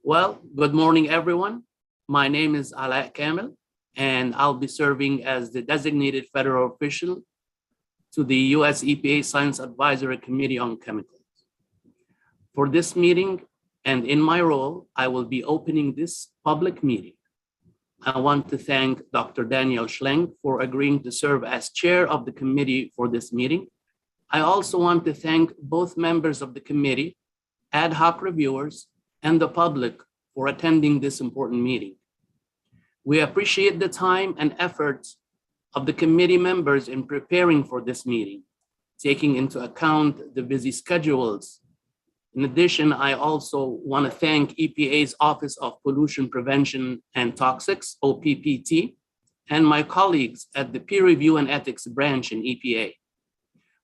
Well, good morning, everyone. My name is Ala Kamel, and I'll be serving as the designated federal official to the US EPA Science Advisory Committee on Chemicals. For this meeting and in my role, I will be opening this public meeting. I want to thank Dr. Daniel Schleng for agreeing to serve as chair of the committee for this meeting. I also want to thank both members of the committee, ad hoc reviewers, and the public for attending this important meeting. We appreciate the time and efforts of the committee members in preparing for this meeting, taking into account the busy schedules. In addition, I also want to thank EPA's Office of Pollution Prevention and Toxics, OPPT, and my colleagues at the Peer Review and Ethics Branch in EPA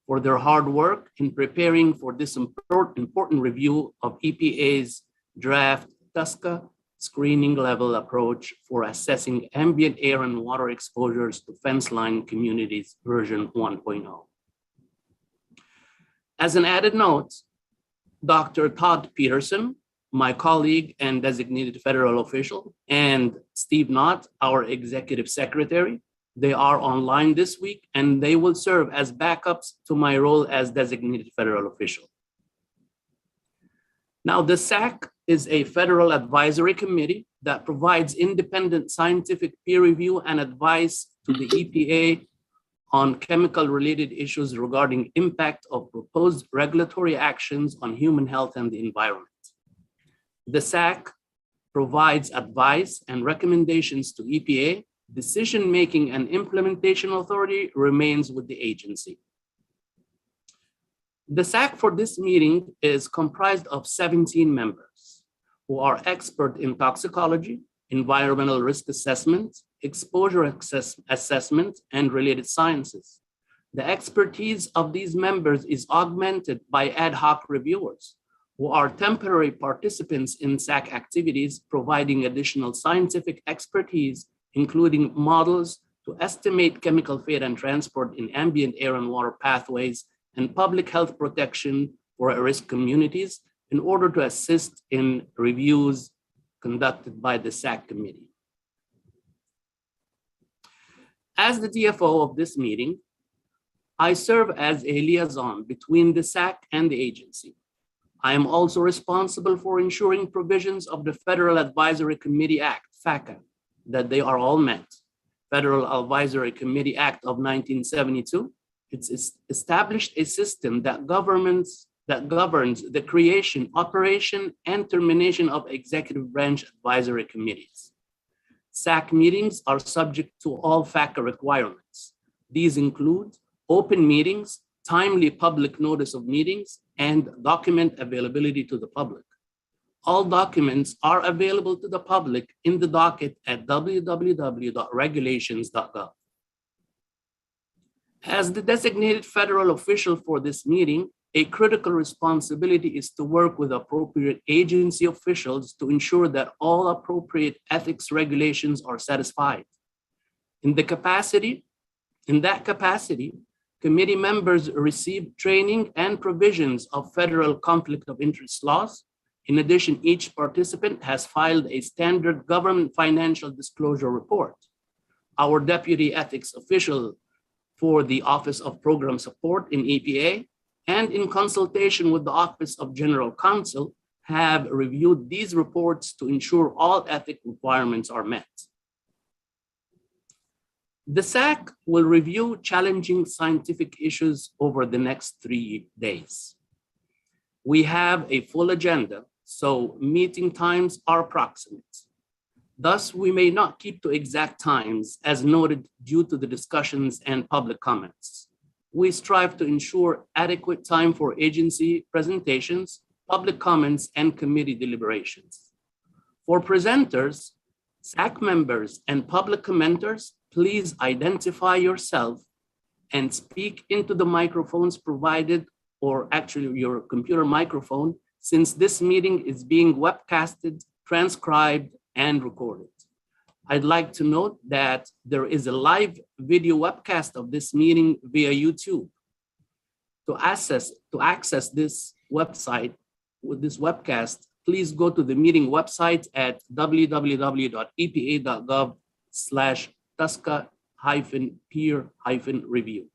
for their hard work in preparing for this important review of EPA's draft TSCA screening level approach for assessing ambient air and water exposures to fence line communities version 1.0. As an added note, Dr. Todd Peterson, my colleague and designated federal official, and Steve Knott, our executive secretary, they are online this week and they will serve as backups to my role as designated federal official. Now, the SACC is a federal advisory committee that provides independent scientific peer review and advice to the EPA on chemical-related issues regarding impact of proposed regulatory actions on human health and the environment. The SACC provides advice and recommendations to EPA. Decision-making and implementation authority remains with the agency. The SACC for this meeting is comprised of 17 members who are expert in toxicology, environmental risk assessment, exposure assessment, and related sciences. The expertise of these members is augmented by ad hoc reviewers who are temporary participants in SACC activities, providing additional scientific expertise, including models to estimate chemical fate and transport in ambient air and water pathways and public health protection for at-risk communities in order to assist in reviews conducted by the SACC committee. As the DFO of this meeting, I serve as a liaison between the SACC and the agency. I am also responsible for ensuring provisions of the Federal Advisory Committee Act, FACA, that they are all met. Federal Advisory Committee Act of 1972, it's established a system that governs the creation, operation, and termination of executive branch advisory committees. SACC meetings are subject to all FACA requirements. These include open meetings, timely public notice of meetings, and document availability to the public. All documents are available to the public in the docket at www.regulations.gov. As the designated federal official for this meeting, a critical responsibility is to work with appropriate agency officials to ensure that all appropriate ethics regulations are satisfied. In that capacity, committee members receive training and provisions of federal conflict of interest laws. In addition, each participant has filed a standard government financial disclosure report. Our deputy ethics official for the Office of Program Support in EPA and in consultation with the Office of General Counsel have reviewed these reports to ensure all ethic requirements are met. The SACC will review challenging scientific issues over the next 3 days. We have a full agenda, so meeting times are approximate. Thus, we may not keep to exact times as noted due to the discussions and public comments. We strive to ensure adequate time for agency presentations, public comments, and committee deliberations. For presenters, SACC members, and public commenters, please identify yourself and speak into the microphones provided, or actually your computer microphone, since this meeting is being webcasted, transcribed, and recorded. I'd like to note that there is a live video webcast of this meeting via YouTube. To access this website with this webcast, please go to the meeting website at www.epa.gov/TSCA-peer-review.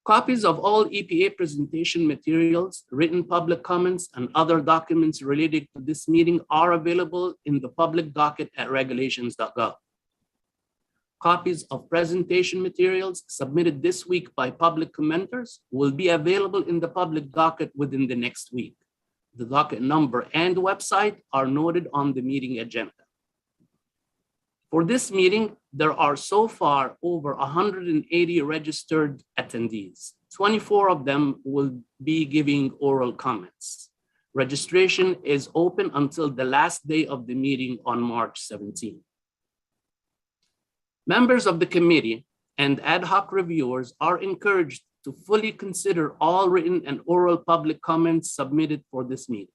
Copies of all EPA presentation materials, written public comments, and other documents related to this meeting are available in the public docket at regulations.gov. Copies of presentation materials submitted this week by public commenters will be available in the public docket within the next week. The docket number and website are noted on the meeting agenda. For this meeting, there are so far over 180 registered attendees. 24 of them will be giving oral comments. Registration is open until the last day of the meeting on March 17. Members of the committee and ad hoc reviewers are encouraged to fully consider all written and oral public comments submitted for this meeting.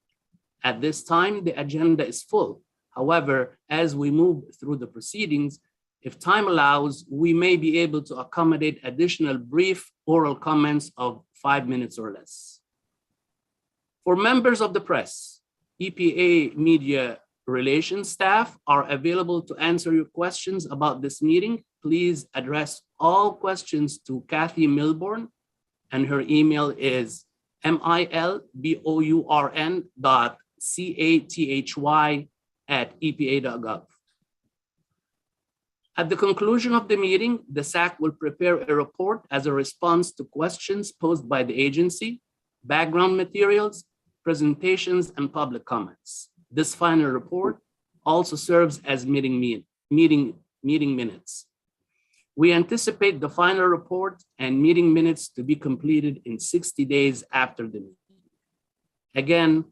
At this time, the agenda is full. However, as we move through the proceedings, if time allows, we may be able to accommodate additional brief oral comments of 5 minutes or less. For members of the press, EPA Media Relations staff are available to answer your questions about this meeting. Please address all questions to Kathy Milbourne, and her email is milbourn.cathy@epa.gov. At the conclusion of the meeting, the SACC will prepare a report as a response to questions posed by the agency, background materials, presentations, and public comments. This final report also serves as meeting minutes. We anticipate the final report and meeting minutes to be completed in 60 days after the meeting. Again,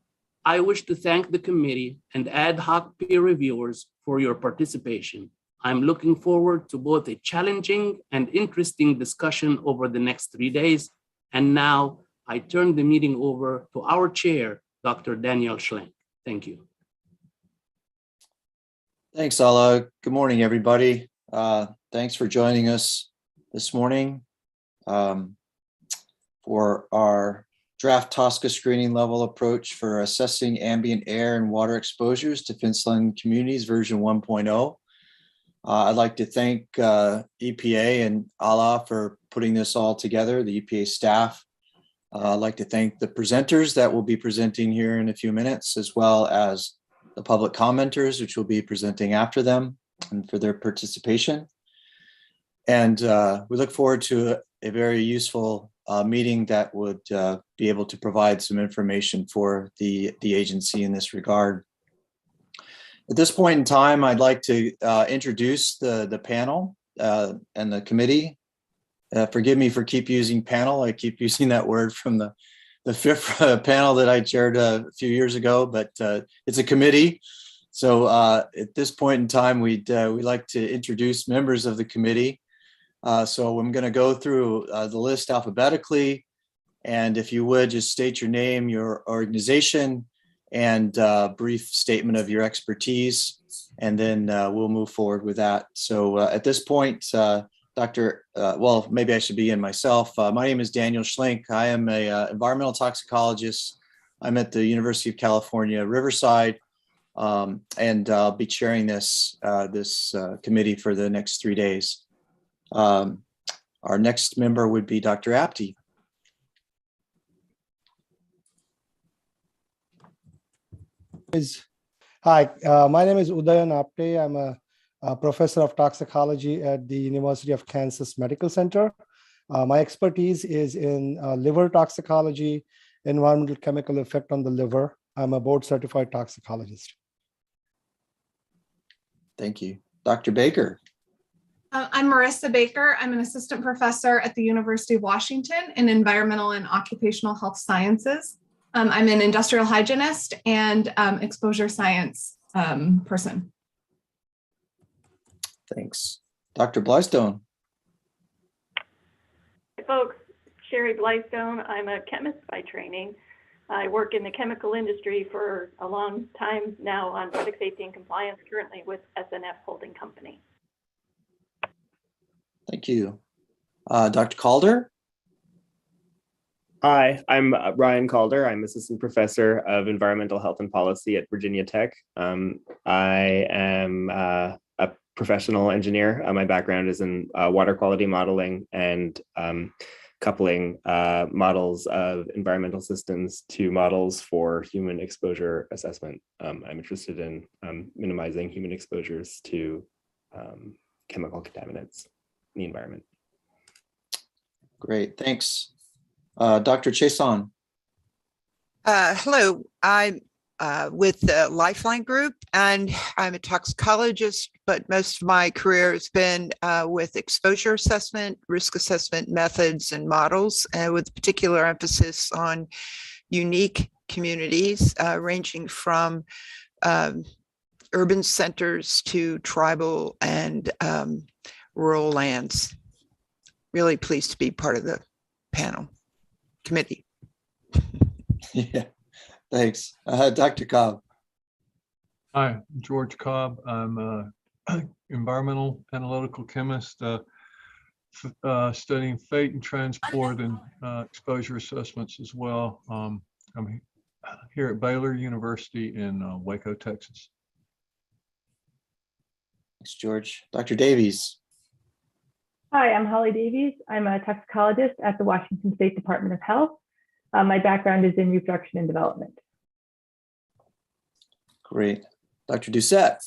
I wish to thank the committee and ad hoc peer reviewers for your participation. I'm looking forward to both a challenging and interesting discussion over the next 3 days. And now I turn the meeting over to our chair, Dr. Daniel Schlenk. Thank you. Thanks, Ala. Good morning, everybody. Thanks for joining us this morning for our draft TSCA screening level approach for assessing ambient air and water exposures to fence-line communities, version 1.0. I'd like to thank EPA and Ala for putting this all together, the EPA staff. I'd like to thank the presenters that will be presenting here in a few minutes, as well as the public commenters, which will be presenting after them, and for their participation. And we look forward to a very useful meeting that would be able to provide some information for the agency in this regard. At this point in time, I'd like to introduce the panel and the committee. Forgive me for keep using panel. I keep using that word from the fifth panel that I chaired a few years ago, but it's a committee. So at this point in time, we'd like to introduce members of the committee. So I'm going to go through the list alphabetically. And if you would, just state your name, your organization, and a brief statement of your expertise, and then we'll move forward with that. So at this point, well, maybe I should begin myself. My name is Daniel Schlenk. I am an environmental toxicologist. I'm at the University of California, Riverside, and I'll be chairing this committee for the next 3 days. Our next member would be Dr. Apte. Hi, my name is Udayan Apte. I'm a professor of toxicology at the University of Kansas Medical Center. My expertise is in liver toxicology, environmental chemical effect on the liver. I'm a board certified toxicologist. Thank you. Dr. Baker. I'm Marissa Baker. I'm an assistant professor at the University of Washington in environmental and occupational health sciences. I'm an industrial hygienist and exposure science person. Thanks. Dr. Blystone. Hey folks, Sherry Blystone. I'm a chemist by training. I work in the chemical industry for a long time now on product safety and compliance, currently with SNF Holding Company. Thank you. Dr. Calder. Hi, I'm Ryan Calder. I'm Assistant Professor of Environmental Health and Policy at Virginia Tech. I am a professional engineer. My background is in water quality modeling and coupling models of environmental systems to models for human exposure assessment. I'm interested in minimizing human exposures to chemical contaminants in the environment. Great, thanks. Dr. Chason. Hello, I'm with the Lifeline Group, and I'm a toxicologist, but most of my career has been with exposure assessment, risk assessment methods and models, with particular emphasis on unique communities ranging from urban centers to tribal and rural lands. Really pleased to be part of the panel committee. Yeah, thanks. Dr. Cobb. Hi, George Cobb. I'm an environmental analytical chemist studying fate and transport and exposure assessments as well. I'm here at Baylor University in Waco, Texas. Thanks, George. Dr. Davies. Hi, I'm Holly Davies. I'm a toxicologist at the Washington State Department of Health. My background is in reproduction and development. Great. Dr. Doucette.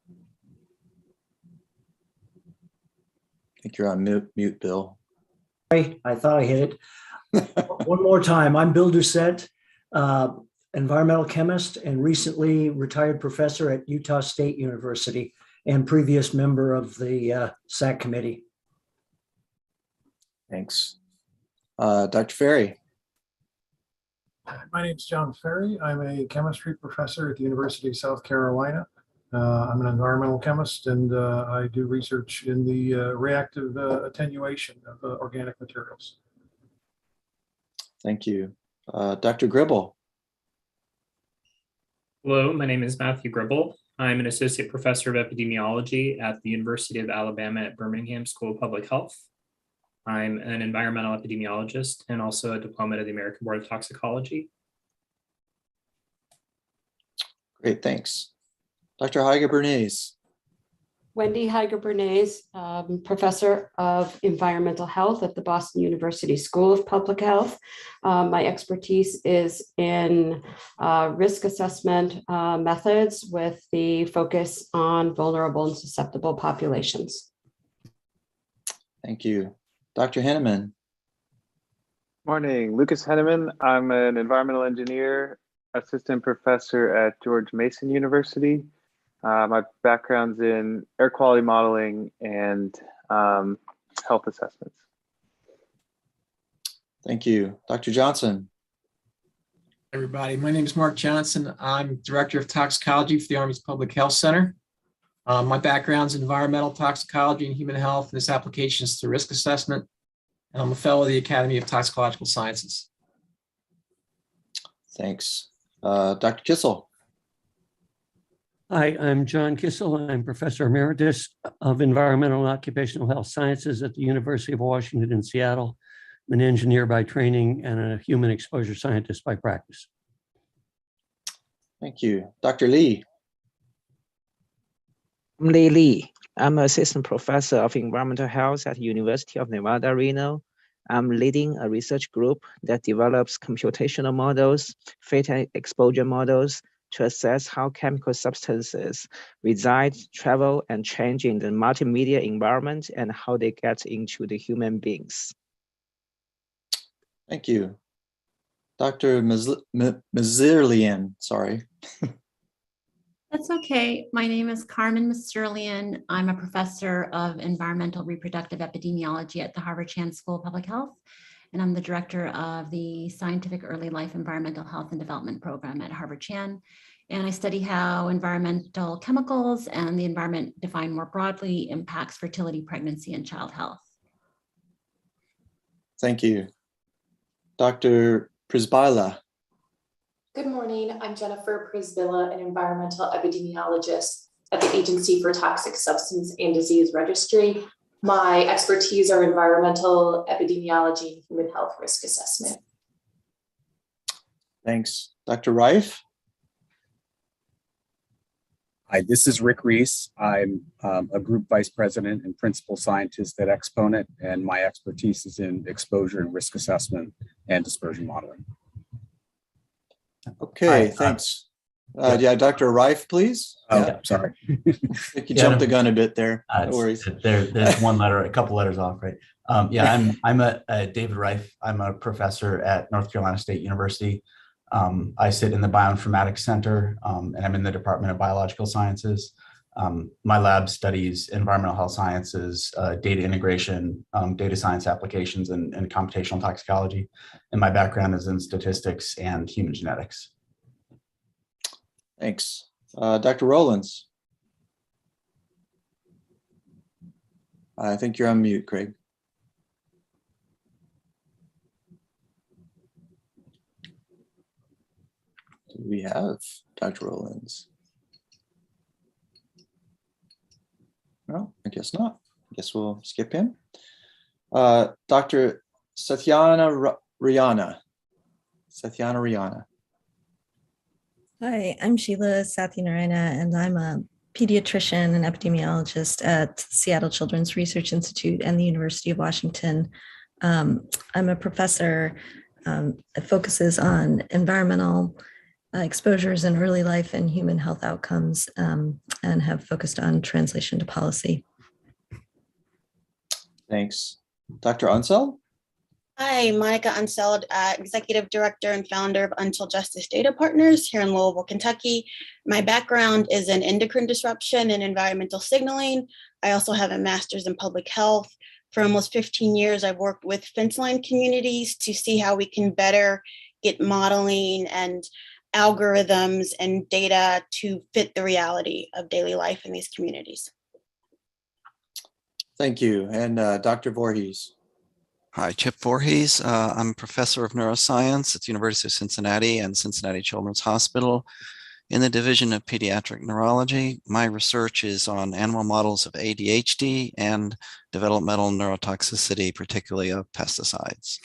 I think you're on mute, Bill. I thought I hit it. One more time. I'm Bill Doucette, environmental chemist and recently retired professor at Utah State University and previous member of the SACC committee. Thanks. Dr. Ferry. My name is John Ferry. I'm a chemistry professor at the University of South Carolina. I'm an environmental chemist, and I do research in the reactive attenuation of organic materials. Thank you. Dr. Gribble. Hello, my name is Matthew Gribble. I'm an associate professor of epidemiology at the University of Alabama at Birmingham School of Public Health. I'm an environmental epidemiologist and also a diplomate of the American Board of Toxicology. Great, thanks. Dr. Heiger Bernays. Wendy Heiger Bernays, professor of environmental health at the Boston University School of Public Health. My expertise is in risk assessment methods with the focus on vulnerable and susceptible populations. Thank you. Dr. Henneman. Morning, Lucas Henneman. I'm an environmental engineer, assistant professor at George Mason University. My background's in air quality modeling and health assessments. Thank you. Dr. Johnson. Everybody, my name is Mark Johnson. I'm Director of Toxicology for the Army's Public Health Center. My background's in environmental toxicology and human health, and this application is to risk assessment. And I'm a fellow of the Academy of Toxicological Sciences. Thanks. Dr. Kissel. Hi, I'm John Kissel. I'm Professor Emeritus of Environmental and Occupational Health Sciences at the University of Washington in Seattle. I'm an engineer by training and a human exposure scientist by practice. Thank you. Dr. Lee. I'm Lee Lee. I'm assistant professor of environmental health at the University of Nevada, Reno. I'm leading a research group that develops computational models, fate and exposure models to assess how chemical substances reside, travel, and change in the multimedia environment and how they get into the human beings. Thank you. Dr. Mazirlian, sorry. That's okay. My name is Carmen Masterlian. I'm a professor of environmental reproductive epidemiology at the Harvard Chan School of Public Health, and I'm the director of the Scientific Early Life Environmental Health and Development Program at Harvard Chan. And I study how environmental chemicals and the environment defined more broadly impacts fertility, pregnancy, and child health. Thank you. Dr. Prisbila. Good morning, I'm Jennifer Prisbilla, an environmental epidemiologist at the Agency for Toxic Substance and Disease Registry. My expertise are environmental epidemiology and human health risk assessment. Thanks. Dr. Reif? Hi, this is Rick Reese. I'm a group vice president and principal scientist at Exponent, and my expertise is in exposure and risk assessment and dispersion modeling. Okay, thanks. Yeah, Dr. Reif, please. Oh, yeah. Sorry. I think you jumped the gun a bit there. No worries. There's one letter, a couple letters off, right? Yeah, I'm a David Reif. I'm a professor at North Carolina State University. I sit in the Bioinformatics Center, and I'm in the Department of Biological Sciences. My lab studies environmental health sciences, data integration, data science applications, and computational toxicology. And my background is in statistics and human genetics. Thanks. Dr. Rowlands. I think you're on mute, Craig. Do we have Dr. Rowlands? No, I guess not. I guess we'll skip him. Dr. Satyana Rayana. Hi, I'm Sheila Satyanarayana, and I'm a pediatrician and epidemiologist at Seattle Children's Research Institute and the University of Washington. I'm a professor that focuses on environmental exposures in early life and human health outcomes, and have focused on translation to policy. Thanks. Dr. Unseld? Hi, Monica Unseld, Executive Director and founder of Until Justice Data Partners here in Louisville, Kentucky. My background is in endocrine disruption and environmental signaling. I also have a master's in public health. For almost 15 years, I've worked with fence line communities to see how we can better get modeling and algorithms and data to fit the reality of daily life in these communities. Thank you. And Dr. Voorhees. Hi, Chip Voorhees. I'm a professor of neuroscience at the University of Cincinnati and Cincinnati Children's Hospital in the Division of Pediatric Neurology. My research is on animal models of ADHD and developmental neurotoxicity, particularly of pesticides.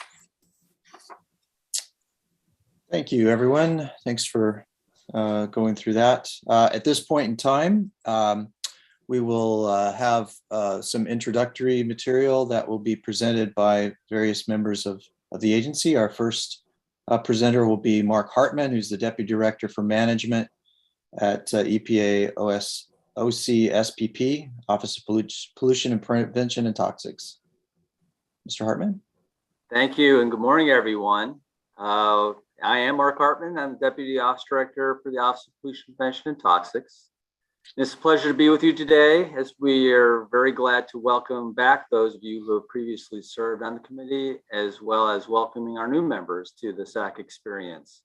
Thank you, everyone. Thanks for going through that. At this point in time, we will have some introductory material that will be presented by various members of the agency. Our first presenter will be Mark Hartman, who's the Deputy Director for Management at EPA OCSPP, Office of Pollution and Prevention and Toxics. Mr. Hartman. Thank you, and good morning, everyone. I am Mark Hartman. I'm the Deputy Office Director for the Office of Pollution Prevention and Toxics. It's a pleasure to be with you today, as we are very glad to welcome back those of you who have previously served on the committee, as well as welcoming our new members to the SACC experience.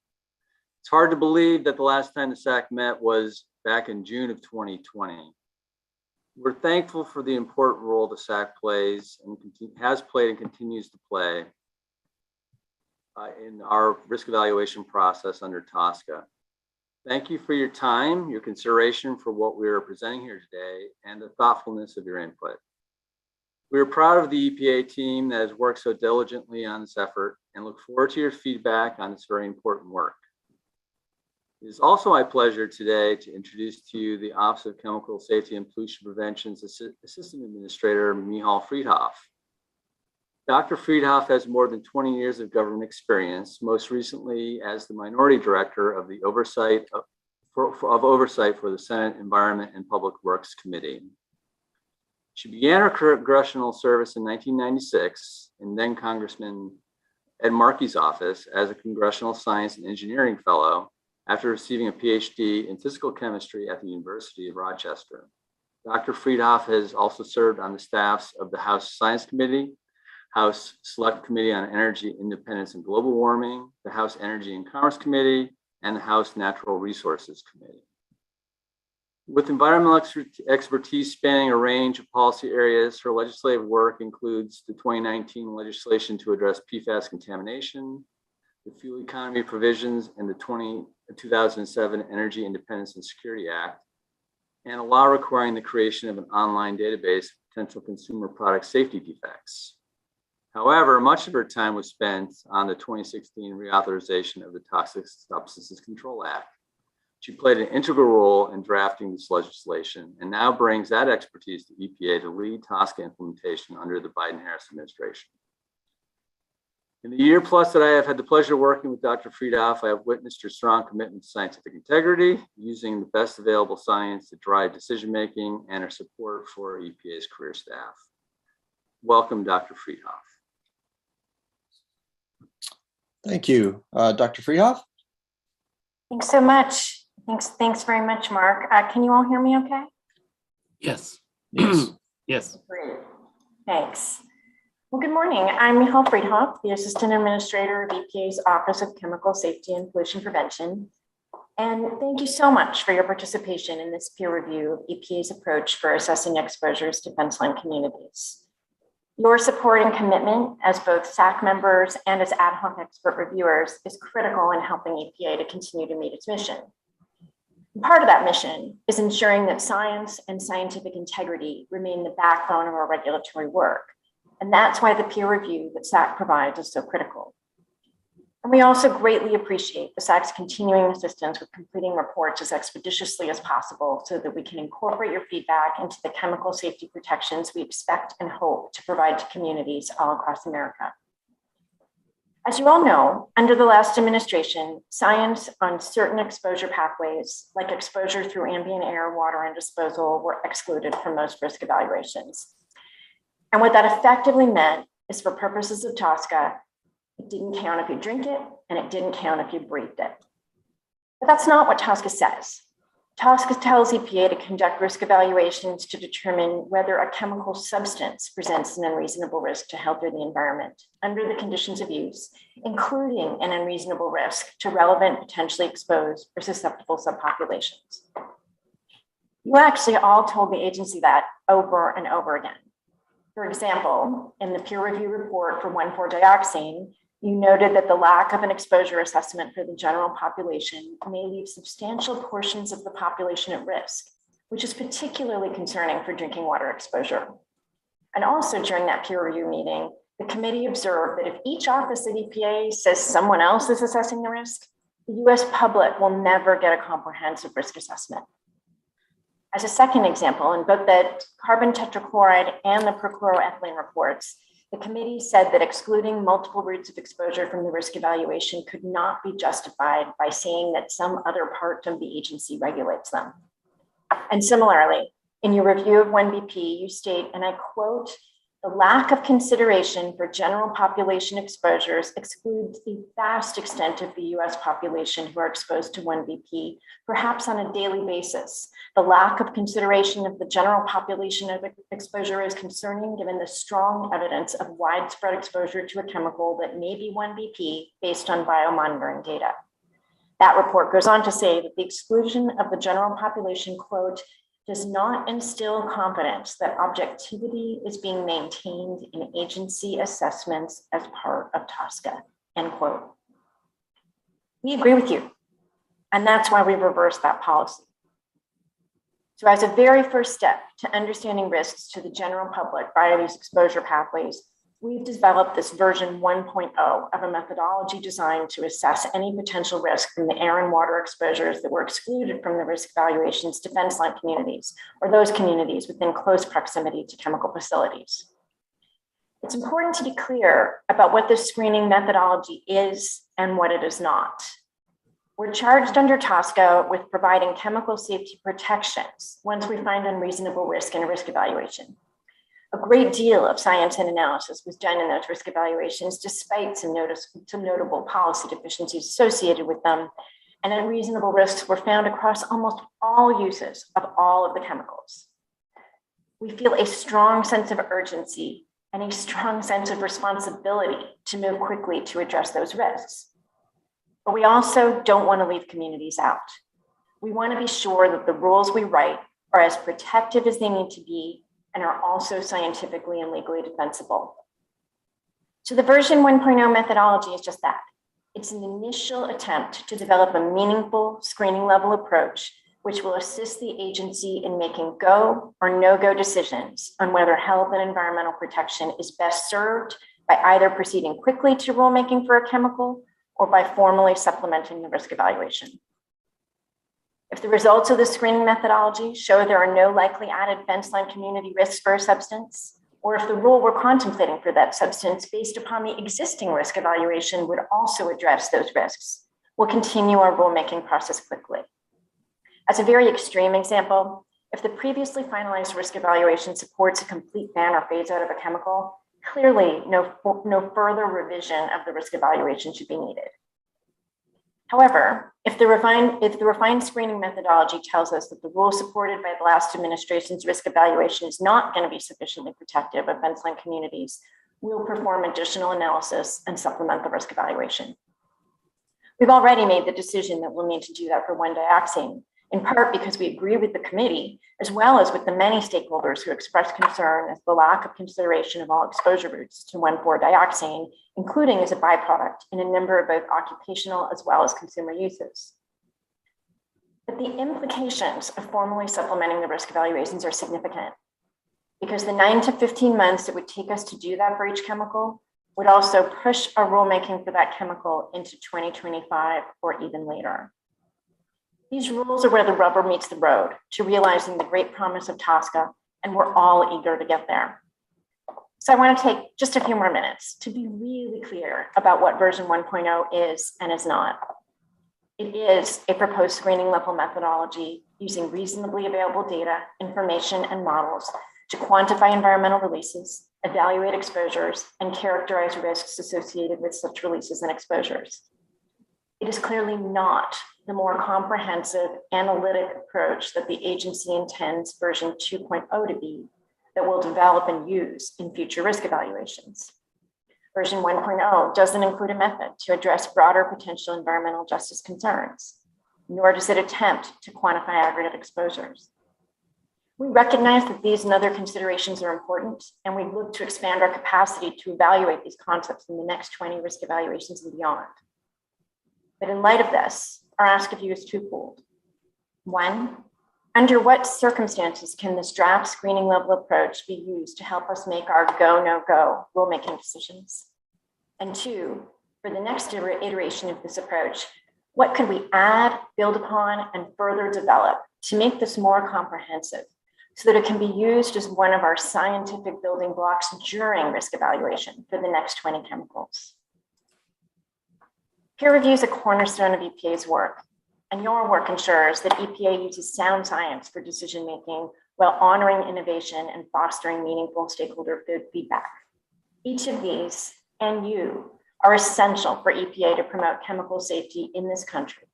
It's hard to believe that the last time the SACC met was back in June of 2020. We're thankful for the important role the SACC plays and has played and continues to play in our risk evaluation process under TSCA. Thank you for your time, your consideration for what we are presenting here today, and the thoughtfulness of your input. We are proud of the EPA team that has worked so diligently on this effort and look forward to your feedback on this very important work. It is also my pleasure today to introduce to you the Office of Chemical Safety and Pollution Prevention's Assistant Administrator, Michal Friedhoff. Dr. Friedhoff has more than 20 years of government experience, most recently as the Minority Director of the Oversight for the Senate Environment and Public Works Committee. She began her congressional service in 1996 in then Congressman Ed Markey's office as a Congressional Science and Engineering Fellow after receiving a PhD in physical chemistry at the University of Rochester. Dr. Friedhoff has also served on the staffs of the House Science Committee, House Select Committee on Energy Independence and Global Warming, the House Energy and Commerce Committee, and the House Natural Resources Committee. With environmental expertise spanning a range of policy areas, her legislative work includes the 2019 legislation to address PFAS contamination, the fuel economy provisions in the 2007 Energy Independence and Security Act, and a law requiring the creation of an online database potential consumer product safety defects. However, much of her time was spent on the 2016 reauthorization of the Toxic Substances Control Act. She played an integral role in drafting this legislation and now brings that expertise to EPA to lead TSCA implementation under the Biden-Harris administration. In the year plus that I have had the pleasure of working with Dr. Friedhoff, I have witnessed her strong commitment to scientific integrity, using the best available science to drive decision-making, and her support for EPA's career staff. Welcome, Dr. Friedhoff. Thank you. Dr. Friedhoff? Thanks so much. Thanks very much, Mark. Can you all hear me okay? Yes. Yes. Yes. Great. Thanks. Well, good morning. I'm Michal Friedhoff, the Assistant Administrator of EPA's Office of Chemical Safety and Pollution Prevention. And thank you so much for your participation in this peer review of EPA's approach for assessing exposures to fence line communities. Your support and commitment as both SACC members and as ad hoc expert reviewers is critical in helping EPA to continue to meet its mission. Part of that mission is ensuring that science and scientific integrity remain the backbone of our regulatory work. And that's why the peer review that SACC provides is so critical. And we also greatly appreciate the SACC's continuing assistance with completing reports as expeditiously as possible so that we can incorporate your feedback into the chemical safety protections we expect and hope to provide to communities all across America. As you all know, under the last administration, science on certain exposure pathways, like exposure through ambient air, water, and disposal, were excluded from most risk evaluations. And what that effectively meant is, for purposes of TSCA, it didn't count if you drink it, and it didn't count if you breathed it. But that's not what TSCA says. TSCA tells EPA to conduct risk evaluations to determine whether a chemical substance presents an unreasonable risk to health or the environment under the conditions of use, including an unreasonable risk to relevant, potentially exposed or susceptible subpopulations. You actually all told the agency that over and over again. For example, in the peer review report for 1,4-dioxane, you noted that the lack of an exposure assessment for the general population may leave substantial portions of the population at risk, which is particularly concerning for drinking water exposure. And also during that peer review meeting, the committee observed that if each office at EPA says someone else is assessing the risk, the US public will never get a comprehensive risk assessment. As a second example, in both the carbon tetrachloride and the perchloroethylene reports, the committee said that excluding multiple routes of exposure from the risk evaluation could not be justified by saying that some other part of the agency regulates them. And similarly, in your review of 1BP, you state, and I quote, "The lack of consideration for general population exposures excludes the vast extent of the US population who are exposed to 1BP, perhaps on a daily basis. The lack of consideration of the general population of exposure is concerning given the strong evidence of widespread exposure to a chemical that may be 1BP based on biomonitoring data." That report goes on to say that the exclusion of the general population, quote, "does not instill confidence that objectivity is being maintained in agency assessments as part of TSCA," end quote. We agree with you, and that's why we reversed that policy. So as a very first step to understanding risks to the general public via these exposure pathways, we've developed this version 1.0 of a methodology designed to assess any potential risk from the air and water exposures that were excluded from the risk evaluations to fence line communities, or those communities within close proximity to chemical facilities. It's important to be clear about what this screening methodology is and what it is not. We're charged under TSCA with providing chemical safety protections once we find unreasonable risk in a risk evaluation. A great deal of science and analysis was done in those risk evaluations, despite some notable policy deficiencies associated with them, and unreasonable risks were found across almost all uses of all of the chemicals. We feel a strong sense of urgency and a strong sense of responsibility to move quickly to address those risks. But we also don't want to leave communities out. We want to be sure that the rules we write are as protective as they need to be and are also scientifically and legally defensible. So the version 1.0 methodology is just that. It's an initial attempt to develop a meaningful screening level approach which will assist the agency in making go or no-go decisions on whether health and environmental protection is best served by either proceeding quickly to rulemaking for a chemical or by formally supplementing the risk evaluation. If the results of the screening methodology show there are no likely added fence line community risks for a substance, or if the rule we're contemplating for that substance based upon the existing risk evaluation would also address those risks, we'll continue our rulemaking process quickly. As a very extreme example, if the previously finalized risk evaluation supports a complete ban or phase out of a chemical, clearly no further revision of the risk evaluation should be needed. However, if the refined screening methodology tells us that the rule supported by the last administration's risk evaluation is not going to be sufficiently protective of fence line communities, we'll perform additional analysis and supplement the risk evaluation. We've already made the decision that we'll need to do that for 1-dioxane, in part because we agree with the committee, as well as with the many stakeholders who expressed concern as the lack of consideration of all exposure routes to 1,4-dioxane, including as a byproduct in a number of both occupational as well as consumer uses. But the implications of formally supplementing the risk evaluations are significant, because the 9 to 15 months it would take us to do that for each chemical would also push our rulemaking for that chemical into 2025 or even later. These rules are where the rubber meets the road to realizing the great promise of TSCA, and we're all eager to get there. So I want to take just a few more minutes to be really clear about what version 1.0 is and is not. It is a proposed screening level methodology using reasonably available data, information, and models to quantify environmental releases, evaluate exposures, and characterize risks associated with such releases and exposures. It is clearly not the more comprehensive analytic approach that the agency intends version 2.0 to be that we'll develop and use in future risk evaluations. Version 1.0 doesn't include a method to address broader potential environmental justice concerns, nor does it attempt to quantify aggregate exposures. We recognize that these and other considerations are important, and we look to expand our capacity to evaluate these concepts in the next 20 risk evaluations and beyond. But in light of this, our ask of you is twofold. One, under what circumstances can this draft screening level approach be used to help us make our go, no go rulemaking decisions? And two, for the next iteration of this approach, what could we add, build upon, and further develop to make this more comprehensive so that it can be used as one of our scientific building blocks during risk evaluation for the next 20 chemicals? Peer review is a cornerstone of EPA's work, and your work ensures that EPA uses sound science for decision-making while honoring innovation and fostering meaningful stakeholder feedback. Each of these, and you, are essential for EPA to promote chemical safety in this country.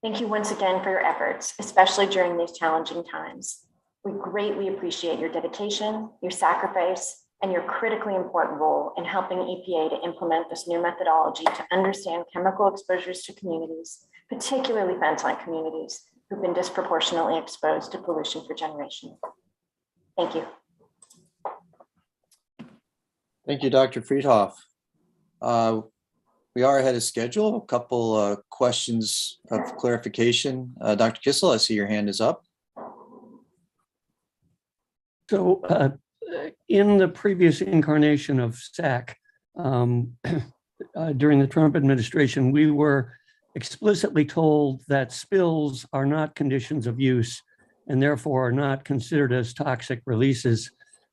Thank you once again for your efforts, especially during these challenging times. We greatly appreciate your dedication, your sacrifice, and your critically important role in helping EPA to implement this new methodology to understand chemical exposures to communities, particularly fence-line communities who've been disproportionately exposed to pollution for generations. Thank you. Thank you, Dr. Friedhoff. We are ahead of schedule. A couple questions of clarification. Dr. Kissel, I see your hand is up. So in the previous incarnation of SACC, during the Trump administration, we were explicitly told that spills are not conditions of use and therefore are not considered as toxic releases.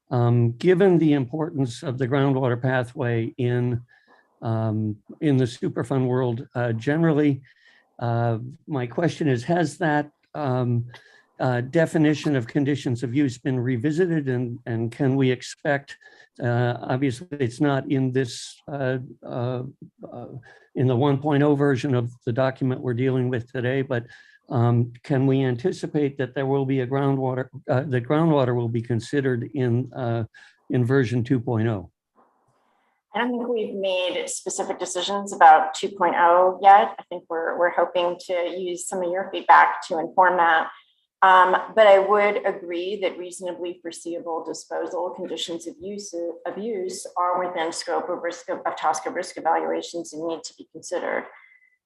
Given the importance of the groundwater pathway in the Superfund world generally, my question is, has that definition of conditions of use been revisited, and can we expect, obviously it's not in this, in the 1.0 version of the document we're dealing with today, but can we anticipate that there will be a groundwater, that groundwater will be considered in version 2.0? I don't think we've made specific decisions about 2.0 yet. I think we're hoping to use some of your feedback to inform that. But I would agree that reasonably foreseeable disposal conditions of use are within scope of TSCA risk evaluations and need to be considered.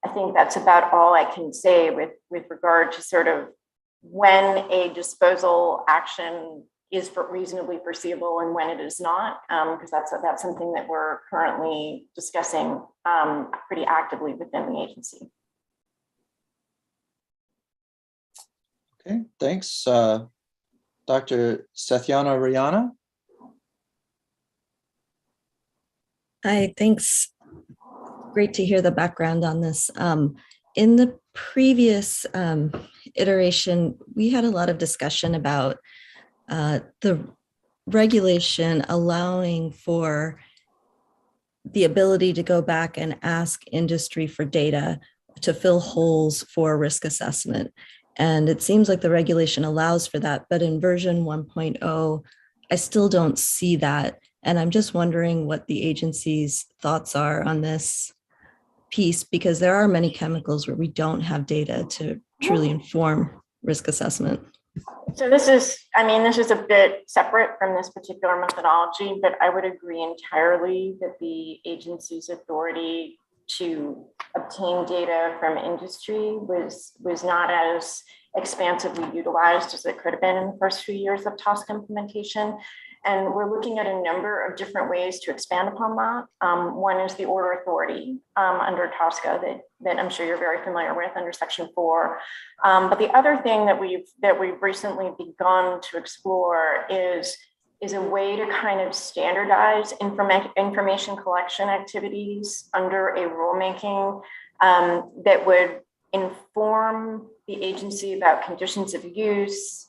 I think that's about all I can say with regard to sort of when a disposal action is reasonably foreseeable and when it is not, because that's something that we're currently discussing pretty actively within the agency. Okay, thanks. Dr. Sathyana Rayana. Hi, thanks. Great to hear the background on this. In the previous iteration, we had a lot of discussion about the regulation allowing for the ability to go back and ask industry for data to fill holes for risk assessment. And it seems like the regulation allows for that, but in version 1.0, I still don't see that. And I'm just wondering what the agency's thoughts are on this piece, because there are many chemicals where we don't have data to truly inform risk assessment. So this is a bit separate from this particular methodology, but I would agree entirely that the agency's authority to obtain data from industry was not as expansively utilized as it could have been in the first few years of TSCA implementation. And we're looking at a number of different ways to expand upon that. One is the order authority under TSCA that I'm sure you're very familiar with under Section 4. But the other thing that we've recently begun to explore is a way to kind of standardize information collection activities under a rulemaking that would inform the agency about conditions of use,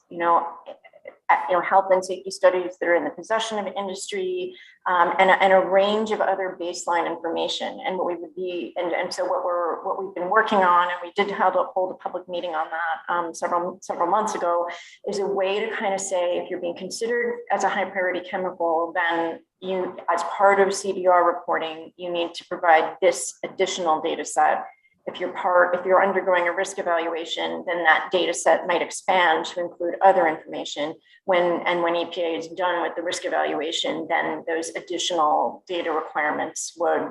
health and safety studies that are in the possession of industry, and a range of other baseline information. And what we would be, and so what we've been working on, and we did hold a public meeting on that several months ago, is a way to kind of say, if you're being considered as a high priority chemical, then you, as part of CDR reporting, you need to provide this additional data set. If you're undergoing a risk evaluation, then that data set might expand to include other information. When EPA is done with the risk evaluation, then those additional data requirements would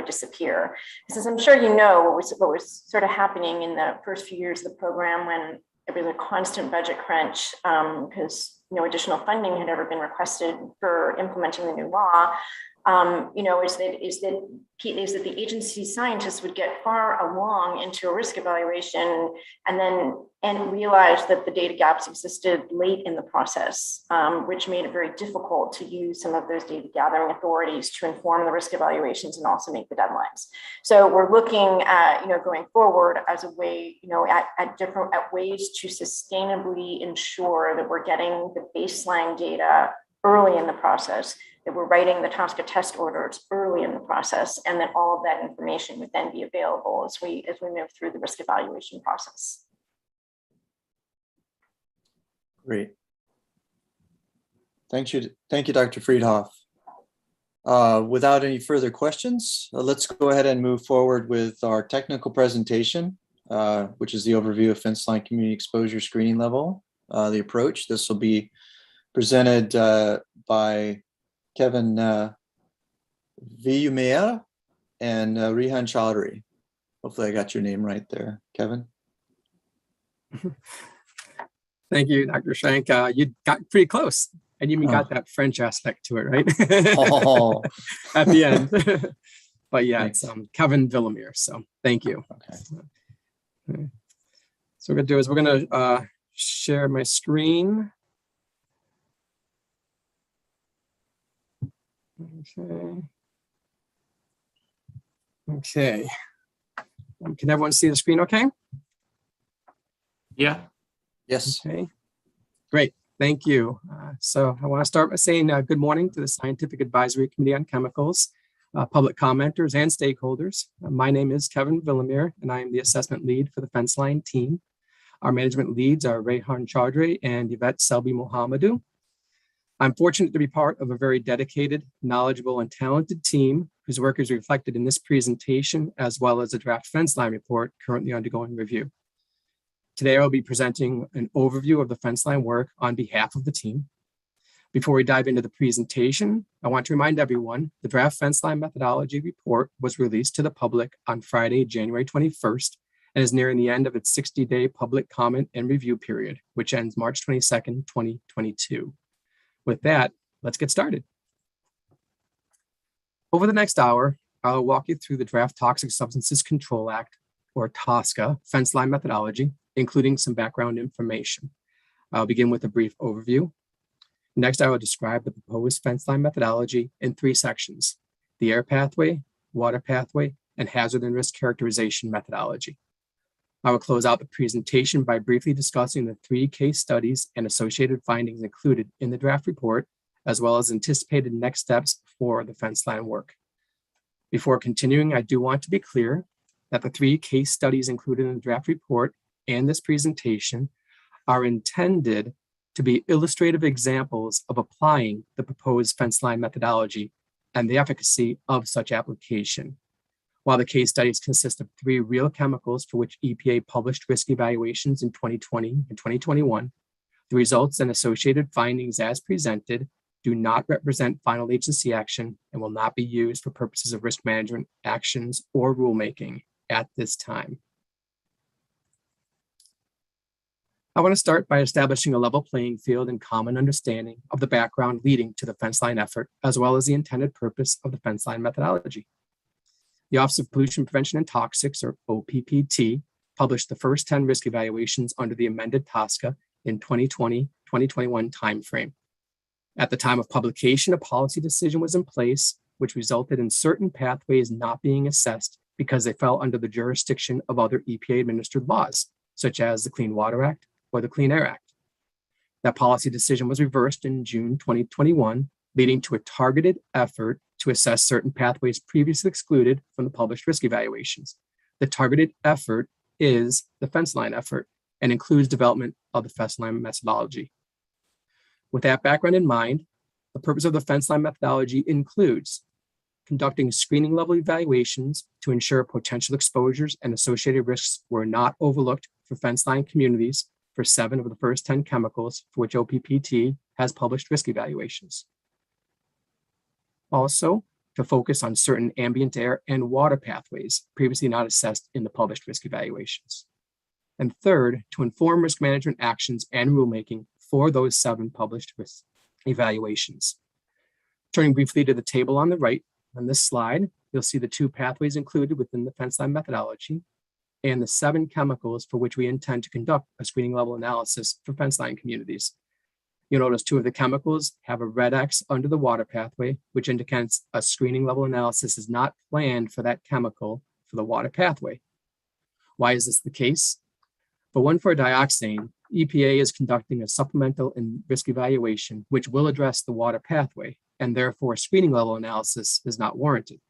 disappear. Because I'm sure what was sort of happening in the first few years of the program when it was a constant budget crunch because no additional funding had ever been requested for implementing the new law. Is that the agency scientists would get far along into a risk evaluation and realize that the data gaps existed late in the process, which made it very difficult to use some of those data gathering authorities to inform the risk evaluations and also make the deadlines. So we're looking at, going forward as a way, at ways to sustainably ensure that we're getting the baseline data early in the process, that we're writing the TSCA test orders early in the process, and that all of that information would then be available as we move through the risk evaluation process. Great. Thank you, Dr. Friedhoff. Without any further questions, let's go ahead and move forward with our technical presentation, which is the overview of fence line community exposure screening level, the approach. This will be presented by Kevin Villumea and Rehan Chaudhary. Hopefully I got your name right there, Kevin. Thank you, Dr. Shank. You got pretty close, and you even got that French aspect to it, right? At the end. But yeah, thanks. It's Kevin Villumea. So thank you. Okay. So what we're going to do is we're going to share my screen. Okay. Can everyone see the screen okay? Yeah. Yes. Okay. Great. Thank you. So I want to start by saying good morning to the Scientific Advisory Committee on Chemicals, public commenters, and stakeholders. My name is Kevin Villumea, and I am the assessment lead for the fence line team. Our management leads are Rehan Chaudhary and Yvette Selby Mohamedou. I'm fortunate to be part of a very dedicated, knowledgeable, and talented team whose work is reflected in this presentation, as well as the draft fence line report currently undergoing review. Today, I'll be presenting an overview of the fence line work on behalf of the team. Before we dive into the presentation, I want to remind everyone the draft fence line methodology report was released to the public on Friday, January 21st, and is nearing the end of its 60-day public comment and review period, which ends March 22nd, 2022. With that, let's get started. Over the next hour, I'll walk you through the Draft Toxic Substances Control Act, or TSCA, fence line methodology, including some background information. I'll begin with a brief overview. Next, I will describe the proposed fence line methodology in 3 sections: the air pathway, water pathway, and hazard and risk characterization methodology. I will close out the presentation by briefly discussing the 3 case studies and associated findings included in the draft report, as well as anticipated next steps for the fence line work. Before continuing, I do want to be clear that the 3 case studies included in the draft report and this presentation are intended to be illustrative examples of applying the proposed fence line methodology and the efficacy of such application. While the case studies consist of 3 real chemicals for which EPA published risk evaluations in 2020 and 2021, the results and associated findings as presented do not represent final agency action and will not be used for purposes of risk management actions or rulemaking at this time. I want to start by establishing a level playing field and common understanding of the background leading to the fence line effort, as well as the intended purpose of the fence line methodology. The Office of Pollution Prevention and Toxics, or OPPT, published the first 10 risk evaluations under the amended TSCA in 2020-2021 timeframe. At the time of publication, a policy decision was in place, which resulted in certain pathways not being assessed because they fell under the jurisdiction of other EPA-administered laws, such as the Clean Water Act or the Clean Air Act. That policy decision was reversed in June 2021, leading to a targeted effort to assess certain pathways previously excluded from the published risk evaluations. The targeted effort is the fence line effort and includes development of the fence line methodology. With that background in mind, the purpose of the fence line methodology includes conducting screening level evaluations to ensure potential exposures and associated risks were not overlooked for fence line communities for 7 of the first 10 chemicals for which OPPT has published risk evaluations. Also, to focus on certain ambient air and water pathways previously not assessed in the published risk evaluations. And third, to inform risk management actions and rulemaking for those 7 published risk evaluations. Turning briefly to the table on the right, on this slide, you'll see the 2 pathways included within the fence line methodology and the 7 chemicals for which we intend to conduct a screening level analysis for fence line communities. You'll notice 2 of the chemicals have a red X under the water pathway, which indicates a screening level analysis is not planned for that chemical for the water pathway. Why is this the case? For 1,4-dioxane, EPA is conducting a supplemental and risk evaluation, which will address the water pathway, and therefore a screening level analysis is not warranted.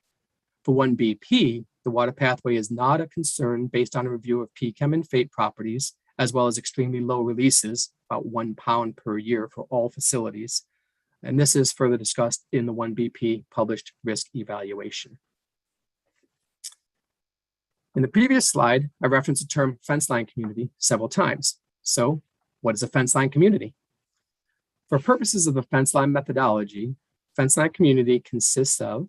For 1,BP, the water pathway is not a concern based on a review of PChem and FATE properties, as well as extremely low releases, about 1 pound per year for all facilities. And this is further discussed in the 1BP published risk evaluation. In the previous slide, I referenced the term fence line community several times. So what is a fence line community? For purposes of the fence line methodology, fence line community consists of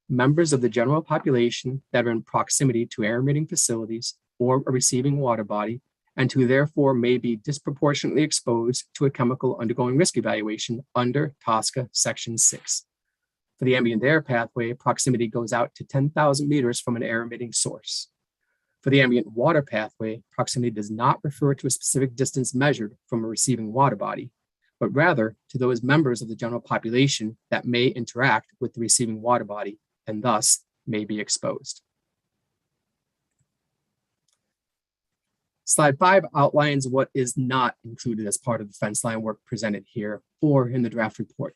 members of the general population that are in proximity to air emitting facilities or a receiving water body, and who therefore may be disproportionately exposed to a chemical undergoing risk evaluation under TSCA Section 6. For the ambient air pathway, proximity goes out to 10,000 meters from an air emitting source. For the ambient water pathway, proximity does not refer to a specific distance measured from a receiving water body, but rather to those members of the general population that may interact with the receiving water body and thus may be exposed. Slide 5 outlines what is not included as part of the fence line work presented here or in the draft report.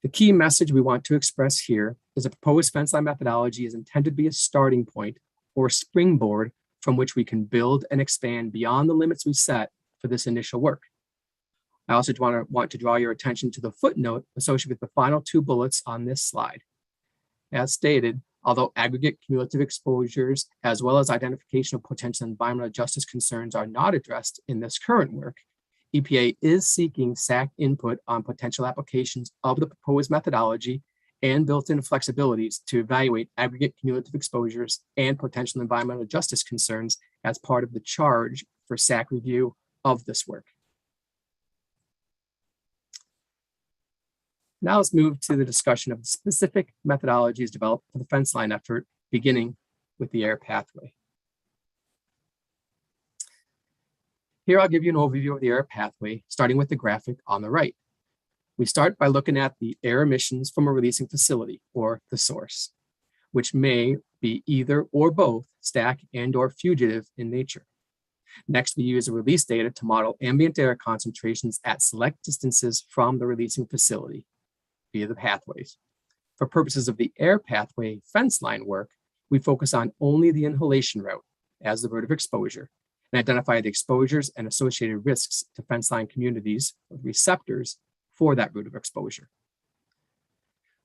The key message we want to express here is a proposed fence line methodology is intended to be a starting point or springboard from which we can build and expand beyond the limits we set for this initial work. I also want to draw your attention to the footnote associated with the final 2 bullets on this slide. As stated, although aggregate cumulative exposures as well as identification of potential environmental justice concerns are not addressed in this current work, EPA is seeking SACC input on potential applications of the proposed methodology and built-in flexibilities to evaluate aggregate cumulative exposures and potential environmental justice concerns as part of the charge for SACC review of this work. Now let's move to the discussion of the specific methodologies developed for the fence line effort, beginning with the air pathway. Here I'll give you an overview of the air pathway, starting with the graphic on the right. We start by looking at the air emissions from a releasing facility, or the source, which may be either or both stack and or fugitive in nature. Next, we use the release data to model ambient air concentrations at select distances from the releasing facility via the pathways. For purposes of the air pathway fence line work, we focus on only the inhalation route as the route of exposure and identify the exposures and associated risks to fence line communities with receptors for that route of exposure.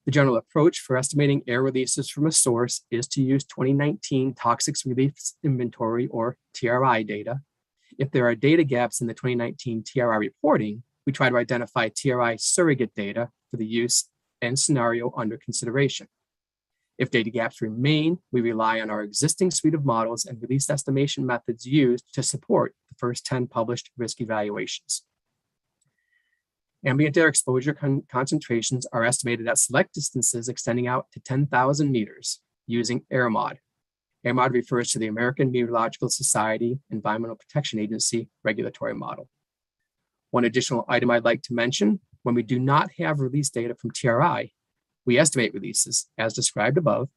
The general approach for estimating air releases from a source is to use 2019 Toxics Release Inventory, or TRI, data. If there are data gaps in the 2019 TRI reporting, we try to identify TRI surrogate data for the use and scenario under consideration. If data gaps remain, we rely on our existing suite of models and release estimation methods used to support the first 10 published risk evaluations. Ambient air exposure concentrations are estimated at select distances extending out to 10,000 meters using AirMod. AirMod refers to the American Meteorological Society Environmental Protection Agency regulatory model. One additional item I'd like to mention: when we do not have release data from TRI, we estimate releases as described above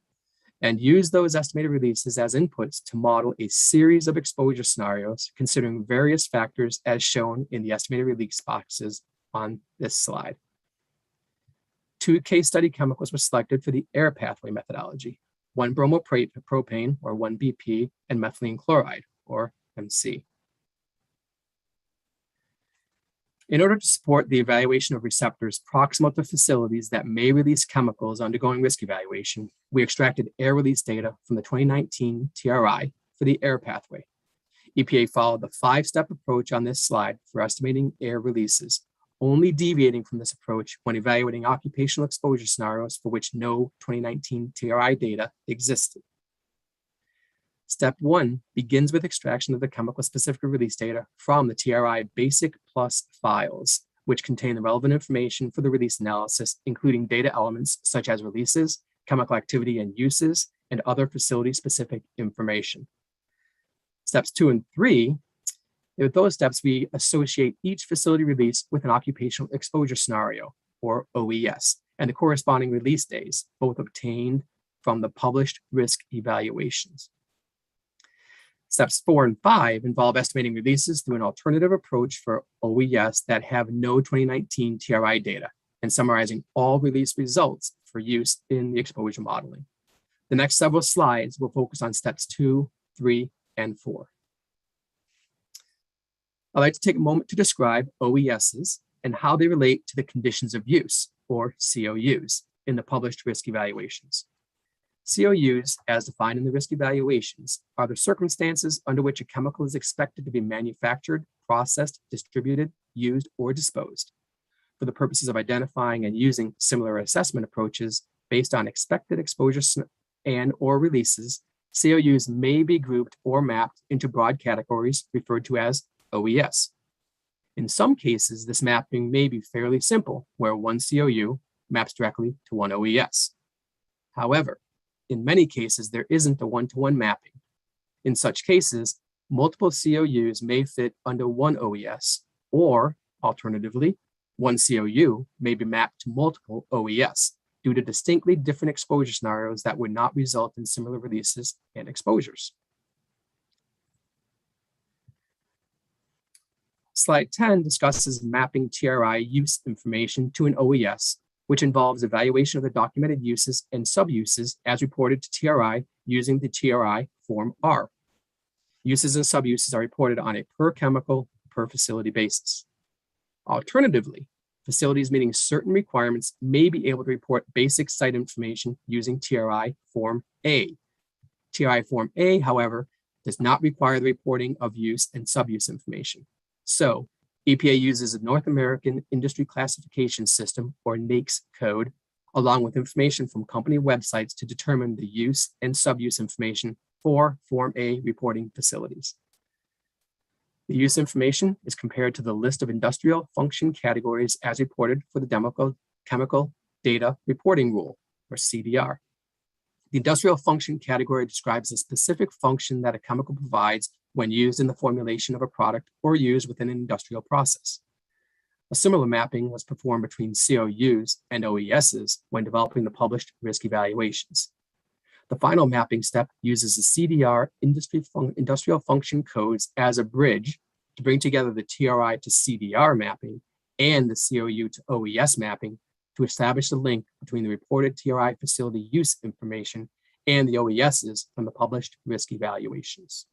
and use those estimated releases as inputs to model a series of exposure scenarios considering various factors as shown in the estimated release boxes on this slide. 2 case study chemicals were selected for the air pathway methodology: 1-bromopropane, or 1BP, and methylene chloride, or MC. In order to support the evaluation of receptors proximal to facilities that may release chemicals undergoing risk evaluation, we extracted air release data from the 2019 TRI for the air pathway. EPA followed the 5-step approach on this slide for estimating air releases, only deviating from this approach when evaluating occupational exposure scenarios for which no 2019 TRI data existed. Step 1 begins with extraction of the chemical specific release data from the TRI Basic Plus files, which contain the relevant information for the release analysis, including data elements such as releases, chemical activity and uses, and other facility-specific information. Steps 2 and 3, with those steps, we associate each facility release with an occupational exposure scenario, or OES, and the corresponding release days, both obtained from the published risk evaluations. Steps 4 and 5 involve estimating releases through an alternative approach for OES that have no 2019 TRI data and summarizing all release results for use in the exposure modeling. The next several slides will focus on steps 2, 3, and 4. I'd like to take a moment to describe OESs and how they relate to the conditions of use, or COUs, in the published risk evaluations. COUs, as defined in the risk evaluations, are the circumstances under which a chemical is expected to be manufactured, processed, distributed, used, or disposed. For the purposes of identifying and using similar assessment approaches based on expected exposures and or releases, COUs may be grouped or mapped into broad categories referred to as OES. In some cases, this mapping may be fairly simple, where one COU maps directly to one OES. However, in many cases, there isn't a one-to-one mapping. In such cases, multiple COUs may fit under one OES, or alternatively, one COU may be mapped to multiple OES due to distinctly different exposure scenarios that would not result in similar releases and exposures. Slide 10 discusses mapping TRI use information to an OES, which involves evaluation of the documented uses and subuses as reported to TRI using the TRI Form R. Uses and subuses are reported on a per chemical, per facility basis. Alternatively, facilities meeting certain requirements may be able to report basic site information using TRI Form A. TRI Form A, however, does not require the reporting of use and subuse information. So, EPA uses a North American Industry Classification System, or NAICS code, along with information from company websites to determine the use and subuse information for Form A reporting facilities. The use information is compared to the list of industrial function categories as reported for the Chemical Data Reporting Rule, or CDR. The industrial function category describes a specific function that a chemical provides when used in the formulation of a product or used within an industrial process. A similar mapping was performed between COUs and OESs when developing the published risk evaluations. The final mapping step uses the CDR industrial function codes as a bridge to bring together the TRI to CDR mapping and the COU to OES mapping to establish the link between the reported TRI facility use information and the OESs from the published risk evaluations.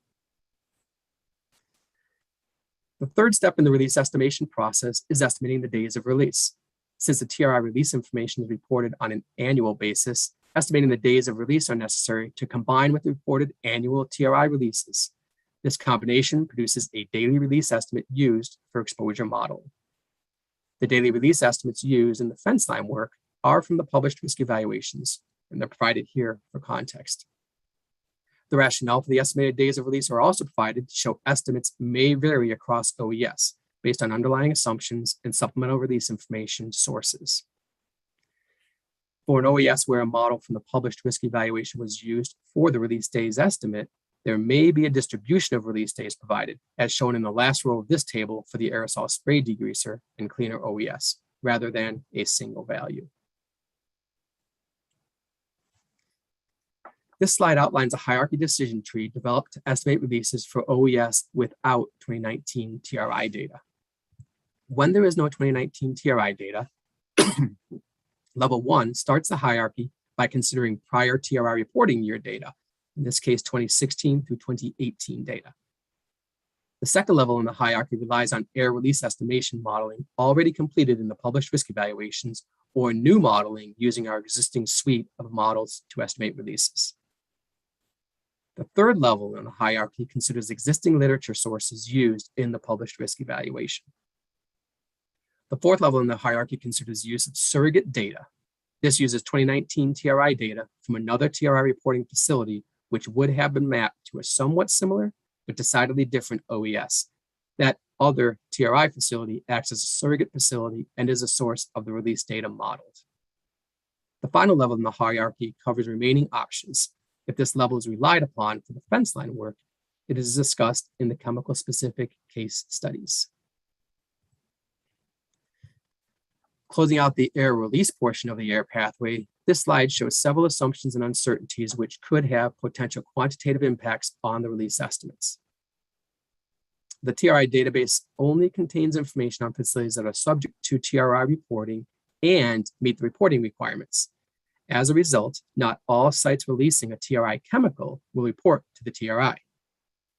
The third step in the release estimation process is estimating the days of release. Since the TRI release information is reported on an annual basis, estimating the days of release are necessary to combine with the reported annual TRI releases. This combination produces a daily release estimate used for exposure modeling. The daily release estimates used in the fence line work are from the published risk evaluations, and they're provided here for context. The rationale for the estimated days of release are also provided to show estimates may vary across OES based on underlying assumptions and supplemental release information sources. For an OES where a model from the published risk evaluation was used for the release days estimate, there may be a distribution of release days provided, as shown in the last row of this table for the aerosol spray degreaser and cleaner OES, rather than a single value. This slide outlines a hierarchy decision tree developed to estimate releases for OES without 2019 TRI data. When there is no 2019 TRI data, level 1 starts the hierarchy by considering prior TRI reporting year data, in this case 2016 through 2018 data. The second level in the hierarchy relies on air release estimation modeling already completed in the published risk evaluations or new modeling using our existing suite of models to estimate releases. The third level in the hierarchy considers existing literature sources used in the published risk evaluation. The fourth level in the hierarchy considers use of surrogate data. This uses 2019 TRI data from another TRI reporting facility which would have been mapped to a somewhat similar but decidedly different OES. That other TRI facility acts as a surrogate facility and is a source of the release data modeled. The final level in the hierarchy covers remaining options. If this level is relied upon for the fence line work, it is discussed in the chemical specific case studies. Closing out the air release portion of the air pathway, this slide shows several assumptions and uncertainties which could have potential quantitative impacts on the release estimates. The TRI database only contains information on facilities that are subject to TRI reporting and meet the reporting requirements. As a result, not all sites releasing a TRI chemical will report to the TRI.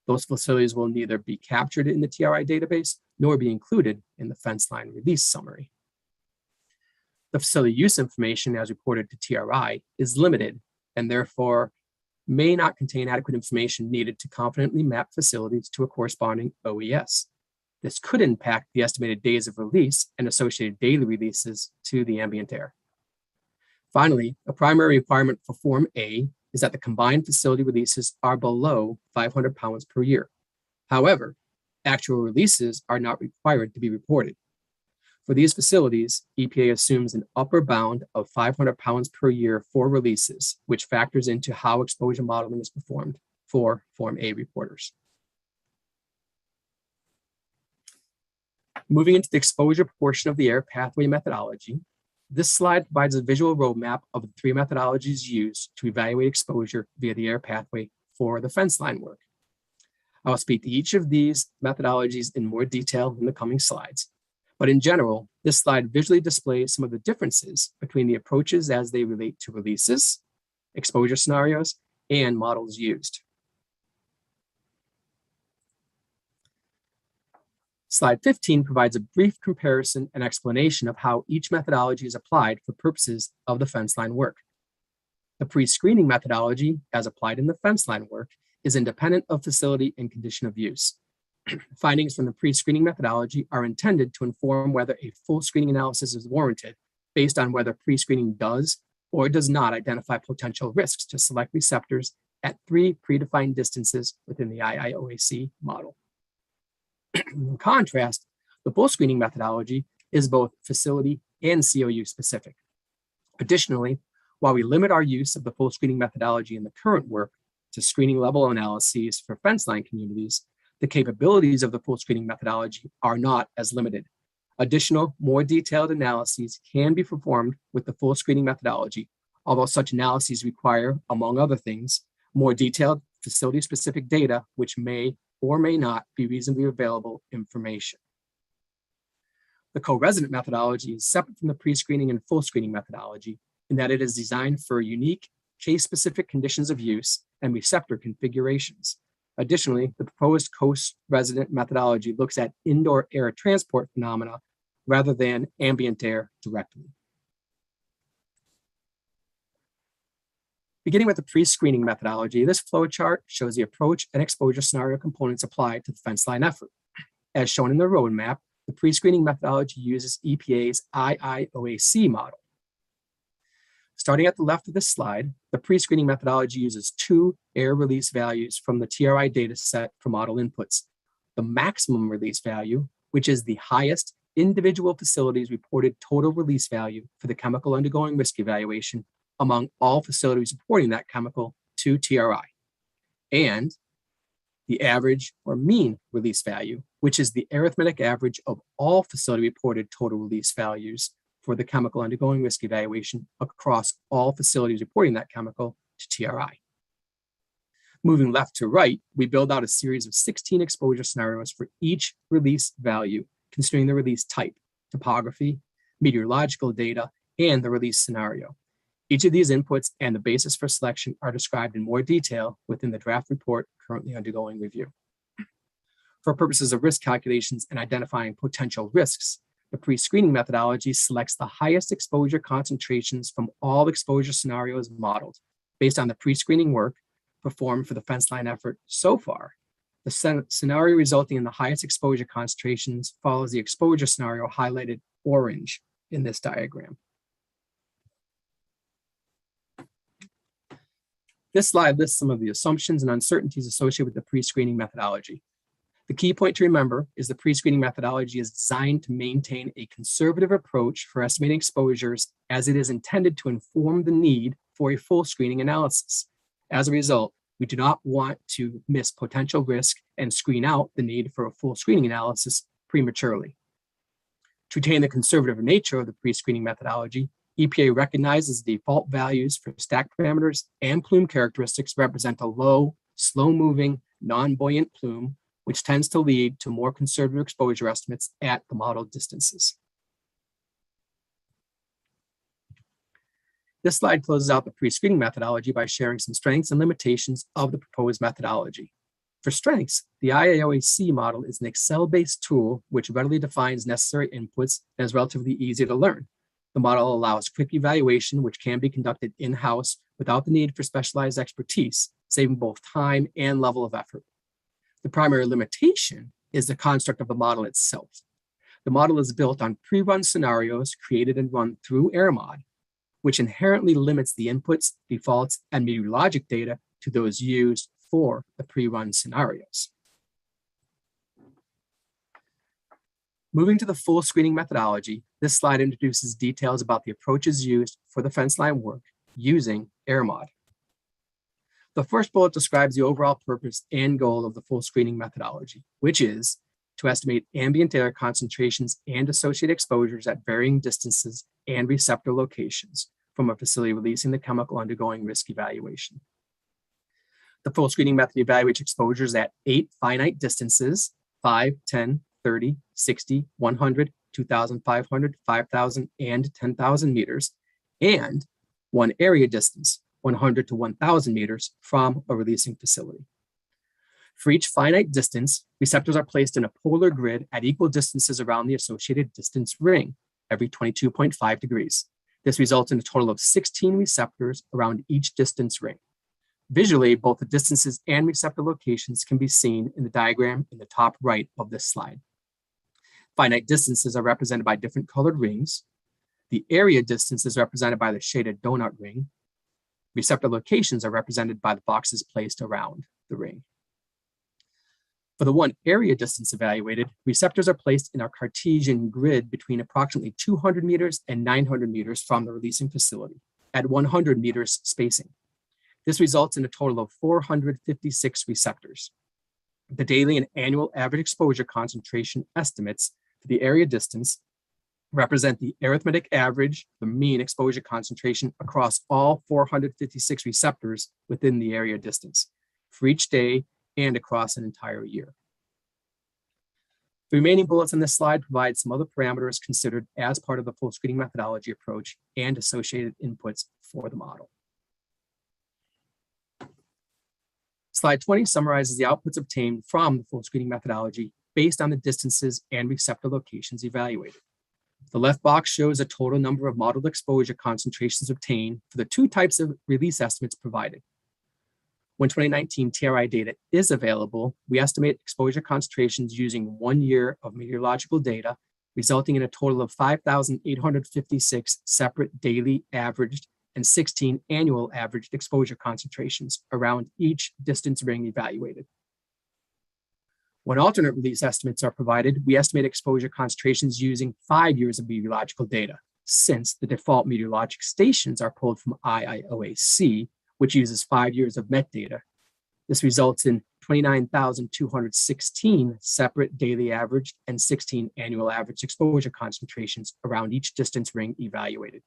Those facilities will neither be captured in the TRI database nor be included in the fence line release summary. The facility use information as reported to TRI is limited and therefore may not contain adequate information needed to confidently map facilities to a corresponding OES. This could impact the estimated days of release and associated daily releases to the ambient air. Finally, a primary requirement for Form A is that the combined facility releases are below 500 pounds per year. However, actual releases are not required to be reported. For these facilities, EPA assumes an upper bound of 500 pounds per year for releases, which factors into how exposure modeling is performed for Form A reporters. Moving into the exposure portion of the air pathway methodology, this slide provides a visual roadmap of the three methodologies used to evaluate exposure via the air pathway for the fence line work. I will speak to each of these methodologies in more detail in the coming slides. But in general, this slide visually displays some of the differences between the approaches as they relate to releases, exposure scenarios, and models used. Slide 15 provides a brief comparison and explanation of how each methodology is applied for purposes of the fence line work. The pre-screening methodology, as applied in the fence line work, is independent of facility and condition of use. Findings from the pre-screening methodology are intended to inform whether a full screening analysis is warranted based on whether pre-screening does or does not identify potential risks to select receptors at 3 predefined distances within the IIOAC model. In contrast, the full screening methodology is both facility and COU specific. Additionally, while we limit our use of the full screening methodology in the current work to screening level analyses for fence line communities, the capabilities of the full screening methodology are not as limited. Additional, more detailed analyses can be performed with the full screening methodology, although such analyses require, among other things, more detailed facility-specific data, which may or may not be reasonably available information. The co-resident methodology is separate from the pre-screening and full screening methodology in that it is designed for unique case-specific conditions of use and receptor configurations. Additionally, the proposed co-resident methodology looks at indoor air transport phenomena rather than ambient air directly. Beginning with the pre-screening methodology, this flowchart shows the approach and exposure scenario components applied to the fence line effort. As shown in the roadmap, the pre-screening methodology uses EPA's IIOAC model. Starting at the left of this slide, the pre-screening methodology uses 2 air release values from the TRI data set for model inputs. The maximum release value, which is the highest individual facilities reported total release value for the chemical undergoing risk evaluation among all facilities reporting that chemical to TRI, and the average or mean release value, which is the arithmetic average of all facility reported total release values for the chemical undergoing risk evaluation across all facilities reporting that chemical to TRI. Moving left to right, we build out a series of 16 exposure scenarios for each release value, considering the release type, topography, meteorological data, and the release scenario. Each of these inputs and the basis for selection are described in more detail within the draft report currently undergoing review. For purposes of risk calculations and identifying potential risks, the pre-screening methodology selects the highest exposure concentrations from all exposure scenarios modeled. Based on the pre-screening work performed for the fence line effort so far, the scenario resulting in the highest exposure concentrations follows the exposure scenario highlighted orange in this diagram. This slide lists some of the assumptions and uncertainties associated with the pre-screening methodology. The key point to remember is the pre-screening methodology is designed to maintain a conservative approach for estimating exposures, as it is intended to inform the need for a full screening analysis. As a result, we do not want to miss potential risk and screen out the need for a full screening analysis prematurely. To retain the conservative nature of the pre-screening methodology, EPA recognizes the default values for stack parameters and plume characteristics represent a low, slow-moving, non-buoyant plume, which tends to lead to more conservative exposure estimates at the modeled distances. This slide closes out the pre-screening methodology by sharing some strengths and limitations of the proposed methodology. For strengths, the IIOAC model is an Excel-based tool which readily defines necessary inputs and is relatively easy to learn. The model allows quick evaluation, which can be conducted in-house without the need for specialized expertise, saving both time and level of effort. The primary limitation is the construct of the model itself. The model is built on pre-run scenarios created and run through AirMod, which inherently limits the inputs, defaults, and meteorologic data to those used for the pre-run scenarios. Moving to the full screening methodology, this slide introduces details about the approaches used for the fence line work using AirMod. The first bullet describes the overall purpose and goal of the full screening methodology, which is to estimate ambient air concentrations and associated exposures at varying distances and receptor locations from a facility releasing the chemical undergoing risk evaluation. The full screening method evaluates exposures at 8 finite distances, 5, 10, 30, 60, 100, 2,500, 5,000, and 10,000 meters, and 1 area distance, 100 to 1,000 meters from a releasing facility. For each finite distance, receptors are placed in a polar grid at equal distances around the associated distance ring, every 22.5 degrees. This results in a total of 16 receptors around each distance ring. Visually, both the distances and receptor locations can be seen in the diagram in the top right of this slide. Finite distances are represented by different colored rings. The area distance is represented by the shaded donut ring. Receptor locations are represented by the boxes placed around the ring. For the one area distance evaluated, receptors are placed in a Cartesian grid between approximately 200 meters and 900 meters from the releasing facility at 100 meters spacing. This results in a total of 456 receptors. The daily and annual average exposure concentration estimates for the area distance represent the arithmetic average, the mean exposure concentration across all 456 receptors within the area distance for each day and across an entire year. The remaining bullets on this slide provide some other parameters considered as part of the full screening methodology approach and associated inputs for the model. Slide 20 summarizes the outputs obtained from the full screening methodology based on the distances and receptor locations evaluated. The left box shows a total number of modeled exposure concentrations obtained for the two types of release estimates provided. When 2019 TRI data is available, we estimate exposure concentrations using 1 year of meteorological data, resulting in a total of 5,856 separate daily averaged and 16 annual averaged exposure concentrations around each distance ring evaluated. When alternate release estimates are provided, we estimate exposure concentrations using 5 years of meteorological data, since the default meteorologic stations are pulled from IIOAC, which uses 5 years of MET data. This results in 29,216 separate daily average and 16 annual average exposure concentrations around each distance ring evaluated.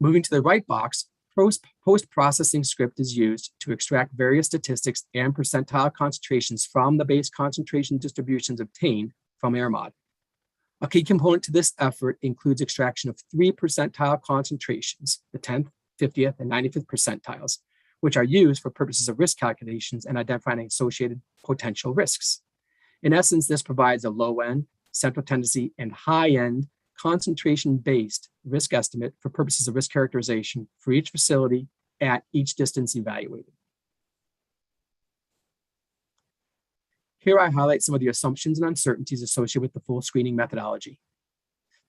Moving to the right box, post-processing script is used to extract various statistics and percentile concentrations from the base concentration distributions obtained from AirMod. A key component to this effort includes extraction of 3 percentile concentrations, the 10th, 50th, and 95th percentiles, which are used for purposes of risk calculations and identifying associated potential risks. In essence, this provides a low-end, central tendency, and high-end concentration-based risk estimate for purposes of risk characterization for each facility at each distance evaluated. Here I highlight some of the assumptions and uncertainties associated with the full screening methodology.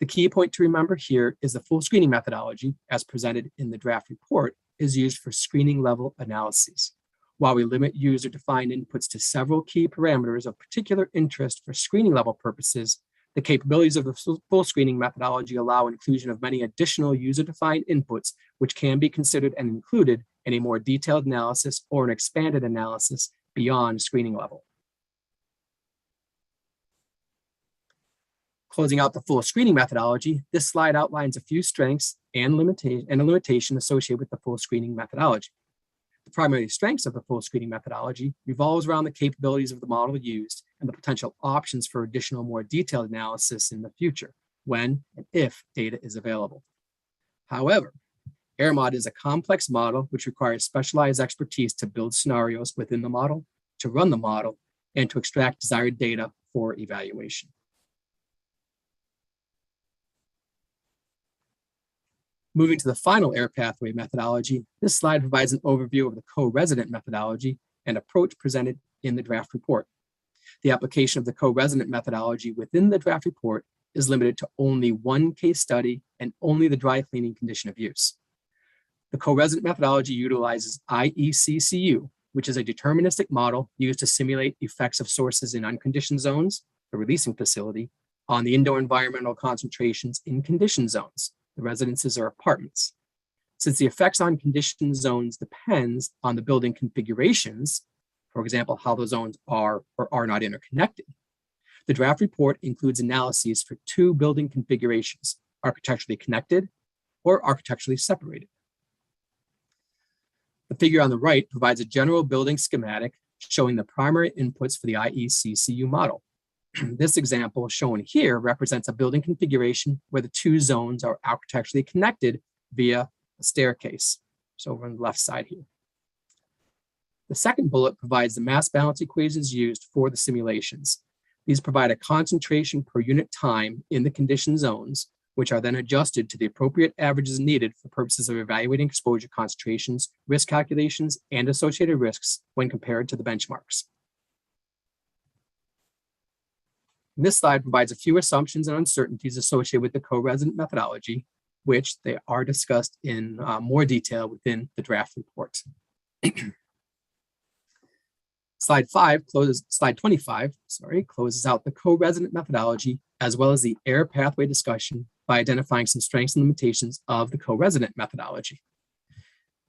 The key point to remember here is the full screening methodology, as presented in the draft report, is used for screening level analyses. While we limit user-defined inputs to several key parameters of particular interest for screening level purposes, the capabilities of the full screening methodology allow inclusion of many additional user-defined inputs, which can be considered and included in a more detailed analysis or an expanded analysis beyond screening level. Closing out the full screening methodology, this slide outlines a few strengths and a limitation associated with the full screening methodology. The primary strengths of the full screening methodology revolves around the capabilities of the model used and the potential options for additional more detailed analysis in the future, when and if data is available. However, AirMod is a complex model which requires specialized expertise to build scenarios within the model, to run the model, and to extract desired data for evaluation. Moving to the final air pathway methodology, this slide provides an overview of the co-resident methodology and approach presented in the draft report. The application of the co-resident methodology within the draft report is limited to only one case study and only the dry cleaning condition of use. The co-resident methodology utilizes IECCU, which is a deterministic model used to simulate effects of sources in unconditioned zones, the releasing facility, on the indoor environmental concentrations in conditioned zones, the residences or apartments. Since the effects on conditioned zones depends on the building configurations, for example, how the zones are or are not interconnected, the draft report includes analyses for 2 building configurations, architecturally connected or architecturally separated. The figure on the right provides a general building schematic showing the primary inputs for the IECCU model. This example shown here represents a building configuration where the 2 zones are architecturally connected via a staircase. So over on the left side here. The second bullet provides the mass balance equations used for the simulations. These provide a concentration per unit time in the conditioned zones, which are then adjusted to the appropriate averages needed for purposes of evaluating exposure concentrations, risk calculations, and associated risks when compared to the benchmarks. This slide provides a few assumptions and uncertainties associated with the co-resident methodology, which they are discussed in more detail within the draft report. Slide 25, closes out the co-resident methodology as well as the air pathway discussion by identifying some strengths and limitations of the co-resident methodology.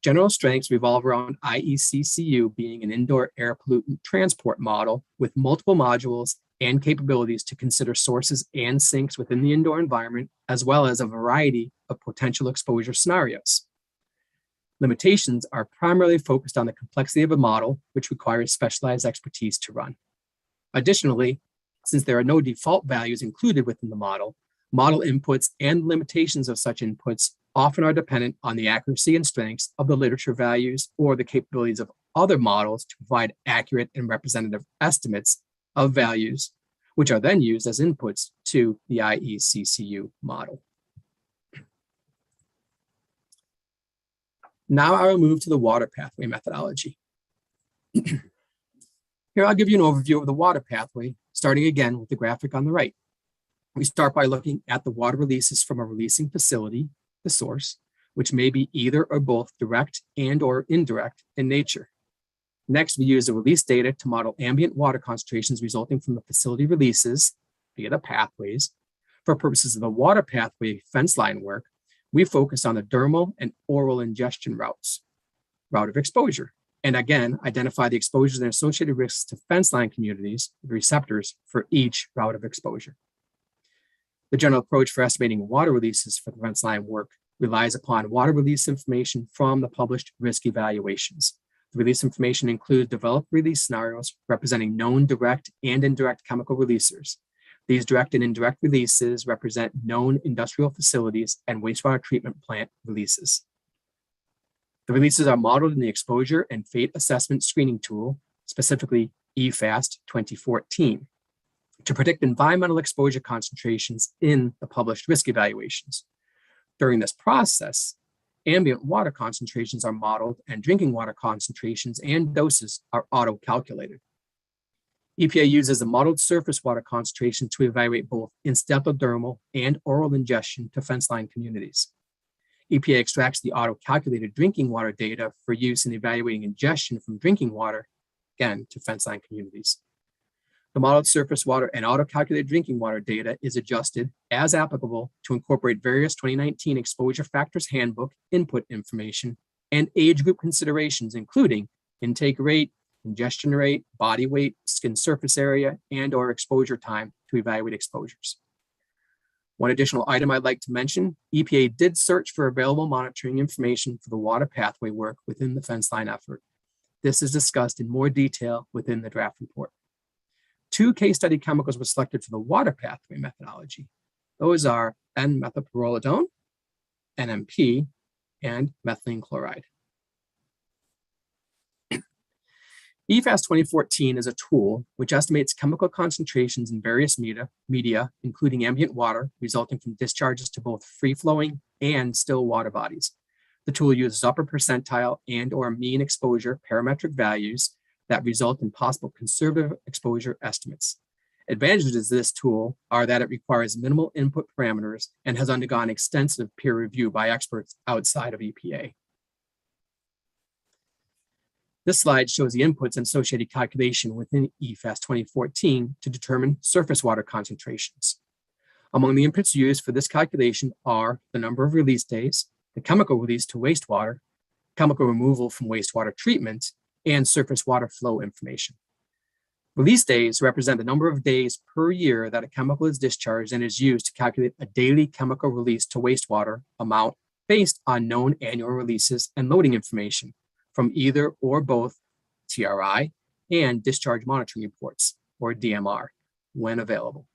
General strengths revolve around IECCU being an indoor air pollutant transport model with multiple modules and capabilities to consider sources and sinks within the indoor environment, as well as a variety of potential exposure scenarios. Limitations are primarily focused on the complexity of a model, which requires specialized expertise to run. Additionally, since there are no default values included within the model inputs and limitations of such inputs often are dependent on the accuracy and strengths of the literature values or the capabilities of other models to provide accurate and representative estimates of values, which are then used as inputs to the IECCU model. Now I will move to the water pathway methodology. Here I'll give you an overview of the water pathway, starting again with the graphic on the right. We start by looking at the water releases from a releasing facility, the source, which may be either or both direct and or indirect in nature. Next, we use the release data to model ambient water concentrations resulting from the facility releases via the pathways. For purposes of the water pathway fence line work, we focus on the dermal and oral ingestion route of exposure, and again, identify the exposures and associated risks to fence line communities, the receptors for each route of exposure. The general approach for estimating water releases for the fence line work relies upon water release information from the published risk evaluations. The release information includes developed release scenarios representing known direct and indirect chemical releasers. These direct and indirect releases represent known industrial facilities and wastewater treatment plant releases. The releases are modeled in the exposure and fate assessment screening tool, specifically EFAST 2014, to predict environmental exposure concentrations in the published risk evaluations. During this process, ambient water concentrations are modeled and drinking water concentrations and doses are auto-calculated. EPA uses a modeled surface water concentration to evaluate both incidental dermal and oral ingestion to fence line communities. EPA extracts the auto-calculated drinking water data for use in evaluating ingestion from drinking water, again, to fence line communities. The modeled surface water and auto-calculated drinking water data is adjusted as applicable to incorporate various 2019 Exposure Factors Handbook input information and age group considerations, including intake rate, ingestion rate, body weight, skin surface area, and or exposure time to evaluate exposures. One additional item I'd like to mention, EPA did search for available monitoring information for the water pathway work within the fence line effort. This is discussed in more detail within the draft report. 2 case study chemicals were selected for the water pathway methodology. Those are N-methylpyrrolidone, NMP, and methylene chloride. EFAST 2014 is a tool which estimates chemical concentrations in various media, including ambient water, resulting from discharges to both free-flowing and still water bodies. The tool uses upper percentile and or mean exposure parametric values that result in possible conservative exposure estimates. Advantages of this tool are that it requires minimal input parameters and has undergone extensive peer review by experts outside of EPA. This slide shows the inputs and associated calculation within EFAST 2014 to determine surface water concentrations. Among the inputs used for this calculation are the number of release days, the chemical release to wastewater, chemical removal from wastewater treatment, and surface water flow information. Release days represent the number of days per year that a chemical is discharged and is used to calculate a daily chemical release to wastewater amount based on known annual releases and loading information from either or both TRI and discharge monitoring reports, or DMR, when available.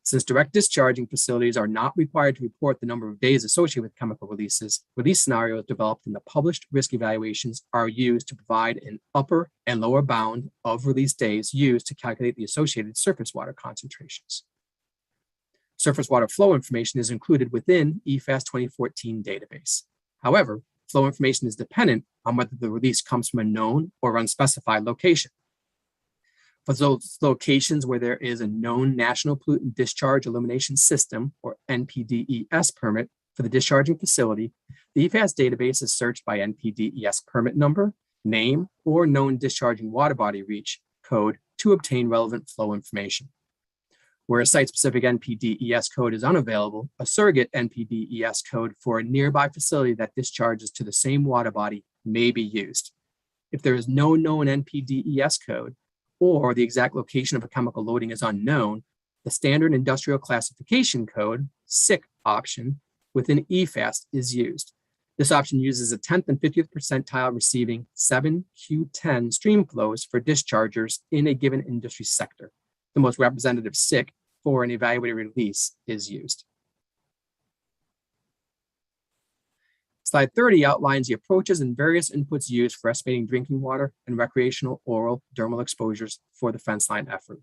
Since direct discharging facilities are not required to report the number of days associated with chemical releases, release scenarios developed in the published risk evaluations are used to provide an upper and lower bound of release days used to calculate the associated surface water concentrations. Surface water flow information is included within EFAST 2014 database. However, flow information is dependent on whether the release comes from a known or unspecified location. For those locations where there is a known National Pollutant Discharge Elimination System, or NPDES permit for the discharging facility, the EFAS database is searched by NPDES permit number, name, or known discharging water body reach code to obtain relevant flow information. Where a site-specific NPDES code is unavailable, a surrogate NPDES code for a nearby facility that discharges to the same water body may be used. If there is no known NPDES code, or the exact location of a chemical loading is unknown, the Standard Industrial Classification Code, SICC option, within EFAS is used. This option uses a 10th and 50th percentile receiving 7Q10 stream flows for dischargers in a given industry sector. The most representative SICC for an evaluated release is used. Slide 30 outlines the approaches and various inputs used for estimating drinking water and recreational oral dermal exposures for the fence line effort.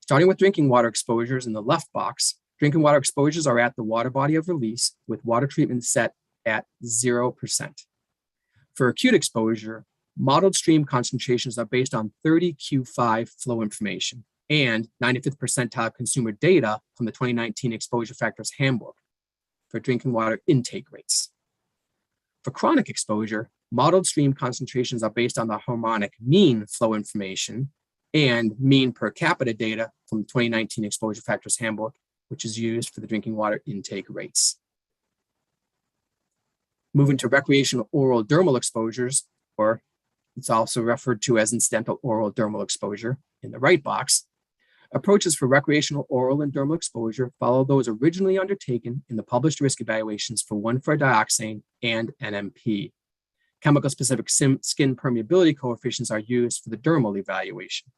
Starting with drinking water exposures in the left box, drinking water exposures are at the water body of release with water treatment set at 0%. For acute exposure, modeled stream concentrations are based on 30Q5 flow information and 95th percentile consumer data from the 2019 Exposure Factors Handbook for drinking water intake rates. For chronic exposure, modeled stream concentrations are based on the harmonic mean flow information and mean per capita data from the 2019 Exposure Factors Handbook, which is used for the drinking water intake rates. Moving to recreational oral dermal exposures, or it's also referred to as incidental oral dermal exposure in the right box, approaches for recreational oral and dermal exposure follow those originally undertaken in the published risk evaluations for 1,4-dioxane and NMP. Chemical-specific skin permeability coefficients are used for the dermal evaluation.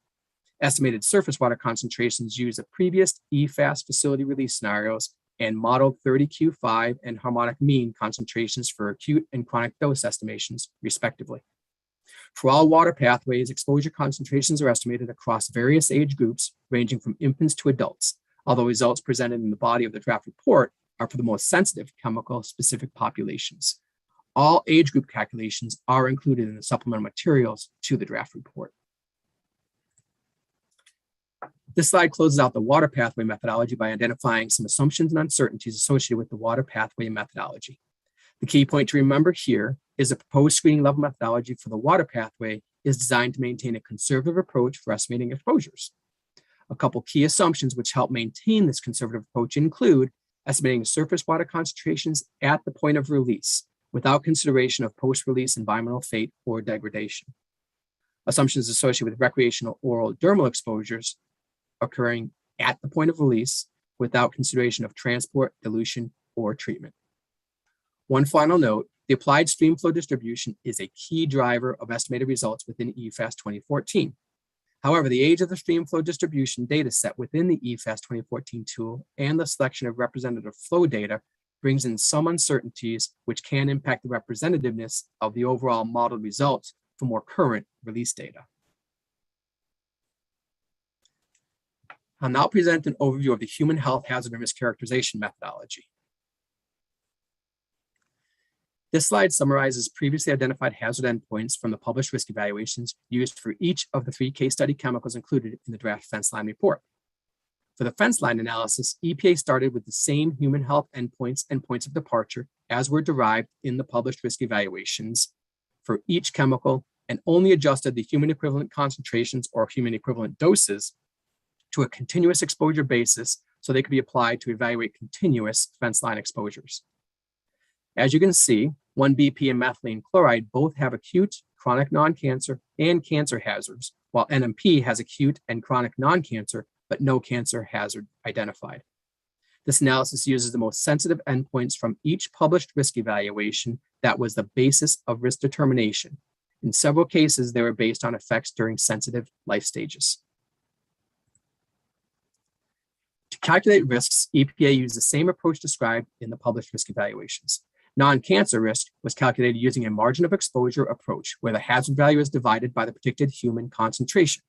Estimated surface water concentrations use the previous EFAS facility release scenarios and modeled 30Q5 and harmonic mean concentrations for acute and chronic dose estimations, respectively. For all water pathways, exposure concentrations are estimated across various age groups, ranging from infants to adults, although results presented in the body of the draft report are for the most sensitive chemical-specific populations. All age group calculations are included in the supplemental materials to the draft report. This slide closes out the water pathway methodology by identifying some assumptions and uncertainties associated with the water pathway methodology. The key point to remember here is the proposed screening level methodology for the water pathway is designed to maintain a conservative approach for estimating exposures. A couple key assumptions which help maintain this conservative approach include estimating surface water concentrations at the point of release without consideration of post-release environmental fate or degradation. Assumptions associated with recreational oral dermal exposures occurring at the point of release without consideration of transport, dilution, or treatment. One final note, the applied stream flow distribution is a key driver of estimated results within EFAS 2014. However, the age of the stream flow distribution data set within the EFAS 2014 tool and the selection of representative flow data brings in some uncertainties which can impact the representativeness of the overall modeled results for more current release data. I'll now present an overview of the human health hazard and risk characterization methodology. This slide summarizes previously identified hazard endpoints from the published risk evaluations used for each of the 3 case study chemicals included in the draft fence line report. For the fence line analysis, EPA started with the same human health endpoints and points of departure as were derived in the published risk evaluations for each chemical and only adjusted the human equivalent concentrations or human equivalent doses to a continuous exposure basis so they could be applied to evaluate continuous fence line exposures. As you can see, 1-BP and methylene chloride both have acute, chronic non-cancer, and cancer hazards, while NMP has acute and chronic non-cancer, but no cancer hazard identified. This analysis uses the most sensitive endpoints from each published risk evaluation that was the basis of risk determination. In several cases, they were based on effects during sensitive life stages. To calculate risks, EPA used the same approach described in the published risk evaluations. Non-cancer risk was calculated using a margin of exposure approach, where the hazard value is divided by the predicted human concentration.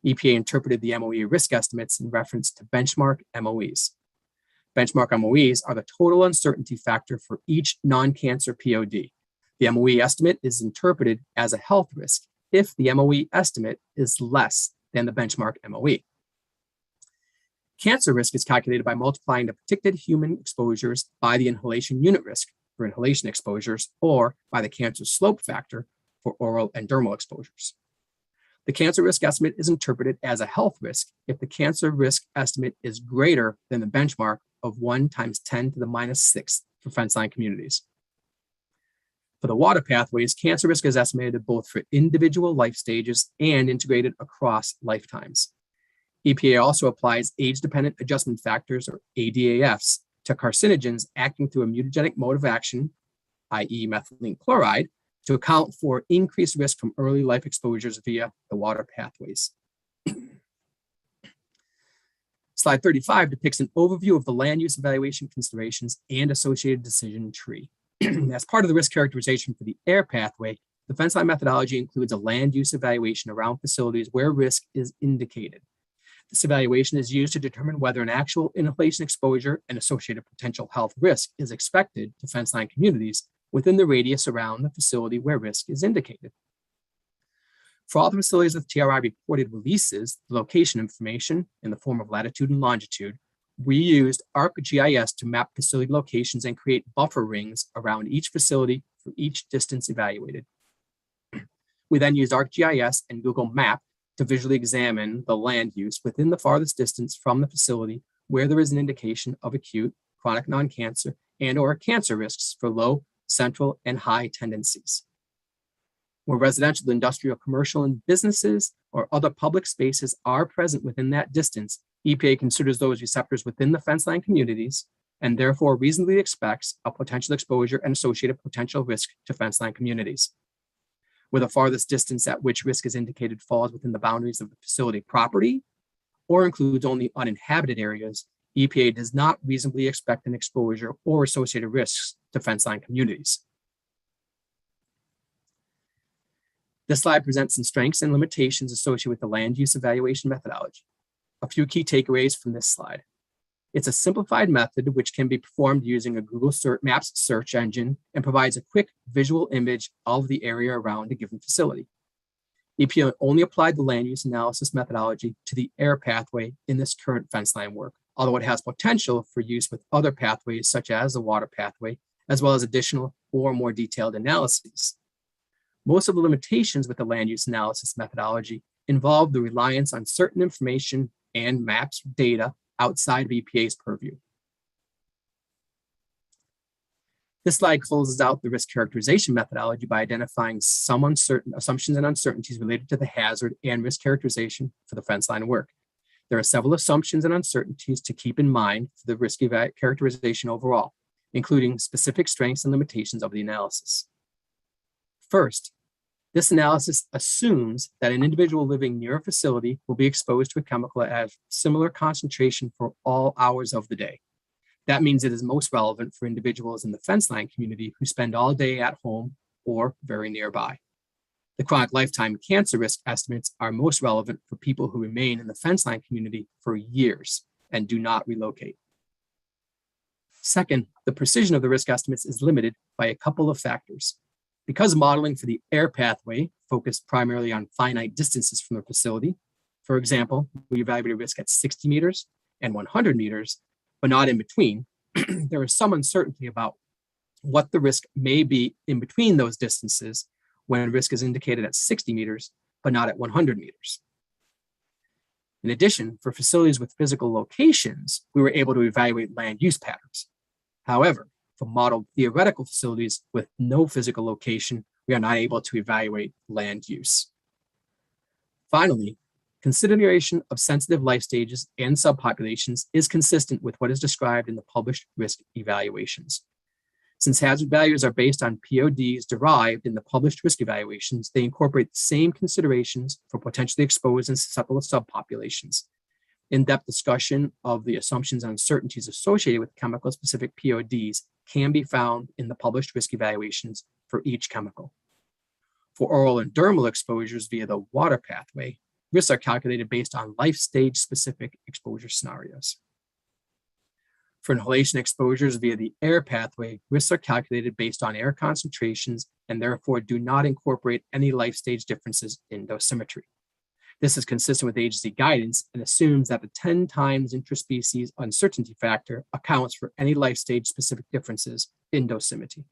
EPA interpreted the MOE risk estimates in reference to benchmark MOEs. Benchmark MOEs are the total uncertainty factor for each non-cancer POD. The MOE estimate is interpreted as a health risk if the MOE estimate is less than the benchmark MOE. Cancer risk is calculated by multiplying the predicted human exposures by the inhalation unit risk for inhalation exposures or by the cancer slope factor for oral and dermal exposures. The cancer risk estimate is interpreted as a health risk if the cancer risk estimate is greater than the benchmark of 1 × 10⁻⁶ for fence line communities. For the water pathways, cancer risk is estimated both for individual life stages and integrated across lifetimes. EPA also applies age-dependent adjustment factors, or ADAFs, to carcinogens acting through a mutagenic mode of action, i.e. methylene chloride, to account for increased risk from early life exposures via the water pathways. Slide 35 depicts an overview of the land use evaluation considerations and associated decision tree. As part of the risk characterization for the air pathway, the fence line methodology includes a land use evaluation around facilities where risk is indicated. This evaluation is used to determine whether an actual inhalation exposure and associated potential health risk is expected to fence line communities within the radius around the facility where risk is indicated. For all the facilities with TRI reported releases, the location information in the form of latitude and longitude, we used ArcGIS to map facility locations and create buffer rings around each facility for each distance evaluated. We then used ArcGIS and Google Map to visually examine the land use within the farthest distance from the facility where there is an indication of acute, chronic non-cancer, and/or cancer risks for low, central, and high tendencies. Where residential, industrial, commercial, and businesses or other public spaces are present within that distance, EPA considers those receptors within the fence line communities and therefore reasonably expects a potential exposure and associated potential risk to fence line communities. Where the farthest distance at which risk is indicated falls within the boundaries of the facility property or includes only uninhabited areas, EPA does not reasonably expect an exposure or associated risks to fence line communities. This slide presents some strengths and limitations associated with the land use evaluation methodology. A few key takeaways from this slide. It's a simplified method which can be performed using a Google Maps search engine and provides a quick visual image of the area around a given facility. EPA only applied the land use analysis methodology to the air pathway in this current fence line work, although it has potential for use with other pathways such as the water pathway, as well as additional or more detailed analyses. Most of the limitations with the land use analysis methodology involve the reliance on certain information and maps data outside of EPA's purview. This slide closes out the risk characterization methodology by identifying some uncertain assumptions and uncertainties related to the hazard and risk characterization for the fence line work. There are several assumptions and uncertainties to keep in mind for the risk characterization overall, including specific strengths and limitations of the analysis. First, this analysis assumes that an individual living near a facility will be exposed to a chemical at a similar concentration for all hours of the day. That means it is most relevant for individuals in the fence line community who spend all day at home or very nearby. The chronic lifetime cancer risk estimates are most relevant for people who remain in the fence line community for years and do not relocate. Second, the precision of the risk estimates is limited by a couple of factors. Because modeling for the air pathway focused primarily on finite distances from the facility, for example, we evaluated risk at 60 meters and 100 meters, but not in between, there is some uncertainty about what the risk may be in between those distances when risk is indicated at 60 meters, but not at 100 meters. In addition, for facilities with physical locations, we were able to evaluate land use patterns. However, for modeled theoretical facilities with no physical location, we are not able to evaluate land use. Finally, consideration of sensitive life stages and subpopulations is consistent with what is described in the published risk evaluations. Since hazard values are based on PODs derived in the published risk evaluations, they incorporate the same considerations for potentially exposed and susceptible subpopulations. In-depth discussion of the assumptions and uncertainties associated with chemical-specific PODs can be found in the published risk evaluations for each chemical. For oral and dermal exposures via the water pathway, risks are calculated based on life stage-specific exposure scenarios. For inhalation exposures via the air pathway, risks are calculated based on air concentrations and therefore do not incorporate any life stage differences in dosimetry. This is consistent with agency guidance and assumes that the 10 times interspecies uncertainty factor accounts for any life stage specific differences in dosimetry.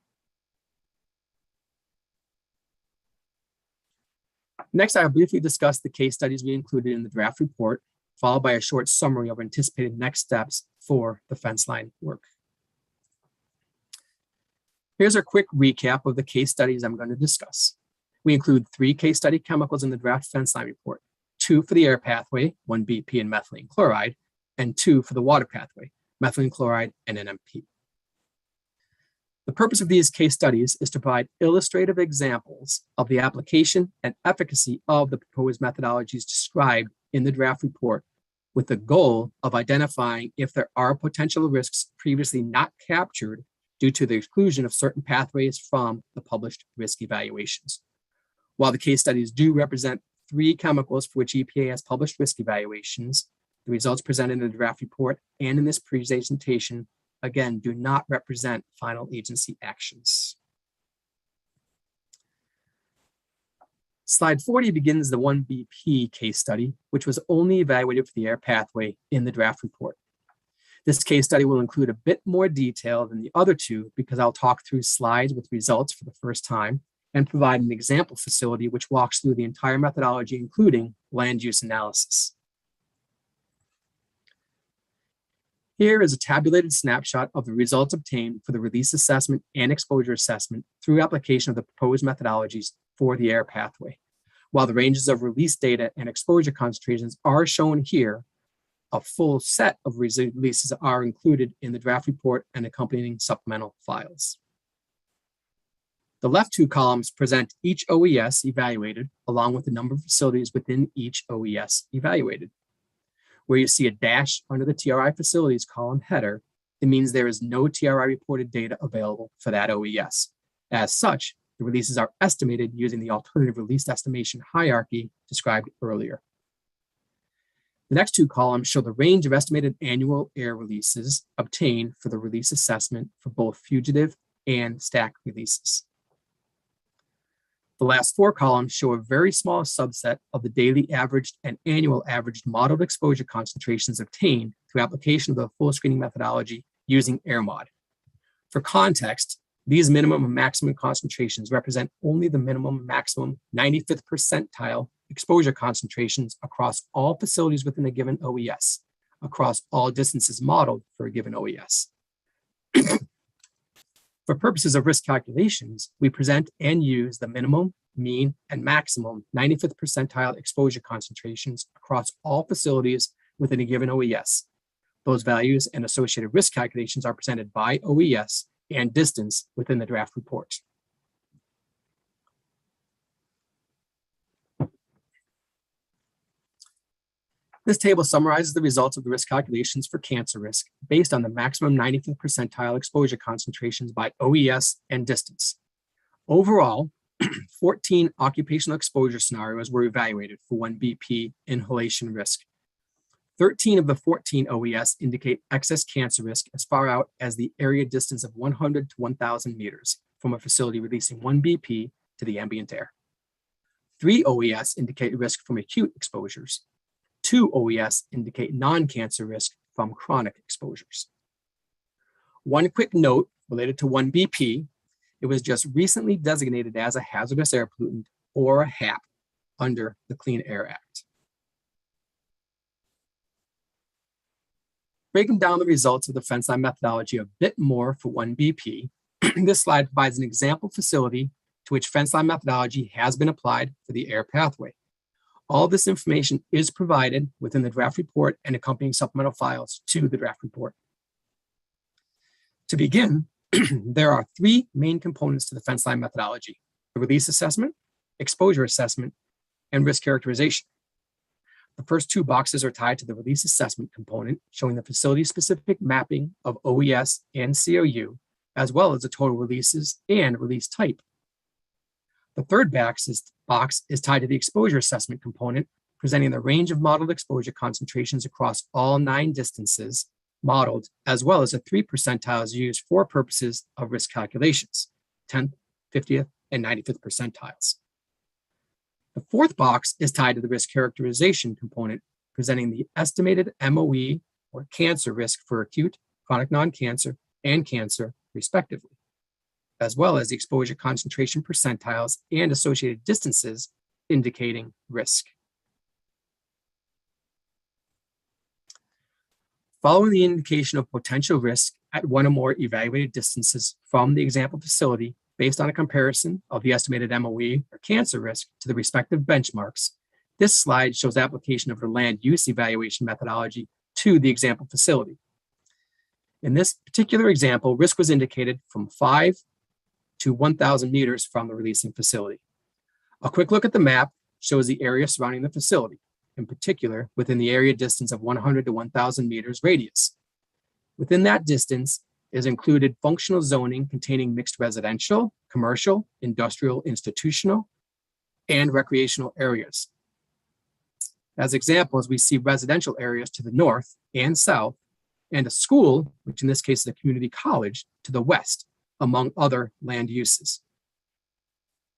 Next, I'll briefly discuss the case studies we included in the draft report, followed by a short summary of anticipated next steps for the fence line work. Here's a quick recap of the case studies I'm going to discuss. We include 3 case study chemicals in the draft fence line report, 2 for the air pathway, 1BP and methylene chloride, and 2 for the water pathway, methylene chloride and NMP. The purpose of these case studies is to provide illustrative examples of the application and efficacy of the proposed methodologies described in the draft report, with the goal of identifying if there are potential risks previously not captured due to the exclusion of certain pathways from the published risk evaluations. While the case studies do represent 3 chemicals for which EPA has published risk evaluations, the results presented in the draft report and in this presentation, again, do not represent final agency actions. Slide 40 begins the 1BP case study, which was only evaluated for the air pathway in the draft report. This case study will include a bit more detail than the other 2 because I'll talk through slides with results for the first time and provide an example facility which walks through the entire methodology, including land use analysis. Here is a tabulated snapshot of the results obtained for the release assessment and exposure assessment through application of the proposed methodologies for the air pathway. While the ranges of release data and exposure concentrations are shown here, a full set of releases are included in the draft report and accompanying supplemental files. The left 2 columns present each OES evaluated along with the number of facilities within each OES evaluated. Where you see a dash under the TRI facilities column header, it means there is no TRI reported data available for that OES. As such, the releases are estimated using the alternative release estimation hierarchy described earlier. The next 2 columns show the range of estimated annual air releases obtained for the release assessment for both fugitive and SACC releases. The last 4 columns show a very small subset of the daily averaged and annual averaged modeled exposure concentrations obtained through application of the full screening methodology using AirMod. For context, these minimum and maximum concentrations represent only the minimum and maximum 95th percentile exposure concentrations across all facilities within a given OES, across all distances modeled for a given OES. For purposes of risk calculations, we present and use the minimum, mean, and maximum 95th percentile exposure concentrations across all facilities within a given OES. Those values and associated risk calculations are presented by OES and distance within the draft report. This table summarizes the results of the risk calculations for cancer risk based on the maximum 95th percentile exposure concentrations by OES and distance. Overall, 14 occupational exposure scenarios were evaluated for 1BP inhalation risk. 13 of the 14 OES indicate excess cancer risk as far out as the area distance of 100 to 1,000 meters from a facility releasing 1BP to the ambient air. 3 OES indicate risk from acute exposures. 2 OES indicate non-cancer risk from chronic exposures. One quick note related to 1BP, it was just recently designated as a hazardous air pollutant or a HAP under the Clean Air Act. Breaking down the results of the fence line methodology a bit more for 1BP, this slide provides an example facility to which fence line methodology has been applied for the air pathway. All this information is provided within the draft report and accompanying supplemental files to the draft report. To begin, there are 3 main components to the fence line methodology: the release assessment, exposure assessment, and risk characterization. The first 2 boxes are tied to the release assessment component, showing the facility-specific mapping of OES and COU, as well as the total releases and release type. The third box is tied to the exposure assessment component, presenting the range of modeled exposure concentrations across all 9 distances modeled, as well as the 3 percentiles used for purposes of risk calculations, 10th, 50th, and 95th percentiles. The fourth box is tied to the risk characterization component, presenting the estimated MOE or cancer risk for acute, chronic non-cancer, and cancer, respectively, as well as the exposure concentration percentiles and associated distances indicating risk. Following the indication of potential risk at one or more evaluated distances from the example facility based on a comparison of the estimated MOE or cancer risk to the respective benchmarks, this slide shows application of the land use evaluation methodology to the example facility. In this particular example, risk was indicated from 5 to 1,000 meters from the releasing facility. A quick look at the map shows the area surrounding the facility, in particular within the area distance of 100 to 1,000 meters radius. Within that distance is included functional zoning containing mixed residential, commercial, industrial, institutional, and recreational areas. As examples, we see residential areas to the north and south, and a school, which in this case is a community college, to the west, among other land uses.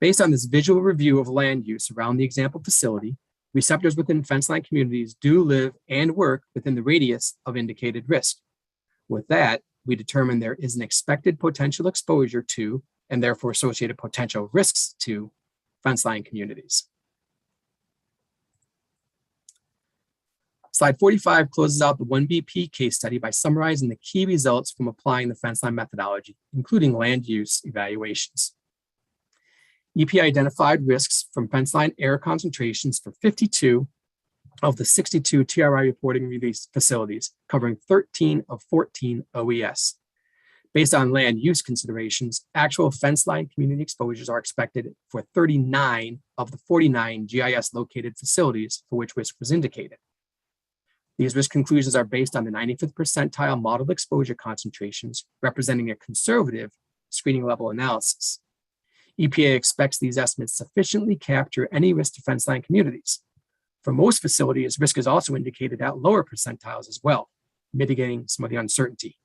Based on this visual review of land use around the example facility, receptors within fence line communities do live and work within the radius of indicated risk. With that, we determine there is an expected potential exposure to, and therefore associated potential risks to, fence line communities. Slide 45 closes out the 1BP case study by summarizing the key results from applying the fence line methodology, including land use evaluations. EPA identified risks from fence line air concentrations for 52 of the 62 TRI reporting release facilities, covering 13 of 14 OES. Based on land use considerations, actual fence line community exposures are expected for 39 of the 49 GIS located facilities for which risk was indicated. These risk conclusions are based on the 95th percentile modeled exposure concentrations, representing a conservative screening level analysis. EPA expects these estimates sufficiently capture any risk to fence line communities. For most facilities, risk is also indicated at lower percentiles as well, mitigating some of the uncertainty.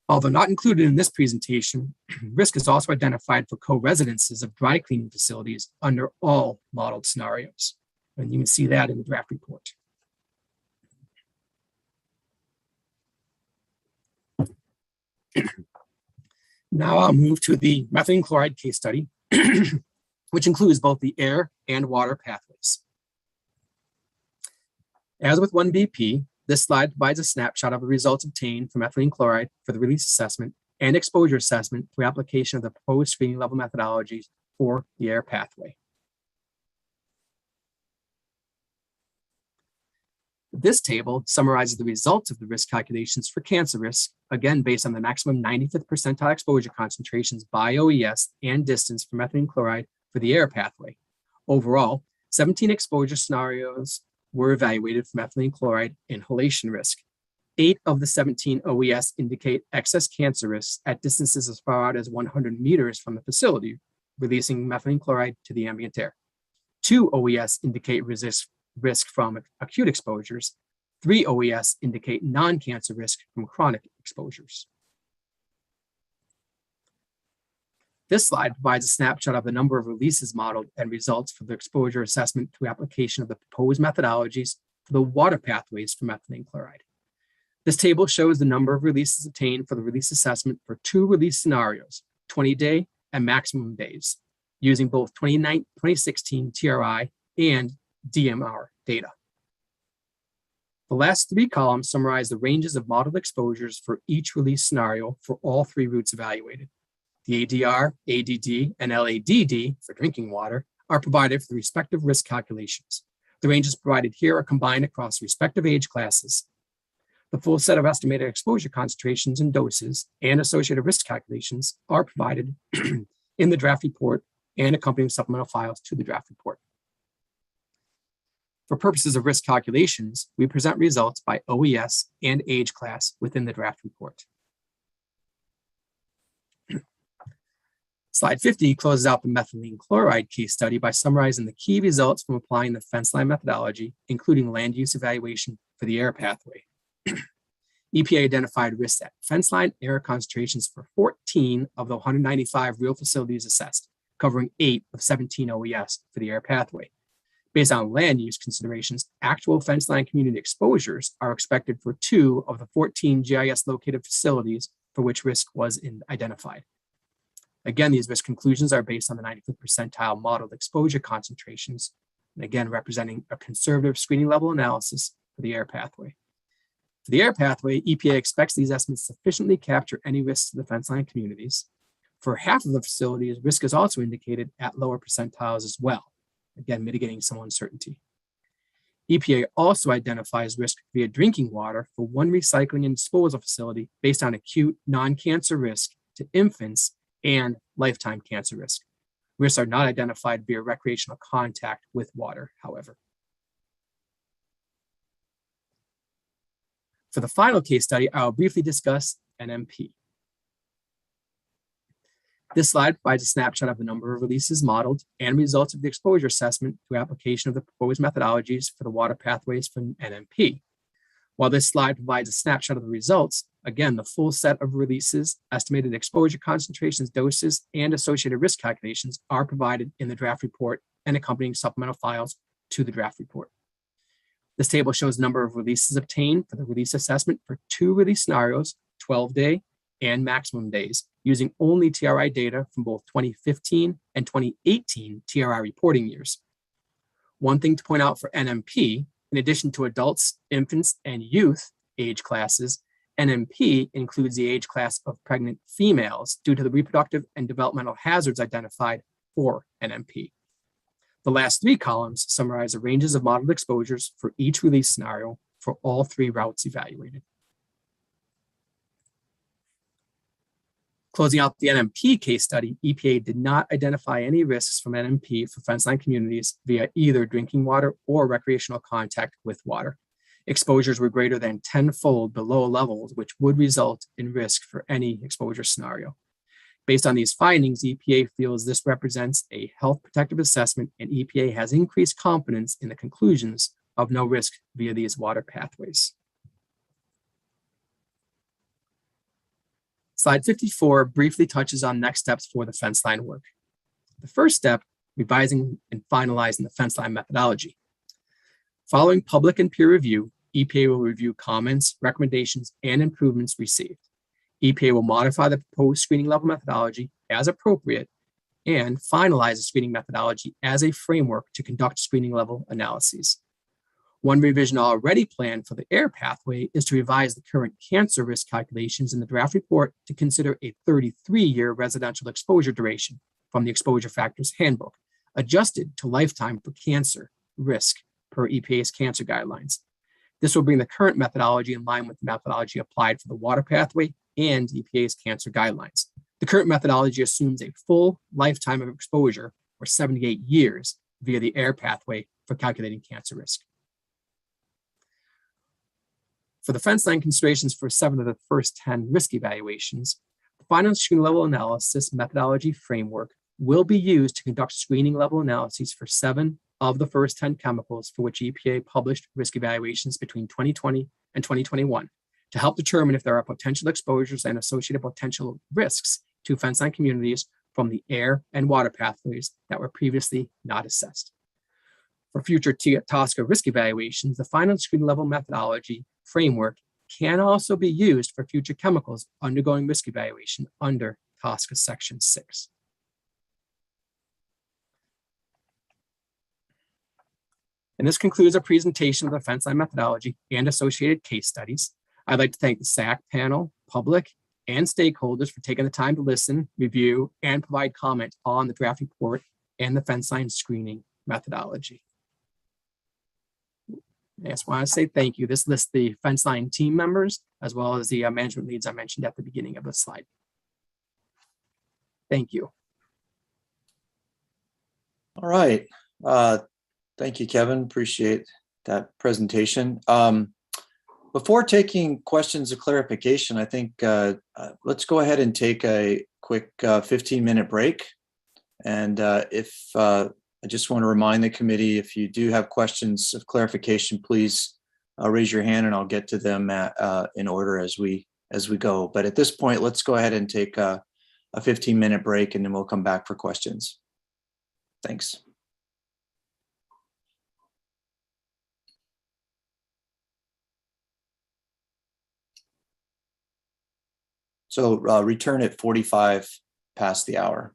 Although not included in this presentation, risk is also identified for co-residences of dry cleaning facilities under all modeled scenarios. And you can see that in the draft report. Now I'll move to the methylene chloride case study, which includes both the air and water pathways. As with 1BP, this slide provides a snapshot of the results obtained from methylene chloride for the release assessment and exposure assessment through application of the proposed screening level methodologies for the air pathway. This table summarizes the results of the risk calculations for cancer risk, again based on the maximum 95th percentile exposure concentrations by OES and distance for methylene chloride for the air pathway. Overall, 17 exposure scenarios were evaluated for methylene chloride inhalation risk. 8 of the 17 OES indicate excess cancer risks at distances as far out as 100 meters from the facility, releasing methylene chloride to the ambient air. 2 OES indicate risk from acute exposures. 3 OES indicate non-cancer risk from chronic exposures. This slide provides a snapshot of the number of releases modeled and results for the exposure assessment through application of the proposed methodologies for the water pathways for methylene chloride. This table shows the number of releases obtained for the release assessment for 2 release scenarios, 20-day and maximum days, using both 2016 TRI and DMR data. The last 3 columns summarize the ranges of modeled exposures for each release scenario for all 3 routes evaluated. The ADR, ADD, and LADD for drinking water are provided for the respective risk calculations. The ranges provided here are combined across respective age classes. The full set of estimated exposure concentrations and doses and associated risk calculations are provided in the draft report and accompanying supplemental files to the draft report. For purposes of risk calculations, we present results by OES and age class within the draft report. Slide 50 closes out the methylene chloride case study by summarizing the key results from applying the fence line methodology, including land use evaluation for the air pathway. EPA identified risks at fence line air concentrations for 14 of the 195 real facilities assessed, covering 8 of 17 OES for the air pathway. Based on land use considerations, actual fence line community exposures are expected for 2 of the 14 GIS located facilities for which risk was identified. Again, these risk conclusions are based on the 95th percentile modeled exposure concentrations, and again, representing a conservative screening level analysis for the air pathway. For the air pathway, EPA expects these estimates sufficiently capture any risks to the fence line communities. For half of the facilities, risk is also indicated at lower percentiles as well, again, mitigating some uncertainty. EPA also identifies risk via drinking water for 1 recycling and disposal facility based on acute non-cancer risk to infants and lifetime cancer risk. Risks are not identified via recreational contact with water, however. For the final case study, I'll briefly discuss NMP. This slide provides a snapshot of the number of releases modeled and results of the exposure assessment through application of the proposed methodologies for the water pathways from NMP. While this slide provides a snapshot of the results, again, the full set of releases, estimated exposure concentrations, doses, and associated risk calculations are provided in the draft report and accompanying supplemental files to the draft report. This table shows the number of releases obtained for the release assessment for 2 release scenarios, 12-day and maximum days, using only TRI data from both 2015 and 2018 TRI reporting years. One thing to point out for NMP, in addition to adults, infants, and youth age classes, NMP includes the age class of pregnant females due to the reproductive and developmental hazards identified for NMP. The last 3 columns summarize the ranges of modeled exposures for each release scenario for all 3 routes evaluated. Closing out the NMP case study, EPA did not identify any risks from NMP for fence line communities via either drinking water or recreational contact with water. Exposures were greater than 10-fold below levels, which would result in risk for any exposure scenario. Based on these findings, EPA feels this represents a health protective assessment, and EPA has increased confidence in the conclusions of no risk via these water pathways. Slide 54 briefly touches on next steps for the fence line work. The first step, revising and finalizing the fence line methodology. Following public and peer review, EPA will review comments, recommendations, and improvements received. EPA will modify the proposed screening level methodology as appropriate and finalize the screening methodology as a framework to conduct screening level analyses. One revision already planned for the air pathway is to revise the current cancer risk calculations in the draft report to consider a 33-year residential exposure duration from the Exposure Factors Handbook, adjusted to lifetime for cancer risk per EPA's cancer guidelines. This will bring the current methodology in line with the methodology applied for the water pathway and EPA's cancer guidelines. The current methodology assumes a full lifetime of exposure, or 78 years, via the air pathway for calculating cancer risk. For the fence line considerations for 7 of the first 10 risk evaluations, the final screening level analysis methodology framework will be used to conduct screening level analyses for 7 of the first 10 chemicals for which EPA published risk evaluations between 2020 and 2021 to help determine if there are potential exposures and associated potential risks to fence line communities from the air and water pathways that were previously not assessed. For future TSCA risk evaluations, the final screening level methodology framework can also be used for future chemicals undergoing risk evaluation under TSCA Section 6. And this concludes our presentation of the fence line methodology and associated case studies. I'd like to thank the SACC panel, public, and stakeholders for taking the time to listen, review, and provide comment on the draft report and the fence line screening methodology. I just want to say thank you. This lists the fence line team members as well as the management leads I mentioned at the beginning of the slide. Thank you. All right. Thank you, Kevin. Appreciate that presentation. Before taking questions of clarification, I think let's go ahead and take a quick 15-minute break. And I just want to remind the committee, if you do have questions of clarification, please raise your hand and I'll get to them in order as we go. But at this point, let's go ahead and take a 15-minute break and then we'll come back for questions. Thanks. So return at 45 past the hour.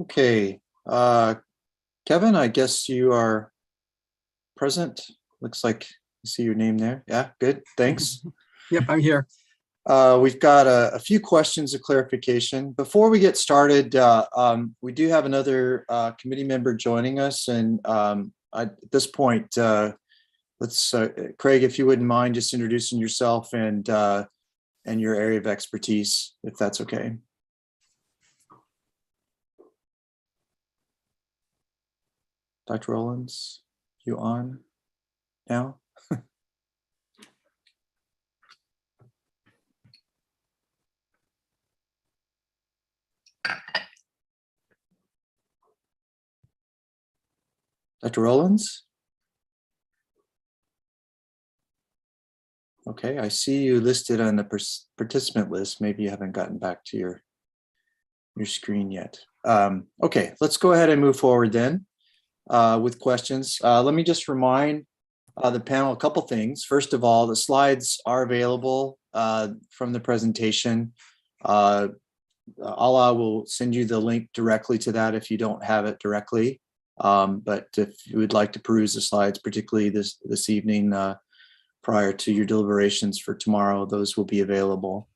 Okay, Kevin, I guess you are present. Looks like you see your name there. Yeah, good, thanks. Yep, I'm here. We've got a few questions of clarification. Before we get started, we do have another committee member joining us. And at this point, let's, Craig, if you wouldn't mind just introducing yourself and your area of expertise, if that's okay. Dr. Rollins, you on now? Dr. Rollins? Okay, I see you listed on the participant list. Maybe you haven't gotten back to your screen yet. Okay, let's go ahead and move forward then with questions. Let me just remind the panel a couple things. First of all, the slides are available from the presentation. Ala will send you the link directly to that if you don't have it directly. But if you would like to peruse the slides, particularly this evening prior to your deliberations for tomorrow, those will be available.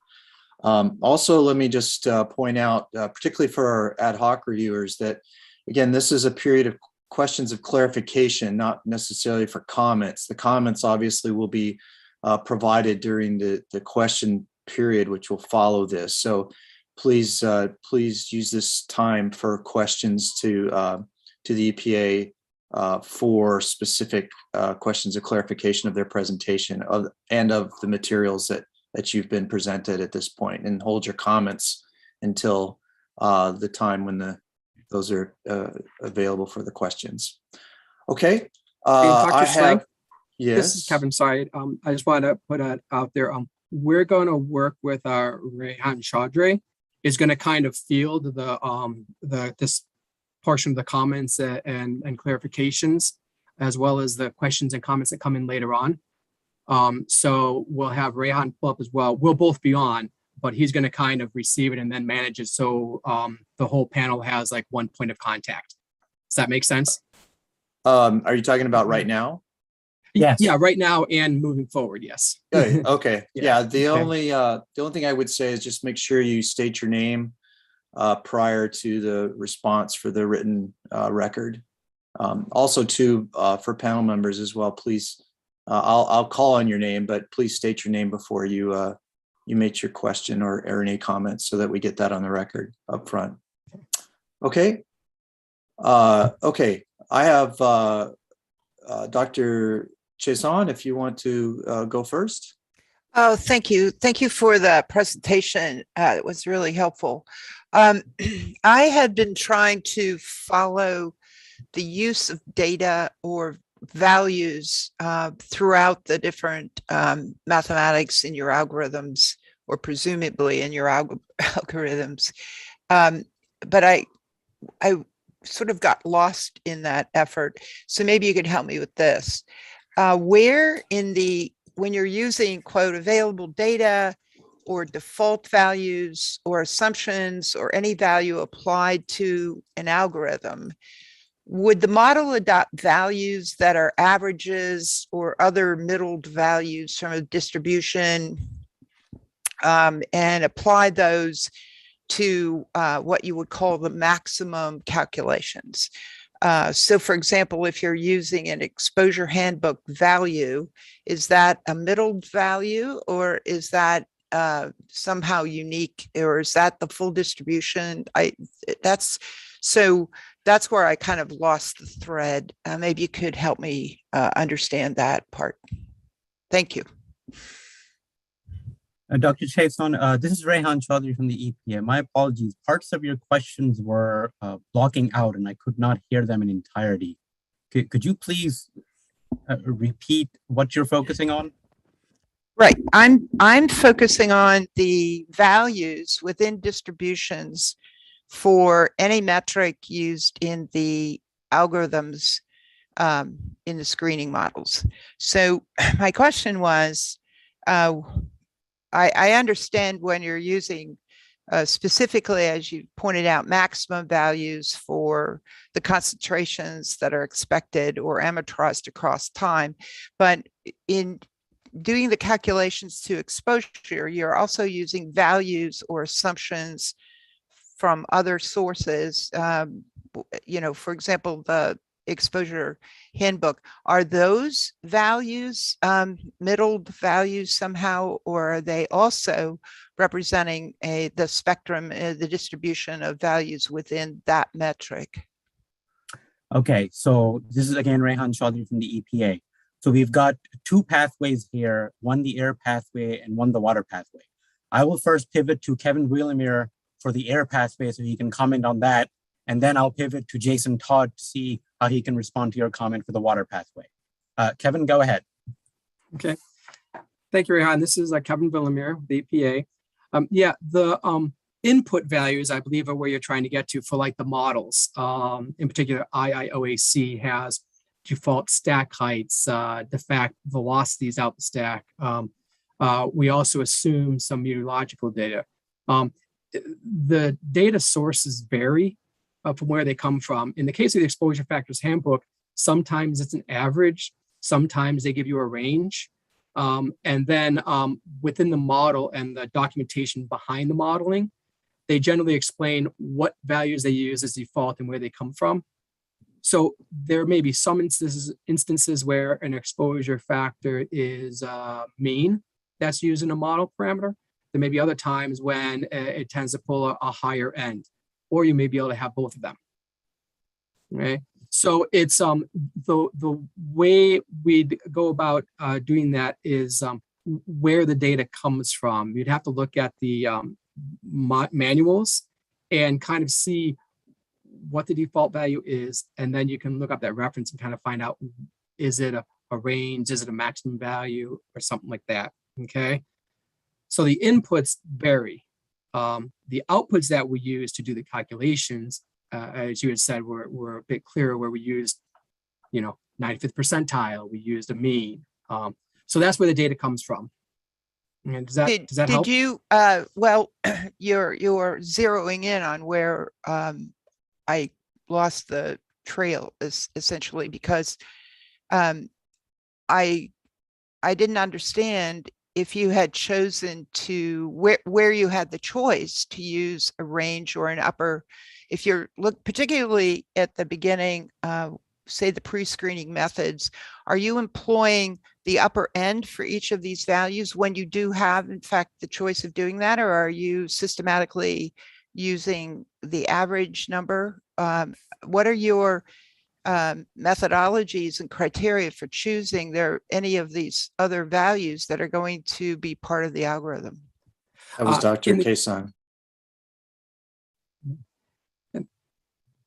Also, let me just point out, particularly for our ad hoc reviewers, that again, this is a period of questions of clarification, not necessarily for comments. The comments obviously will be provided during the question period, which will follow this. So please use this time for questions to the EPA for specific questions of clarification of their presentation and of the materials that you've been presented at this point, and hold your comments until the time when those are available for the questions. Okay. Dr. Slang, yes. This is Kevin. Sorry, I just want to put it out there. We're going to work with our Rehan Chaudhry. Is going to kind of field this portion of the comments and clarifications, as well as the questions and comments that come in later on. So we'll have Rehan pull up as well. We'll both be on, but he's going to kind of receive it and then manage it. So the whole panel has like one point of contact. Does that make sense? Are you talking about right now? Yes. Yeah, right now and moving forward. Yes. Okay. Yeah. The only thing I would say is just make sure you state your name prior to the response for the written record. Also, too, for panel members as well, please. I'll call on your name, but please state your name before you make your question or any comments, so that we get that on the record up front. Okay. Okay. I have Dr. Chazon, if you want to go first. Oh, thank you. Thank you for the presentation. It was really helpful. I had been trying to follow the use of data or values throughout the different mathematics in your algorithms, or presumably in your algorithms. But I sort of got lost in that effort. So maybe you could help me with this. Where when you're using, quote, available data or default values or assumptions or any value applied to an algorithm, would the model adopt values that are averages or other middled values from a distribution and apply those to what you would call the maximum calculations? So for example, if you're using an exposure handbook value, is that a middled value, or is that somehow unique, or is that the full distribution? That's where I kind of lost the thread. Maybe you could help me understand that part. Thank you. Dr. Chason, this is Rehan Chaudhry from the EPA. My apologies. Parts of your questions were blocking out and I could not hear them in entirety. Could you please repeat what you're focusing on? Right. I'm focusing on the values within distributions for any metric used in the algorithms in the screening models. So my question was, I understand when you're using specifically, as you pointed out, maximum values for the concentrations that are expected or amortized across time. But in doing the calculations to exposure, you're also using values or assumptions from other sources. For example, the exposure handbook, are those values middled values somehow, or are they also representing the spectrum, the distribution of values within that metric? Okay, so this is again Rehan Chaudhry from the EPA. So we've got two pathways here, one the air pathway and one the water pathway. I will first pivot to Kevin Wheelemere for the air pathway so he can comment on that. And then I'll pivot to Jason Todd to see how he can respond to your comment for the water pathway. Kevin, go ahead. Okay. Thank you, Rehan. This is Kevin Wheelemere, the EPA. The input values, I believe, are where you're trying to get to for like the models. In particular, IIOAC has default stack heights, de facto velocities out the stack. We also assume some meteorological data. The data sources vary from where they come from. In the case of the exposure factors handbook, sometimes it's an average, sometimes they give you a range. And then within the model and the documentation behind the modeling, they generally explain what values they use as default and where they come from. So there may be some instances where an exposure factor is mean that's used in a model parameter. There may be other times when it tends to pull a higher end, or you may be able to have both of them. Okay, so it's the way we'd go about doing that is where the data comes from. You'd have to look at the manuals and kind of see what the default value is, and then you can look up that reference and kind of find out, is it a range, is it a maximum value, or something like that. Okay, so the inputs vary. The outputs that we use to do the calculations, as you had said, were a bit clearer, where we used, 95th percentile, we used a mean. So that's where the data comes from. And does that help? Did you, well, you're zeroing in on where I lost the trail, is essentially because I didn't understand if you had chosen to where you had the choice to use a range or an upper. If you're particularly at the beginning, say the pre-screening methods, are you employing the upper end for each of these values when you do have, in fact, the choice of doing that, or are you systematically using the average number? What are your methodologies and criteria for choosing any of these other values that are going to be part of the algorithm? That was Dr. Kason.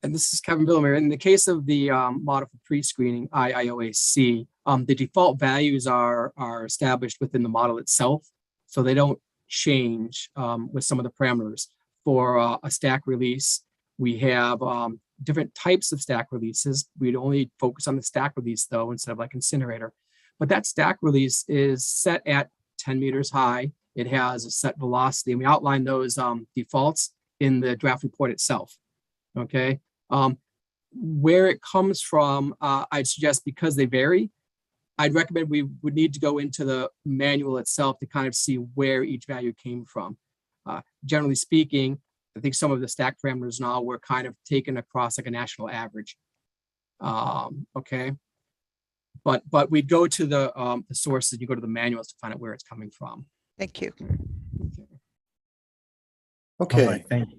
And this is Kevin Wheelemere. In the case of the model for pre-screening, IIOAC, the default values are established within the model itself, so they don't change with some of the parameters. For a stack release, we have different types of stack releases. We'd only focus on the stack release, though, instead of like incinerator. But that stack release is set at 10 meters high. It has a set velocity, and we outline those defaults in the draft report itself. Okay. Where it comes from, I'd suggest, because they vary, I'd recommend we would need to go into the manual itself to kind of see where each value came from. Generally speaking, I think some of the stack parameters now were kind of taken across like a national average. Okay, but we'd go to the sources. You go to the manuals to find out where it's coming from. Thank you. Okay. All right, thank you.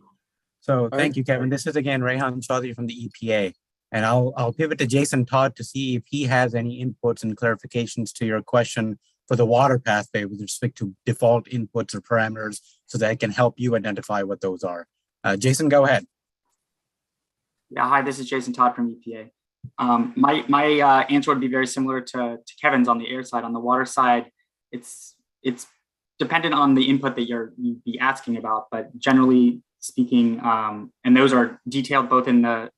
So thank you, Kevin. This is again Rehan Chaudhry from the EPA, and I'll pivot to Jason Todd to see if he has any inputs and clarifications to your question for the water pathway with respect to default inputs or parameters, so that I can help you identify what those are. Jason, go ahead. Yeah, hi, this is Jason Todd from EPA. My answer would be very similar to Kevin's on the air side. On the water side, it's dependent on the input that you'd be asking about, but generally speaking, and those are detailed both in at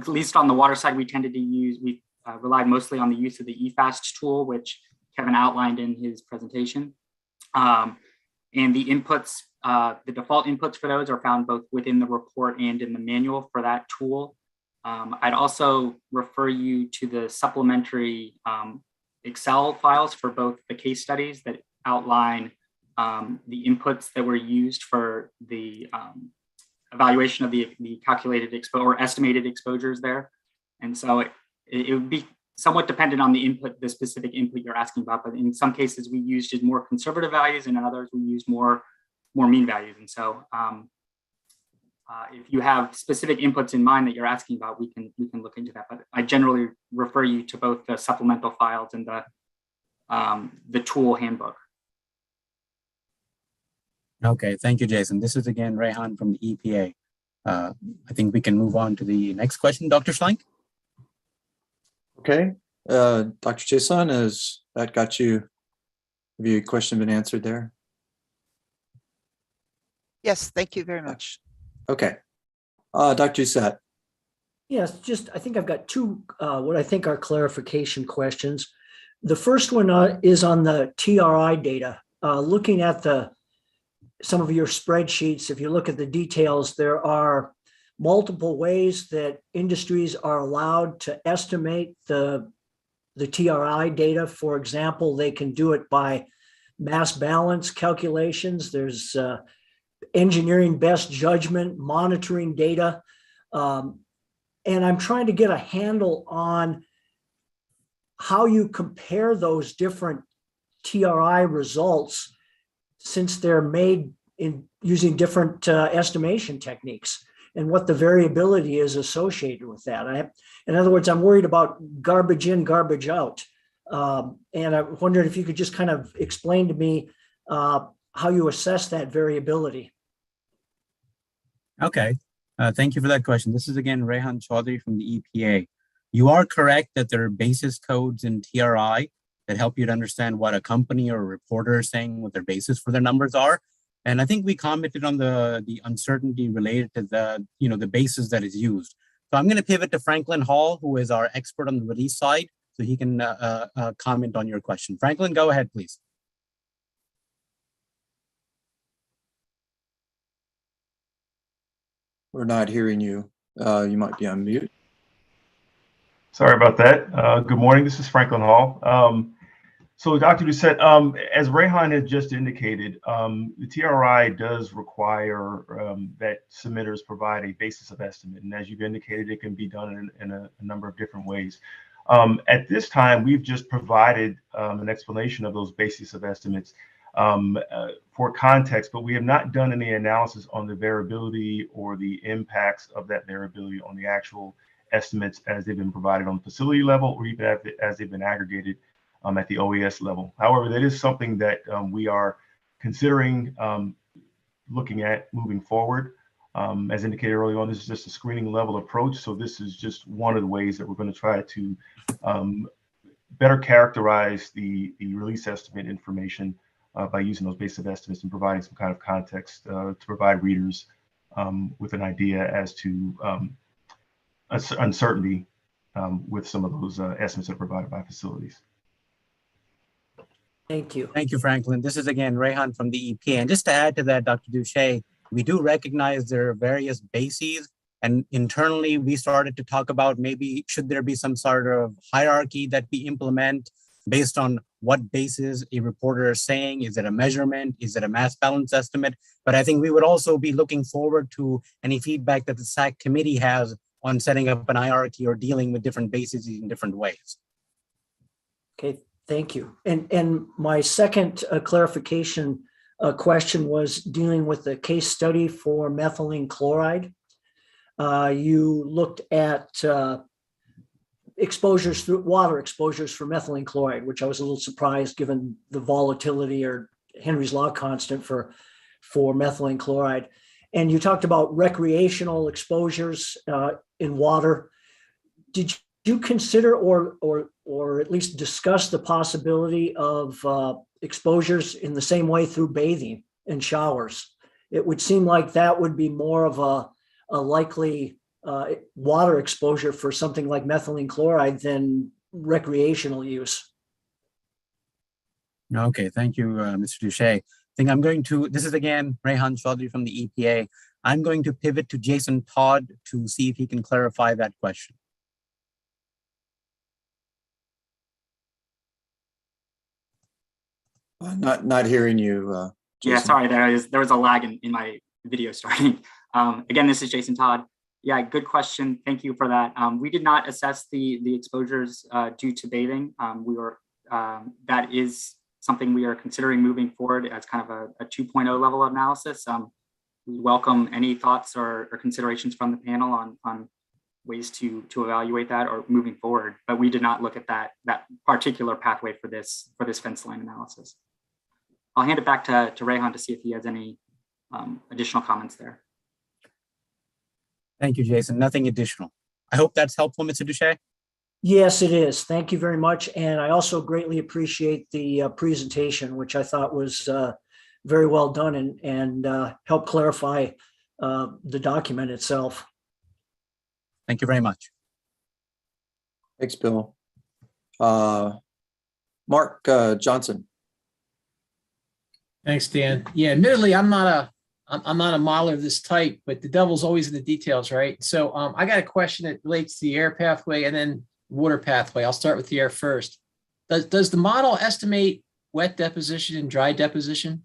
least on the water side, we relied mostly on the use of the eFast tool, which Kevin outlined in his presentation. And the inputs the default inputs for those are found both within the report and in the manual for that tool. I'd also refer you to the supplementary Excel files for both the case studies that outline the inputs that were used for the evaluation of the calculated or estimated exposures there. And so it would be somewhat dependent on the input, the specific input you're asking about. But in some cases, we used more conservative values, and in others, we used more mean values. And so if you have specific inputs in mind that you're asking about, we can look into that. But I generally refer you to both the supplemental files and the tool handbook. Okay, thank you, Jason. This is again Rehan from the EPA. I think we can move on to the next question, Dr. Schlenk. Okay, Dr. Jason, has that got you? Have your question been answered there? Yes, thank you very much. Okay, Dr. Doucette. Yes, I think I've got two, what I think are clarification questions. The first one is on the TRI data. Looking at some of your spreadsheets, if you look at the details, there are multiple ways that industries are allowed to estimate the TRI data. For example, they can do it by mass balance calculations. There's engineering best judgment, monitoring data. And I'm trying to get a handle on how you compare those different TRI results, since they're made using different estimation techniques, and what the variability is associated with that. In other words, I'm worried about garbage in, garbage out. And I wondered if you could just kind of explain to me how you assess that variability. Okay, thank you for that question. This is again Rehan Chaudhary from the EPA. You are correct that there are basis codes in TRI that help you to understand what a company or a reporter is saying, what their basis for their numbers are. And I think we commented on the uncertainty related to the basis that is used. So I'm going to pivot to Franklin Hall, who is our expert on the release side, so he can comment on your question. Franklin, go ahead, please. We're not hearing you. You might be on mute. Sorry about that. Good morning. This is Franklin Hall. So Dr. Doucette, as Rehan had just indicated, the TRI does require that submitters provide a basis of estimate. And as you've indicated, it can be done in a number of different ways. At this time, we've just provided an explanation of those basis of estimates for context, but we have not done any analysis on the variability or the impacts of that variability on the actual estimates as they've been provided on the facility level, or even as they've been aggregated at the OES level. However, that is something that we are considering looking at moving forward. As indicated early on, this is just a screening level approach. So this is just one of the ways that we're going to try to better characterize the release estimate information by using those basis of estimates and providing some kind of context to provide readers with an idea as to uncertainty with some of those estimates that are provided by facilities. Thank you. Thank you, Franklin. This is again Rehan from the EPA. And just to add to that, Dr. Doucette, we do recognize there are various bases, and internally we started to talk about maybe should there be some sort of hierarchy that we implement based on what basis a reporter is saying. Is it a measurement? Is it a mass balance estimate? But I think we would also be looking forward to any feedback that the SACC committee has on setting up an hierarchy or dealing with different bases in different ways. Okay, thank you. And my second clarification question was dealing with the case study for methylene chloride. You looked at exposures through water exposures for methylene chloride, which I was a little surprised given the volatility or Henry's law constant for methylene chloride. And you talked about recreational exposures in water. Did you consider or at least discuss the possibility of exposures in the same way through bathing and showers? It would seem like that would be more of a likely water exposure for something like methylene chloride than recreational use. Okay, thank you, Mr. Doucette. think this is again, Rehan Chaudhry from the EPA. I'm going to pivot to Jason Todd to see if he can clarify that question. Not hearing you, Jason. Yeah, sorry, there was a lag in my video starting. Again, this is Jason Todd. Yeah, good question. Thank you for that. We did not assess the exposures due to bathing. That is something we are considering moving forward as kind of a 2.0 level of analysis. We welcome any thoughts or considerations from the panel on ways to evaluate that or moving forward, but we did not look at that particular pathway for this fence line analysis. I'll hand it back to Rehan to see if he has any additional comments there. Thank you, Jason. Nothing additional. I hope that's helpful, Mr. Duche. Yes, it is. Thank you very much. And I also greatly appreciate the presentation, which I thought was very well done and helped clarify the document itself. Thank you very much. Thanks, Bill. Mark Johnson. Thanks, Dan. Yeah, admittedly, I'm not a modeler of this type, but the devil's always in the details, right? So I got a question that relates to the air pathway and then water pathway. I'll start with the air first. Does the model estimate wet deposition and dry deposition?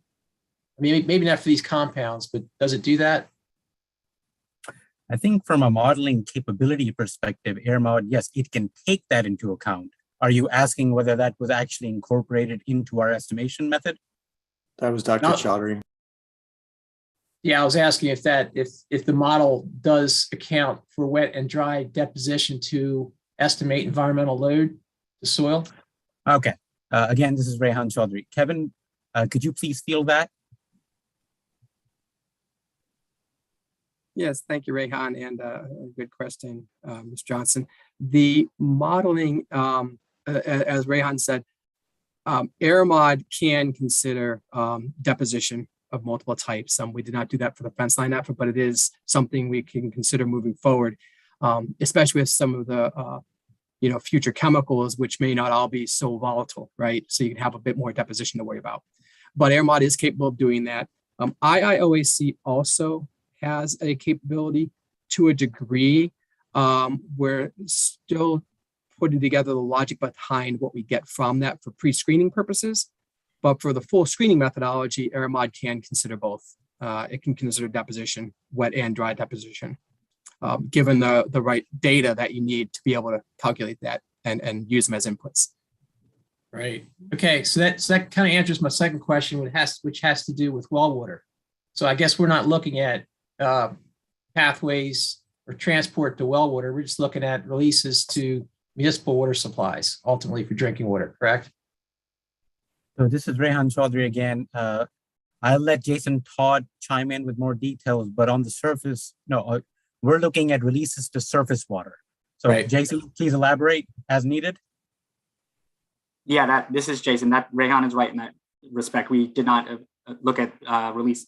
I mean, maybe not for these compounds, but does it do that? I think from a modeling capability perspective, AirMod, yes, it can take that into account. Are you asking whether that was actually incorporated into our estimation method? That was Dr. Chaudhry. Yeah, I was asking if the model does account for wet and dry deposition to estimate environmental load to soil. Okay. Again, this is Rehan Chaudhry. Kevin, could you please field that? Yes, thank you, Rehan, and a good question, Ms. Johnson. The modeling, as Rehan said, AirMod can consider deposition of multiple types. We did not do that for the fence line effort, but it is something we can consider moving forward, especially with some of the future chemicals, which may not all be so volatile, right? So you can have a bit more deposition to worry about. But AirMod is capable of doing that. IIOAC also has a capability to a degree. We're still putting together the logic behind what we get from that for pre-screening purposes. But for the full screening methodology, AirMod can consider both. It can consider deposition, wet and dry deposition, given the right data that you need to be able to calculate that and use them as inputs. Right. Okay. So that kind of answers my second question, which has to do with well water. So I guess we're not looking at pathways or transport to well water. We're just looking at releases to municipal water supplies, ultimately for drinking water, correct? So this is Rehan Chaudhry again. I'll let Jason Todd chime in with more details, but on the surface, we're looking at releases to surface water. So right. Jason, please elaborate as needed. Yeah, this is Jason. That Rehan is right in that respect. We did not look at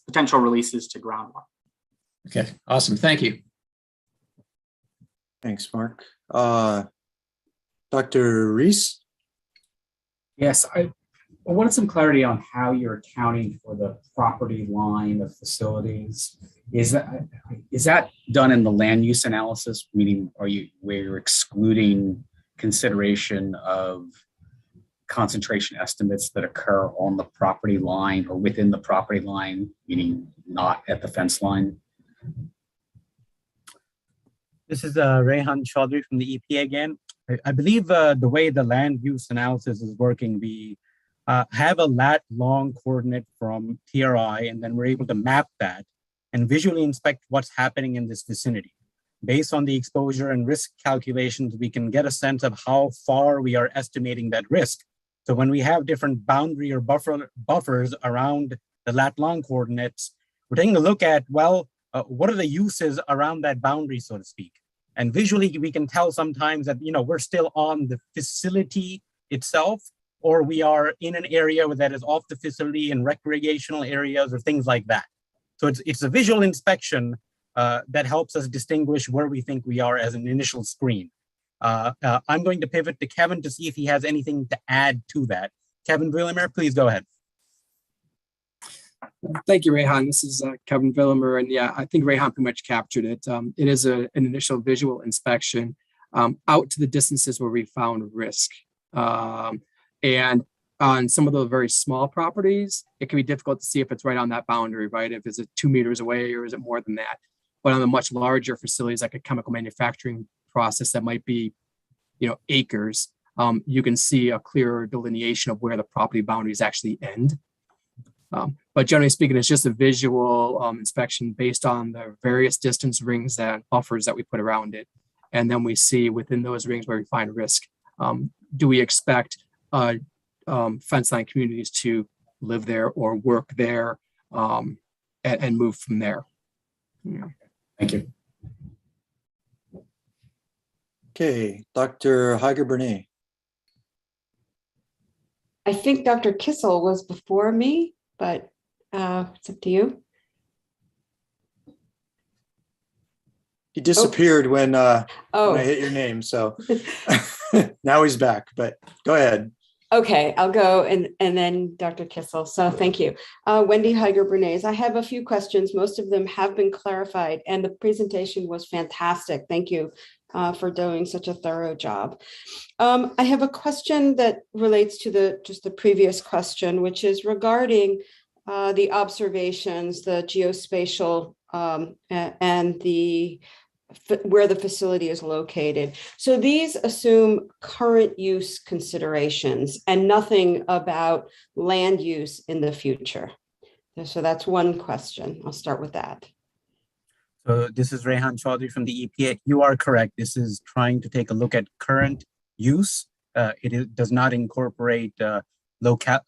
potential releases to groundwater. Okay, awesome. Thank you. Thanks, Mark. Dr. Reese? Yes, I wanted some clarity on how you're accounting for the property line of facilities. Is that done in the land use analysis, meaning where you're excluding consideration of concentration estimates that occur on the property line or within the property line, meaning not at the fence line? This is Rehan Chaudhry from the EPA again. I believe the way the land use analysis is working, we have a lat long coordinate from TRI, and then we're able to map that and visually inspect what's happening in this vicinity. Based on the exposure and risk calculations, we can get a sense of how far we are estimating that risk. So when we have different boundary or buffers around the lat long coordinates, we're taking a look at, well, what are the uses around that boundary, so to speak? And visually, we can tell sometimes that, we're still on the facility itself, or we are in an area that is off the facility in recreational areas or things like that. So it's a visual inspection that helps us distinguish where we think we are as an initial screen. I'm going to pivot to Kevin to see if he has anything to add to that. Kevin Brillemer, please go ahead. Thank you, Rehan. This is Kevin Villimer, and yeah, I think Rehan pretty much captured it. It is an initial visual inspection out to the distances where we found risk. And on some of the very small properties, it can be difficult to see if it's right on that boundary, right? If it's 2 meters away or is it more than that? But on the much larger facilities, like a chemical manufacturing process that might be, acres, you can see a clearer delineation of where the property boundaries actually end. But generally speaking, it's just a visual inspection based on the various distance rings and buffers that we put around it. And then we see within those rings where we find risk. Do we expect fence line communities to live there or work there and move from there? Yeah. Thank you. Okay, Dr. Heiger-Bernay. I think Dr. Kissel was before me, but it's up to you. He disappeared when I Oh, hit your name, so now he's back, but go ahead. okay, I'll go and then Dr. Kissel. So thank you. Wendy Heiger-Bernays. I have a few questions. Most of them have been clarified and the presentation was fantastic. Thank you for doing such a thorough job. I have a question that relates to just the previous question, which is regarding the observations, the geospatial and where the facility is located. So these assume current use considerations and nothing about land use in the future. So that's one question. I'll start with that. So this is Rehan Chaudhry from the EPA. You are correct. This is trying to take a look at current use. Does not incorporate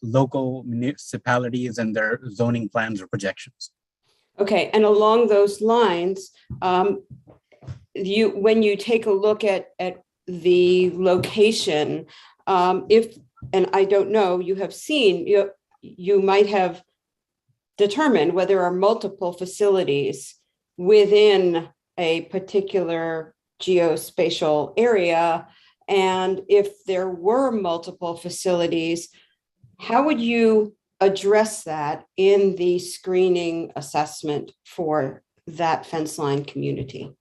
local municipalities and their zoning plans or projections. Okay, and along those lines, when you take a look at the location, and I don't know, you have seen, you might have determined whether there are multiple facilities within a particular geospatial area. And if there were multiple facilities, how would you address that in the screening assessment for that fence line community?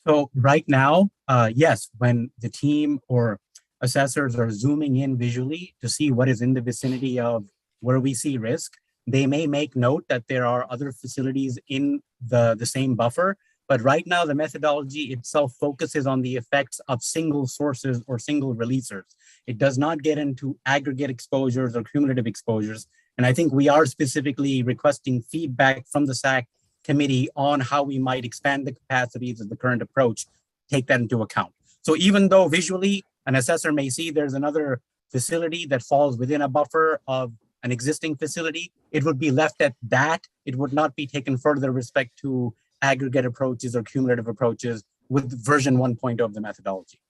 So right now, yes, when the team or assessors are zooming in visually to see what is in the vicinity of where we see risk, they may make note that there are other facilities in the same buffer. But right now, the methodology itself focuses on the effects of single sources or single releasers. It does not get into aggregate exposures or cumulative exposures. And I think we are specifically requesting feedback from the SACC committee on how we might expand the capacities of the current approach, take that into account. So even though visually an assessor may see there's another facility that falls within a buffer of an existing facility, it would be left at that. It would not be taken further respect to aggregate approaches or cumulative approaches with version 1.0 of the methodology.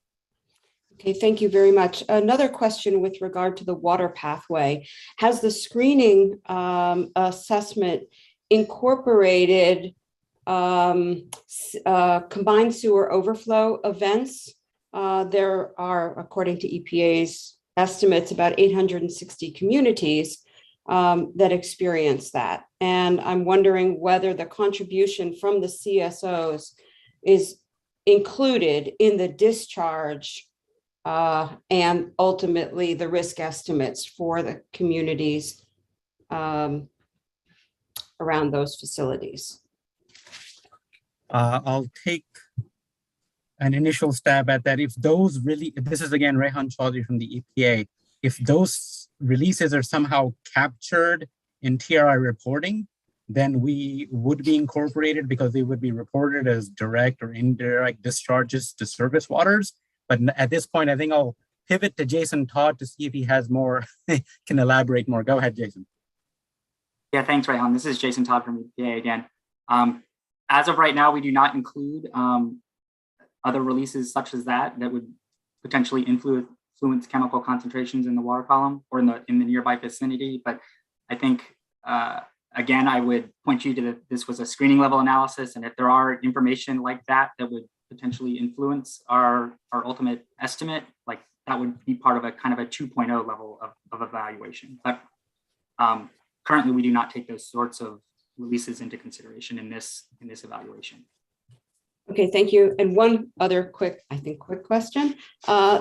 Okay, thank you very much. Another question with regard to the water pathway. Has the screening assessment incorporated combined sewer overflow events? There are, according to EPA's estimates, about 860 communities that experience that. And I'm wondering whether the contribution from the CSOs is included in the discharge and ultimately the risk estimates for the communities around those facilities. I'll take an initial stab at that. If those really, this is again Rehan Chaudhry from the EPA, if those releases are somehow captured in TRI reporting, then we would be incorporated because they would be reported as direct or indirect discharges to surface waters. But at this point, I think I'll pivot to Jason Todd to see if he has more, can elaborate more. Go ahead, Jason. Yeah, thanks, Rehan. This is Jason Todd from EPA again. As of right now, we do not include other releases such as that would potentially influence chemical concentrations in the water column or in the nearby vicinity. But I think, again, I would point you to this was a screening level analysis. And if there are information like that would potentially influence our ultimate estimate, like that would be part of a kind of a 2.0 level of evaluation. But currently we do not take those sorts of releases into consideration in this evaluation. Okay, thank you. And one other quick question.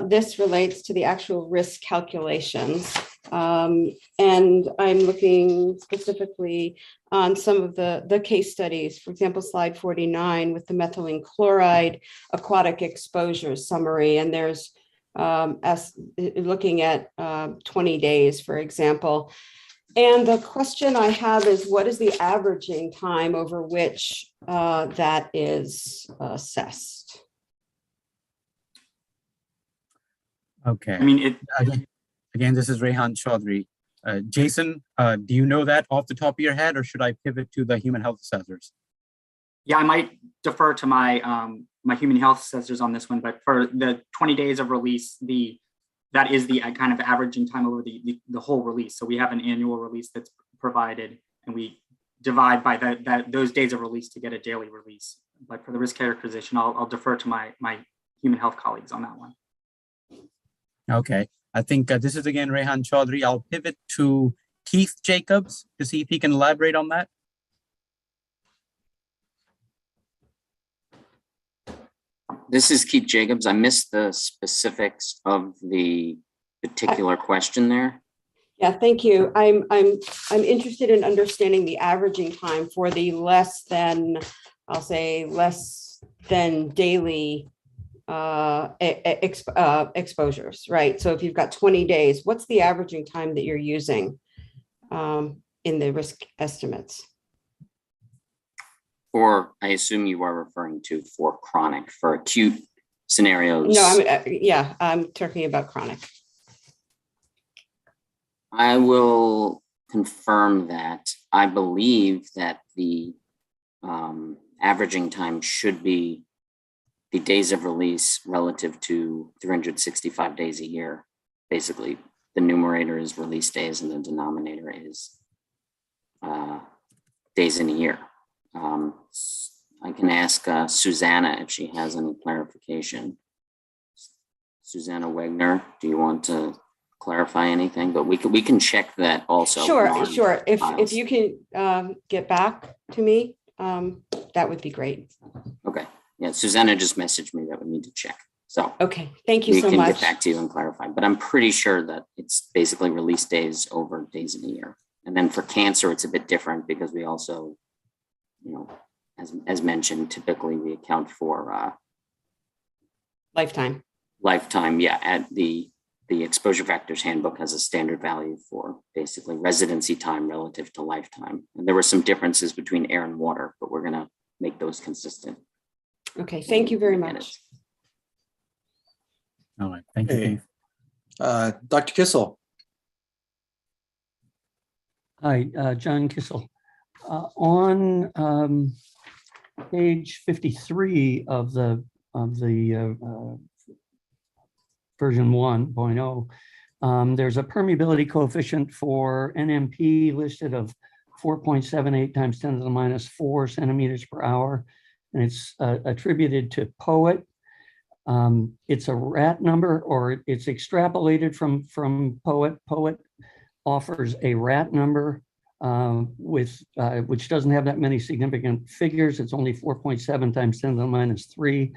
This relates to the actual risk calculations. And I'm looking specifically on some of the case studies, for example, slide 49 with the methylene chloride aquatic exposure summary. And there's looking at 20 days, for example. And the question I have is, what is the averaging time over which that is assessed? Okay. I mean, again, this is Rehan Chaudhry. Jason, do you know that off the top of your head, or should I pivot to the human health assessors? Yeah, I might defer to my my human health assessors on this one, but for the 20 days of release, that is the kind of averaging time over the whole release. So we have an annual release that's provided, and we divide by those days of release to get a daily release. But for the risk characterization, I'll defer to my human health colleagues on that one. Okay, I think this is again Rehan Chaudhry. I'll pivot to Keith Jacobs to see if he can elaborate on that. This is Keith Jacobs. I missed the specifics of the particular question there. Yeah, thank you. I'm interested in understanding the averaging time for the less than daily exposures, right? So if you've got 20 days, what's the averaging time that you're using in the risk estimates? Or I assume you are referring to for chronic, for acute scenarios. No, I'm talking about chronic. I will confirm that. I believe that the averaging time should be the days of release relative to 365 days a year. Basically, the numerator is release days and the denominator is days in a year. I can ask Susanna if she has any clarification. Susanna Wegner, do you want to clarify anything? But we can check that also. Sure. If you can get back to me, that would be great. Okay. Yeah, Susanna just messaged me that we need to check. So okay, thank you so much. We can get back to you and clarify. But I'm pretty sure that it's basically release days over days in a year. And then for cancer, it's a bit different because we also, as mentioned, typically we account for lifetime. Yeah, at the exposure factors handbook has a standard value for basically residency time relative to lifetime. And there were some differences between air and water, but we're going to make those consistent. Okay, thank you very much. All right, thank you, Keith. Dr. Kissel. Hi, John Kissel. On page 53 of the version 1.0, there's a permeability coefficient for NMP listed of 4.78 times 10 to the minus 4 centimeters per hour, and it's attributed to POET. It's a RAT number, or it's extrapolated from POET. POET offers a RAT number which doesn't have that many significant figures. It's only 4.7 times 10 to the minus 3.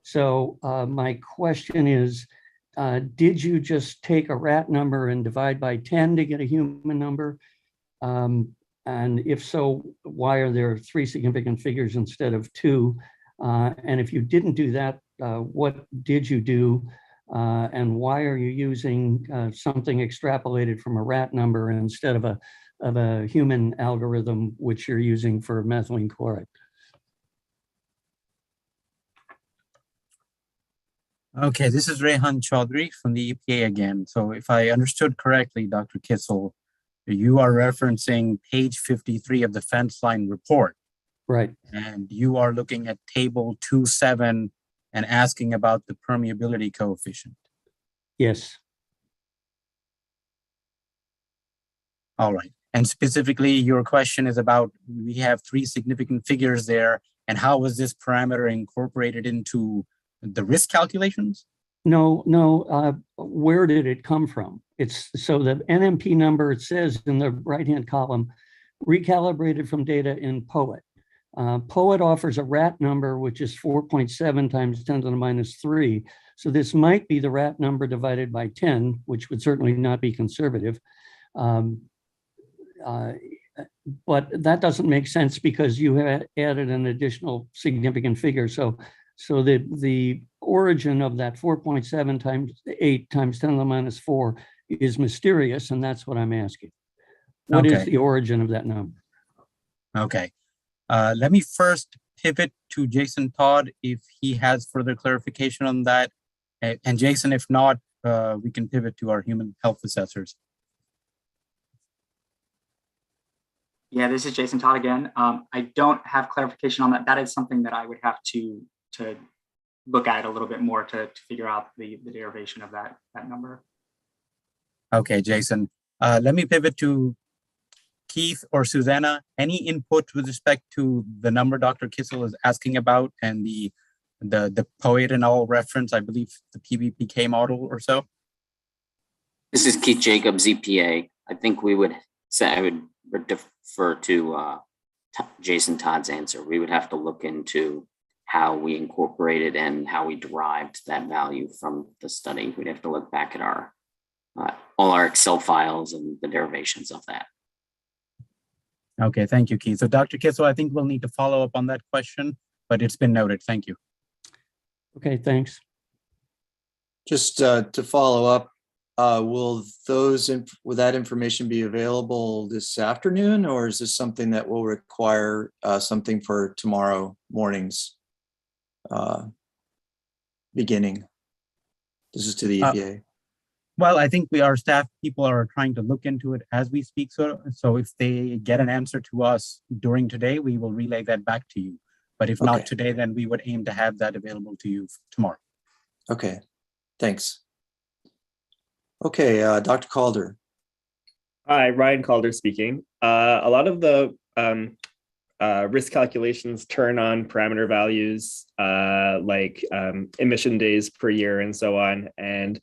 So my question is, did you just take a RAT number and divide by 10 to get a human number? And if so, why are there 3 significant figures instead of 2? And if you didn't do that, what did you do? And why are you using something extrapolated from a RAT number instead of a human algorithm, which you're using for methylene chloride? Okay, this is Rehan Chaudhry from the EPA again. So if I understood correctly, Dr. Kissel, you are referencing page 53 of the fence line report. Right. And you are looking at table 2.7 and asking about the permeability coefficient. Yes. All right. And specifically, your question is about, we have 3 significant figures there, and how was this parameter incorporated into the risk calculations? No. Where did it come from? It's so the NMP number, it says in the right-hand column, recalibrated from data in POET. POET offers a RAT number, which is 4.7 times 10 to the minus 3. So this might be the RAT number divided by 10, which would certainly not be conservative. But that doesn't make sense because you had added an additional significant figure. So the origin of that 4.7 times 8 times 10 to the minus 4 is mysterious, and that's what I'm asking. What is the origin of that number? Okay. Let me first pivot to Jason Todd if he has further clarification on that. And Jason, if not, we can pivot to our human health assessors. Yeah, this is Jason Todd again. I don't have clarification on that. That is something that I would have to look at a little bit more to figure out the derivation of that number. Okay, Jason. Let me pivot to Keith or Susanna. Any input with respect to the number Dr. Kissel is asking about and the POET and all reference, I believe the PBPK model or so? This is Keith Jacobs, EPA. I think we would say I would defer to Jason Todd's answer. We would have to look into how we incorporated and how we derived that value from the study. We'd have to look back at our all our Excel files and the derivations of that. Okay, thank you, Keith. So Dr. Kissel, I think we'll need to follow up on that question, but it's been noted. Thank you. Okay, thanks. Just to follow up, will that information be available this afternoon, or is this something that will require something for tomorrow morning's beginning? This is to the EPA. Well, I think our staff people are trying to look into it as we speak. So if they get an answer to us during today, we will relay that back to you. But if not today, then we would aim to have that available to you tomorrow. Okay, thanks. Okay, Dr. Calder. Hi, Ryan Calder speaking. A lot of the risk calculations turn on parameter values like emission days per year and so on. And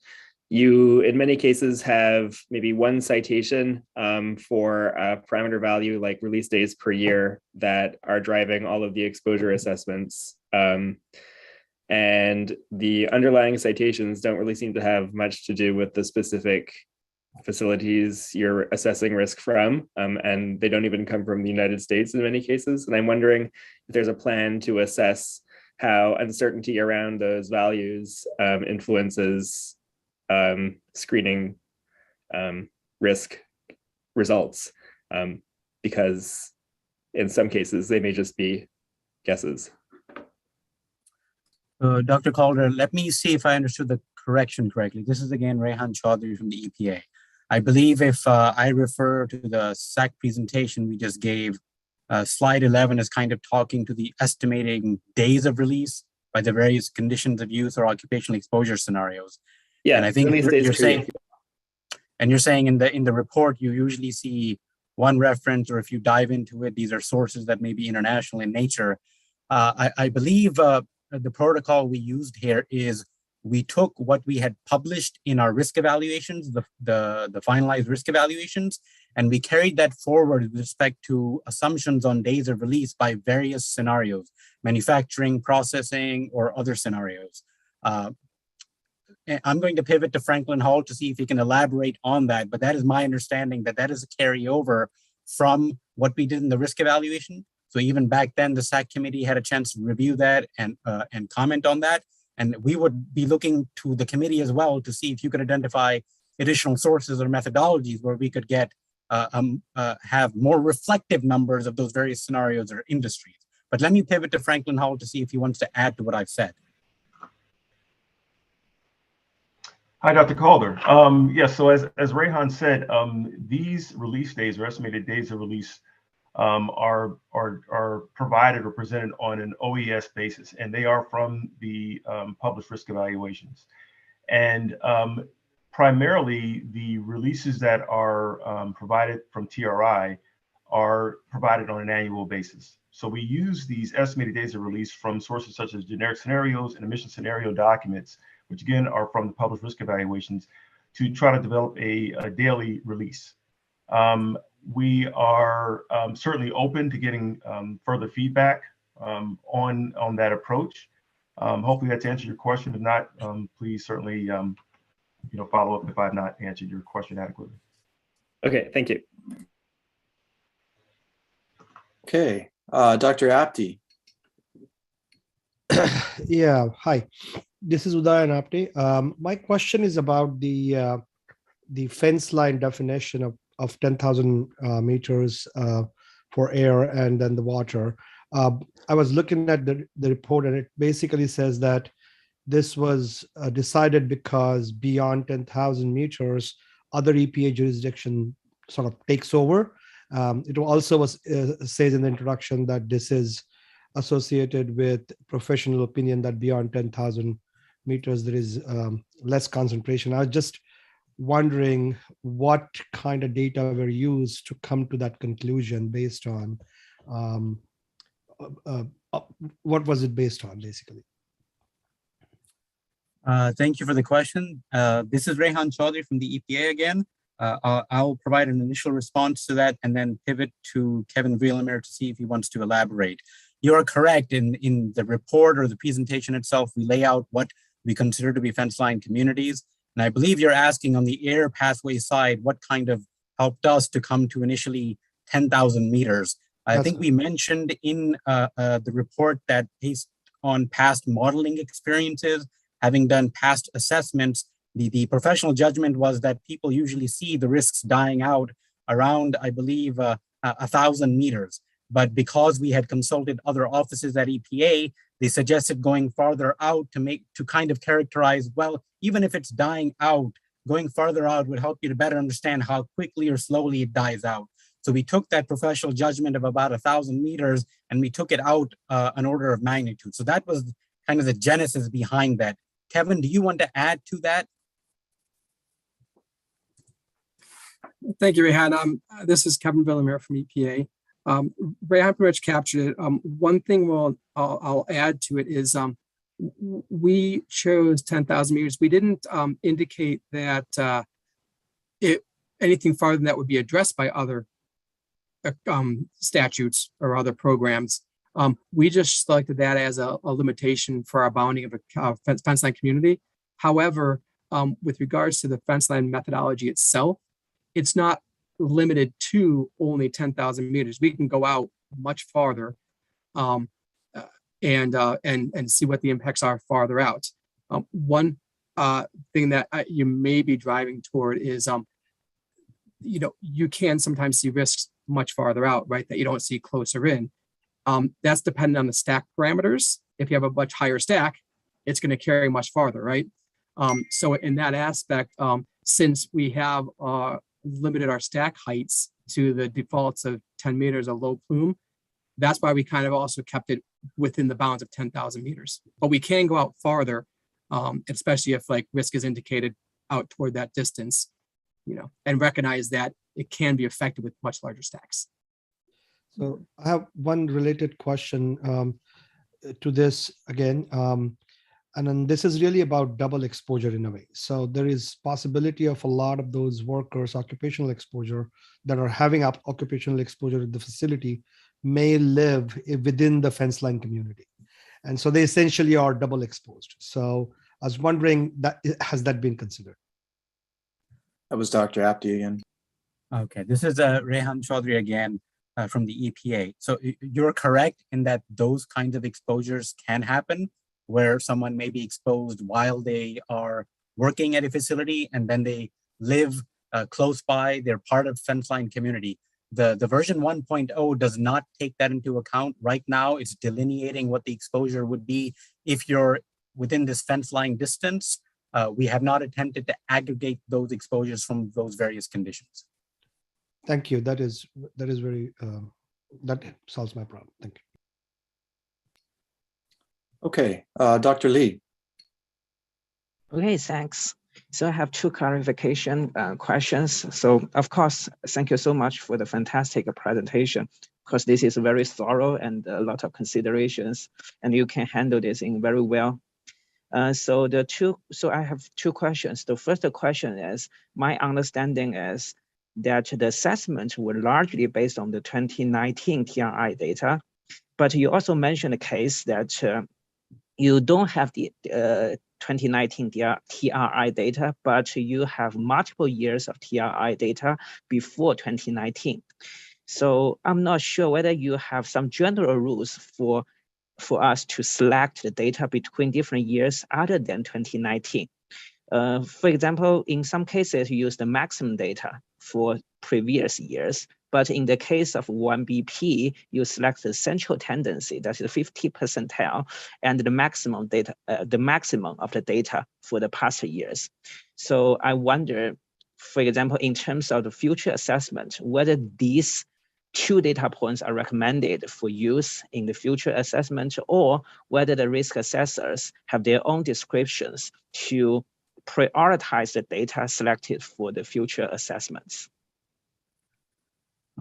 you, in many cases, have maybe one citation for a parameter value like release days per year that are driving all of the exposure assessments. And the underlying citations don't really seem to have much to do with the specific facilities you're assessing risk from. And they don't even come from the United States in many cases. And I'm wondering if there's a plan to assess how uncertainty around those values influences screening risk results, because in some cases they may just be guesses. Dr. Calder, let me see if I understood the correction correctly. This is again Rehan Chaudhary from the EPA. I believe if I refer to the SACC presentation we just gave, slide 11 is kind of talking to the estimating days of release by the various conditions of use or occupational exposure scenarios. Yeah, and I think you're saying, in the report, you usually see one reference, or if you dive into it, these are sources that may be international in nature. I believe the protocol we used here is we took what we had published in our risk evaluations, the finalized risk evaluations, and we carried that forward with respect to assumptions on days of release by various scenarios, manufacturing, processing, or other scenarios. I'm going to pivot to Franklin Hall to see if he can elaborate on that, but that is my understanding that is a carryover from what we did in the risk evaluation. So even back then, the SACC committee had a chance to review that and comment on that. And we would be looking to the committee as well to see if you could identify additional sources or methodologies where we could get have more reflective numbers of those various scenarios or industries. But let me pivot to Franklin Hall to see if he wants to add to what I've said. Hi, Dr. Calder. Yes, so as Rehan said, these release days or estimated days of release are provided or presented on an OES basis, and they are from the published risk evaluations. And primarily, the releases that are provided from TRI are provided on an annual basis. So we use these estimated days of release from sources such as generic scenarios and emission scenario documents, which again are from the published risk evaluations, to try to develop a daily release. We are certainly open to getting further feedback on that approach. Hopefully that's answered your question. If not, please certainly follow up if I have not answered your question adequately. Okay, thank you. Okay, Dr. Apte. Yeah, hi. This is Udayan Apte. My question is about the fence line definition of 10,000 meters for air and then the water. I was looking at the report, and it basically says that this was decided because beyond 10,000 meters, other EPA jurisdiction sort of takes over. It also says in the introduction that this is associated with professional opinion that beyond 10,000 meters, there is less concentration. I was just wondering what kind of data were used to come to that conclusion based on, what was it based on, basically? Thank you for the question. This is Rehan Chaudhry from the EPA again. I'll provide an initial response to that and then pivot to Kevin Vreelemere to see if he wants to elaborate. You are correct. In the report or the presentation itself, we lay out what we consider to be fence line communities. And I believe you're asking on the air pathway side, what kind of helped us to come to initially 10,000 meters. I think we mentioned in the report that based on past modeling experiences, having done past assessments, the professional judgment was that people usually see the risks dying out around, I believe, 1,000 meters. But because we had consulted other offices at EPA, they suggested going farther out to kind of characterize, well, even if it's dying out, going farther out would help you to better understand how quickly or slowly it dies out. So we took that professional judgment of about 1,000 meters and we took it out an order of magnitude. So that was kind of the genesis behind that. Kevin, do you want to add to that? Thank you, Rehan. This is Kevin Vreelemere from EPA. Rehan pretty much captured it. One thing I'll add to it is we chose 10,000 meters. We didn't indicate that anything farther than that would be addressed by other statutes or other programs. We just selected that as a limitation for our bounding of a fence line community. However, with regards to the fence line methodology itself, it's not limited to only 10,000 meters. We can go out much farther and see what the impacts are farther out. One thing that you may be driving toward is, you can sometimes see risks much farther out, right, that you don't see closer in. That's dependent on the stack parameters. If you have a much higher stack, it's going to carry much farther, right? So in that aspect, since we have limited our stack heights to the defaults of 10 meters of low plume, that's why we kind of also kept it within the bounds of 10,000 meters. But we can go out farther, especially if like risk is indicated out toward that distance, and recognize that it can be affected with much larger stacks. So I have one related question to this again. And then this is really about double exposure in a way. So there is possibility of a lot of those workers, occupational exposure, that are having occupational exposure at the facility may live within the fence line community. And so they essentially are double exposed. So I was wondering, has that been considered? That was Dr. Apte again. Okay, this is Rehan Chaudhry again from the EPA. So you're correct in that those kinds of exposures can happen, where someone may be exposed while they are working at a facility and then they live close by, they're part of fence line community. The version 1.0 does not take that into account. Right now, it's delineating what the exposure would be if you're within this fence line distance. We have not attempted to aggregate those exposures from those various conditions. Thank you. That is very, that solves my problem. Thank you. Okay, Dr. Lee. Okay, thanks. So I have two clarification questions. So of course, thank you so much for the fantastic presentation, because this is very thorough and a lot of considerations, and you can handle this in very well. So I have two questions. The first question is, my understanding is that the assessment were largely based on the 2019 TRI data, but you also mentioned a case that you don't have the 2019 TRI data, but you have multiple years of TRI data before 2019. So I'm not sure whether you have some general rules for us to select the data between different years other than 2019. For example, in some cases, you use the maximum data for previous years, but in the case of 1BP, you select the central tendency, that is 50 percentile, and the maximum data, the maximum of the data for the past years. So I wonder, for example, in terms of the future assessment, whether these two data points are recommended for use in the future assessment, or whether the risk assessors have their own descriptions to prioritize the data selected for the future assessments.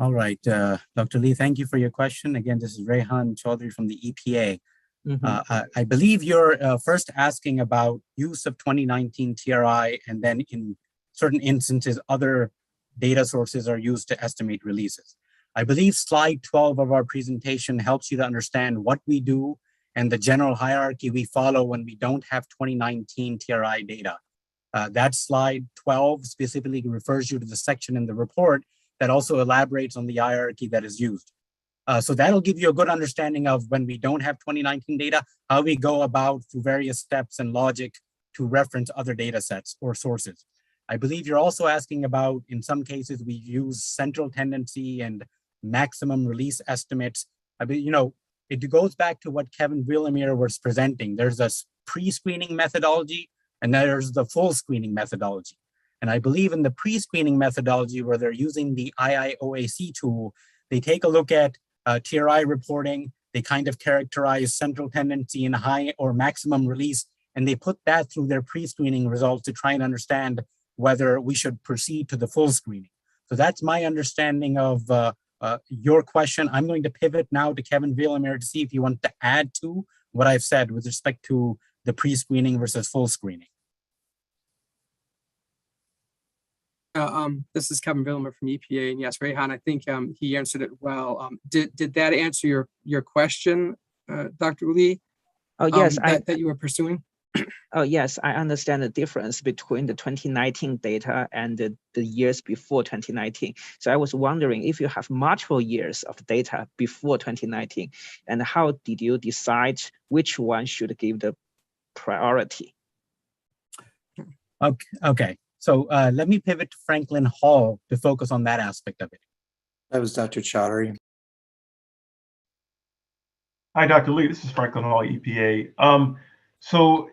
All right, Dr. Lee, thank you for your question. Again, this is Rehan Chaudhary from the EPA. I believe you're first asking about use of 2019 TRI, and then in certain instances, other data sources are used to estimate releases. I believe slide 12 of our presentation helps you to understand what we do and the general hierarchy we follow when we don't have 2019 TRI data. That slide 12 specifically refers you to the section in the report that also elaborates on the hierarchy that is used. So that'll give you a good understanding of when we don't have 2019 data, how we go about through various steps and logic to reference other data sets or sources. I believe you're also asking about, in some cases, we use central tendency and maximum release estimates. I mean, you know, it goes back to what Kevin Willemir was presenting. There's a pre-screening methodology and there's the full screening methodology. And I believe in the pre-screening methodology, where they're using the IIOAC tool, they take a look at TRI reporting, they kind of characterize central tendency and high or maximum release, and they put that through their pre-screening results to try and understand whether we should proceed to the full screening. So that's my understanding of your question. I'm going to pivot now to Kevin Willemir to see if you want to add to what I've said with respect to the pre-screening versus full screening. This is Kevin Willemir from EPA, and yes, Rehan, I think he answered it well. Did that answer your question, Dr. Lee? Oh yes, that you were pursuing. Oh yes, I understand the difference between the 2019 data and the years before 2019. So I was wondering if you have multiple years of data before 2019, and how did you decide which one should give the priority? Okay. So let me pivot to Franklin Hall to focus on that aspect of it. That was Dr. Chaudhary. Hi, Dr. Lee. This is Franklin Hall, EPA. So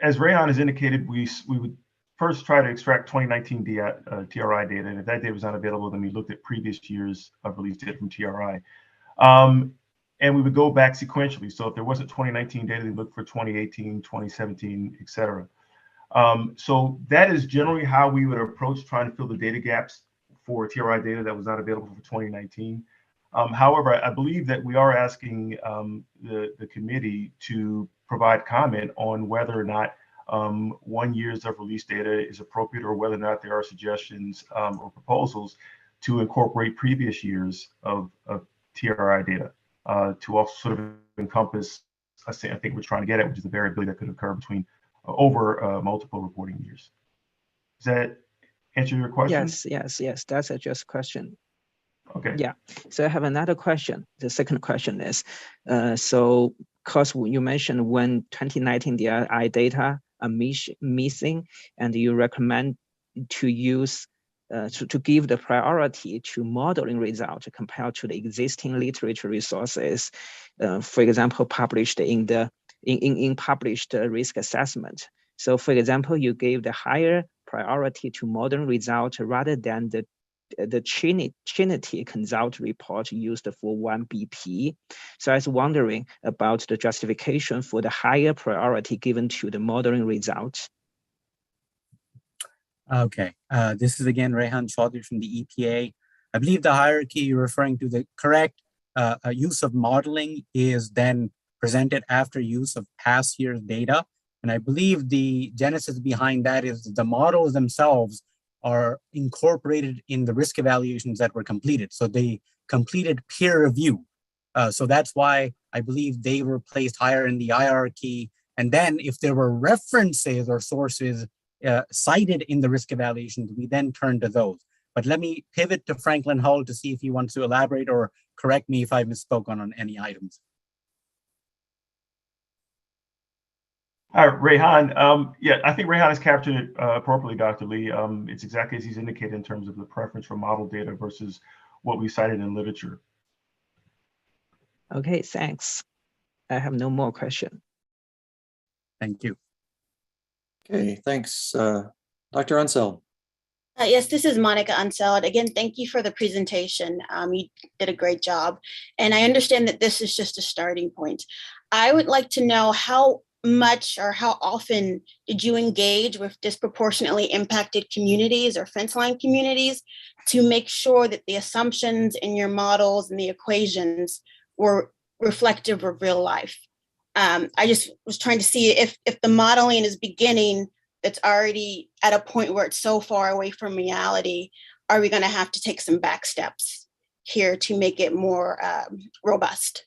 as Rehan has indicated, we would first try to extract 2019 TRI data. And if that data was not available, then we looked at previous years of release data from TRI. And we would go back sequentially. So if there wasn't 2019 data, we look for 2018, 2017, et cetera. So that is generally how we would approach trying to fill the data gaps for TRI data that was not available for 2019. However, I believe that we are asking the committee to provide comment on whether or not 1 year's of release data is appropriate, or whether or not there are suggestions or proposals to incorporate previous years of TRI data to also sort of encompass, I think we're trying to get at, which is the variability that could occur between over multiple reporting years. Does that answer your question? Yes. That's a just question. Okay. Yeah. So I have another question. The second question is, so because you mentioned when 2019 DI data are missing, and you recommend to use to give the priority to modeling results compared to the existing literature resources, for example, published in the published risk assessment. So for example, you gave the higher priority to modern results rather than the Trinity consult report used for 1BP. So I was wondering about the justification for the higher priority given to the modern results. Okay, this is again Rehan Chaudhary from the EPA. I believe the hierarchy you're referring to, the correct use of modeling is then presented after use of past year's data. And I believe the genesis behind that is the models themselves are incorporated in the risk evaluations that were completed. So they completed peer review. So that's why I believe they were placed higher in the hierarchy. And then if there were references or sources cited in the risk evaluations, we then turn to those. But let me pivot to Franklin Hull to see if he wants to elaborate or correct me if I misspoke on any items. All right, Rehan. Yeah, I think Rehan has captured it appropriately, Dr. Lee. It's exactly as he's indicated in terms of the preference for model data versus what we cited in literature. Okay, thanks. I have no more question. Thank you. Okay, thanks. Dr. Unseld. Yes, this is Monica Unseld. Again, thank you for the presentation. You did a great job. And I understand that this is just a starting point. I would like to know how much or how often did you engage with disproportionately impacted communities or fence line communities to make sure that the assumptions in your models and the equations were reflective of real life? I just was trying to see if the modeling is beginning that's already at a point where it's so far away from reality, are we going to have to take some back steps here to make it more robust?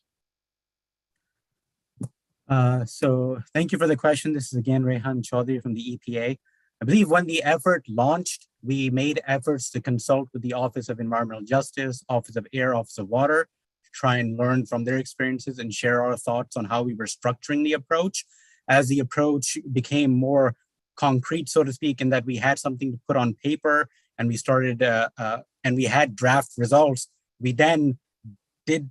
So thank you for the question. This is again Rehan Chaudhry from the EPA. I believe when the effort launched, we made efforts to consult with the Office of Environmental Justice, Office of Air, Office of Water, to try and learn from their experiences and share our thoughts on how we were structuring the approach. As the approach became more concrete, so to speak, in that we had something to put on paper and we started, and we had draft results, we then did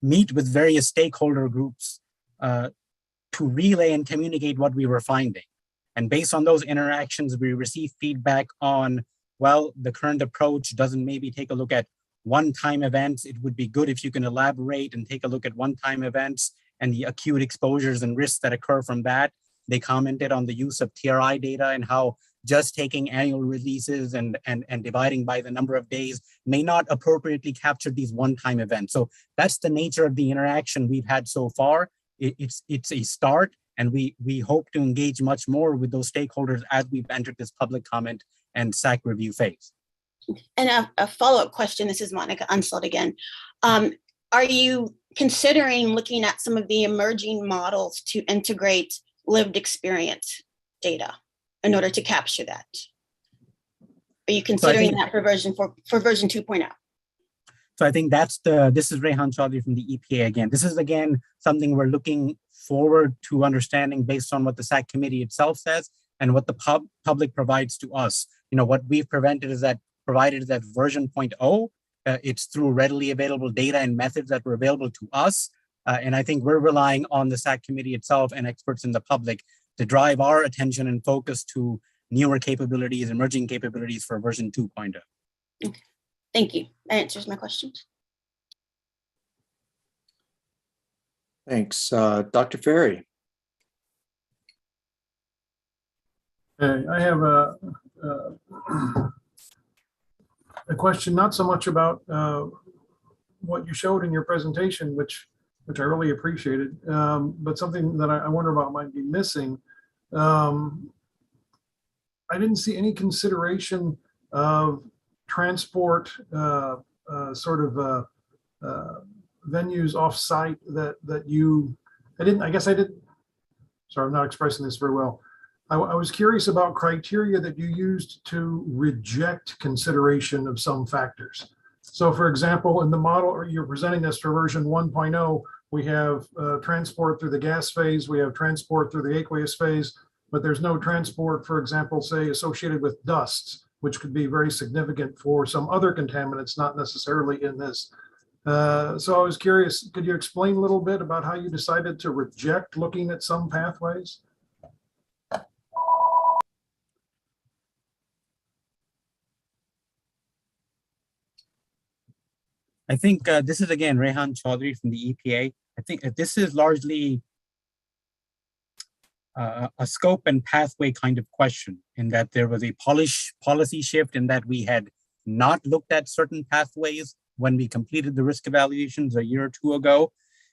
meet with various stakeholder groups to relay and communicate what we were finding. And based on those interactions, we received feedback on, well, the current approach doesn't maybe take a look at one-time events. It would be good if you can elaborate and take a look at one-time events and the acute exposures and risks that occur from that. They commented on the use of TRI data and how just taking annual releases and dividing by the number of days may not appropriately capture these one-time events. So that's the nature of the interaction we've had so far. It's a start, and we hope to engage much more with those stakeholders as we've entered this public comment and SACC review phase. And a follow-up question, this is Monica Unseld again. Are you considering looking at some of the emerging models to integrate lived experience data in order to capture that? Are you considering that for version 2.0? So I think this is Rehan Chaudhry from the EPA again. This is again something we're looking forward to understanding based on what the SACC committee itself says and what the public provides to us. You know, what we've provided is that version 0.0. It's through readily available data and methods that were available to us. And I think we're relying on the SACC committee itself and experts in the public to drive our attention and focus to newer capabilities, emerging capabilities for version 2.0. Okay. Thank you. That answers my questions. Thanks. Dr. Ferry. I have a question, not so much about what you showed in your presentation, which I really appreciated, but something that I wonder about might be missing. I didn't see any consideration of transport venues off-site that you, sorry, I'm not expressing this very well. I was curious about criteria that you used to reject consideration of some factors. So for example, in the model, or you're presenting this for version 1.0, we have transport through the gas phase, we have transport through the aqueous phase, but there's no transport, for example, say associated with dusts, which could be very significant for some other contaminants, not necessarily in this. So I was curious, could you explain a little bit about how you decided to reject looking at some pathways? I think this is again Rehan Chaudhry from the EPA. I think this is largely a scope and pathway kind of question, in that there was a policy shift in that we had not looked at certain pathways when we completed the risk evaluations a year or two ago.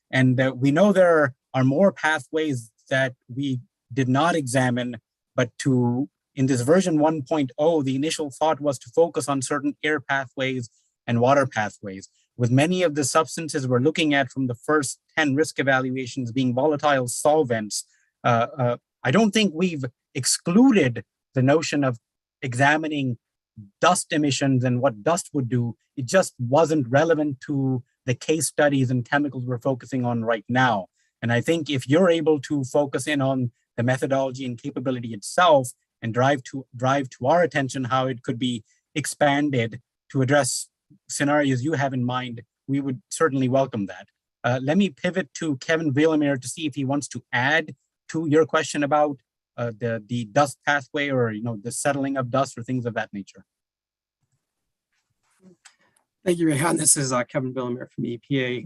And we know there are more pathways that we did not examine, but in this version 1.0, the initial thought was to focus on certain air pathways and water pathways. With many of the substances we're looking at from the first 10 risk evaluations being volatile solvents, I don't think we've excluded the notion of examining dust emissions and what dust would do. It just wasn't relevant to the case studies and chemicals we're focusing on right now. And I think if you're able to focus in on the methodology and capability itself and drive to our attention how it could be expanded to address scenarios you have in mind, we would certainly welcome that. Let me pivot to Kevin Villamere to see if he wants to add to your question about the dust pathway or the settling of dust or things of that nature. Thank you, Rehan. This is Kevin Villamere from EPA.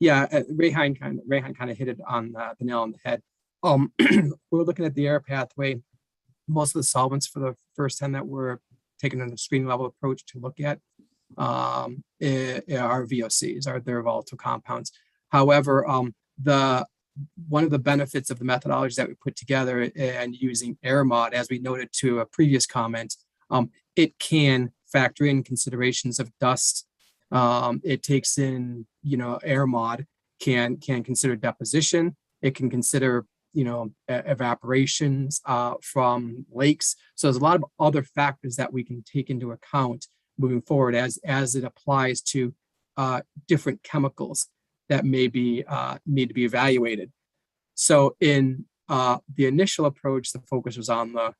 Rehan kind of hit it on the nail on the head. We're looking at the air pathway. Most of the solvents for the first 10 that we're taking a screening level approach to look at are VOCs, they're volatile compounds. However, one of the benefits of the methodology that we put together and using AirMod, as we noted to a previous comment, it can factor in considerations of dust. It takes in, AirMod can consider deposition. It can consider, evaporations from lakes. So there's a lot of other factors that we can take into account moving forward as it applies to different chemicals that may be need to be evaluated. So in the initial approach, the focus was on the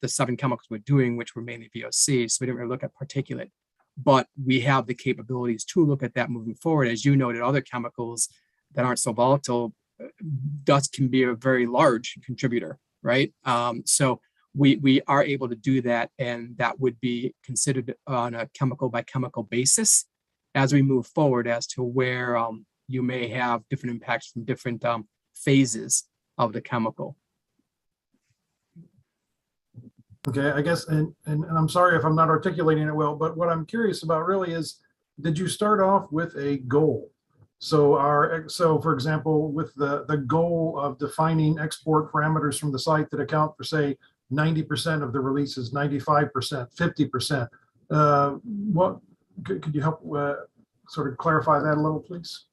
7 chemicals we're doing, which were mainly VOC. So we didn't really look at particulate, but we have the capabilities to look at that moving forward. As you noted, other chemicals that aren't so volatile, dust can be a very large contributor, right? So we are able to do that, and that would be considered on a chemical by chemical basis as we move forward as to where you may have different impacts from different phases of the chemical. Okay, I guess, and I'm sorry if I'm not articulating it well, but what I'm curious about really is, did you start off with a goal? So for example, with the goal of defining export parameters from the site that account for, say, 90% of the releases, 95%, 50%. What could you help sort of clarify that a little, please?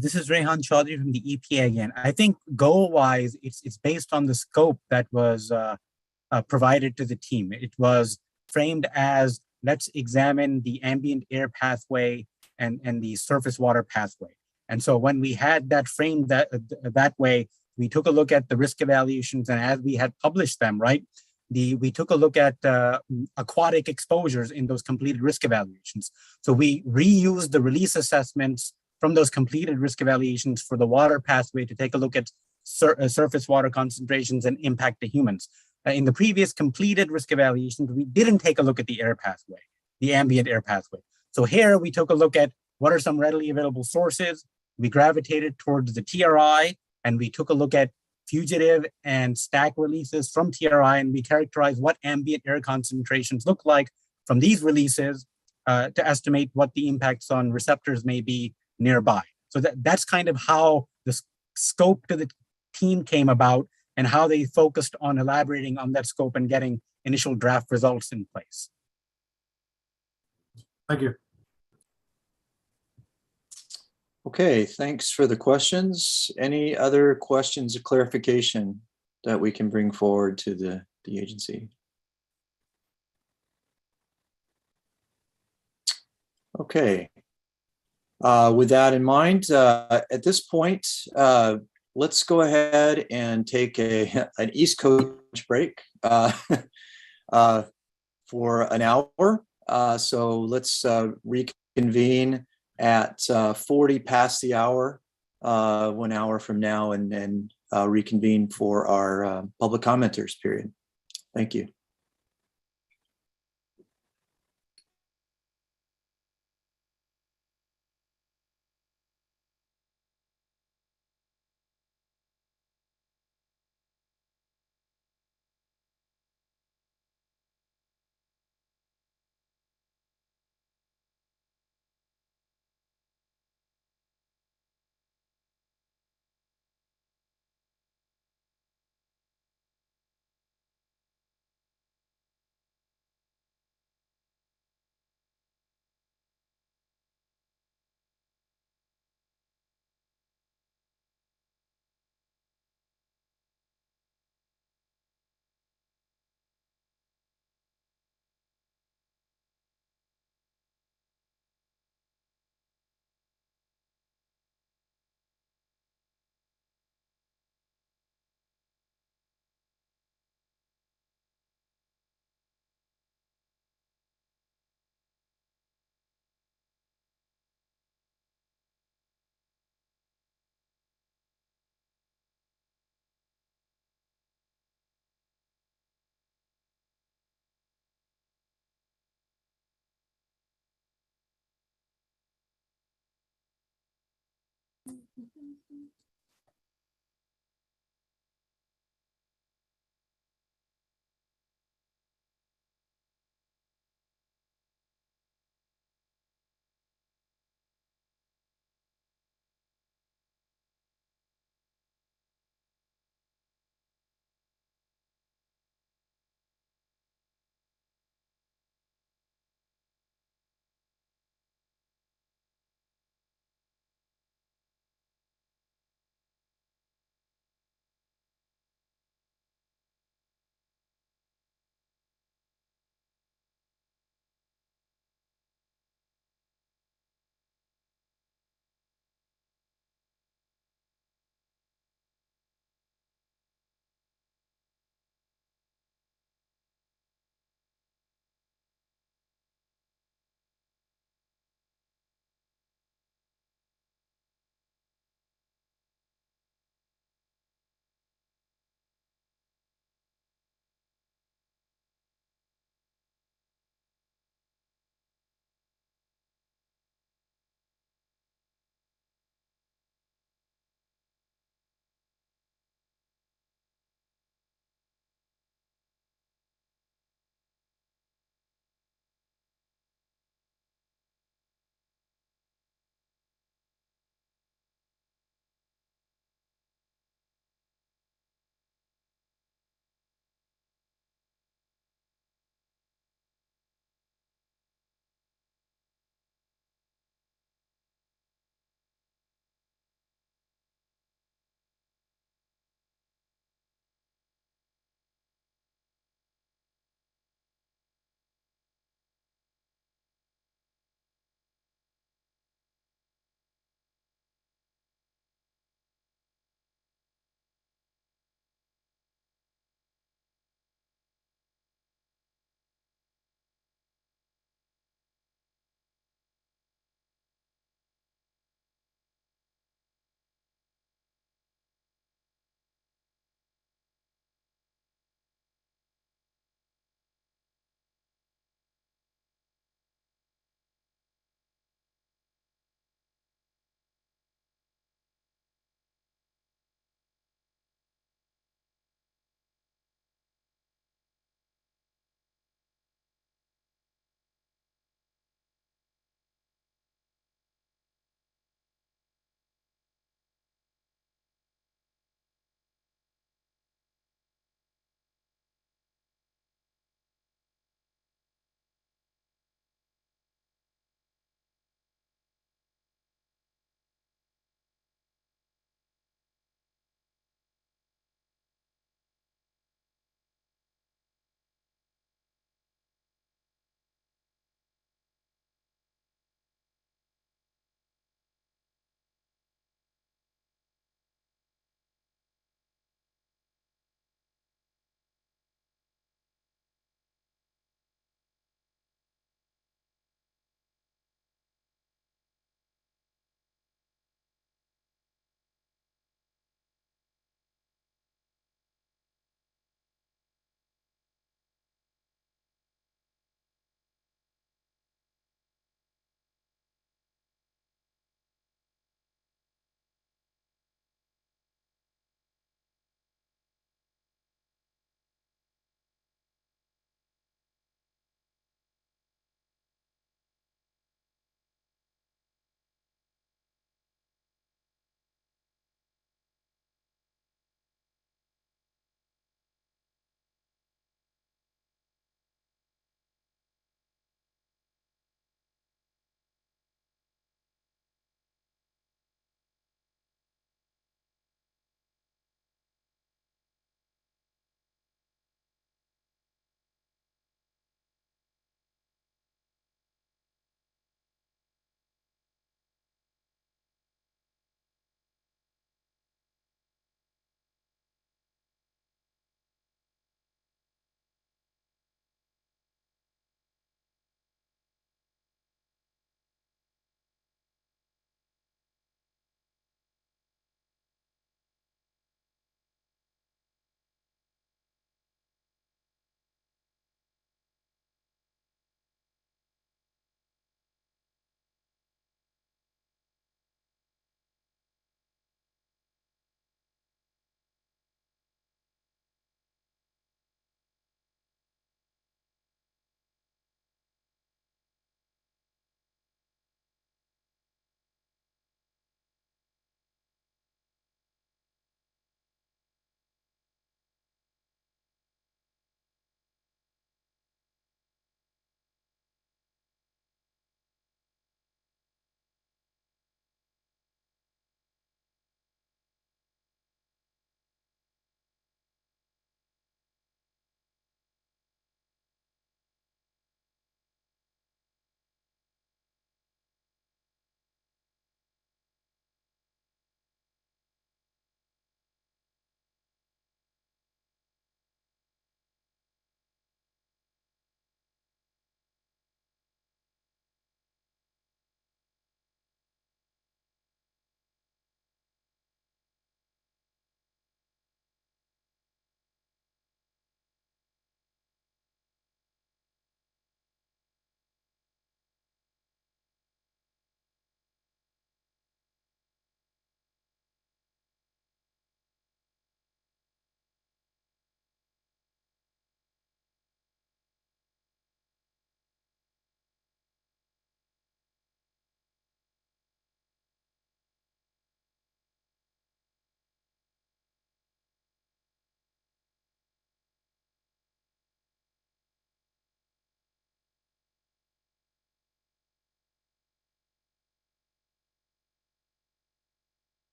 This is Rehan Chaudhry from the EPA again. I think goal-wise, it's based on the scope that was provided to the team. It was framed as, let's examine the ambient air pathway and the surface water pathway. And so when we had that framed that way, we took a look at the risk evaluations, and as we had published them, right, we took a look at aquatic exposures in those completed risk evaluations. So we reused the release assessments from those completed risk evaluations for the water pathway to take a look at surface water concentrations and impact to humans. In the previous completed risk evaluations, we didn't take a look at the air pathway, the ambient air pathway. So here we took a look at what are some readily available sources. We gravitated towards the TRI, and we took a look at fugitive and stack releases from TRI, and we characterized what ambient air concentrations look like from these releases to estimate what the impacts on receptors may be nearby. So that's kind of how the scope to the team came about and how they focused on elaborating on that scope and getting initial draft results in place. Thank you. Okay, thanks for the questions. Any other questions or clarification that we can bring forward to the agency? Okay. With that in mind, at this point, let's go ahead and take an East Coast break for an hour. So let's reconvene at 40 past the hour, 1 hour from now, and then reconvene for our public commenters period. Thank you.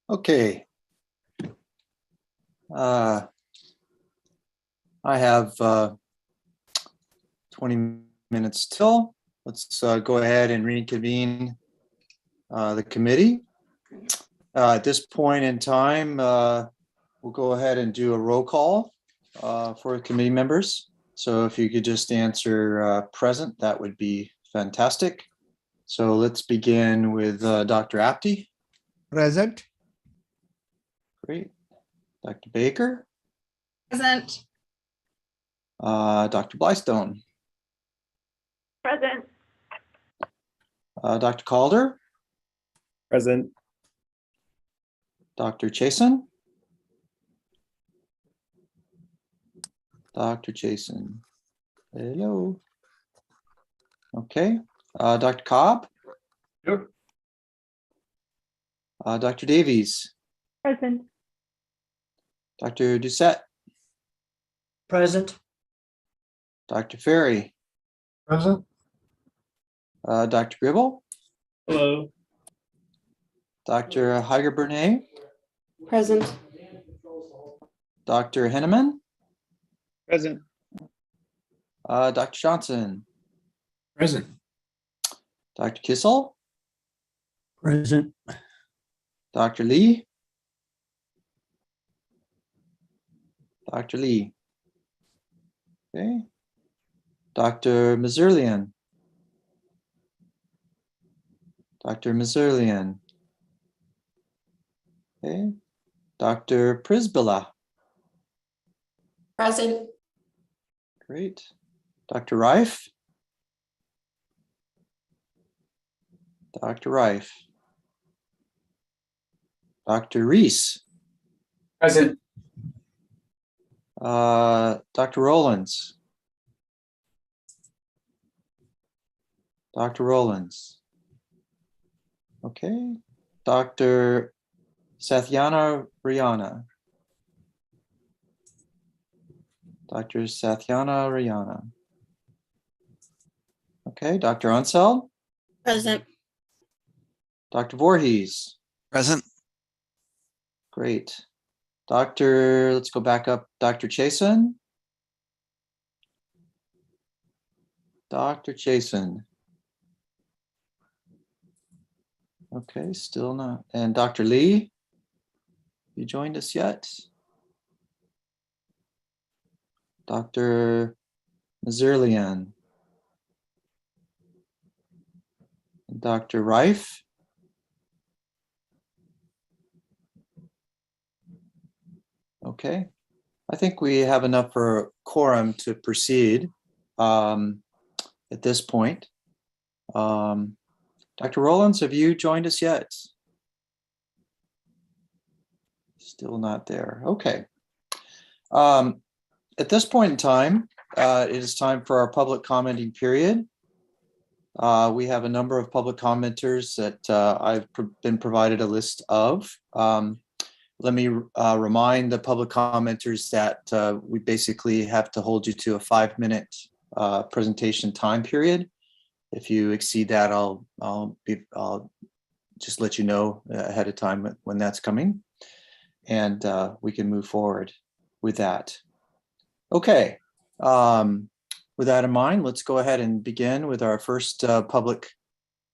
Okay. I have 20 minutes till. Let's go ahead and reconvene the committee. At this point in time, we'll go ahead and do a roll call for committee members. So if you could just answer present, that would be fantastic. So let's begin with Dr. Apte. Present. Great. Dr. Baker. Present. Dr. Blystone. Present. Dr. Calder. Present. Dr. Chasen. Dr. Chasen. Hello. Okay. Dr. Cobb. Here. Dr. Davies. Present. Dr. Doucette. Present. Dr. Ferry. Present. Dr. Gribble. Hello. Dr. Heiger-Bernay. Present. Dr. Henneman. Present. Dr. Johnson. Present. Dr. Kissel. Present. Dr. Lee. Dr. Lee. Okay. Dr. Mazurlian. Dr. Mazurlian. Okay. Dr. Prisbilla. Present. Great. Dr. Reif. Dr. Reif. Dr. Reese. Present. Dr. Rollins. Dr. Rollins. Okay. Dr. Sathyana Rihanna. Dr. Sathyana Rihanna. Okay. Dr. Unseld. Present. Dr. Voorhees. Present. Great. Let's go back up. Dr. Chasen. Dr. Chasen. Okay, still not. And Dr. Lee, you joined us yet? Dr. Nazirlian. Dr. Reif. Okay, I think we have enough for a quorum to proceed at this point. Dr. Rollins, have you joined us yet? Still not there. Okay. At this point in time, it is time for our public commenting period. We have a number of public commenters that I've been provided a list of. Let me remind the public commenters that we basically have to hold you to a 5-minute presentation time period. If you exceed that, I'll just let you know ahead of time when that's coming, and we can move forward with that. Okay. With that in mind, let's go ahead and begin with our first public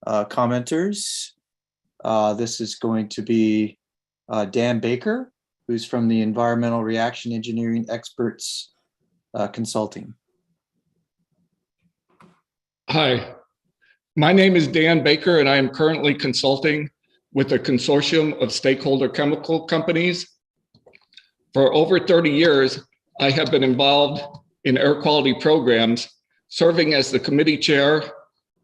commenters. This is going to be Dan Baker, who's from the Environmental Reaction Engineering Experts Consulting. Hi, my name is Dan Baker, and I am currently consulting with a consortium of stakeholder chemical companies. For over 30 years, I have been involved in air quality programs, serving as the committee chair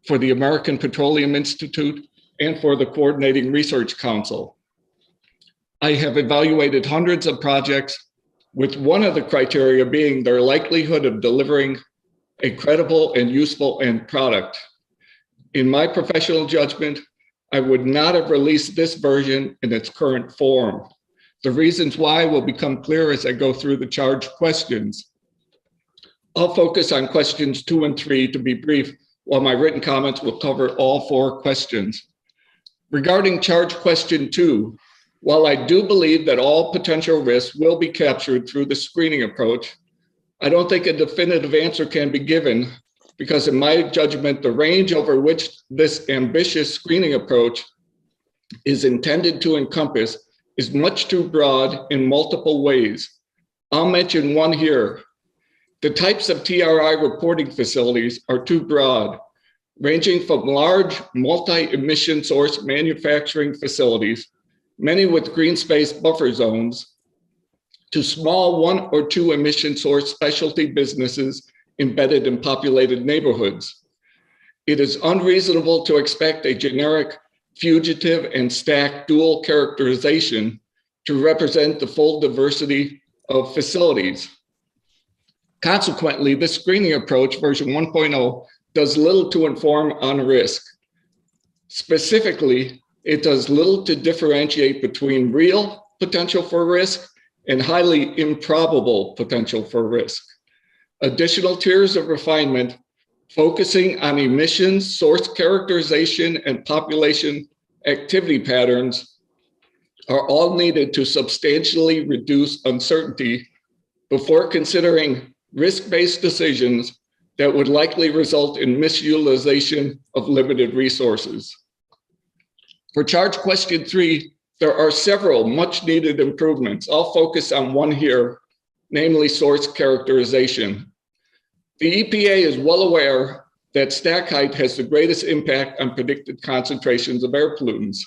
for the American Petroleum Institute and for the Coordinating Research Council. I have evaluated hundreds of projects, with one of the criteria being their likelihood of delivering a credible and useful end product. In my professional judgment, I would not have released this version in its current form. The reasons why will become clear as I go through the charged questions. I'll focus on questions 2 and 3 to be brief, while my written comments will cover all 4 questions. Regarding charged question 2, while I do believe that all potential risks will be captured through the screening approach, I don't think a definitive answer can be given because in my judgment, the range over which this ambitious screening approach is intended to encompass is much too broad in multiple ways. I'll mention one here. The types of TRI reporting facilities are too broad, ranging from large multi-emission source manufacturing facilities, many with green space buffer zones, to small 1 or 2 emission source specialty businesses embedded in populated neighborhoods. It is unreasonable to expect a generic fugitive and stack dual characterization to represent the full diversity of facilities. Consequently, this screening approach, version 1.0, does little to inform on risk. Specifically, it does little to differentiate between real potential for risk and highly improbable potential for risk. Additional tiers of refinement focusing on emissions, source characterization, and population activity patterns are all needed to substantially reduce uncertainty before considering risk-based decisions that would likely result in misutilization of limited resources. For charge question 3, there are several much needed improvements. I'll focus on one here, namely source characterization. The EPA is well aware that stack height has the greatest impact on predicted concentrations of air pollutants.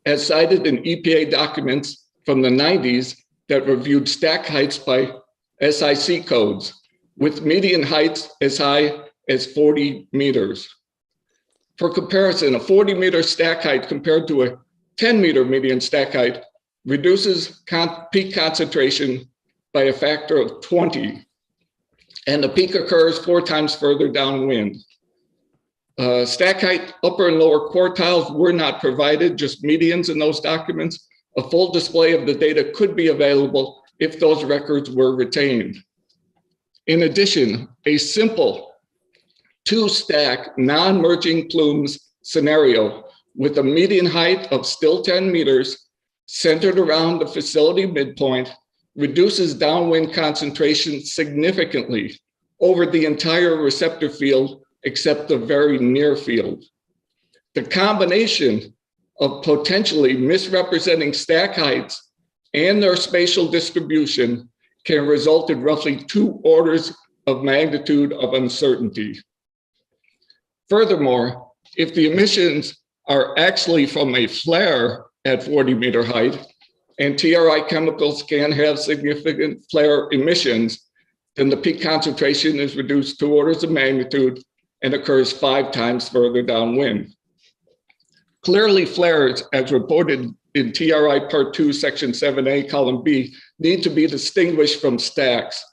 As cited in EPA documents from the 90s that reviewed stack heights by SACC codes, with median heights as high as 40 meters. For comparison, a 40-meter stack height compared to a 10-meter median stack height reduces peak concentration by a factor of 20, and the peak occurs 4 times further downwind. Stack height upper and lower quartiles were not provided, just medians in those documents. A full display of the data could be available if those records were retained. In addition, a simple 2-stack non-merging plumes scenario with a median height of still 10 meters centered around the facility midpoint reduces downwind concentration significantly, over the entire receptor field except the very near field. The combination of potentially misrepresenting stack heights and their spatial distribution can result in roughly 2 orders of magnitude of uncertainty. Furthermore, if the emissions are actually from a flare at 40-meter height, and TRI chemicals can have significant flare emissions, then the peak concentration is reduced 2 orders of magnitude and occurs 5 times further downwind. Clearly, flares, as reported in TRI Part 2, Section 7A, Column B, need to be distinguished from stacks.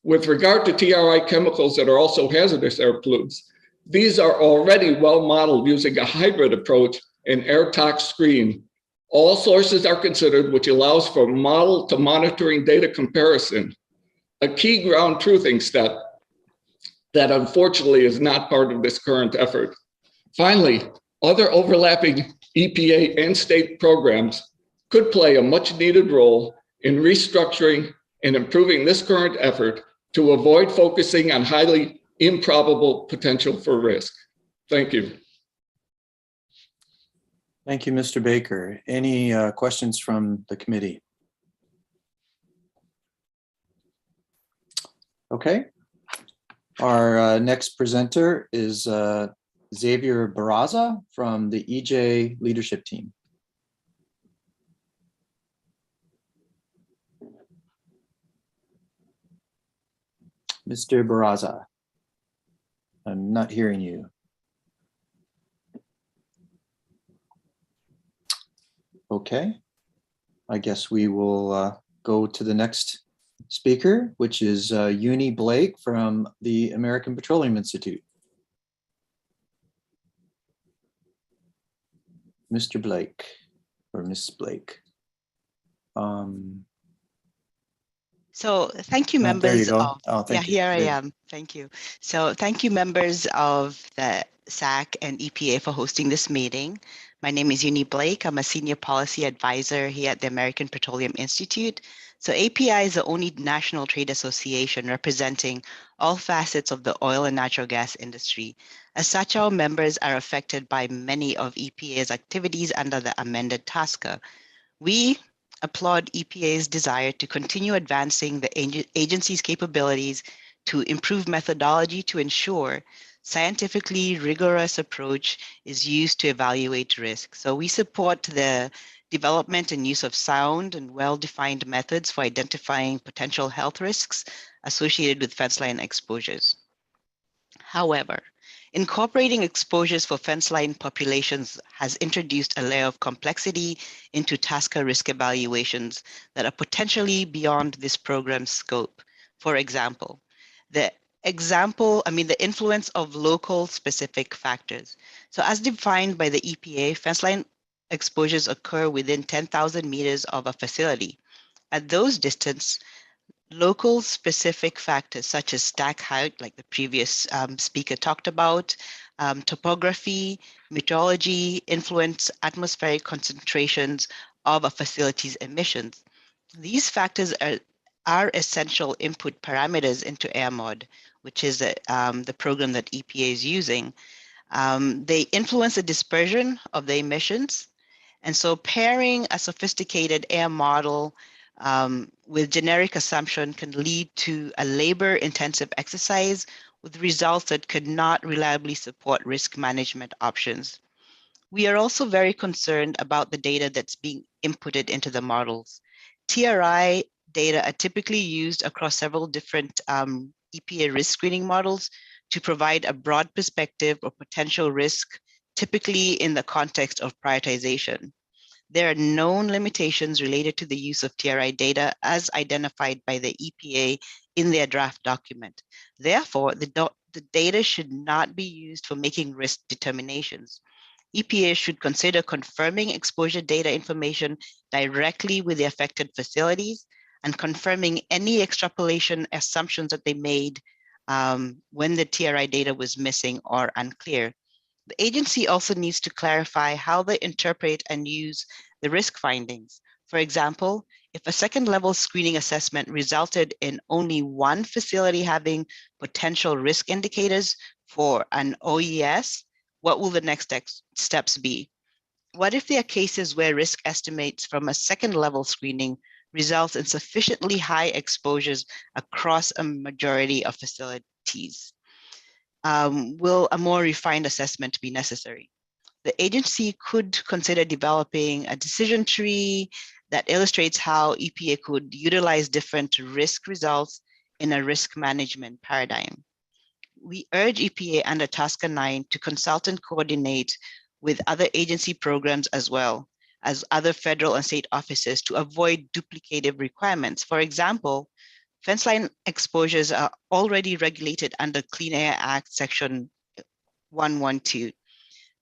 With regard to TRI chemicals that are also hazardous air pollutants, these are already well modeled using a hybrid approach and air tox screen. All sources are considered, which allows for model to monitoring data comparison, a key ground truthing step that unfortunately is not part of this current effort. Finally, other overlapping EPA and state programs could play a much needed role in restructuring and improving this current effort to avoid focusing on highly improbable potential for risk. Thank you. Thank you, Mr. Baker. Any questions from the committee? Okay. Our next presenter is Xavier Barraza from the EJ leadership team. Mr. Barraza, I'm not hearing you. Okay, I guess we will go to the next speaker, which is Uni Blake from the American Petroleum Institute. Mr. Blake or Miss Blake. So thank you, members. There you go. Of, oh, thank you. Here I am. Thank you. So thank you, members of the SACC and EPA for hosting this meeting. My name is Uni Blake. I'm a senior policy advisor here at the American Petroleum Institute. So API is the only national trade association representing all facets of the oil and natural gas industry. As such, our members are affected by many of EPA's activities under the amended TSCA. We applaud EPA's desire to continue advancing the agency's capabilities to improve methodology to ensure scientifically rigorous approach is used to evaluate risk. So we support the development and use of sound and well-defined methods for identifying potential health risks associated with fence line exposures. However, incorporating exposures for fence line populations has introduced a layer of complexity into TSCA risk evaluations that are potentially beyond this program's scope. For example, the influence of local specific factors. So as defined by the EPA, fence line exposures occur within 10,000 meters of a facility. At those distances, local specific factors such as stack height, like the previous speaker talked about, topography, meteorology, influence atmospheric concentrations of a facility's emissions. These factors are essential input parameters into AirMod, which is the program that EPA is using. They influence the dispersion of the emissions. And so pairing a sophisticated air model with generic assumption can lead to a labor-intensive exercise with results that could not reliably support risk management options. We are also very concerned about the data that's being inputted into the models. TRI data are typically used across several different EPA risk screening models to provide a broad perspective of potential risk, typically in the context of prioritization. There are known limitations related to the use of TRI data as identified by the EPA in their draft document. Therefore, the data should not be used for making risk determinations. EPA should consider confirming exposure data information directly with the affected facilities and confirming any extrapolation assumptions that they made when the TRI data was missing or unclear. The agency also needs to clarify how they interpret and use the risk findings. For example, If a second level screening assessment resulted in only one facility having potential risk indicators for an OES, what will the next steps be? What if there are cases where risk estimates from a second level screening results in sufficiently high exposures across a majority of facilities? Will a more refined assessment be necessary? The agency could consider developing a decision tree that illustrates how EPA could utilize different risk results in a risk management paradigm. We urge EPA under TSCA 9 to consult and coordinate with other agency programs as well as other federal and state offices to avoid duplicative requirements. For example, fence line exposures are already regulated under Clean Air Act Section 112.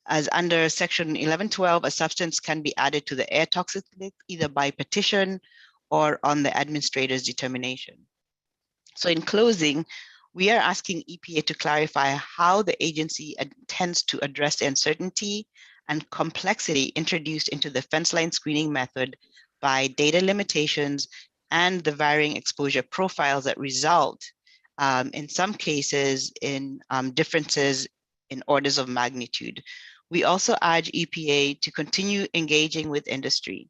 As under Section 1112, a substance can be added to the air toxic list either by petition or on the administrator's determination. So in closing, we are asking EPA to clarify how the agency intends to address the uncertainty and complexity introduced into the fence line screening method by data limitations and the varying exposure profiles that result in some cases in differences in orders of magnitude. We also urge EPA to continue engaging with industry,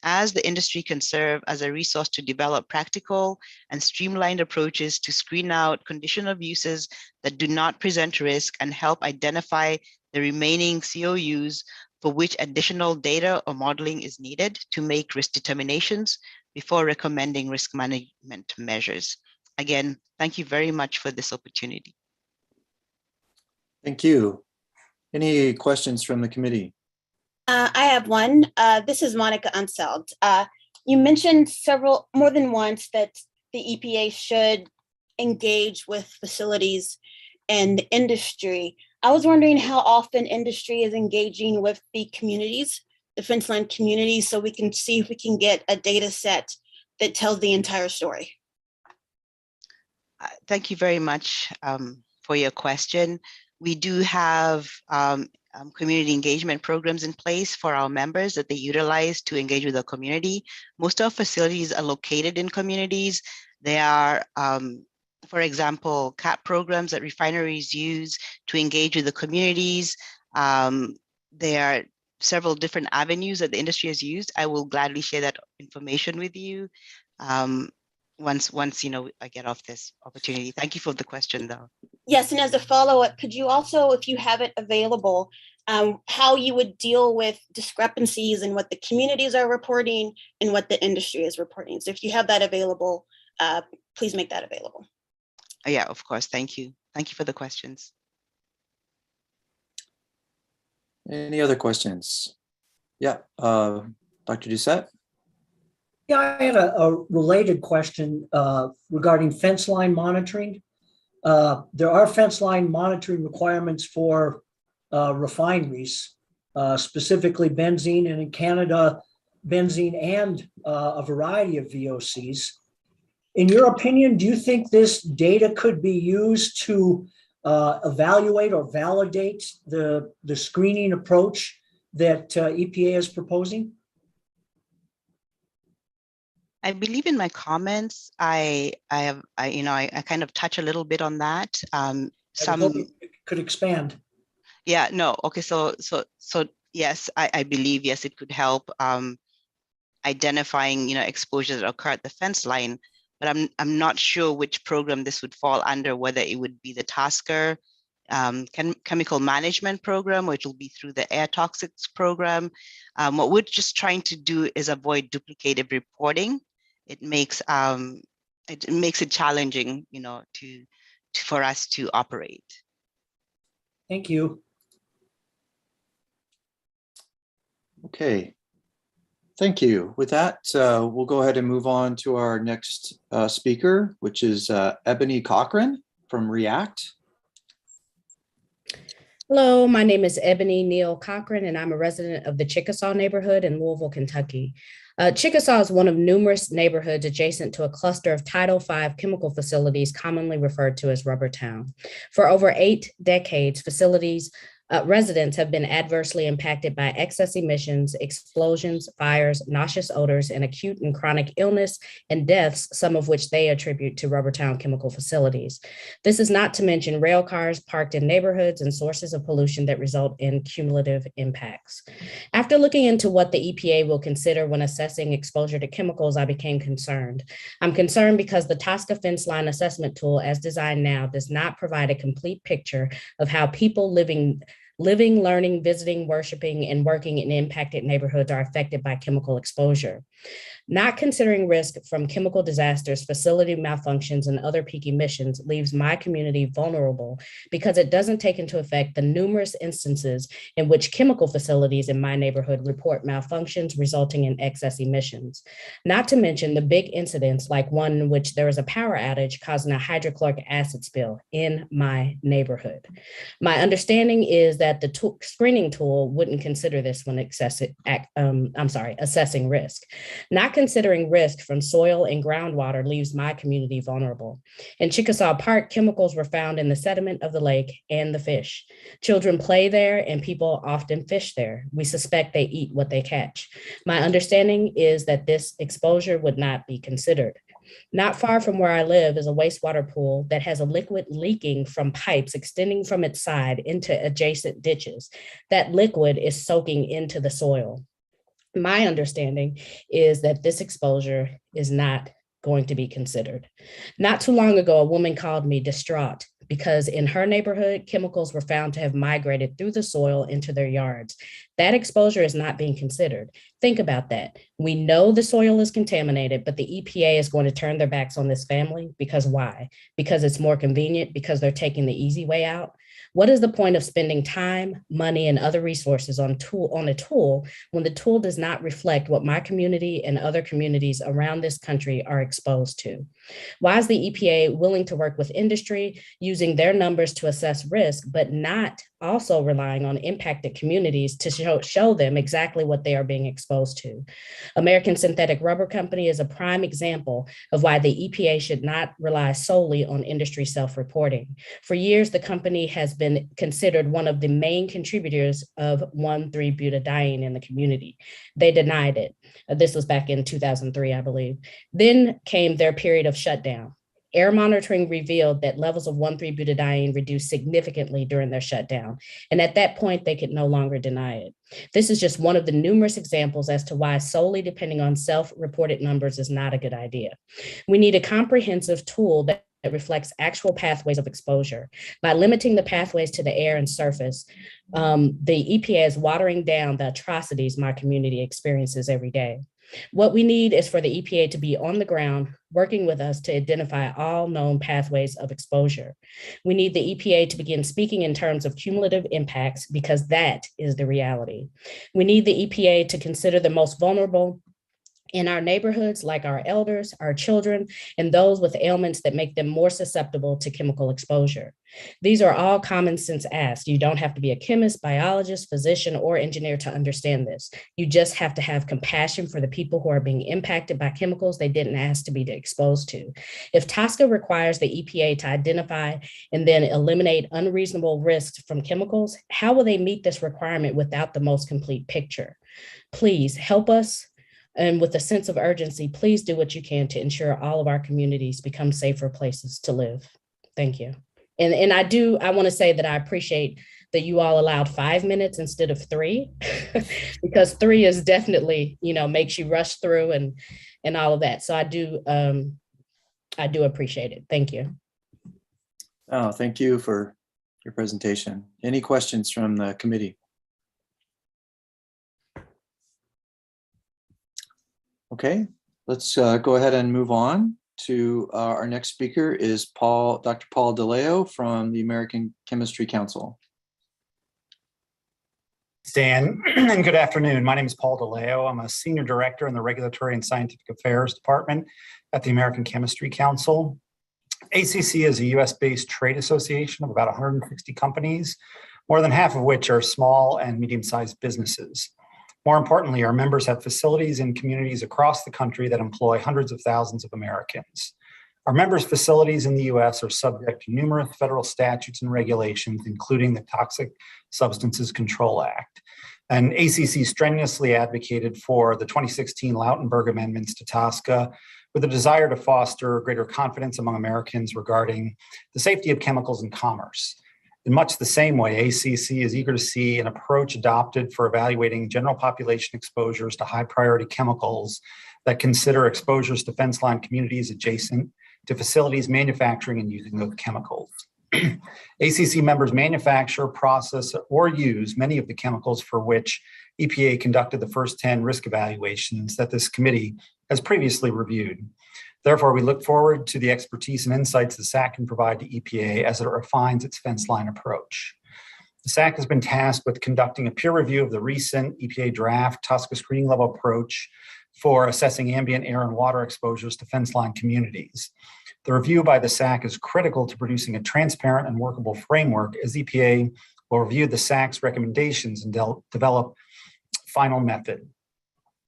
as the industry can serve as a resource to develop practical and streamlined approaches to screen out condition of uses that do not present risk and help identify the remaining COUs for which additional data or modeling is needed to make risk determinations before recommending risk management measures. Again, thank you very much for this opportunity. Thank you. Any questions from the committee? I have one. This is Monica Unseld. You mentioned more than once that the EPA should engage with facilities and industry. I was wondering how often industry is engaging with the communities, the fence line communities, so we can see if we can get a data set that tells the entire story. Thank you very much for your question. We do have community engagement programs in place for our members that they utilize to engage with the community. Most of our facilities are located in communities. They are, for example, CAP programs that refineries use to engage with the communities. There are several different avenues that the industry has used. I will gladly share that information with you once I get off this opportunity. Thank you for the question, though. Yes, and as a follow-up, could you also, if you have it available, how you would deal with discrepancies in what the communities are reporting and what the industry is reporting? So if you have that available, please make that available. Yeah, of course. Thank you. Thank you for the questions. Any other questions? Yeah, Dr. Doucette? Yeah, I had a related question regarding fence line monitoring. There are fence line monitoring requirements for refineries, specifically benzene, and in Canada, benzene and a variety of VOCs. In your opinion, do you think this data could be used to evaluate or validate the screening approach that EPA is proposing? I believe in my comments, I kind of touch a little bit on that. Could expand. Yeah, no, okay, so yes, I believe, yes, it could help identifying, exposures that occur at the fence line, but I'm not sure which program this would fall under, whether it would be the TSCA chemical management program, which will be through the air toxics program. What we're just trying to do is avoid duplicative reporting. It makes it challenging, for us to operate. Thank you. Okay, thank you. With that, we'll go ahead and move on to our next speaker, which is Ebony Cochran from REACT. Hello, my name is Ebony Neal Cochran, and I'm a resident of the Chickasaw neighborhood in Louisville, Kentucky. Chickasaw is one of numerous neighborhoods adjacent to a cluster of Title V chemical facilities commonly referred to as Rubber Town. For over 8 decades, facilities Residents have been adversely impacted by excess emissions, explosions, fires, nauseous odors, and acute and chronic illness and deaths, some of which they attribute to Rubbertown chemical facilities. This is not to mention rail cars parked in neighborhoods and sources of pollution that result in cumulative impacts. After looking into what the EPA will consider when assessing exposure to chemicals, I became concerned. I'm concerned because the TSCA fence line assessment tool as designed now does not provide a complete picture of how people living, learning, visiting, worshiping, and working in impacted neighborhoods are affected by chemical exposure. Not considering risk from chemical disasters, facility malfunctions, and other peak emissions leaves my community vulnerable because it doesn't take into effect the numerous instances in which chemical facilities in my neighborhood report malfunctions resulting in excess emissions. Not to mention the big incidents like one in which there was a power outage causing a hydrochloric acid spill in my neighborhood. My understanding is that the screening tool wouldn't consider this when assessing risk. Not considering risk from soil and groundwater leaves my community vulnerable. In Chickasaw Park, chemicals were found in the sediment of the lake and the fish. Children play there and people often fish there. We suspect they eat what they catch. My understanding is that this exposure would not be considered. Not far from where I live is a wastewater pool that has a liquid leaking from pipes extending from its side into adjacent ditches. That liquid is soaking into the soil. My understanding is that this exposure is not going to be considered. Not too long ago, a woman called me distraught because in her neighborhood, chemicals were found to have migrated through the soil into their yards. That exposure is not being considered. Think about that. We know the soil is contaminated, but the EPA is going to turn their backs on this family because why? Because it's more convenient, because they're taking the easy way out. What is the point of spending time, money, and other resources on a tool when the tool does not reflect what my community and other communities around this country are exposed to? Why is the EPA willing to work with industry using their numbers to assess risk, but not also relying on impacted communities to show them exactly what they are being exposed to? American Synthetic Rubber Company is a prime example of why the EPA should not rely solely on industry self-reporting. For years, the company has been considered one of the main contributors of 1,3-butadiene in the community. They denied it. This was back in 2003, I believe. Then came their period of shutdown. Air monitoring revealed that levels of 1,3-butadiene reduced significantly during their shutdown. And at that point, they could no longer deny it. This is just one of the numerous examples as to why solely depending on self-reported numbers is not a good idea. We need a comprehensive tool that reflects actual pathways of exposure. By limiting the pathways to the air and surface, the EPA is watering down the atrocities my community experiences every day. What we need is for the EPA to be on the ground, working with us to identify all known pathways of exposure. We need the EPA to begin speaking in terms of cumulative impacts because that is the reality. We need the EPA to consider the most vulnerable in our neighborhoods, like our elders, our children, and those with ailments that make them more susceptible to chemical exposure. These are all common sense asks. You don't have to be a chemist, biologist, physician, or engineer to understand this. You just have to have compassion for the people who are being impacted by chemicals they didn't ask to be exposed to. If TSCA requires the EPA to identify and then eliminate unreasonable risks from chemicals, how will they meet this requirement without the most complete picture? Please help us. And with a sense of urgency, please do what you can to ensure all of our communities become safer places to live. Thank you. And I want to say that I appreciate that you all allowed 5 minutes instead of 3, because 3 is definitely, makes you rush through and all of that. So I do appreciate it. Thank you. Oh, thank you for your presentation. Any questions from the committee? Okay, let's go ahead and move on to our next speaker is Dr. Paul DeLeo from the American Chemistry Council. Stan, and good afternoon. My name is Paul DeLeo. I'm a senior director in the Regulatory and Scientific Affairs Department at the American Chemistry Council. ACC is a US-based trade association of about 160 companies, more than half of which are small and medium-sized businesses. More importantly, our members have facilities in communities across the country that employ hundreds of thousands of Americans. Our members' facilities in the US are subject to numerous federal statutes and regulations, including the Toxic Substances Control Act. And ACC strenuously advocated for the 2016 Lautenberg amendments to TSCA with a desire to foster greater confidence among Americans regarding the safety of chemicals in commerce. In much the same way, ACC is eager to see an approach adopted for evaluating general population exposures to high priority chemicals that consider exposures to fence line communities adjacent to facilities manufacturing and using those chemicals. ACC members manufacture, process, or use many of the chemicals for which EPA conducted the first 10 risk evaluations that this committee has previously reviewed. Therefore, we look forward to the expertise and insights the SACC can provide to EPA as it refines its fence line approach. The SACC has been tasked with conducting a peer review of the recent EPA draft TSCA screening level approach for assessing ambient air and water exposures to fence line communities. The review by the SACC is critical to producing a transparent and workable framework as EPA will review the SACC's recommendations and develop final method.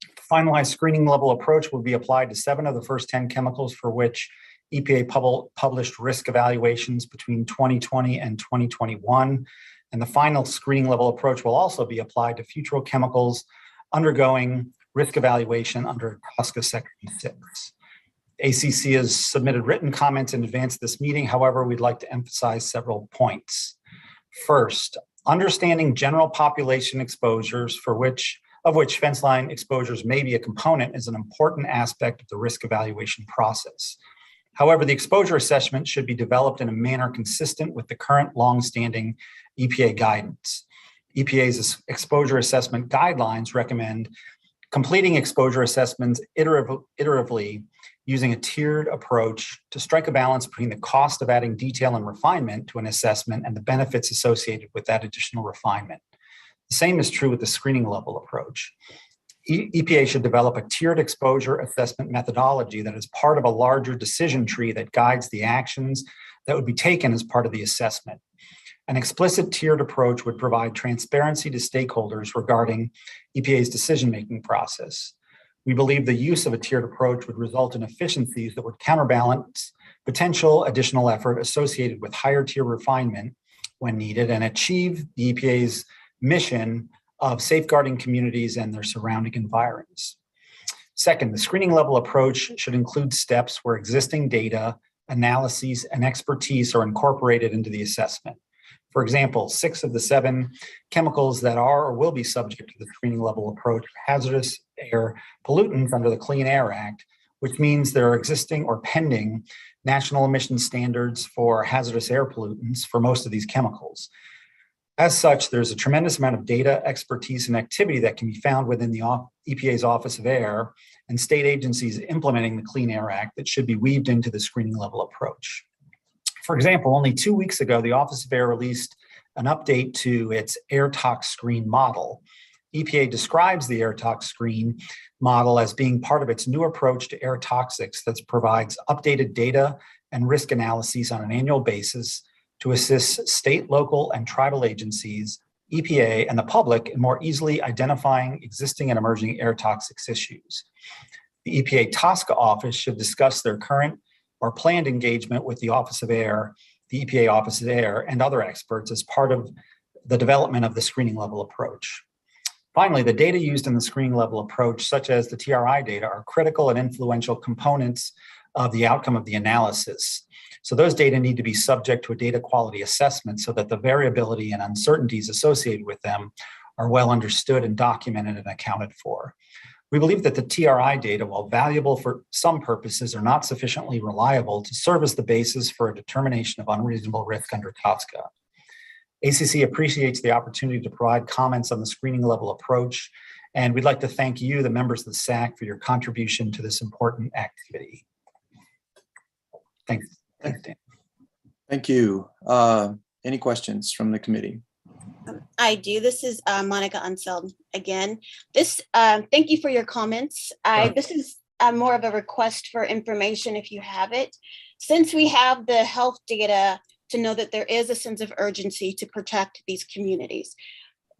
The finalized screening level approach will be applied to 7 of the first 10 chemicals for which EPA published risk evaluations between 2020 and 2021. And the final screening level approach will also be applied to future chemicals undergoing risk evaluation under TSCA Section 6. ACC has submitted written comments in advance of this meeting. However, we'd like to emphasize several points. First, understanding general population exposures of which fence line exposures may be a component is an important aspect of the risk evaluation process. However, the exposure assessment should be developed in a manner consistent with the current longstanding EPA guidance. EPA's exposure assessment guidelines recommend completing exposure assessments iteratively using a tiered approach to strike a balance between the cost of adding detail and refinement to an assessment and the benefits associated with that additional refinement. The same is true with the screening level approach. EPA should develop a tiered exposure assessment methodology that is part of a larger decision tree that guides the actions that would be taken as part of the assessment. An explicit tiered approach would provide transparency to stakeholders regarding EPA's decision-making process. We believe the use of a tiered approach would result in efficiencies that would counterbalance potential additional effort associated with higher tier refinement when needed and achieve the EPA's mission of safeguarding communities and their surrounding environs. Second, the screening level approach should include steps where existing data, analyses, and expertise are incorporated into the assessment. For example, 6 of the 7 chemicals that are or will be subject to the screening level approach are hazardous air pollutants under the Clean Air Act, which means there are existing or pending national emission standards for hazardous air pollutants for most of these chemicals. As such, there's a tremendous amount of data, expertise, and activity that can be found within the EPA's Office of Air and state agencies implementing the Clean Air Act that should be weaved into the screening level approach. For example, only 2 weeks ago, the Office of Air released an update to its air tox screen model. EPA describes the air tox screen model as being part of its new approach to air toxics that provides updated data and risk analyses on an annual basis to assist state, local, and tribal agencies, EPA, and the public in more easily identifying existing and emerging air toxics issues. The EPA TSCA office should discuss their current or planned engagement with the Office of Air, the EPA Office of Air, and other experts as part of the development of the screening level approach. Finally, the data used in the screening level approach, such as the TRI data, are critical and influential components of the outcome of the analysis. So those data need to be subject to a data quality assessment so that the variability and uncertainties associated with them are well understood and documented and accounted for. We believe that the TRI data, while valuable for some purposes, are not sufficiently reliable to serve as the basis for a determination of unreasonable risk under TSCA. ACC appreciates the opportunity to provide comments on the screening level approach, and we'd like to thank you, the members of the SACC, for your contribution to this important activity. Thanks. Thanks, Dan. Thank you. Any questions from the committee? I do. This is Monica Unseld again. Thank you for your comments. This is more of a request for information if you have it. Since we have the health data to know that there is a sense of urgency to protect these communities,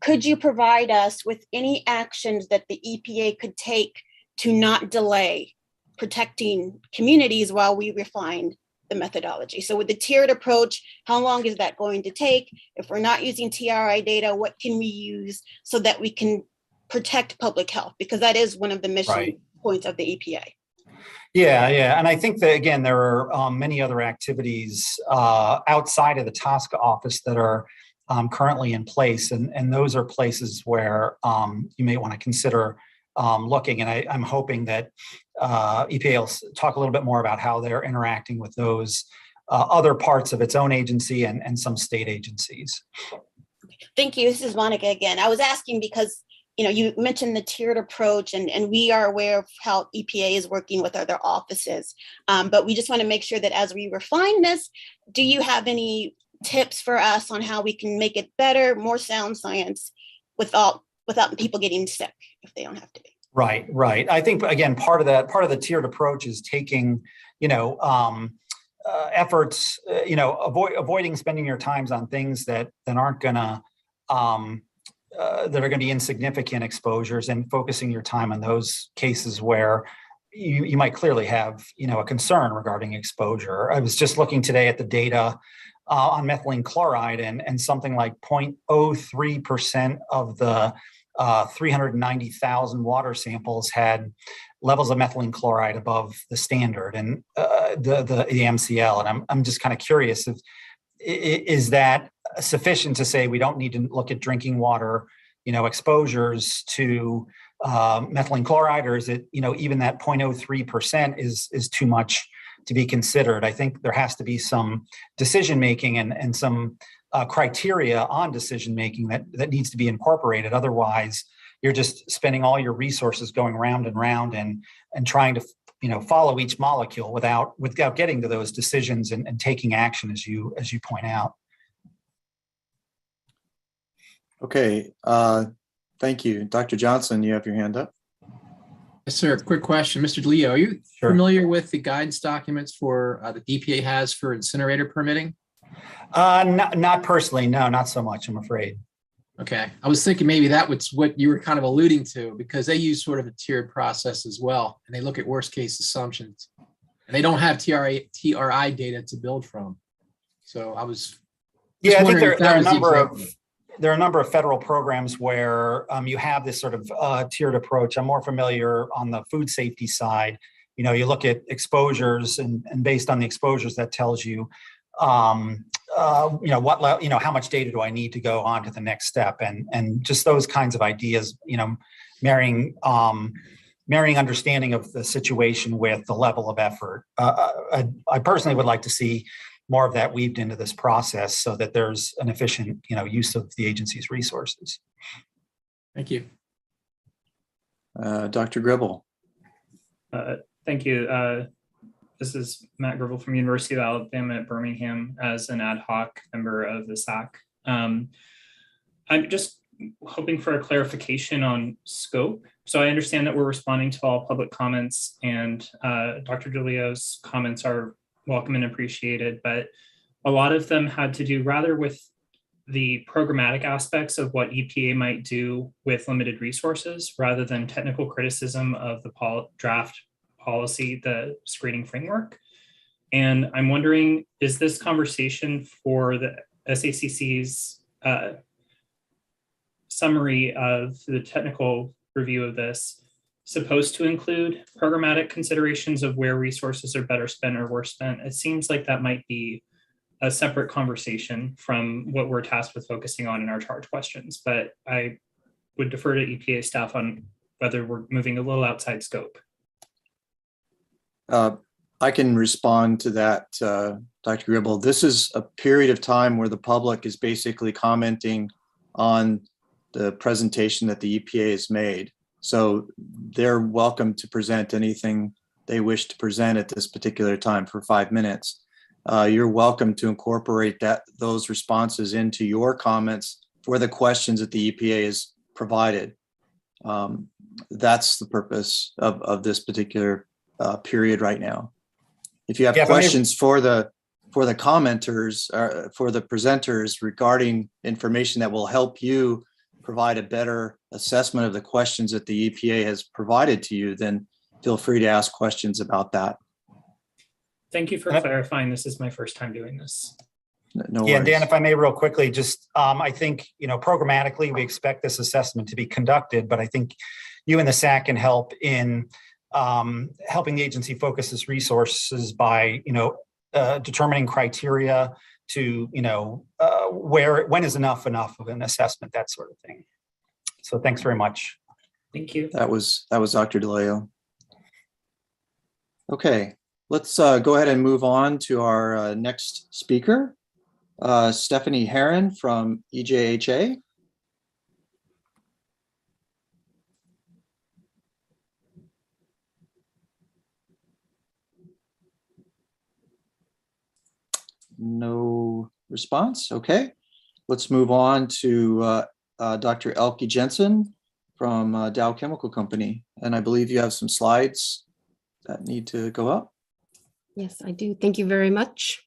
could you provide us with any actions that the EPA could take to not delay protecting communities while we refine the methodology. So with the tiered approach, how long is that going to take? If we're not using TRI data, what can we use so that we can protect public health? Because that is one of the mission points of the EPA. Yeah. And I think that, again, there are many other activities outside of the TSCA office that are currently in place. And those are places where you may want to consider looking. And I'm hoping that EPA will talk a little bit more about how they're interacting with those other parts of its own agency and some state agencies. Thank you. This is Monica again. I was asking because you mentioned the tiered approach, and we are aware of how EPA is working with other offices. But we just want to make sure that as we refine this, do you have any tips for us on how we can make it better, more sound science without people getting sick if they don't have to be? Right. I think, again, part of the tiered approach is taking, efforts, avoiding spending your times on things that aren't going to, that are going to be insignificant exposures, and focusing your time on those cases where you might clearly have, a concern regarding exposure. I was just looking today at the data on methylene chloride, and something like 0.03% of the 390,000 water samples had levels of methylene chloride above the standard and the MCL. And I'm just kind of curious, is that sufficient to say we don't need to look at drinking water, exposures to methylene chloride, or is it, even that 0.03% is too much to be considered? I think there has to be some decision making and some criteria on decision making that needs to be incorporated. Otherwise, you're just spending all your resources going round and round and trying to follow each molecule without getting to those decisions and taking action, as you point out. Okay, thank you. Dr. Johnson, you have your hand up. Yes, sir. Quick question. Mr. DeLeo, are you familiar with the guidance documents for the EPA has for incinerator permitting? Not personally. No, not so much, I'm afraid. Okay. I was thinking maybe that was what you were kind of alluding to, because they use sort of a tiered process as well. And they look at worst case assumptions. And they don't have TRI data to build from. So I was I think there are a number of federal programs where you have this sort of tiered approach. I'm more familiar on the food safety side. You look at exposures, and based on the exposures, that tells you, how much data do I need to go on to the next step, and just those kinds of ideas. Marrying understanding of the situation with the level of effort. I personally would like to see more of that weaved into this process so that there's an efficient, use of the agency's resources. Thank you. Dr. Gribble. Thank you. This is Matt Gribble from University of Alabama at Birmingham as an ad hoc member of the SACC. I'm just hoping for a clarification on scope. So I understand that we're responding to all public comments, and Dr. DeLeo's comments are welcome and appreciated, but a lot of them had to do rather with the programmatic aspects of what EPA might do with limited resources, rather than technical criticism of the draft policy, the screening framework. And I'm wondering, is this conversation for the SACC's summary of the technical review of this supposed to include programmatic considerations of where resources are better spent or worse spent? It seems like that might be a separate conversation from what we're tasked with focusing on in our charge questions, but I would defer to EPA staff on whether we're moving a little outside scope. I can respond to that, Dr. Gribble. This is a period of time where the public is basically commenting on the presentation that the EPA has made. So they're welcome to present anything they wish to present at this particular time for 5 minutes. You're welcome to incorporate those responses into your comments for the questions that the EPA has provided. That's the purpose of this particular period right now. If you have questions for the commenters, for the presenters regarding information that will help you provide a better assessment of the questions that the EPA has provided to you, then feel free to ask questions about that. Thank you for clarifying. This is my first time doing this. No worries. Yeah, and Dan, if I may real quickly, just I think, programmatically, we expect this assessment to be conducted, but I think you and the SACC can help in helping the agency focus its resources by, determining criteria to, when is enough of an assessment, that sort of thing. So thanks very much. Thank you. That was Dr. DeLeo. Okay, let's go ahead and move on to our next speaker, Stephanie Herron from EJHA. No response. Okay, let's move on to Dr. Elke Jensen from Dow Chemical Company. And I believe you have some slides that need to go up. Yes, I do. Thank you very much.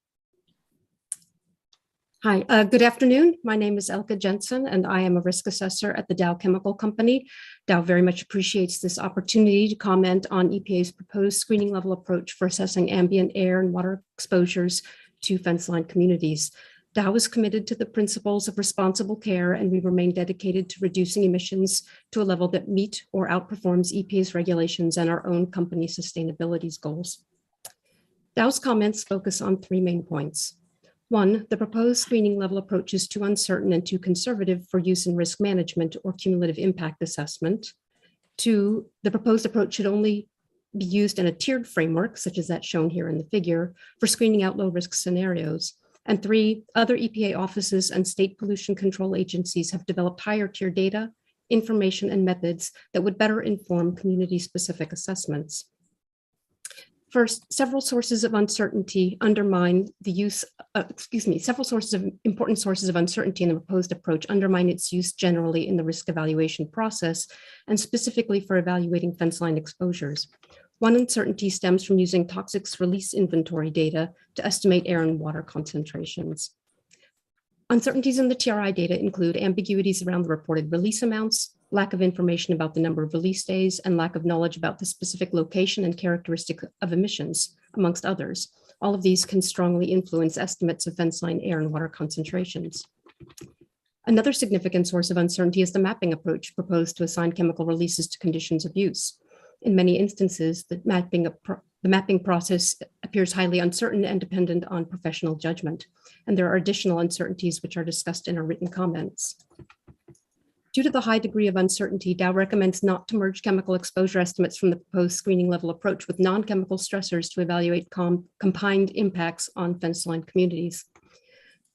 Hi, good afternoon. My name is Elke Jensen, and I am a risk assessor at the Dow Chemical Company. Dow very much appreciates this opportunity to comment on EPA's proposed screening level approach for assessing ambient air and water exposures to fence line communities. Dow is committed to the principles of responsible care, and we remain dedicated to reducing emissions to a level that meet or outperforms EPA's regulations and our own company sustainability goals. Dow's comments focus on three main points. One, the proposed screening level approach is too uncertain and too conservative for use in risk management or cumulative impact assessment. Two, the proposed approach should only be used in a tiered framework, such as that shown here in the figure, for screening out low risk scenarios. And three, other EPA offices and state pollution control agencies have developed higher tier data, information, and methods that would better inform community-specific assessments. First, several sources of uncertainty undermine the use, important sources of uncertainty in the proposed approach undermine its use generally in the risk evaluation process, and specifically for evaluating fence line exposures. One uncertainty stems from using toxics release inventory data to estimate air and water concentrations. Uncertainties in the TRI data include ambiguities around the reported release amounts, lack of information about the number of release days, and lack of knowledge about the specific location and characteristic of emissions, amongst others. All of these can strongly influence estimates of fence line air and water concentrations. Another significant source of uncertainty is the mapping approach proposed to assign chemical releases to conditions of use. In many instances, the mapping process appears highly uncertain and dependent on professional judgment. And there are additional uncertainties which are discussed in our written comments. Due to the high degree of uncertainty, Dow recommends not to merge chemical exposure estimates from the proposed screening level approach with non-chemical stressors to evaluate combined impacts on fence line communities.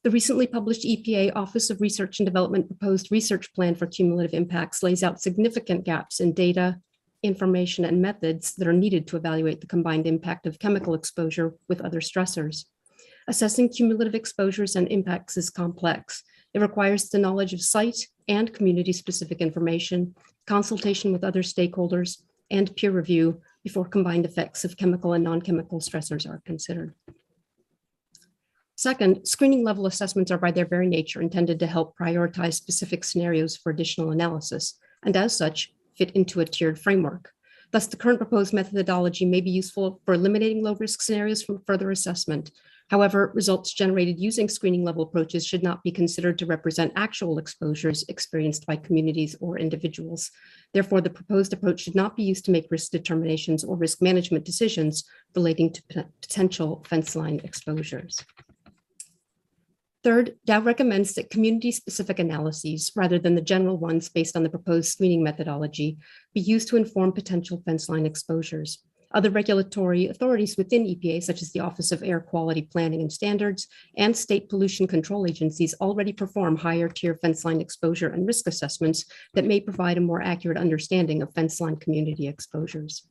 The recently published EPA Office of Research and Development proposed research plan for cumulative impacts lays out significant gaps in data, information, and methods that are needed to evaluate the combined impact of chemical exposure with other stressors. Assessing cumulative exposures and impacts is complex. It requires the knowledge of site and community-specific information, consultation with other stakeholders, and peer review before combined effects of chemical and non-chemical stressors are considered. Second, screening level assessments are by their very nature intended to help prioritize specific scenarios for additional analysis, and as such, fit into a tiered framework. Thus, the current proposed methodology may be useful for eliminating low-risk scenarios from further assessment. However, results generated using screening level approaches should not be considered to represent actual exposures experienced by communities or individuals. Therefore, the proposed approach should not be used to make risk determinations or risk management decisions relating to potential fence line exposures. Third, Dow recommends that community-specific analyses, rather than the general ones based on the proposed screening methodology, be used to inform potential fence line exposures. Other regulatory authorities within EPA, such as the Office of Air Quality Planning and Standards and state pollution control agencies, already perform higher tier fence line exposure and risk assessments that may provide a more accurate understanding of fence line community exposures.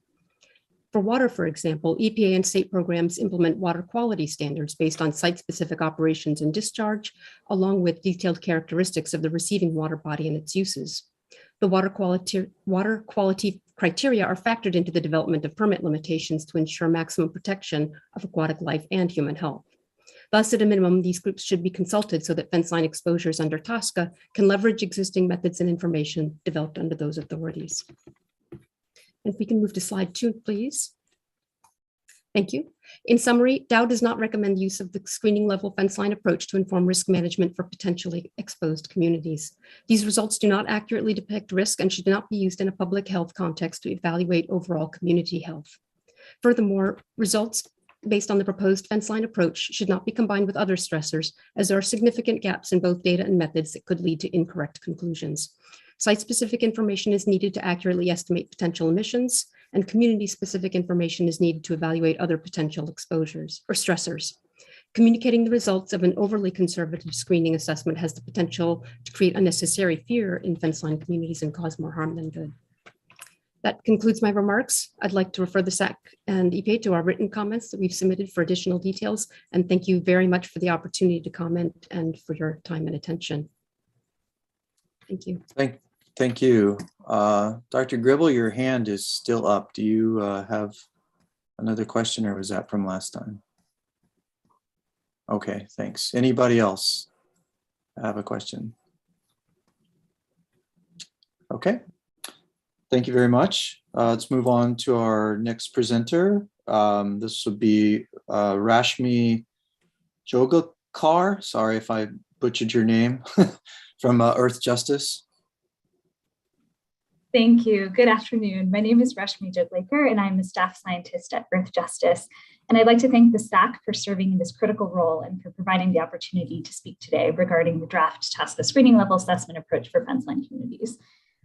For water, for example, EPA and state programs implement water quality standards based on site-specific operations and discharge, along with detailed characteristics of the receiving water body and its uses. The water quality criteria are factored into the development of permit limitations to ensure maximum protection of aquatic life and human health. Thus, at a minimum, these groups should be consulted so that fence line exposures under TSCA can leverage existing methods and information developed under those authorities. If we can move to slide 2, please. Thank you. In summary, Dow does not recommend use of the screening level fence line approach to inform risk management for potentially exposed communities. These results do not accurately depict risk and should not be used in a public health context to evaluate overall community health. Furthermore, results based on the proposed fence line approach should not be combined with other stressors, as there are significant gaps in both data and methods that could lead to incorrect conclusions. Site-specific information is needed to accurately estimate potential emissions, and community-specific information is needed to evaluate other potential exposures or stressors. Communicating the results of an overly conservative screening assessment has the potential to create unnecessary fear in fence line communities and cause more harm than good. That concludes my remarks. I'd like to refer the SACC and EPA to our written comments that we've submitted for additional details. And thank you very much for the opportunity to comment and for your time and attention. Thank you. Thank you. Dr. Gribble, your hand is still up. Do you have another question, or was that from last time? Okay, thanks. Anybody else have a question? Okay, thank you very much. Let's move on to our next presenter. This will be Rashmi Jogakar. Sorry if I butchered your name, from Earth Justice. Thank you. Good afternoon. My name is Rashmi Jogakar, and I'm a staff scientist at Earth Justice. And I'd like to thank the SACC for serving in this critical role and for providing the opportunity to speak today regarding the draft TSCA screening level assessment approach for fenceline communities.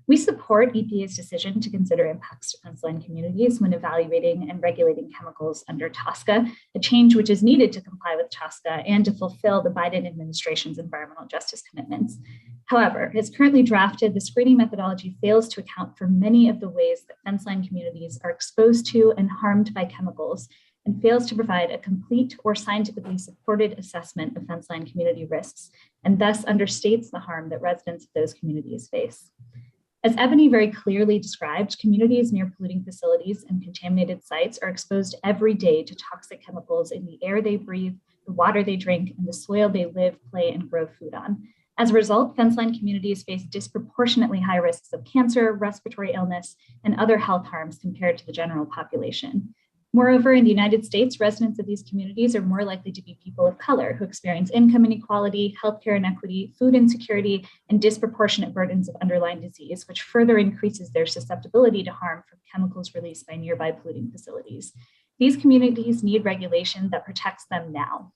We support EPA's decision to consider impacts to fenceline communities when evaluating and regulating chemicals under TSCA, a change which is needed to comply with TSCA and to fulfill the Biden administration's environmental justice commitments. However, as currently drafted, the screening methodology fails to account for many of the ways that fenceline communities are exposed to and harmed by chemicals, and fails to provide a complete or scientifically supported assessment of fenceline community risks, and thus understates the harm that residents of those communities face. As Ebony very clearly described, communities near polluting facilities and contaminated sites are exposed every day to toxic chemicals in the air they breathe, the water they drink, and the soil they live, play, and grow food on. As a result, fenceline communities face disproportionately high risks of cancer, respiratory illness, and other health harms compared to the general population. Moreover, in the United States, residents of these communities are more likely to be people of color who experience income inequality, healthcare inequity, food insecurity, and disproportionate burdens of underlying disease, which further increases their susceptibility to harm from chemicals released by nearby polluting facilities. These communities need regulation that protects them now.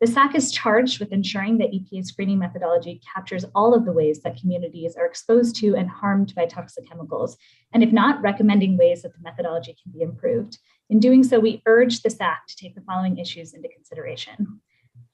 The SACC is charged with ensuring that EPA's screening methodology captures all of the ways that communities are exposed to and harmed by toxic chemicals, and if not, recommending ways that the methodology can be improved. In doing so, we urge the SACC to take the following issues into consideration.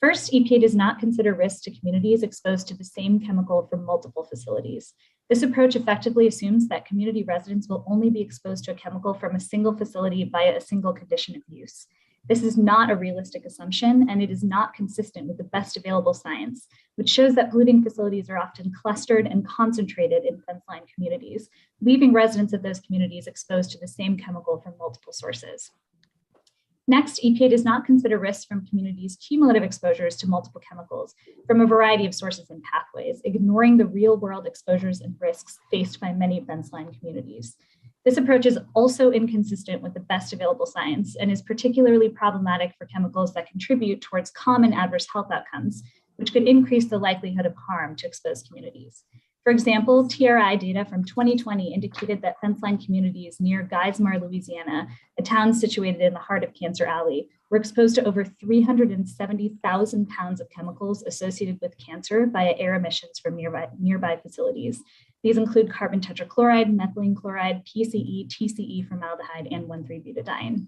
First, EPA does not consider risks to communities exposed to the same chemical from multiple facilities. This approach effectively assumes that community residents will only be exposed to a chemical from a single facility via a single condition of use. This is not a realistic assumption, and it is not consistent with the best available science, which shows that polluting facilities are often clustered and concentrated in fenceline communities, leaving residents of those communities exposed to the same chemical from multiple sources. Next, EPA does not consider risks from communities' cumulative exposures to multiple chemicals from a variety of sources and pathways, ignoring the real-world exposures and risks faced by many fenceline communities. This approach is also inconsistent with the best available science and is particularly problematic for chemicals that contribute towards common adverse health outcomes, which could increase the likelihood of harm to exposed communities. For example, TRI data from 2020 indicated that fenceline communities near Geismar, Louisiana, a town situated in the heart of Cancer Alley, were exposed to over 370,000 pounds of chemicals associated with cancer via air emissions from nearby facilities. These include carbon tetrachloride, methylene chloride, PCE, TCE, formaldehyde, and 1,3-butadiene.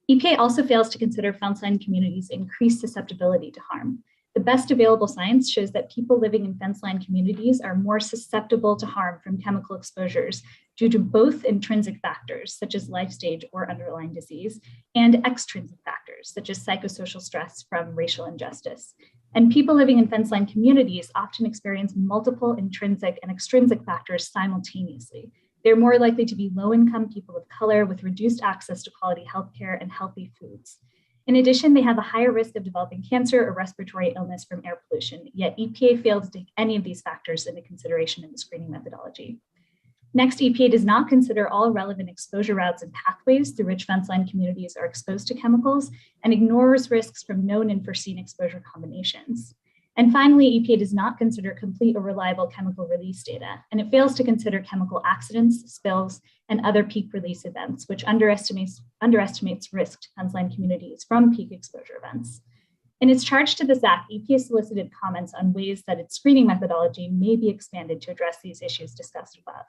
EPA also fails to consider fenceline communities' increased susceptibility to harm. The best available science shows that people living in fenceline communities are more susceptible to harm from chemical exposures due to both intrinsic factors, such as life stage or underlying disease, and extrinsic factors, such as psychosocial stress from racial injustice. And people living in fenceline communities often experience multiple intrinsic and extrinsic factors simultaneously. They're more likely to be low-income people of color with reduced access to quality healthcare and healthy foods. In addition, they have a higher risk of developing cancer or respiratory illness from air pollution, yet EPA failed to take any of these factors into consideration in the screening methodology. Next, EPA does not consider all relevant exposure routes and pathways through which fence line communities are exposed to chemicals and ignores risks from known and foreseen exposure combinations. And finally, EPA does not consider complete or reliable chemical release data, and it fails to consider chemical accidents, spills, and other peak release events, which underestimates risk to fence line communities from peak exposure events. In its charge to the SACC, EPA solicited comments on ways that its screening methodology may be expanded to address these issues discussed above.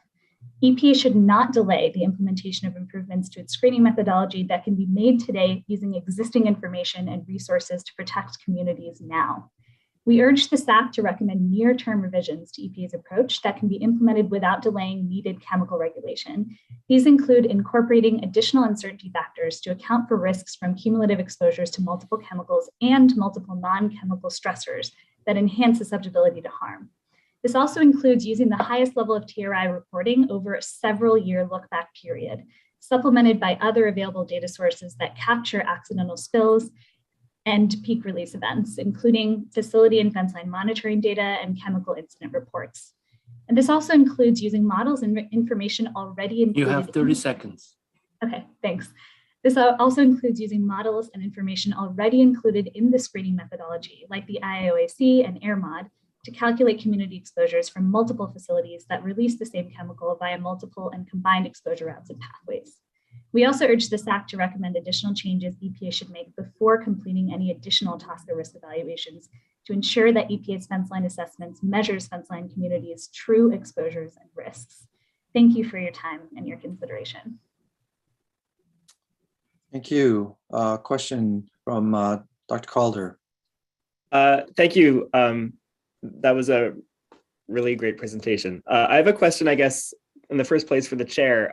EPA should not delay the implementation of improvements to its screening methodology that can be made today using existing information and resources to protect communities now. We urge the SACC to recommend near-term revisions to EPA's approach that can be implemented without delaying needed chemical regulation. These include incorporating additional uncertainty factors to account for risks from cumulative exposures to multiple chemicals and multiple non-chemical stressors that enhance susceptibility to harm. This also includes using the highest level of TRI reporting over a several-year look-back period, supplemented by other available data sources that capture accidental spills and peak release events, including facility and fence line monitoring data and chemical incident reports. And this also includes using models and information already included. You have 30 seconds. Okay, thanks. This also includes using models and information already included in the screening methodology, like the IIOAC and AirMod, to calculate community exposures from multiple facilities that release the same chemical via multiple and combined exposure routes and pathways. We also urge the SACC to recommend additional changes EPA should make before completing any additional TSCA risk evaluations to ensure that EPA's fence line assessments measures fence line communities' true exposures and risks. Thank you for your time and your consideration. Thank you. Question from Dr. Calder. Thank you. That was a really great presentation. I have a question, I guess, in the first place for the chair.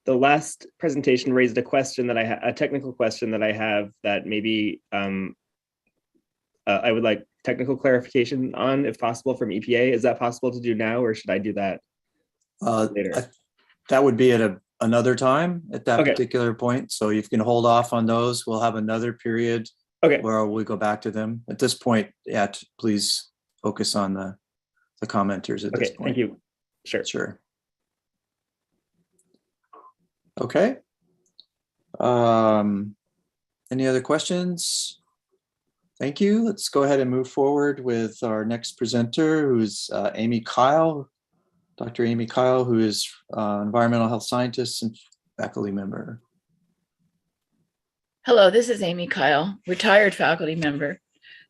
The last presentation raised a question that a technical question that I have that maybe I would like technical clarification on, if possible, from EPA. Is that possible to do now, or should I do that later? That would be at another time at that particular point. So you can hold off on those. We'll have another period where we go back to them. At this point, please focus on the commenters at this point. Thank you. Sure. Okay. Any other questions? Thank you. Let's go ahead and move forward with our next presenter, who's Amy Kyle, Dr. Amy Kyle, who is environmental health scientist and faculty member. Hello, this is Amy Kyle, retired faculty member,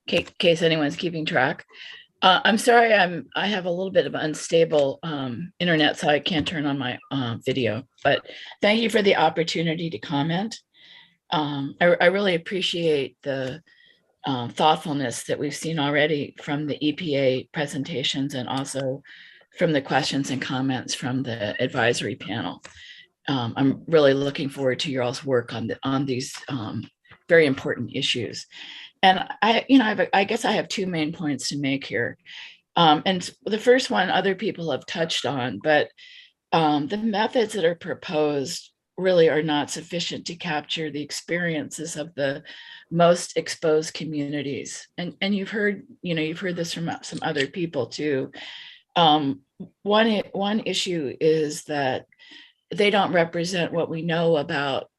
in case anyone's keeping track. I'm sorry, I have a little bit of unstable internet, so I can't turn on my video, but thank you for the opportunity to comment. I really appreciate the thoughtfulness that we've seen already from the EPA presentations and also from the questions and comments from the advisory panel. I'm really looking forward to your all's work on these very important issues. And I guess I have two main points to make here. And the first one other people have touched on, but the methods that are proposed really are not sufficient to capture the experiences of the most exposed communities. And you've heard this from some other people too. One issue is that they don't represent what we know about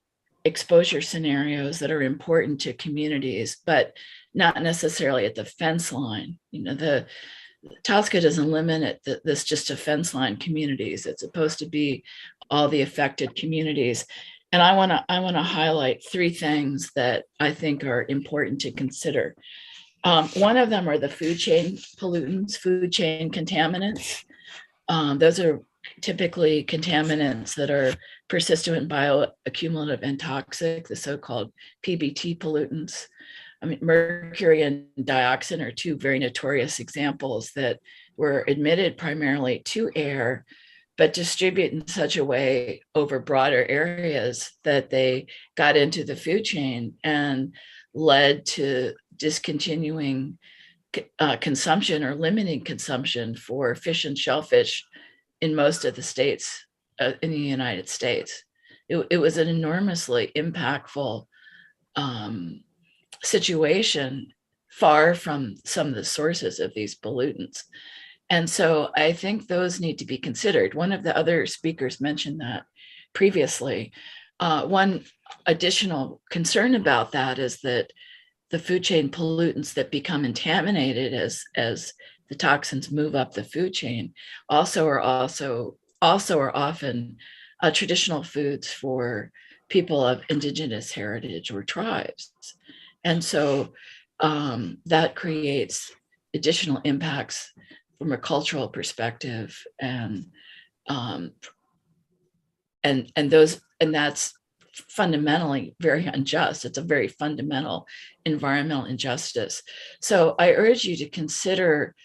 exposure scenarios that are important to communities, but not necessarily at the fence line. The TSCA doesn't limit this just to fence line communities. It's supposed to be all the affected communities. And I want to highlight three things that I think are important to consider. One of them are the food chain pollutants, food chain contaminants. Those are typically contaminants that are persistent, bioaccumulative, and toxic, the so-called PBT pollutants. I mean, mercury and dioxin are two very notorious examples that were admitted primarily to air, but distribute in such a way over broader areas that they got into the food chain and led to discontinuing consumption or limiting consumption for fish and shellfish in most of the states in the United States. It was an enormously impactful situation, far from some of the sources of these pollutants. And so I think those need to be considered. One of the other speakers mentioned that previously. One additional concern about that is that the food chain pollutants that become contaminated as the toxins move up the food chain are often traditional foods for people of indigenous heritage or tribes. And so that creates additional impacts from a cultural perspective, and that's fundamentally very unjust. It's a very fundamental environmental injustice. So I urge you to consider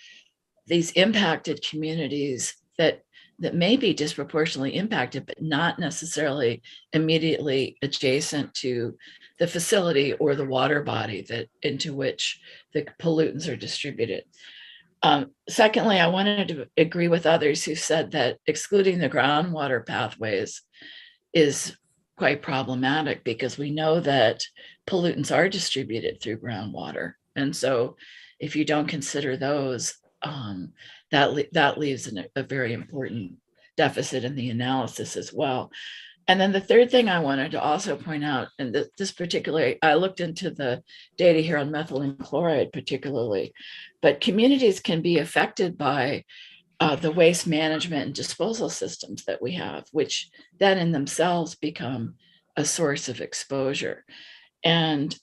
these impacted communities that may be disproportionately impacted, but not necessarily immediately adjacent to the facility or the water body into which the pollutants are distributed. Secondly, I wanted to agree with others who said that excluding the groundwater pathways is quite problematic, because we know that pollutants are distributed through groundwater. And so if you don't consider those, that leaves a very important deficit in the analysis as well. And then the third thing I wanted to also point out, and this particularly, I looked into the data here on methylene chloride particularly, but communities can be affected by the waste management and disposal systems that we have, which then in themselves become a source of exposure. And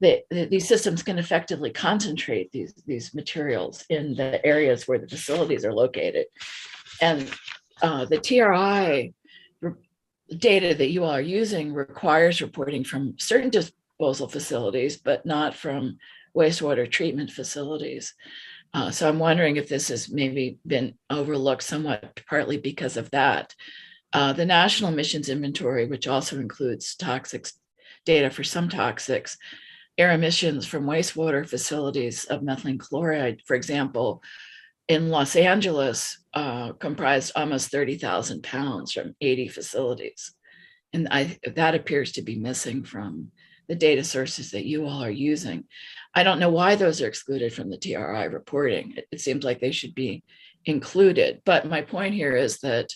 these systems can effectively concentrate these materials in the areas where the facilities are located. And the TRI data that you all are using requires reporting from certain disposal facilities, but not from wastewater treatment facilities. So I'm wondering if this has maybe been overlooked somewhat, partly because of that. The National Emissions Inventory, which also includes toxics data for some toxics, air emissions from wastewater facilities of methylene chloride, for example, in Los Angeles, comprised almost 30,000 pounds from 80 facilities. And that appears to be missing from the data sources that you all are using. I don't know why those are excluded from the TRI reporting. It seems like they should be included. But my point here is that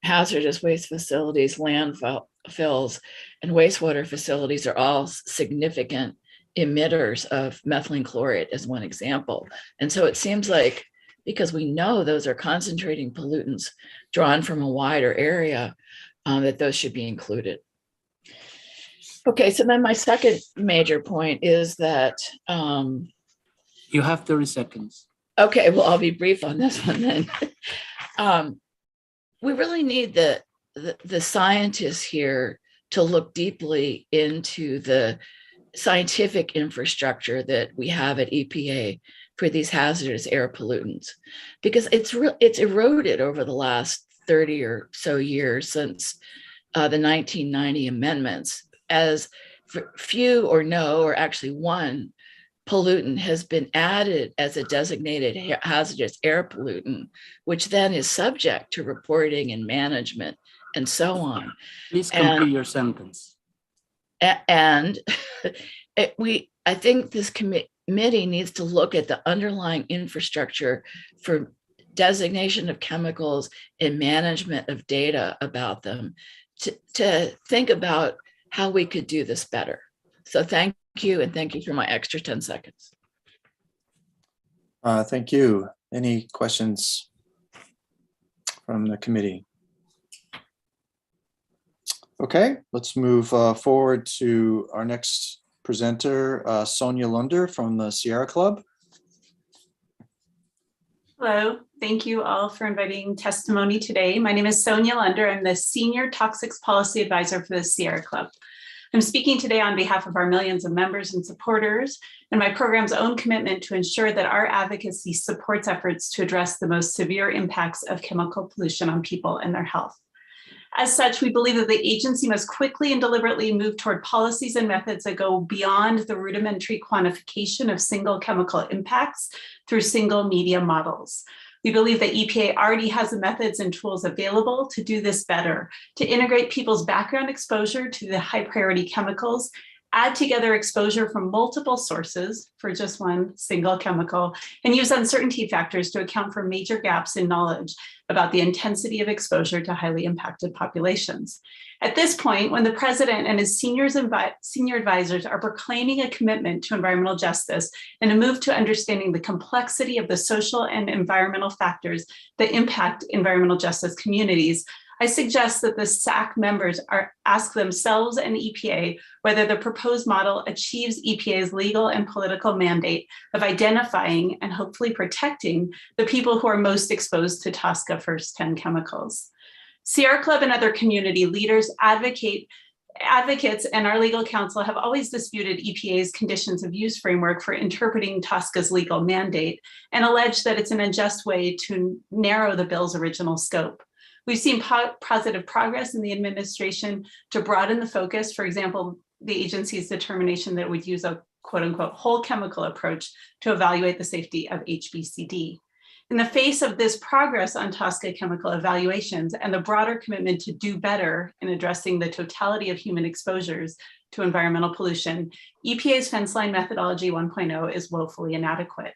hazardous waste facilities, landfills, and wastewater facilities are all significant emitters of methylene chloride, as one example. And so it seems like, because we know those are concentrating pollutants drawn from a wider area, that those should be included. Okay, so then my second major point is that you have 30 seconds. Okay, well, I'll be brief on this one then. We really need the scientists here to look deeply into the scientific infrastructure that we have at EPA for these hazardous air pollutants, because it's eroded over the last 30 or so years since the 1990 amendments, as few or no, or actually one pollutant has been added as a designated hazardous air pollutant, which then is subject to reporting and management and so on. Please complete your sentence. And I think this committee needs to look at the underlying infrastructure for designation of chemicals and management of data about them to think about how we could do this better. So thank you, and thank you for my extra 10 seconds. Thank you. Any questions from the committee? Okay, let's move forward to our next presenter, Sonia Lunder from the Sierra Club. Hello, thank you all for inviting testimony today. My name is Sonia Lunder. I'm the Senior Toxics Policy Advisor for the Sierra Club. I'm speaking today on behalf of our millions of members and supporters and my program's own commitment to ensure that our advocacy supports efforts to address the most severe impacts of chemical pollution on people and their health. As such, we believe that the agency must quickly and deliberately move toward policies and methods that go beyond the rudimentary quantification of single chemical impacts through single media models. We believe that EPA already has the methods and tools available to do this better, to integrate people's background exposure to the high priority chemicals add together exposure from multiple sources for just one single chemical, and use uncertainty factors to account for major gaps in knowledge about the intensity of exposure to highly impacted populations. At this point, when the president and his senior advisors are proclaiming a commitment to environmental justice and a move to understanding the complexity of the social and environmental factors that impact environmental justice communities, I suggest that the SACC members ask themselves and EPA whether the proposed model achieves EPA's legal and political mandate of identifying and hopefully protecting the people who are most exposed to TSCA first 10 chemicals. Sierra Club and other community leaders, advocates, and our legal counsel have always disputed EPA's conditions of use framework for interpreting TSCA's legal mandate and alleged that it's an unjust way to narrow the bill's original scope. We've seen positive progress in the administration to broaden the focus. For example, the agency's determination that it would use a quote unquote whole chemical approach to evaluate the safety of HBCD. In the face of this progress on TSCA chemical evaluations and the broader commitment to do better in addressing the totality of human exposures to environmental pollution, EPA's fence line methodology 1.0 is woefully inadequate.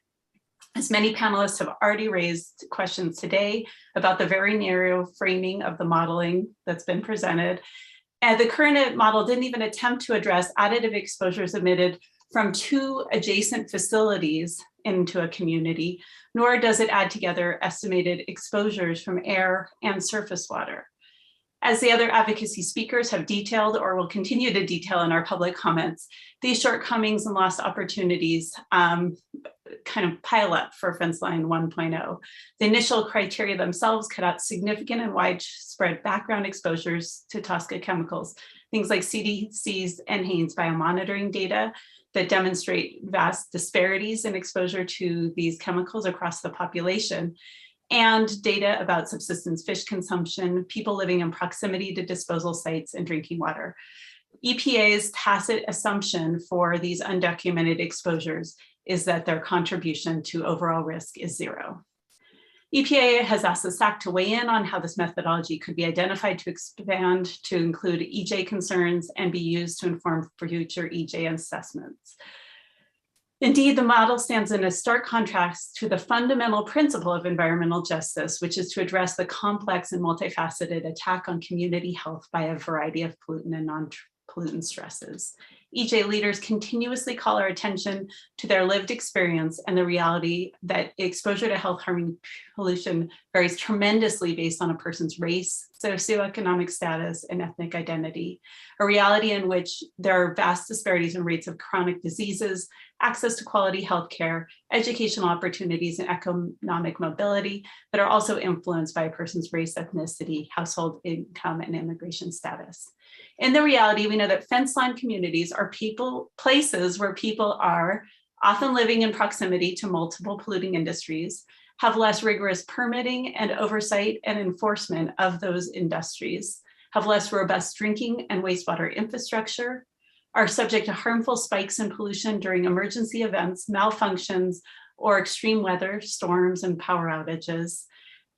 As many panelists have already raised questions today about the very narrow framing of the modeling that's been presented, and the current model didn't even attempt to address additive exposures emitted from two adjacent facilities into a community, nor does it add together estimated exposures from air and surface water. As the other advocacy speakers have detailed or will continue to detail in our public comments, these shortcomings and lost opportunities kind of pile up for fence line 1.0. The initial criteria themselves cut out significant and widespread background exposures to TSCA chemicals, things like CDC's and Haines biomonitoring data that demonstrate vast disparities in exposure to these chemicals across the population, and data about subsistence fish consumption, people living in proximity to disposal sites, and drinking water. EPA's tacit assumption for these undocumented exposures is that their contribution to overall risk is zero. EPA has asked the SACC to weigh in on how this methodology could be identified to expand to include EJ concerns and be used to inform future EJ assessments. Indeed, the model stands in a stark contrast to the fundamental principle of environmental justice, which is to address the complex and multifaceted attack on community health by a variety of pollutant and non-pollutant stresses. EJ leaders continuously call our attention to their lived experience and the reality that exposure to health-harming pollution varies tremendously based on a person's race, socioeconomic status, and ethnic identity, a reality in which there are vast disparities in rates of chronic diseases, access to quality healthcare, educational opportunities, and economic mobility that are also influenced by a person's race, ethnicity, household income, and immigration status. In the reality, we know that fence line communities are places where people are often living in proximity to multiple polluting industries, have less rigorous permitting and oversight and enforcement of those industries, have less robust drinking and wastewater infrastructure, are subject to harmful spikes in pollution during emergency events, malfunctions, or extreme weather, storms, and power outages,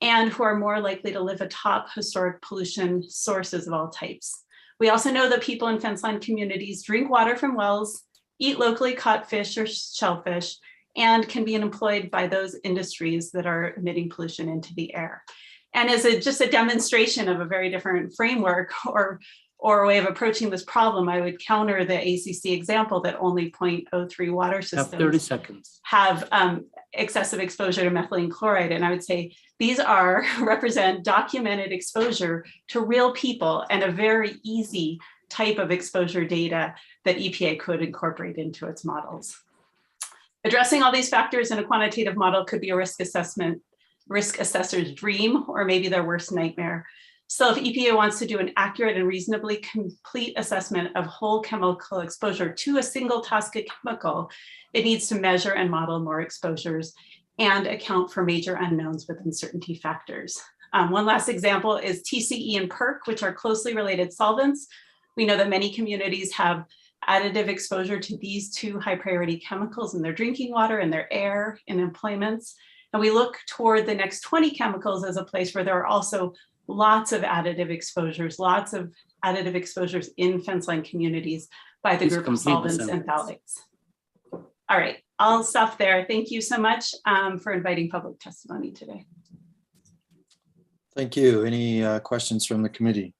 and who are more likely to live atop historic pollution sources of all types. We also know that people in fence line communities drink water from wells, eat locally caught fish or shellfish, and can be employed by those industries that are emitting pollution into the air. And as just a demonstration of a very different framework or a way of approaching this problem, I would counter the ACC example that only 0.03 water systems have 30 seconds. Have excessive exposure to methylene chloride. And I would say these represent documented exposure to real people and a very easy type of exposure data that EPA could incorporate into its models. Addressing all these factors in a quantitative model could be a risk assessor's dream, or maybe their worst nightmare. So if EPA wants to do an accurate and reasonably complete assessment of whole chemical exposure to a single TSCA chemical, it needs to measure and model more exposures and account for major unknowns with uncertainty factors. One last example is TCE and PERC, which are closely related solvents. We know that many communities have additive exposure to these two high priority chemicals in their drinking water, in their air, in employments. And we look toward the next 20 chemicals as a place where there are also lots of additive exposures in fence line communities by the Please group of complete the solvents and sentence. phthalates. All right, I'll stop there. Thank you so much for inviting public testimony today. Thank you. Any questions from the committee?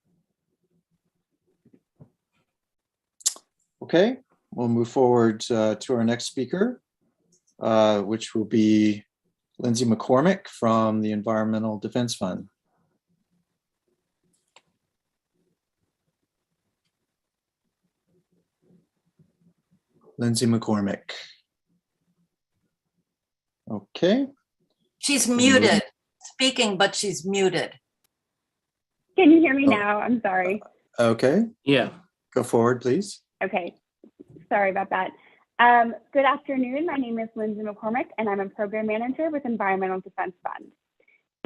Okay, we'll move forward to our next speaker, which will be Lindsay McCormick from the Environmental Defense Fund. Lindsay McCormick. Okay. She's muted, speaking, but she's muted. Can you hear me now? I'm sorry. Okay. Yeah. Go forward, please. Okay. Sorry about that. Good afternoon. My name is Lindsay McCormick, and I'm a program manager with Environmental Defense Fund.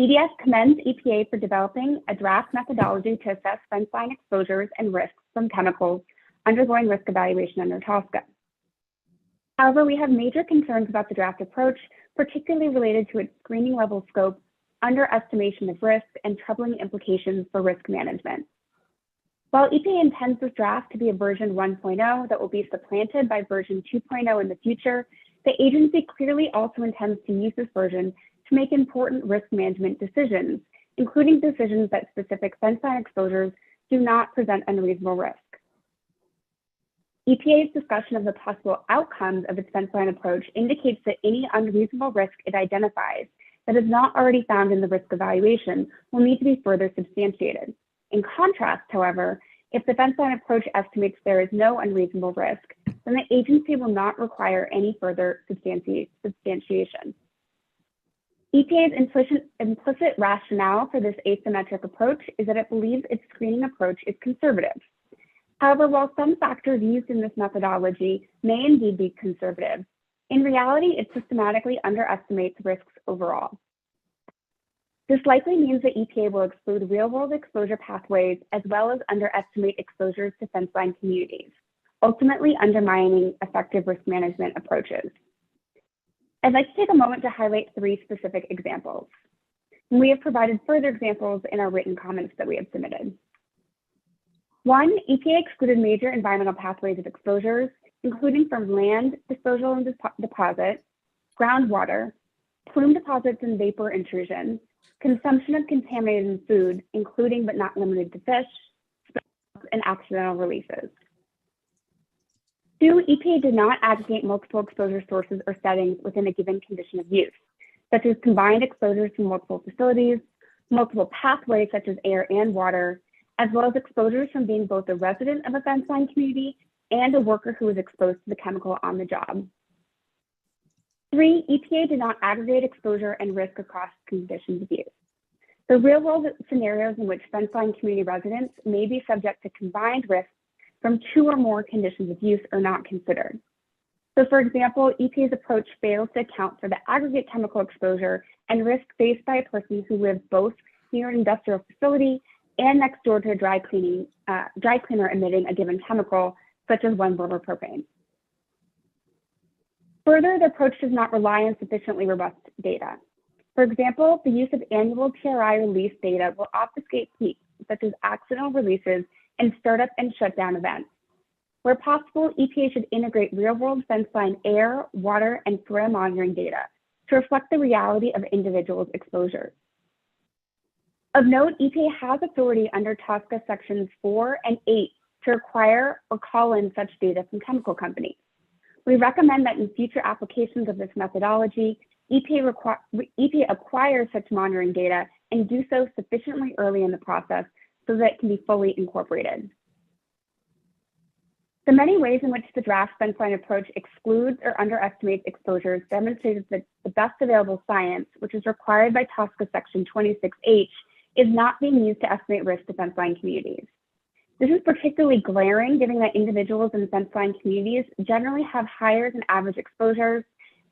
EDF commends EPA for developing a draft methodology to assess fence line exposures and risks from chemicals undergoing risk evaluation under TSCA. However, we have major concerns about the draft approach, particularly related to its screening level scope, underestimation of risk, and troubling implications for risk management. While EPA intends this draft to be a version 1.0 that will be supplanted by version 2.0 in the future, the agency clearly also intends to use this version to make important risk management decisions, including decisions that specific fence line exposures do not present unreasonable risk. EPA's discussion of the possible outcomes of its fence line approach indicates that any unreasonable risk it identifies that is not already found in the risk evaluation will need to be further substantiated. In contrast, however, if the fence line approach estimates there is no unreasonable risk, then the agency will not require any further substantiation. EPA's implicit rationale for this asymmetric approach is that it believes its screening approach is conservative. However, while some factors used in this methodology may indeed be conservative, in reality, it systematically underestimates risks overall. This likely means that EPA will exclude real-world exposure pathways as well as underestimate exposures to fence line communities, ultimately undermining effective risk management approaches. I'd like to take a moment to highlight 3 specific examples. And we have provided further examples in our written comments that we have submitted. 1, EPA excluded major environmental pathways of exposures, including from land disposal and deposit, groundwater, plume deposits and vapor intrusion, consumption of contaminated food, including but not limited to fish, and accidental releases. 2, EPA did not aggregate multiple exposure sources or settings within a given condition of use, such as combined exposures from multiple facilities, multiple pathways such as air and water, as well as exposures from being both a resident of a fence line community and a worker who was exposed to the chemical on the job. 3, EPA did not aggregate exposure and risk across conditions of use. The real-world scenarios in which fence line community residents may be subject to combined risks from 2 or more conditions of use are not considered. So for example, EPA's approach fails to account for the aggregate chemical exposure and risk faced by a person who lives both near an industrial facility and next door to a dry cleaner emitting a given chemical, such as 1-burner propane. Further, the approach does not rely on sufficiently robust data. For example, the use of annual TRI release data will obfuscate peaks, such as accidental releases and startup and shutdown events. Where possible, EPA should integrate real-world fence line air, water, and soil monitoring data to reflect the reality of individuals' exposures. Of note, EPA has authority under TSCA sections 4 and 8 to require or call in such data from chemical companies. We recommend that in future applications of this methodology, EPA acquire such monitoring data and do so sufficiently early in the process so that it can be fully incorporated. The many ways in which the draft fence line approach excludes or underestimates exposures demonstrates that the best available science, which is required by TSCA section 26H, is not being used to estimate risk to fence line communities. This is particularly glaring given that individuals in fence line communities generally have higher than average exposures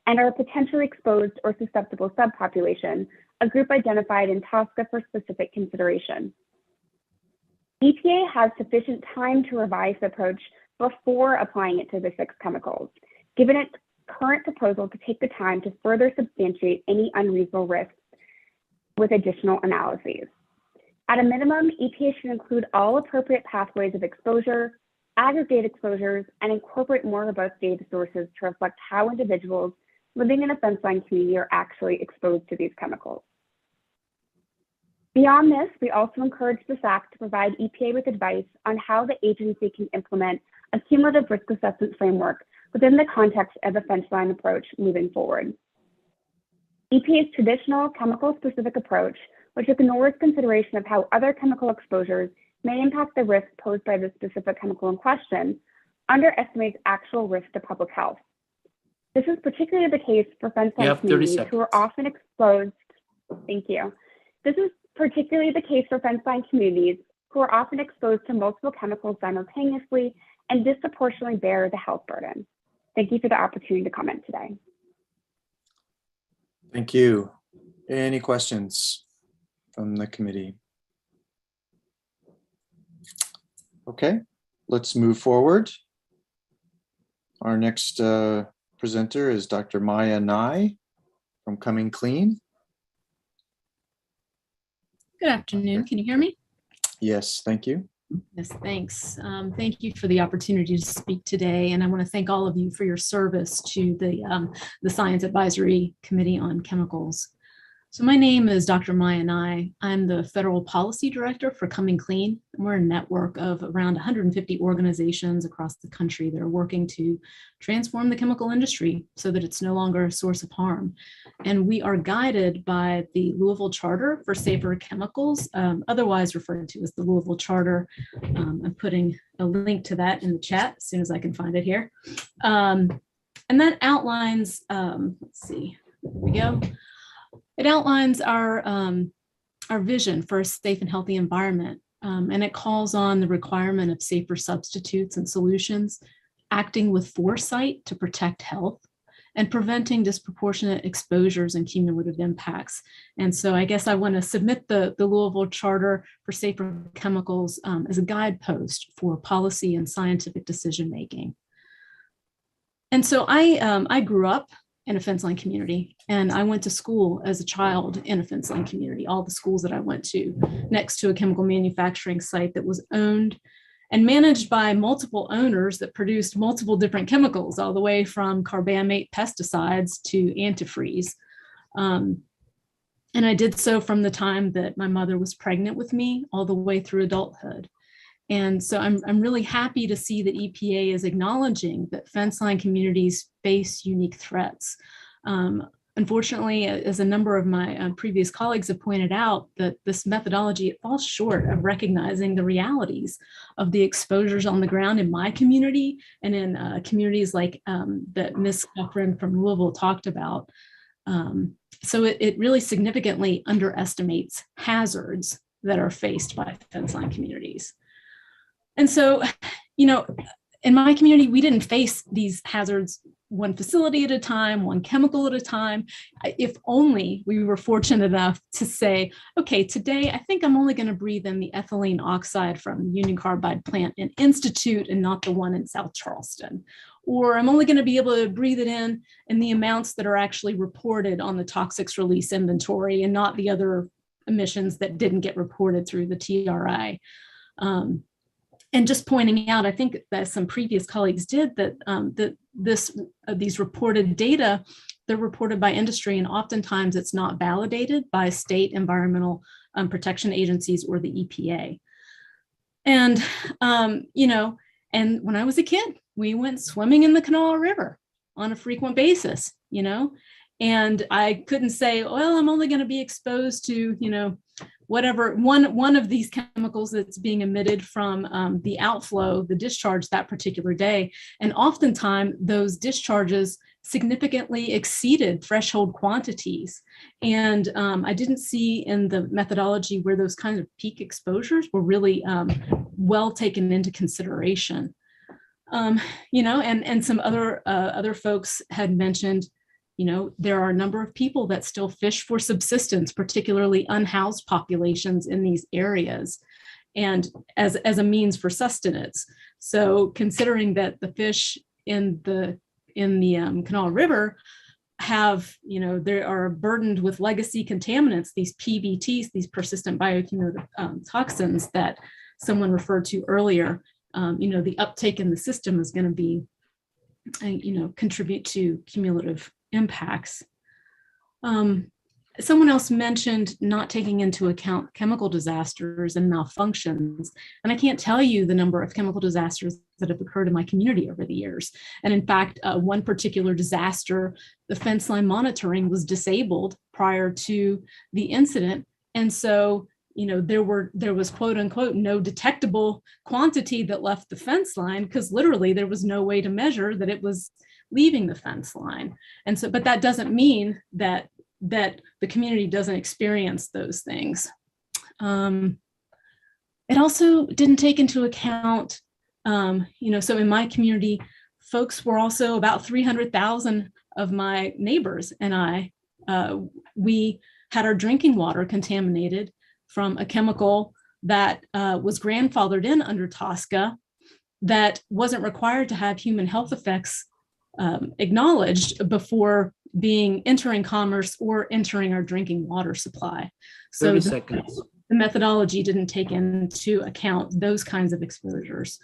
and are a potentially exposed or susceptible subpopulation, a group identified in TSCA for specific consideration. EPA has sufficient time to revise the approach before applying it to the 6 chemicals, given its current proposal to take the time to further substantiate any unreasonable risks with additional analyses. At a minimum, EPA should include all appropriate pathways of exposure, aggregate exposures, and incorporate more robust data sources to reflect how individuals living in a fence line community are actually exposed to these chemicals. Beyond this, we also encourage the SACC to provide EPA with advice on how the agency can implement a cumulative risk assessment framework within the context of a fence line approach moving forward. EPA's traditional chemical-specific approach, which ignores consideration of how other chemical exposures may impact the risk posed by the specific chemical in question, underestimates actual risk to public health. This is particularly the case for fence line communities who are often exposed. Thank you. This is particularly the case for fence line communities who are often exposed to multiple chemicals simultaneously and disproportionately bear the health burden. Thank you for the opportunity to comment today. Thank you. Any questions from the committee? Okay, let's move forward. Our next presenter is Dr. Maya Nye from Coming Clean. Good afternoon. Can you hear me? Yes, thank you. Yes, thanks. Thank you for the opportunity to speak today. And I want to thank all of you for your service to the Science Advisory Committee on Chemicals. So my name is Dr. Maya Nye. I'm the Federal Policy Director for Coming Clean. We're a network of around 150 organizations across the country that are working to transform the chemical industry so that it's no longer a source of harm. And we are guided by the Louisville Charter for Safer Chemicals, otherwise referred to as the Louisville Charter. I'm putting a link to that in the chat as soon as I can find it here. And that outlines, let's see, there we go. It outlines our vision for a safe and healthy environment, and it calls on the requirement of safer substitutes and solutions, acting with foresight to protect health, and preventing disproportionate exposures and cumulative impacts. And so I guess I want to submit the Louisville Charter for Safer Chemicals as a guidepost for policy and scientific decision-making. And so I grew up in a fence line community, and I went to school as a child in a fence line community. All the schools that I went to next to a chemical manufacturing site that was owned and managed by multiple owners that produced multiple different chemicals, all the way from carbamate pesticides to antifreeze. And I did so from the time that my mother was pregnant with me all the way through adulthood. And so I'm really happy to see that EPA is acknowledging that fence line communities face unique threats. Unfortunately, as a number of my previous colleagues have pointed out, that this methodology, it falls short of recognizing the realities of the exposures on the ground in my community and in communities like that Ms. Cochran from Louisville talked about. So it really significantly underestimates hazards that are faced by fence line communities. And so, you know, in my community, we didn't face these hazards one facility at a time, one chemical at a time. If only we were fortunate enough to say, okay, today I think I'm only going to breathe in the ethylene oxide from the Union Carbide plant in Institute and not the one in South Charleston. Or I'm only going to be able to breathe it in the amounts that are actually reported on the toxics release inventory and not the other emissions that didn't get reported through the TRI. And just pointing out, I think that some previous colleagues did that, these reported data, they're reported by industry, and oftentimes it's not validated by state environmental protection agencies or the EPA. And, you know, and when I was a kid, we went swimming in the Kanawha River on a frequent basis, you know, and I couldn't say, well, I'm only going to be exposed to, you know, whatever one of these chemicals that's being emitted from the outflow, the discharge that particular day. And oftentimes those discharges significantly exceeded threshold quantities. And I didn't see in the methodology where those kinds of peak exposures were really well taken into consideration. You know, and some other folks had mentioned, you know, there are a number of people that still fish for subsistence, particularly unhoused populations in these areas, and as a means for sustenance. So considering that the fish in the Kanawha River have, you know, they are burdened with legacy contaminants, these PBTs, these persistent bioaccumulative toxins that someone referred to earlier, the uptake in the system is going to be, contribute to cumulative impacts. Someone else mentioned not taking into account chemical disasters and malfunctions. And I can't tell you the number of chemical disasters that have occurred in my community over the years. And in fact, one particular disaster, the fence line monitoring was disabled prior to the incident. And so, there was quote unquote no detectable quantity that left the fence line, because literally there was no way to measure that it was leaving the fence line. And so, but that doesn't mean that the community doesn't experience those things. It also didn't take into account, so in my community, folks were also about 300,000 of my neighbors and I, we had our drinking water contaminated from a chemical that was grandfathered in under TSCA that wasn't required to have human health effects acknowledged before entering commerce or entering our drinking water supply. So 30 seconds. The methodology didn't take into account those kinds of exposures,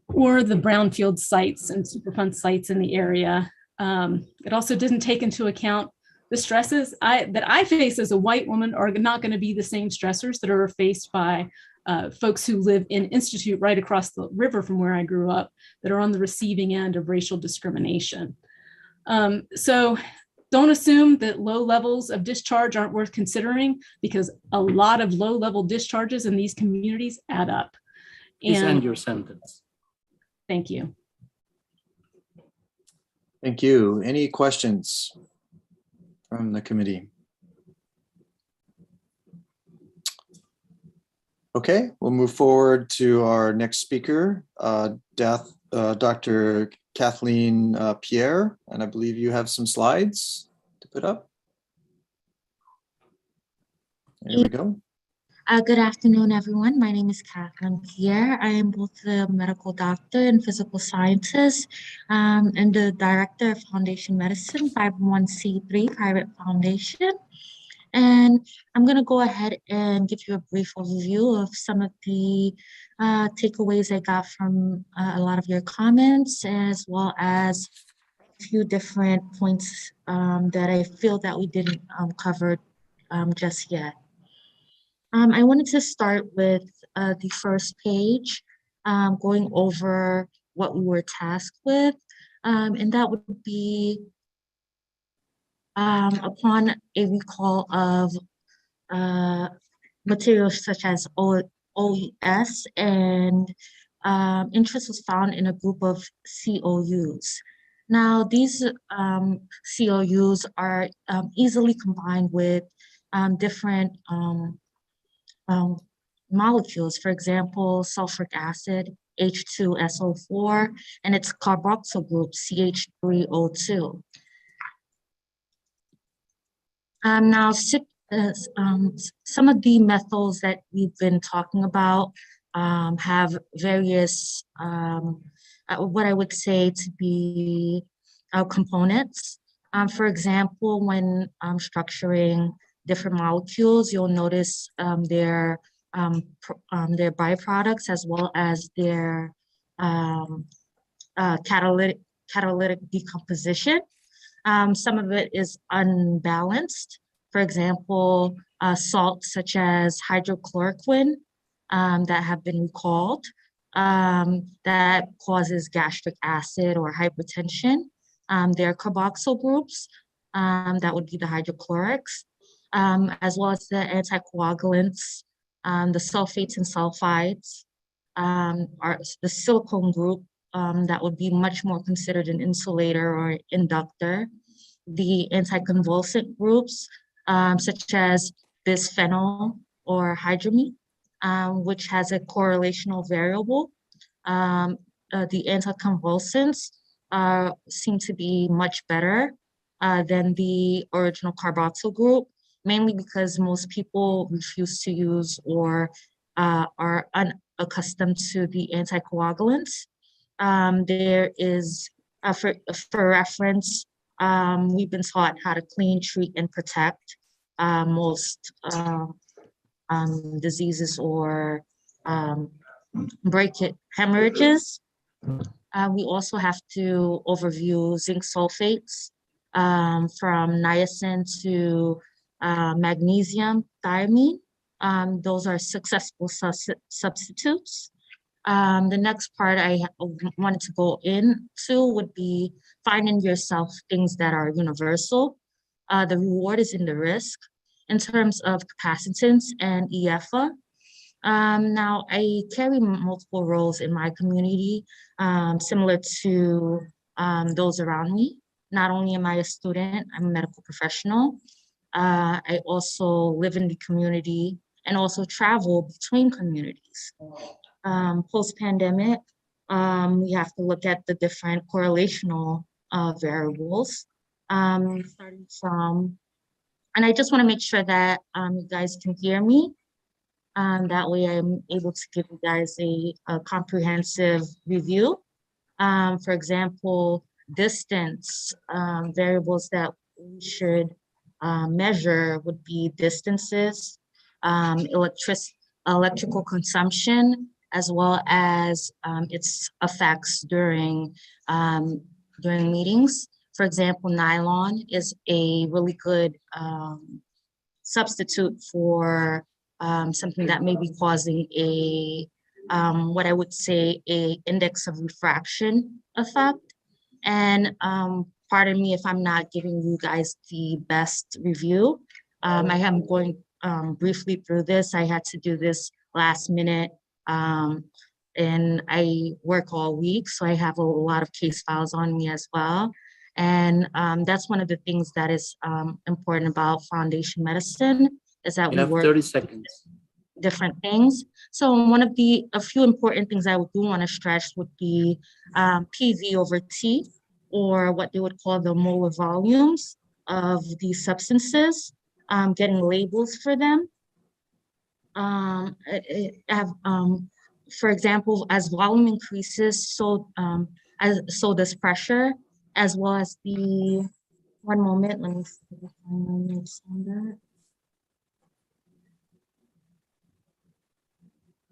or the brownfield sites and Superfund sites in the area. It also didn't take into account the stresses that I face as a white woman are not going to be the same stressors that are faced by folks who live in Institute right across the river from where I grew up, that are on the receiving end of racial discrimination. So don't assume that low levels of discharge aren't worth considering, because a lot of low level discharges in these communities add up. Please end your sentence. Thank you. Thank you. Any questions from the committee? Okay, we'll move forward to our next speaker, Dr. Kathleen Pierre, and I believe you have some slides to put up. There we go. Good afternoon, everyone. My name is Kathleen Pierre. I am both a medical doctor in physical sciences and the director of Foundation Medicine, 501c3 private foundation. And I'm going to go ahead and give you a brief overview of some of the takeaways I got from a lot of your comments, as well as a few different points that I feel that we didn't cover just yet. I wanted to start with the first page, going over what we were tasked with, and that would be upon a recall of materials such as OES, and interest was found in a group of COUs. Now, these COUs are easily combined with different molecules, for example, sulfuric acid, H2SO4, and its carboxyl group, CH3O2. Now, some of the methyls that we've been talking about have various, what I would say to be components. For example, when structuring different molecules, you'll notice their byproducts as well as their catalytic decomposition. Some of it is unbalanced. For example, salts such as hydrochloroquine that have been recalled that causes gastric acid or hypertension. There are carboxyl groups that would be the hydrochlorics, as well as the anticoagulants, the sulfates and sulfides, are the silicone group that would be much more considered an insulator or inductor. The anticonvulsant groups, such as bisphenol or hydramine, which has a correlational variable. The anticonvulsants seem to be much better than the original carboxyl group, mainly because most people refuse to use or are unaccustomed to the anticoagulants. There is, for reference, we've been taught how to clean, treat, and protect most diseases or hemorrhages. We also have to overview zinc sulfates from niacin to magnesium thiamine. Those are successful substitutes. The next part I wanted to go into would be finding yourself things that are universal. The reward is in the risk in terms of capacitance and EPA. Now, I carry multiple roles in my community, similar to those around me. Not only am I a student, I'm a medical professional. I also live in the community and also travel between communities. Post-pandemic, we have to look at the different correlational variables, starting from, and I just want to make sure that you guys can hear me. That way I'm able to give you guys a comprehensive review. For example, distance, variables that we should measure would be distances, electrical consumption, as well as its effects during meetings. For example, nylon is a really good substitute for something that may be causing a, what I would say, a index of refraction effect. And pardon me if I'm not giving you guys the best review. I am going briefly through this. I had to do this last minute, and I work all week, so I have a lot of case files on me as well. And that's one of the things that is important about foundation medicine, is that we work 30 seconds. Different things. So one of a few important things I do want to stress would be PV over T, or what they would call the molar volumes of these substances, getting labels for them. For example, as volume increases, so does pressure, as well as the, one moment, let me see if I find my notes on that.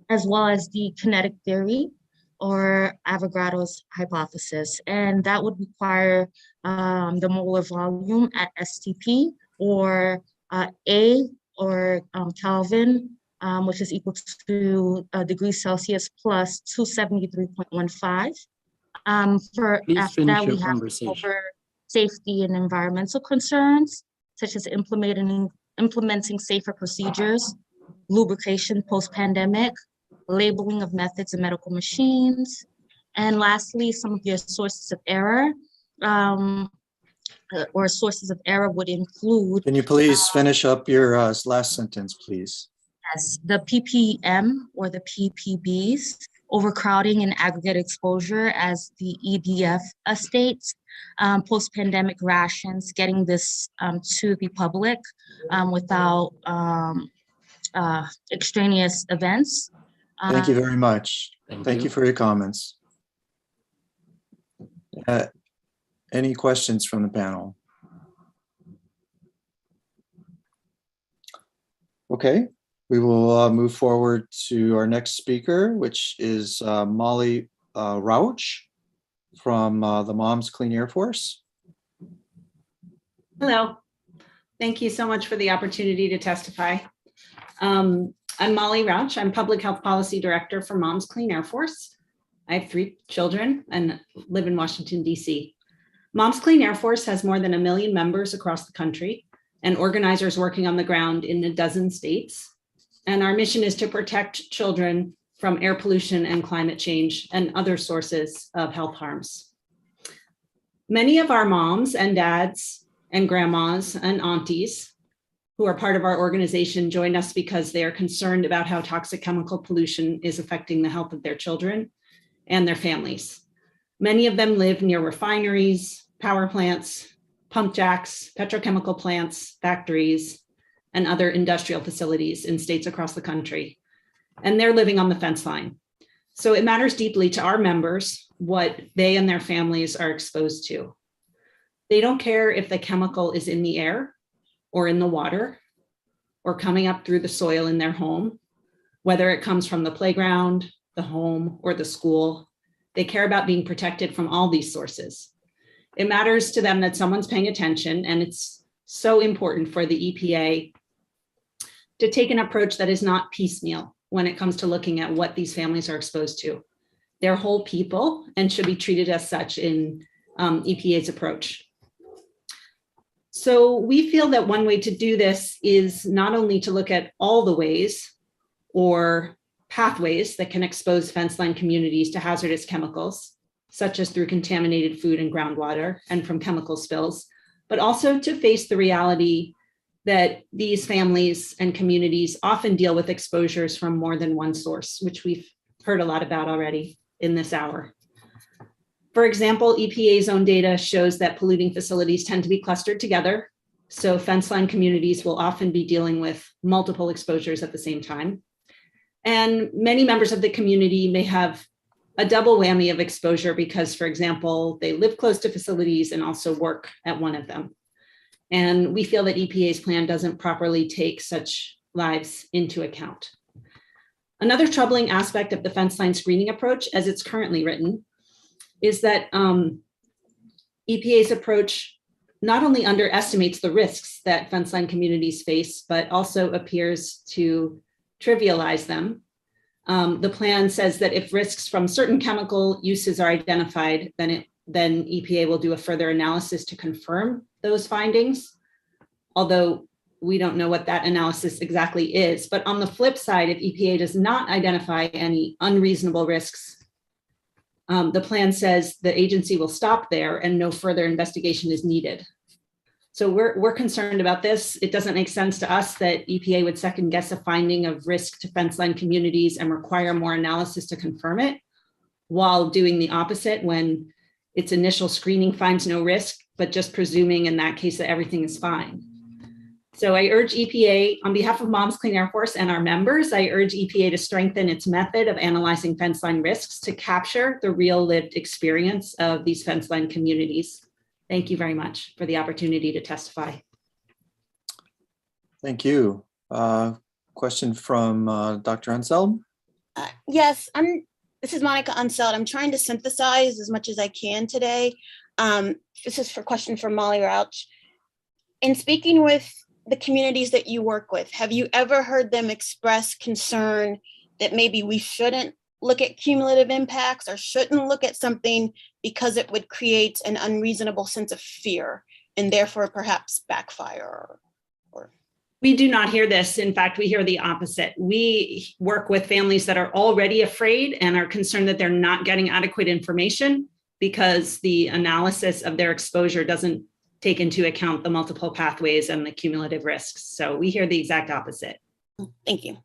As well as the kinetic theory, or Avogadro's hypothesis. And that would require the molar volume at STP, or A, or Kelvin, which is equal to degrees Celsius plus 273.15. After that, we have to cover safety and environmental concerns, such as implementing safer procedures, lubrication post-pandemic, labeling of methods and medical machines, and lastly, some of your sources of error, or sources of error would include— Can you please finish up your last sentence, please? Yes, the PPM or the PPBs, overcrowding and aggregate exposure, as the EDF states, post-pandemic rations, getting this to the public without extraneous events. Thank you very much. Thank you for your comments. Any questions from the panel? Okay, we will move forward to our next speaker, which is Molly Rauch from the Moms Clean Air Force. Hello. Thank you so much for the opportunity to testify. I'm Molly Rauch. I'm Public Health Policy Director for Moms Clean Air Force. I have 3 children and live in Washington, D.C. Moms Clean Air Force has more than 1 million members across the country and organizers working on the ground in a dozen states. And our mission is to protect children from air pollution and climate change and other sources of health harms. Many of our moms and dads and grandmas and aunties who are part of our organization join us because they are concerned about how toxic chemical pollution is affecting the health of their children and their families. Many of them live near refineries, power plants, pump jacks, petrochemical plants, factories, and other industrial facilities in states across the country. And they're living on the fence line. So it matters deeply to our members what they and their families are exposed to. They don't care if the chemical is in the air or in the water, or coming up through the soil in their home, whether it comes from the playground, the home, or the school. They care about being protected from all these sources. It matters to them that someone's paying attention, and it's so important for the EPA to take an approach that is not piecemeal when it comes to looking at what these families are exposed to. They're whole people and should be treated as such in EPA's approach. So we feel that one way to do this is not only to look at all the ways or pathways that can expose fence line communities to hazardous chemicals, such as through contaminated food and groundwater and from chemical spills, but also to face the reality that these families and communities often deal with exposures from more than one source, which we've heard a lot about already in this hour. For example, EPA's own data shows that polluting facilities tend to be clustered together. So fence line communities will often be dealing with multiple exposures at the same time. And many members of the community may have a double whammy of exposure because, for example, they live close to facilities and also work at one of them. And we feel that EPA's plan doesn't properly take such lives into account. Another troubling aspect of the fence line screening approach, as it's currently written, is that EPA's approach not only underestimates the risks that fence line communities face, but also appears to trivialize them. The plan says that if risks from certain chemical uses are identified, then EPA will do a further analysis to confirm those findings, although we don't know what that analysis exactly is. But on the flip side, if EPA does not identify any unreasonable risks, the plan says the agency will stop there and no further investigation is needed. So we're concerned about this. It doesn't make sense to us that EPA would second guess a finding of risk to fence line communities and require more analysis to confirm it, while doing the opposite when its initial screening finds no risk, but just presuming in that case that everything is fine. So I urge EPA, on behalf of Moms Clean Air Force and our members, I urge EPA to strengthen its method of analyzing fence line risks to capture the real lived experience of these fence line communities. Thank you very much for the opportunity to testify. Thank you. Question from Dr. Anseld. Yes, this is Monica Unseld. I'm trying to synthesize as much as I can today. This is for a question from Molly Rauch. In speaking with the communities that you work with, have you ever heard them express concern that maybe we shouldn't look at cumulative impacts or shouldn't look at something because it would create an unreasonable sense of fear and therefore perhaps backfire? We do not hear this. In fact, we hear the opposite. We work with families that are already afraid and are concerned that they're not getting adequate information because the analysis of their exposure doesn't take into account the multiple pathways and the cumulative risks. So we hear the exact opposite. Thank you.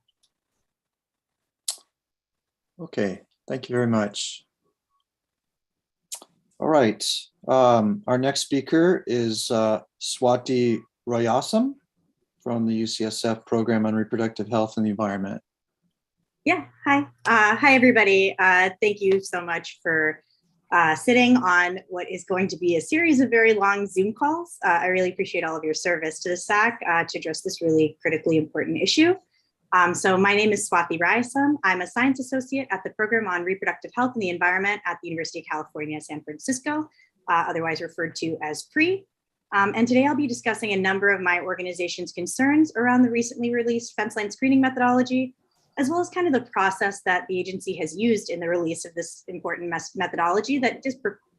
Okay, thank you very much. All right, our next speaker is Swati Royasam from the UCSF Program on Reproductive Health and the Environment. Yeah, hi. Hi, everybody. Thank you so much for sitting on what is going to be a series of very long Zoom calls. I really appreciate all of your service to the SACC to address this really critically important issue. So my name is Swati Royasam. I'm a science associate at the Program on Reproductive Health and the Environment at the University of California, San Francisco, otherwise referred to as PRE. And today I'll be discussing a number of my organization's concerns around the recently released fence line screening methodology, as well as kind of the process that the agency has used in the release of this important methodology that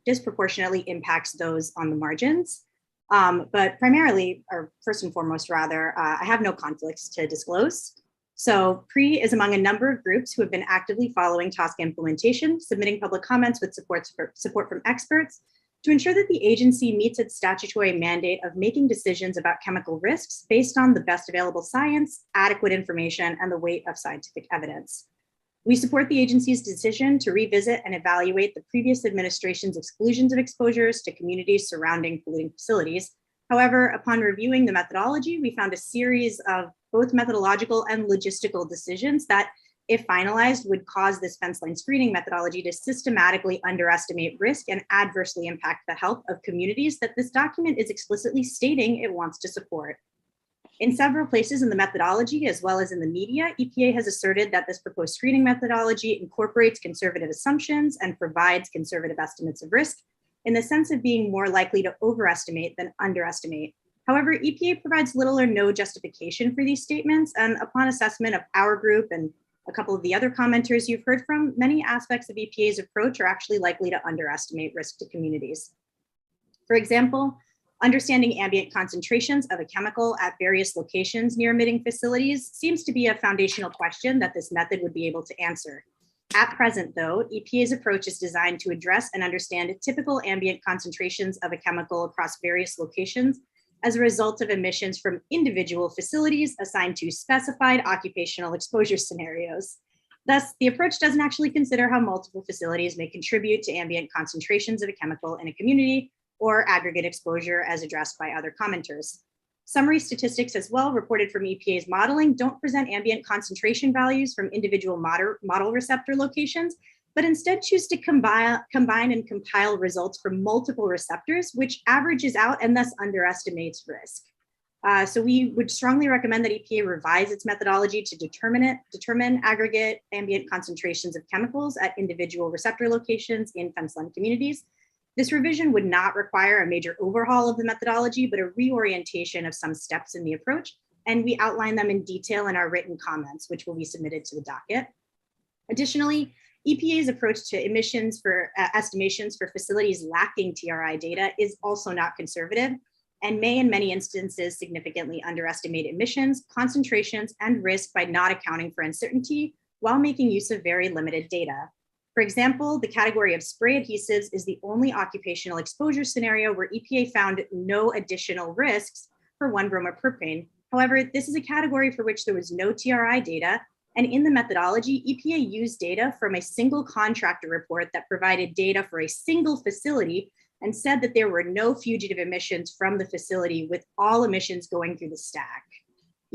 disproportionately impacts those on the margins. But primarily, or first and foremost rather, I have no conflicts to disclose. So PRE is among a number of groups who have been actively following TSCA implementation, submitting public comments with support from experts, to ensure that the agency meets its statutory mandate of making decisions about chemical risks based on the best available science, adequate information, and the weight of scientific evidence. We support the agency's decision to revisit and evaluate the previous administration's exclusions of exposures to communities surrounding polluting facilities. However, upon reviewing the methodology, we found a series of both methodological and logistical decisions that, if finalized, would cause this fence line screening methodology to systematically underestimate risk and adversely impact the health of communities that this document is explicitly stating it wants to support. In several places in the methodology, as well as in the media, EPA has asserted that this proposed screening methodology incorporates conservative assumptions and provides conservative estimates of risk in the sense of being more likely to overestimate than underestimate. However, EPA provides little or no justification for these statements, and upon assessment of our group and a couple of the other commenters you've heard from, many aspects of EPA's approach are actually likely to underestimate risk to communities. For example, understanding ambient concentrations of a chemical at various locations near emitting facilities seems to be a foundational question that this method would be able to answer. At present, though, EPA's approach is designed to address and understand typical ambient concentrations of a chemical across various locations as a result of emissions from individual facilities assigned to specified occupational exposure scenarios. Thus, the approach doesn't actually consider how multiple facilities may contribute to ambient concentrations of a chemical in a community or aggregate exposure as addressed by other commenters. Summary statistics as well reported from EPA's modeling don't present ambient concentration values from individual model receptor locations, but instead choose to combine and compile results from multiple receptors, which averages out and thus underestimates risk. So we would strongly recommend that EPA revise its methodology to determine aggregate ambient concentrations of chemicals at individual receptor locations in fence-line communities. This revision would not require a major overhaul of the methodology, but a reorientation of some steps in the approach, and we outline them in detail in our written comments, which will be submitted to the docket. Additionally, EPA's approach to emissions for estimations for facilities lacking TRI data is also not conservative and may in many instances significantly underestimate emissions, concentrations, and risk by not accounting for uncertainty while making use of very limited data. For example, the category of spray adhesives is the only occupational exposure scenario where EPA found no additional risks for 1-bromopropane. However, this is a category for which there was no TRI data, and in the methodology, EPA used data from a single contractor report that provided data for a single facility and said that there were no fugitive emissions from the facility with all emissions going through the stack.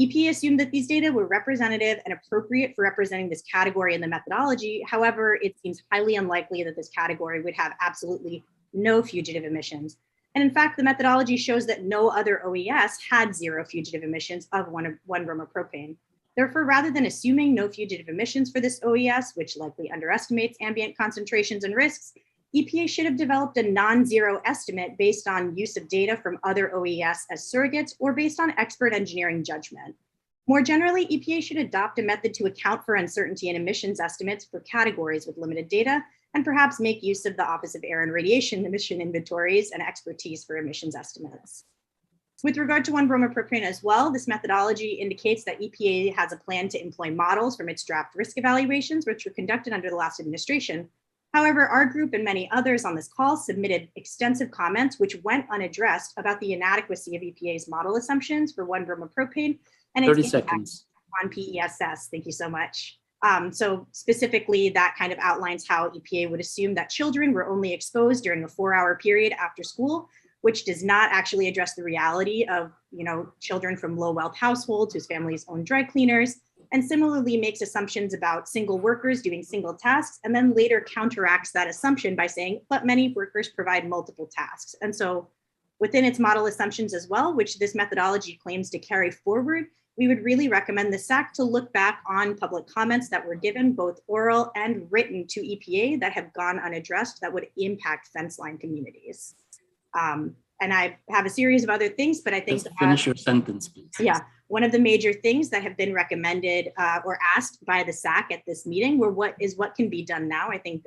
EPA assumed that these data were representative and appropriate for representing this category in the methodology. However, it seems highly unlikely that this category would have absolutely no fugitive emissions. And in fact, the methodology shows that no other OES had zero fugitive emissions of 1-bromopropane. Therefore, rather than assuming no fugitive emissions for this OES, which likely underestimates ambient concentrations and risks, EPA should have developed a non-zero estimate based on use of data from other OES as surrogates or based on expert engineering judgment. More generally, EPA should adopt a method to account for uncertainty in emissions estimates for categories with limited data, and perhaps make use of the Office of Air and Radiation emission inventories and expertise for emissions estimates. With regard to 1-bromopropane as well, this methodology indicates that EPA has a plan to employ models from its draft risk evaluations, which were conducted under the last administration. However, our group and many others on this call submitted extensive comments which went unaddressed about the inadequacy of EPA's model assumptions for 1-bromopropane and its 30 impact seconds. on PESS. Thank you so much. So specifically, that kind of outlines how EPA would assume that children were only exposed during a 4-hour period after school, which does not actually address the reality of children from low wealth households whose families own dry cleaners, and similarly makes assumptions about single workers doing single tasks, and then later counteracts that assumption by saying, but many workers provide multiple tasks. And so within its model assumptions as well, which this methodology claims to carry forward, we would really recommend the SACC to look back on public comments that were given, both oral and written, to EPA that have gone unaddressed that would impact fence line communities. And I have a series of other things, but I think— Just finish your sentence, please. Yeah, one of the major things that have been recommended or asked by the SACC at this meeting were what can be done now. I think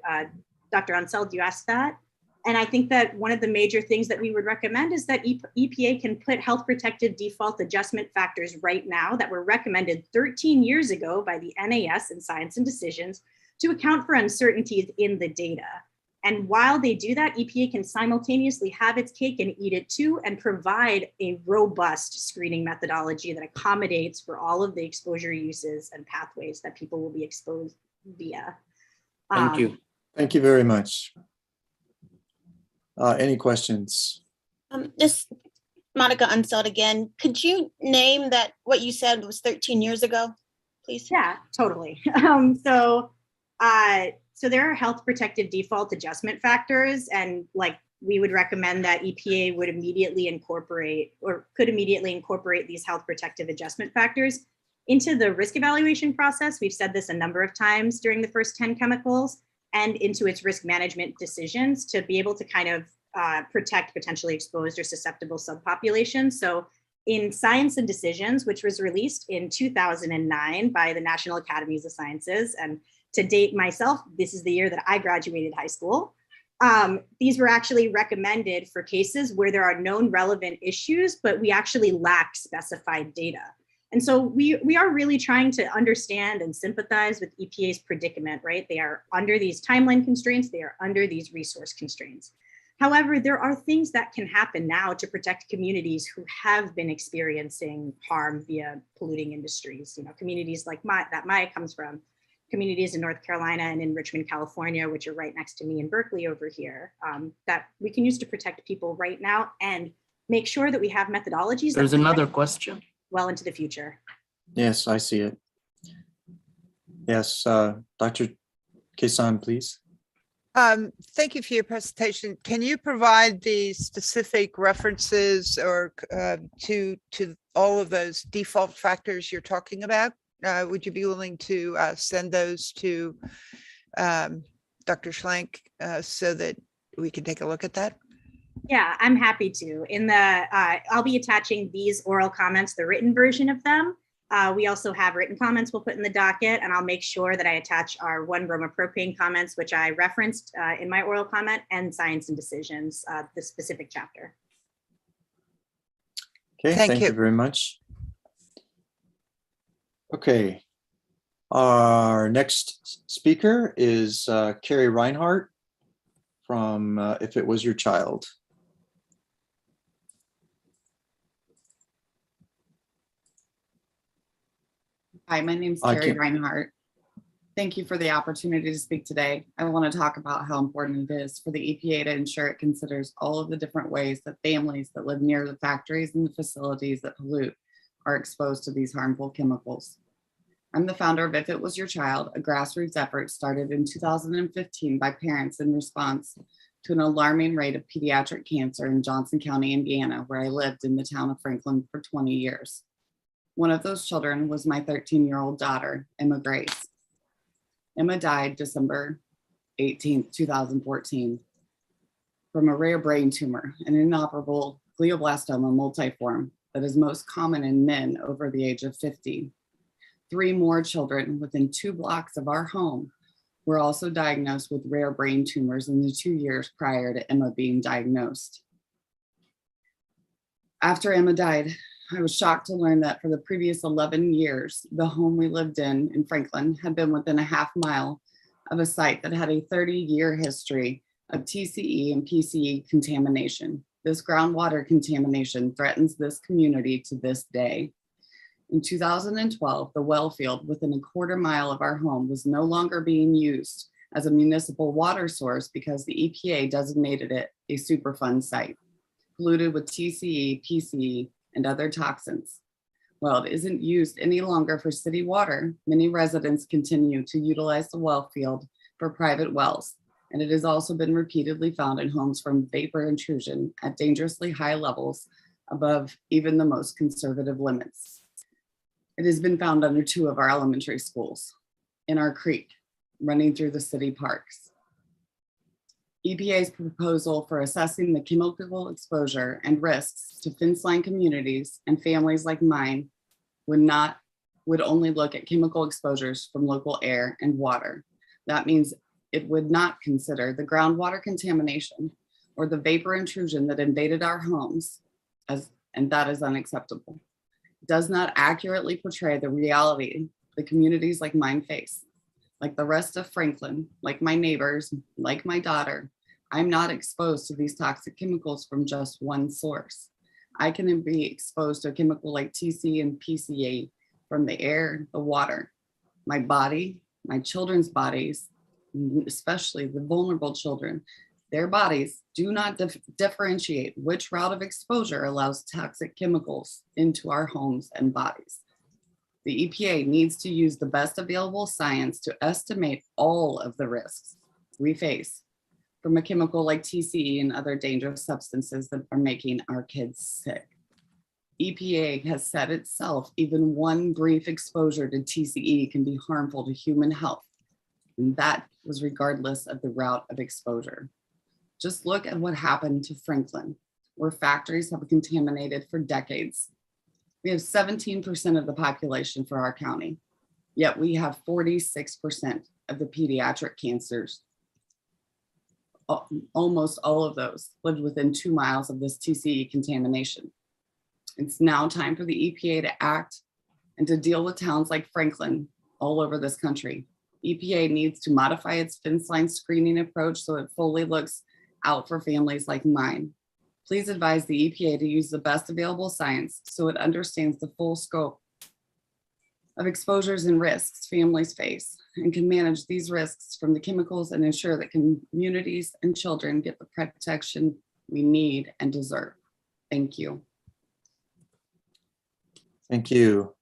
Dr. Anseld, you asked that. And I think that one of the major things that we would recommend is that EPA can put health protective default adjustment factors right now that were recommended 13 years ago by the NAS in Science and Decisions to account for uncertainties in the data. And while they do that, EPA can simultaneously have its cake and eat it too, and provide a robust screening methodology that accommodates for all of the exposure uses and pathways that people will be exposed via. Thank you. Thank you very much. Any questions? This Monica Unseld again. Could you name that what you said was 13 years ago, please? Yeah, totally. So there are health protective default adjustment factors, and like we would recommend that EPA would immediately incorporate or could immediately incorporate these health protective adjustment factors into the risk evaluation process. We've said this a number of times during the first 10 chemicals, and into its risk management decisions to be able to kind of protect potentially exposed or susceptible subpopulations. So in Science and Decisions, which was released in 2009 by the National Academies of Sciences, and to date myself, this is the year that I graduated high school. These were actually recommended for cases where there are known relevant issues, but we actually lack specified data. And so we are really trying to understand and sympathize with EPA's predicament, right? They are under these timeline constraints, they are under these resource constraints. However, there are things that can happen now to protect communities who have been experiencing harm via polluting industries. You know, communities like that Maya comes from, communities in North Carolina and in Richmond, California, which are right next to me in Berkeley over here, that we can use to protect people right now and make sure that we have methodologies. There's another question. Well into the future. Yes, I see it. Yes, Dr. Kisan, please. Thank you for your presentation. Can you provide the specific references or to all of those default factors you're talking about? Would you be willing to send those to Dr. Schlank so that we can take a look at that? Yeah, I'm happy to. In the, I'll be attaching these oral comments, the written version of them. We also have written comments we'll put in the docket, and I'll make sure that I attach our 1-bromopropane comments, which I referenced in my oral comment, and Science and Decisions, the specific chapter. Okay, thank you very much. Okay, our next speaker is Carrie Reinhardt from If It Was Your Child. Hi, my name is Carrie Reinhardt. Thank you for the opportunity to speak today. I want to talk about how important it is for the EPA to ensure it considers all of the different ways that families that live near the factories and the facilities that pollute are exposed to these harmful chemicals. I'm the founder of If It Was Your Child, a grassroots effort started in 2015 by parents in response to an alarming rate of pediatric cancer in Johnson County, Indiana, where I lived in the town of Franklin for 20 years. One of those children was my 13-year-old daughter, Emma Grace. Emma died December 18, 2014, from a rare brain tumor, an inoperable glioblastoma multiforme that is most common in men over the age of 50. 3 more children within 2 blocks of our home were also diagnosed with rare brain tumors in the 2 years prior to Emma being diagnosed. After Emma died, I was shocked to learn that for the previous 11 years, the home we lived in Franklin had been within a half mile of a site that had a 30-year history of TCE and PCE contamination. This groundwater contamination threatens this community to this day. In 2012, the well field within a quarter mile of our home was no longer being used as a municipal water source because the EPA designated it a Superfund site, polluted with TCE, PCE, and other toxins. While it isn't used any longer for city water, many residents continue to utilize the well field for private wells, and it has also been repeatedly found in homes from vapor intrusion at dangerously high levels above even the most conservative limits. It has been found under 2 of our elementary schools, in our creek, running through the city parks. EPA's proposal for assessing the chemical exposure and risks to fence line communities and families like mine would only look at chemical exposures from local air and water. That means it would not consider the groundwater contamination or the vapor intrusion that invaded our homes, and that is unacceptable. It does not accurately portray the reality the communities like mine face. Like the rest of Franklin, like my neighbors, like my daughter, I'm not exposed to these toxic chemicals from just one source. I can be exposed to a chemical like TC and PCA from the air, the water, my body, my children's bodies, especially the vulnerable children. Their bodies do not differentiate which route of exposure allows toxic chemicals into our homes and bodies. The EPA needs to use the best available science to estimate all of the risks we face from a chemical like TCE and other dangerous substances that are making our kids sick. EPA has said itself, even one brief exposure to TCE can be harmful to human health. And that was regardless of the route of exposure. Just look at what happened to Franklin, where factories have contaminated for decades. We have 17% of the population for our county, yet we have 46% of the pediatric cancers. Almost all of those lived within 2 miles of this TCE contamination. It's now time for the EPA to act and to deal with towns like Franklin all over this country. EPA needs to modify its fence line screening approach so it fully looks out for families like mine. Please advise the EPA to use the best available science so it understands the full scope of exposures and risks families face and can manage these risks from the chemicals and ensure that communities and children get the protection we need and deserve. Thank you. Thank you.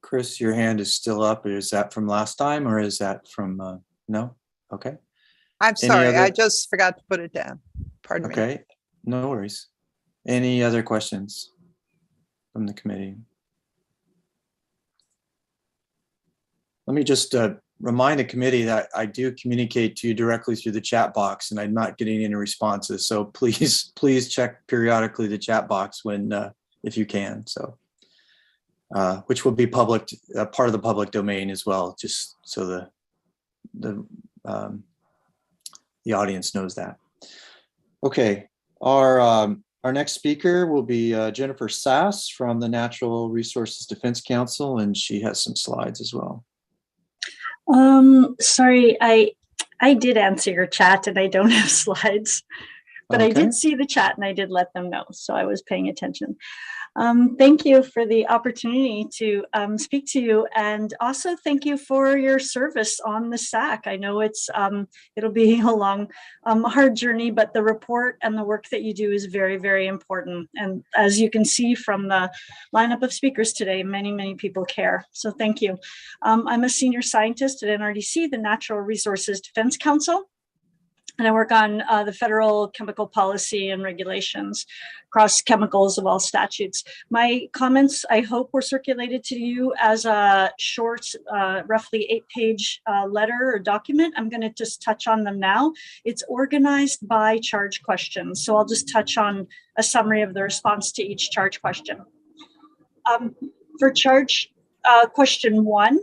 Chris, your hand is still up. Is that from last time or is that from, no? Okay. I'm sorry, other- I just forgot to put it down. Pardon me. Okay, no worries. Any other questions from the committee? Let me just remind the committee that I do communicate to you directly through the chat box and I'm not getting any responses. So please check periodically the chat box when, if you can. So, which will be public, part of the public domain as well, just so the audience knows that. Okay, our next speaker will be Jennifer Sass from the Natural Resources Defense Council, and she has some slides as well. Sorry, I did answer your chat and I don't have slides, but I did see the chat and I did let them know, so I was paying attention. Thank you for the opportunity to speak to you, and also thank you for your service on the SACC. I know it'll be a long, hard journey, but the report and the work that you do is very, very important. And as you can see from the lineup of speakers today, many, many people care. So thank you. I'm a senior scientist at NRDC, the Natural Resources Defense Council. And I work on the federal chemical policy and regulations across chemicals of all statutes. My comments, I hope, were circulated to you as a short, roughly 8-page letter or document. I'm going to just touch on them now. It's organized by charge questions. So I'll just touch on a summary of the response to each charge question. For charge question 1,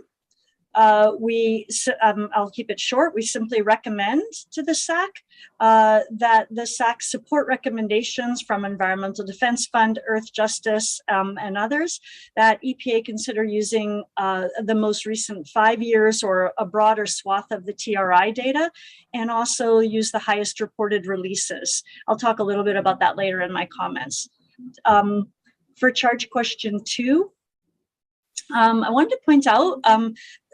I'll keep it short. We simply recommend to the SACC that the SACC support recommendations from Environmental Defense Fund, Earth Justice, and others, that EPA consider using the most recent 5 years or a broader swath of the TRI data, and also use the highest reported releases. I'll talk a little bit about that later in my comments. For charge question 2, I wanted to point out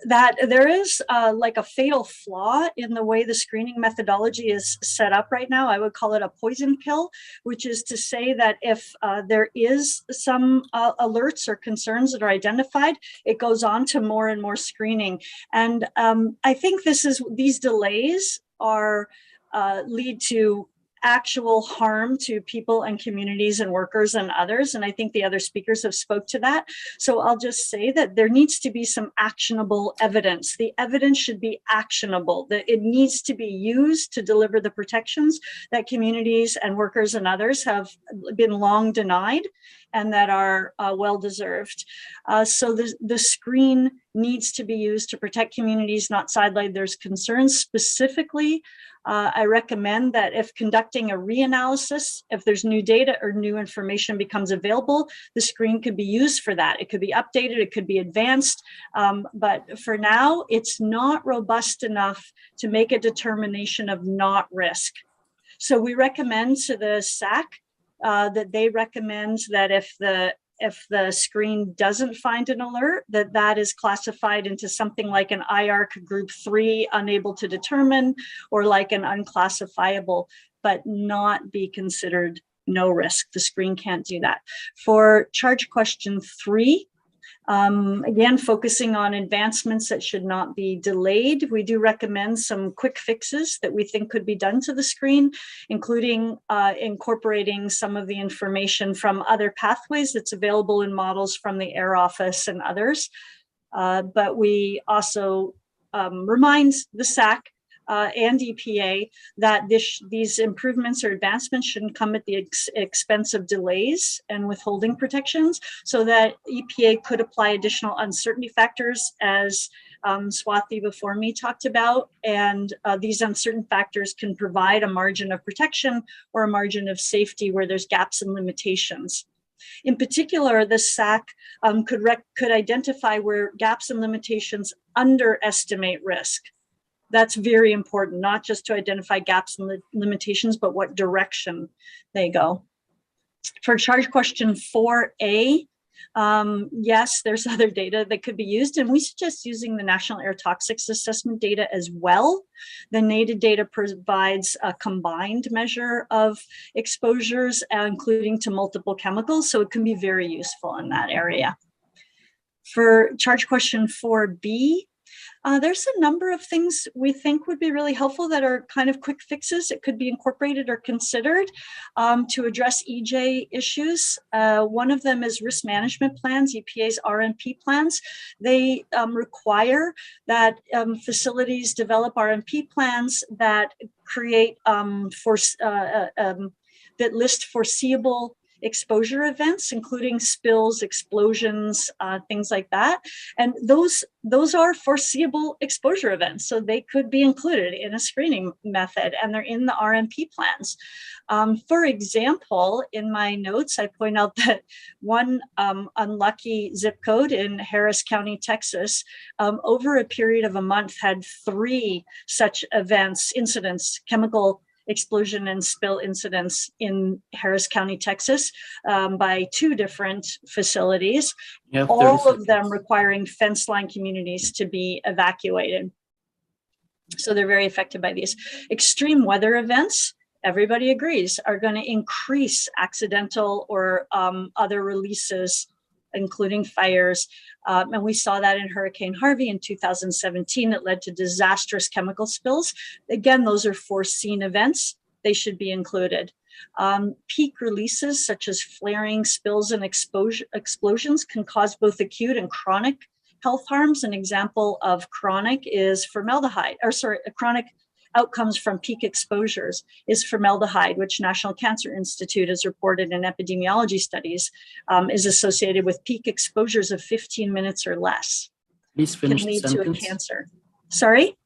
that there is like a fatal flaw in the way the screening methodology is set up right now. I would call it a poison pill, which is to say that if there is some alerts or concerns that are identified, it goes on to more and more screening. And I think these delays are lead to actual harm to people and communities and workers and others. And I think the other speakers have spoke to that. So I'll just say that there needs to be some actionable evidence. The evidence should be actionable, that it needs to be used to deliver the protections that communities and workers and others have been long denied and that are well-deserved. So the screen needs to be used to protect communities, not sideline. There's concerns specifically. I recommend that if conducting a reanalysis, if there's new data or new information becomes available, the screen could be used for that. It could be updated, it could be advanced, but for now, it's not robust enough to make a determination of not risk. So we recommend to the SACC that they recommend that if the screen doesn't find an alert, that is classified into something like an IARC group 3, unable to determine, or like an unclassifiable, but not be considered no risk. The screen can't do that. For charge question 3, Again, focusing on advancements that should not be delayed. We do recommend some quick fixes that we think could be done to the screen, including incorporating some of the information from other pathways that's available in models from the Air Office and others. But we also remind the SACC and EPA that these improvements or advancements shouldn't come at the expense of delays and withholding protections, so that EPA could apply additional uncertainty factors, as Swathi before me talked about. And these uncertain factors can provide a margin of protection or a margin of safety where there's gaps and limitations. In particular, the SACC could identify where gaps and limitations underestimate risk. That's very important, not just to identify gaps and limitations, but what direction they go. For charge question 4A, yes, there's other data that could be used, and we suggest using the National Air Toxics Assessment data as well. The NADA data provides a combined measure of exposures, including to multiple chemicals, so it can be very useful in that area. For charge question 4B, there's a number of things we think would be really helpful that are kind of quick fixes that could be incorporated or considered to address EJ issues. One of them is risk management plans, EPA's RMP plans. They require that facilities develop RMP plans that create that list foreseeable exposure events, including spills, explosions, things like that. And those are foreseeable exposure events, so they could be included in a screening method, and they're in the RMP plans. For example, in my notes, I point out that one unlucky zip code in Harris County, Texas, over a period of a month had 3 such events, incidents, chemical explosion and spill incidents in Harris County, Texas, by 2 different facilities, all of them requiring fence line communities to be evacuated. So they're very affected by these. Extreme weather events, everybody agrees, are going to increase accidental or other releases, including fires. And we saw that in Hurricane Harvey in 2017 that led to disastrous chemical spills. Again, those are foreseen events. They should be included. Peak releases such as flaring, spills, and explosions can cause both acute and chronic health harms. An example of chronic is chronic outcomes from peak exposures is formaldehyde, which National Cancer Institute has reported in epidemiology studies is associated with peak exposures of 15 minutes or less. Please finish can lead the sentence. to a cancer. Sorry?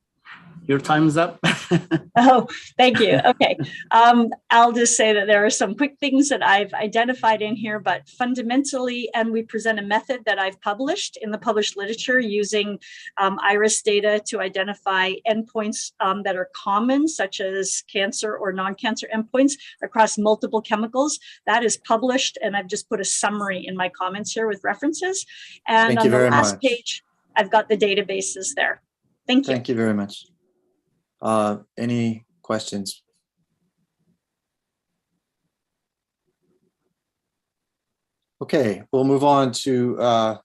Your time's up. Oh, thank you. Okay. I'll just say that there are some quick things that I've identified in here, but fundamentally, and we present a method that I've published in the published literature using IRIS data to identify endpoints that are common, such as cancer or non-cancer endpoints across multiple chemicals. That is published, and I've just put a summary in my comments here with references. And on the last page, I've got the databases there. Thank you. Thank you very much. Any questions? Okay, we'll move on to, at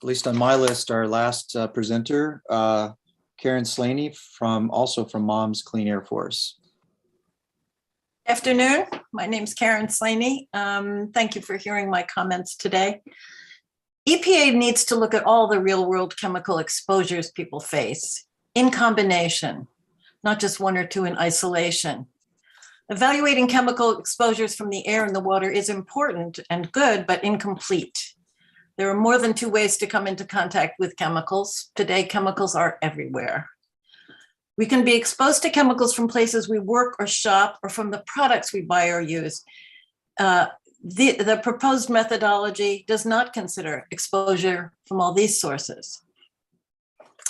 least on my list, our last presenter, Karen Slaney, also from Moms Clean Air Force. Afternoon, my name is Karen Slaney. Thank you for hearing my comments today. EPA needs to look at all the real world chemical exposures people face in combination, not just 1 or 2 in isolation. Evaluating chemical exposures from the air and the water is important and good, but incomplete. There are more than 2 ways to come into contact with chemicals. Today, chemicals are everywhere. We can be exposed to chemicals from places we work or shop, or from the products we buy or use. The proposed methodology does not consider exposure from all these sources.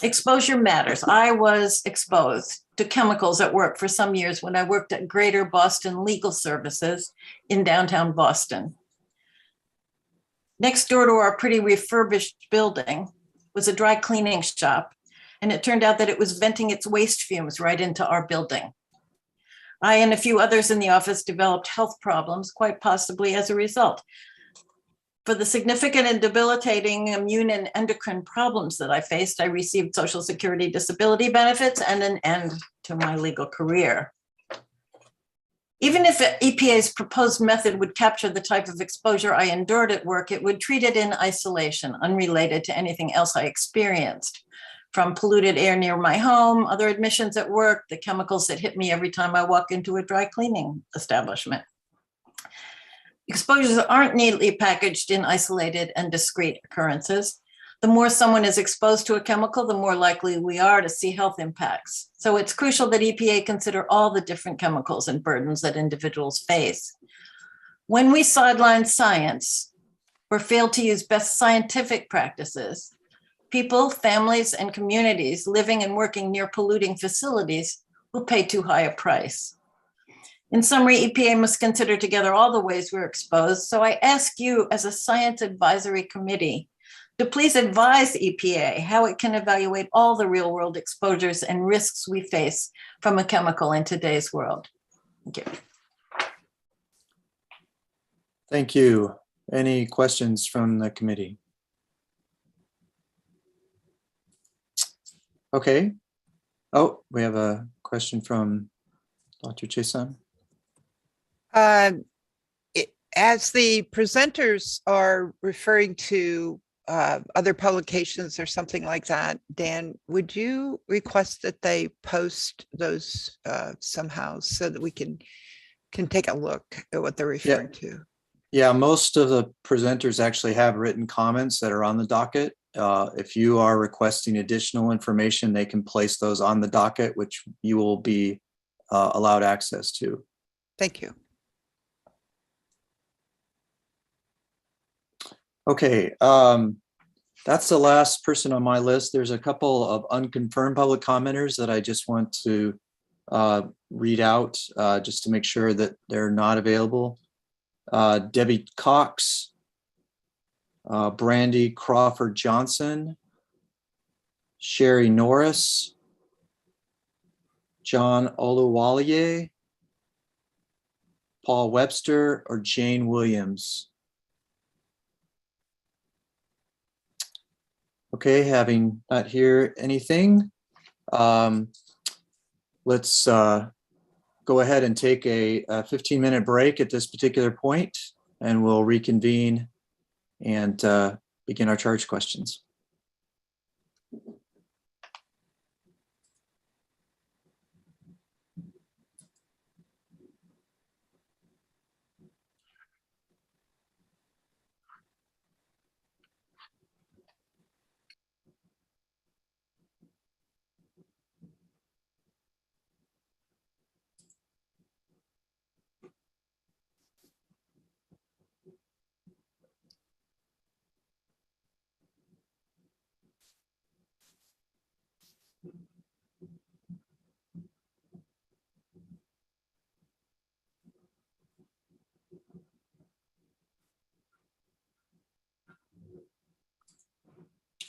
Exposure matters. I was exposed to chemicals at work for some years when I worked at Greater Boston Legal Services in downtown Boston. Next door to our pretty refurbished building was a dry cleaning shop, and it turned out that it was venting its waste fumes right into our building. I and a few others in the office developed health problems, quite possibly as a result. For the significant and debilitating immune and endocrine problems that I faced, I received Social Security disability benefits and an end to my legal career. Even if EPA's proposed method would capture the type of exposure I endured at work, it would treat it in isolation, unrelated to anything else I experienced. From polluted air near my home, other emissions at work, the chemicals that hit me every time I walk into a dry cleaning establishment. Exposures aren't neatly packaged in isolated and discrete occurrences. The more someone is exposed to a chemical, the more likely we are to see health impacts. So it's crucial that EPA consider all the different chemicals and burdens that individuals face. When we sideline science or fail to use best scientific practices, people, families, and communities living and working near polluting facilities will pay too high a price. In summary, EPA must consider together all the ways we're exposed. So I ask you as a science advisory committee to please advise EPA how it can evaluate all the real world exposures and risks we face from a chemical in today's world. Thank you. Thank you. Any questions from the committee? Okay. Oh, we have a question from Dr. Chason. As the presenters are referring to other publications or something like that, Dan, would you request that they post those somehow so that we can take a look at what they're referring to? Yeah, most of the presenters actually have written comments that are on the docket. If you are requesting additional information, they can place those on the docket, which you will be allowed access to. Thank you. Okay, that's the last person on my list. There's a couple of unconfirmed public commenters that I just want to read out just to make sure that they're not available. Debbie Cox, Brandy Crawford Johnson, Sherry Norris, John Oluwaliye, Paul Webster, or Jane Williams. Okay, having not hear anything, let's go ahead and take a 15-minute break at this particular point, and we'll reconvene and begin our charge questions.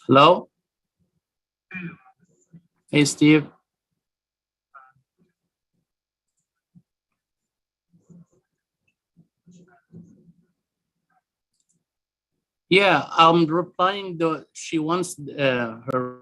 Hello? Hey, Steve. Yeah, I'm replying to, she wants her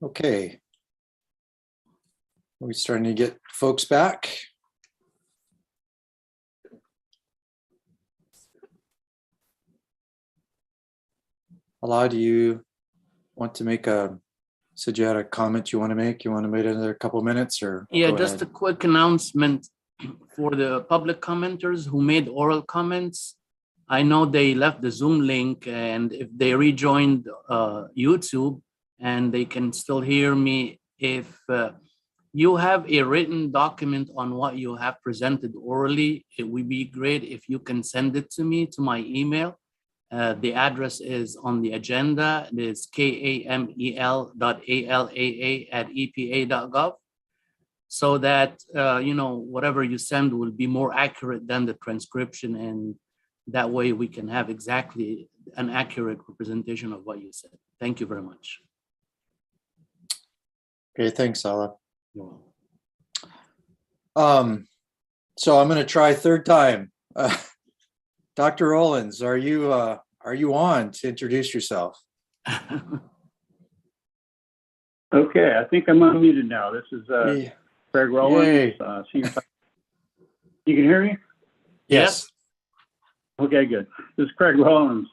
Okay. Are we starting to get folks back? Alaa, do you want to make said you had a comment you want to make? You want to wait another couple minutes or? Yeah, go just ahead? a quick announcement for the public commenters who made oral comments. I know they left the Zoom link, and if they rejoined YouTube, and they can still hear me, if you have a written document on what you have presented orally, it would be great if you can send it to me to my email. The address is on the agenda. It is kamel.alaa@epa.gov, so that whatever you send will be more accurate than the transcription, and that way we can have exactly an accurate representation of what you said. Thank you very much. Okay, thanks, Alaa. You're welcome. So I'm going to try third time. Dr. Rollins, are you on to introduce yourself? Okay, I think I'm unmuted now. This is Yeah. Craig Rowlands, Yay. senior. You can hear me? Yes. Okay, good. This is Craig Rowlands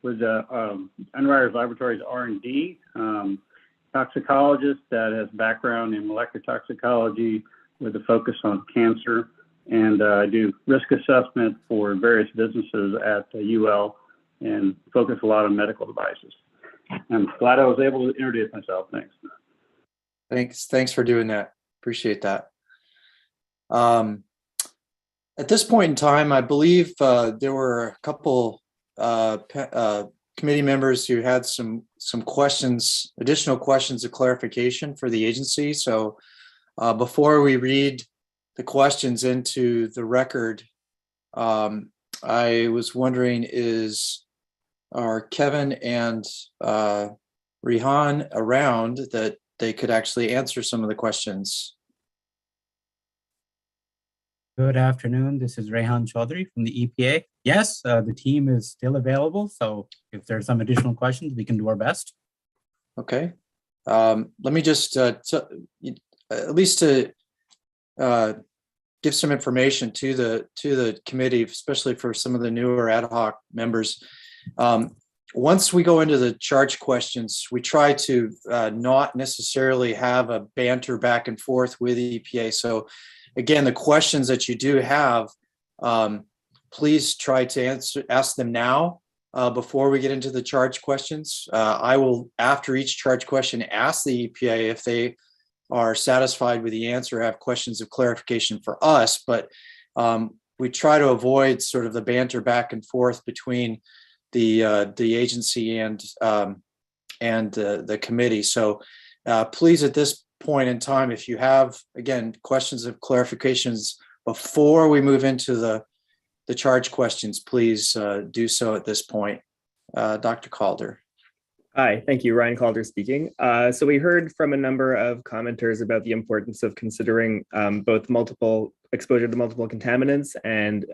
with Underwriters Laboratories R&D, toxicologist that has background in molecular toxicology with a focus on cancer. And I do risk assessment for various businesses at UL and focus a lot on medical devices. I'm glad I was able to introduce myself. Thanks. Thanks for doing that. Appreciate that. At this point in time, I believe there were a couple committee members who had some questions, additional questions of clarification for the agency. So before we read the questions into the record, I was wondering, are Kevin and Rehan around that they could actually answer some of the questions? Good afternoon. This is Rehan Chaudhary from the EPA. Yes, the team is still available. So if there's some additional questions, we can do our best. Okay. Let me just at least to give some information to the committee, especially for some of the newer ad hoc members. Once we go into the charge questions, we try to not necessarily have a banter back and forth with EPA. So again, the questions that you do have, please try to ask them now before we get into the charge questions. I will, after each charge question, ask the EPA if they are satisfied with the answer, have questions of clarification for us, but we try to avoid sort of the banter back and forth between the agency and the committee. So please, at this point in time, if you have, again, questions of clarifications before we move into the charge questions, please do so at this point. Dr. Calder. Hi, thank you. Ryan Calder speaking. So we heard from a number of commenters about the importance of considering both multiple exposure to multiple contaminants and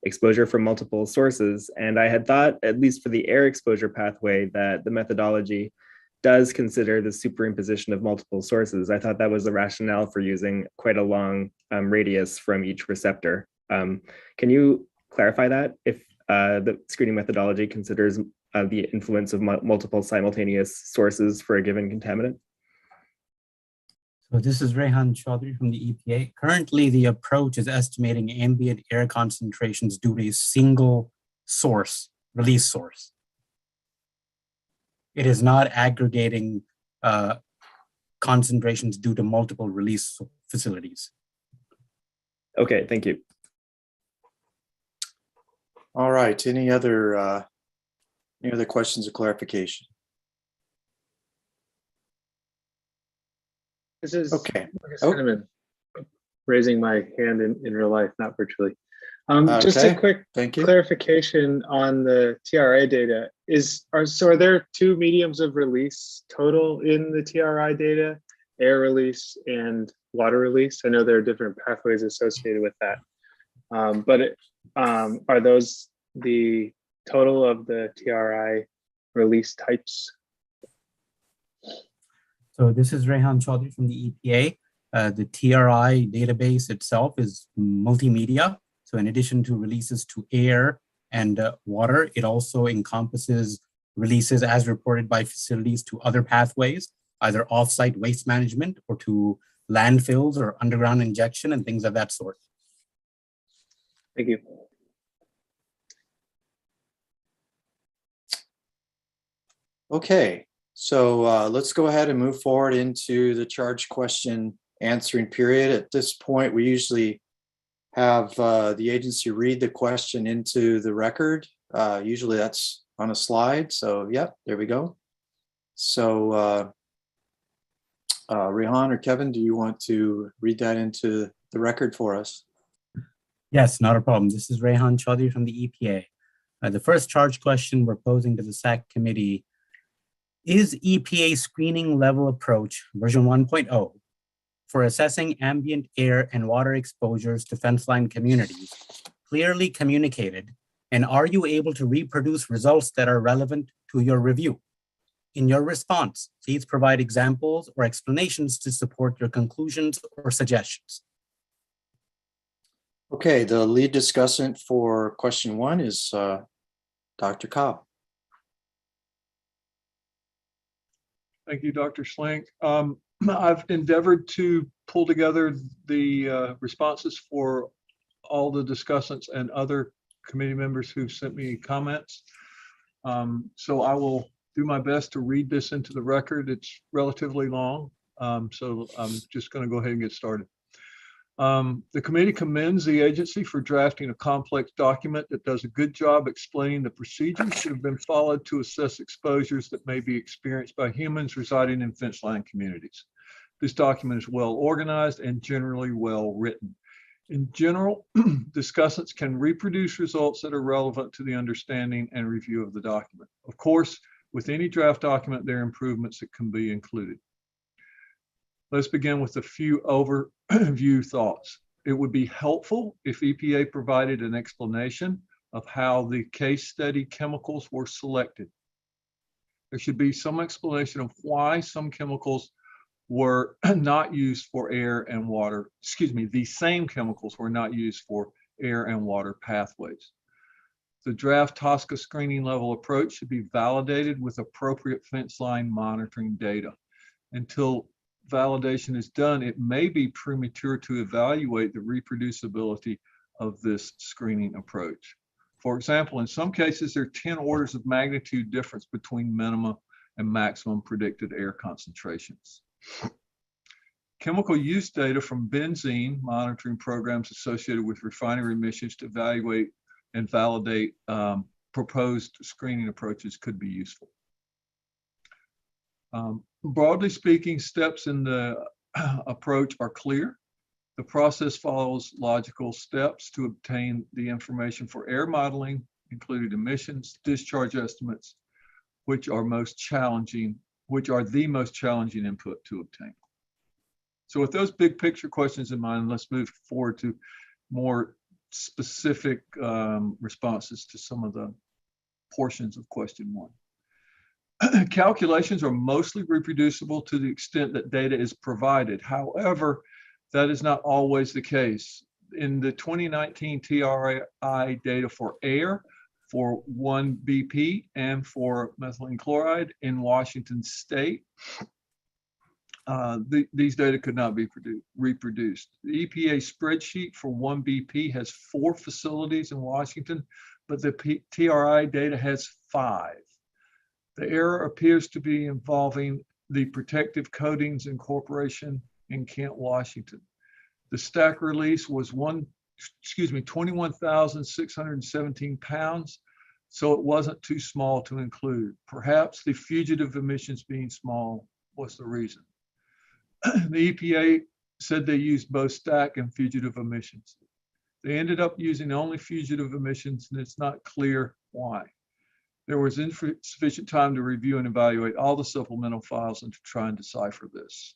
exposure from multiple sources. And I had thought, at least for the air exposure pathway, that the methodology does consider the superimposition of multiple sources. I thought that was the rationale for using quite a long radius from each receptor. Can you clarify that, if the screening methodology considers the influence of multiple simultaneous sources for a given contaminant? So this is Rehan Chaudhary from the EPA. Currently, the approach is estimating ambient air concentrations due to a single source, release source. It is not aggregating concentrations due to multiple release facilities. Okay, thank you. All right, any other questions of clarification? This is okay. Marcus Henneman, raising my hand in real life, not virtually. Just okay. a quick Thank you. clarification on the TRI data. Are there two mediums of release total in the TRI data, air release and water release? I know there are different pathways associated with that, but are those the total of the TRI release types? So this is Rehan Chaudhary from the EPA. The TRI database itself is multimedia. So in addition to releases to air and water, it also encompasses releases as reported by facilities to other pathways, either off-site waste management or to landfills or underground injection and things of that sort. Thank you. Okay, so let's go ahead and move forward into the charge question answering period. At this point, we usually have the agency read the question into the record. Usually that's on a slide. So yeah, there we go. So Rehan or Kevin, do you want to read that into the record for us? Yes, not a problem. This is Rehan Chaudhary from the EPA. The first charge question we're posing to the SACC committee: is EPA screening level approach version 1.0 for assessing ambient air and water exposures to fence line communities clearly communicated, and are you able to reproduce results that are relevant to your review? In your response, please provide examples or explanations to support your conclusions or suggestions. Okay, the lead discussant for question 1 is Dr. Cobb. Thank you, Dr. Schlenk. I've endeavored to pull together the responses for all the discussants and other committee members who've sent me comments. So I will do my best to read this into the record. It's relatively long, so I'm just going to go ahead and get started. The committee commends the agency for drafting a complex document that does a good job explaining the procedures that have been followed to assess exposures that may be experienced by humans residing in fenceline communities. This document is well organized and generally well written. In general, discussants can reproduce results that are relevant to the understanding and review of the document. Of course, with any draft document, there are improvements that can be included. Let's begin with a few overview thoughts. It would be helpful if EPA provided an explanation of how the case study chemicals were selected. There should be some explanation of why some chemicals were not used for air and water. Excuse me, the same chemicals were not used for air and water pathways. The draft TSCA screening level approach should be validated with appropriate fence line monitoring data. Until validation is done, it may be premature to evaluate the reproducibility of this screening approach. For example, in some cases, there are 10 orders of magnitude difference between minimum and maximum predicted air concentrations. Chemical use data from benzene monitoring programs associated with refinery emissions to evaluate and validate proposed screening approaches could be useful. Broadly speaking, steps in the approach are clear. The process follows logical steps to obtain the information for air modeling, including emissions, discharge estimates, which are the most challenging input to obtain. So with those big picture questions in mind, let's move forward to more specific responses to some of the portions of question 1. Calculations are mostly reproducible to the extent that data is provided. However, that is not always the case. In the 2019 TRI data for air, for 1 BP and for methylene chloride in Washington State, these data could not be reproduced. The EPA spreadsheet for 1 BP has 4 facilities in Washington, but the TRI data has 5. The error appears to be involving the Protective Coatings Incorporation in Kent, Washington. The stack release was 21,617 pounds, so it wasn't too small to include. Perhaps the fugitive emissions being small was the reason. The EPA said they used both stack and fugitive emissions. They ended up using only fugitive emissions, and it's not clear why. There was insufficient time to review and evaluate all the supplemental files and to try and decipher this.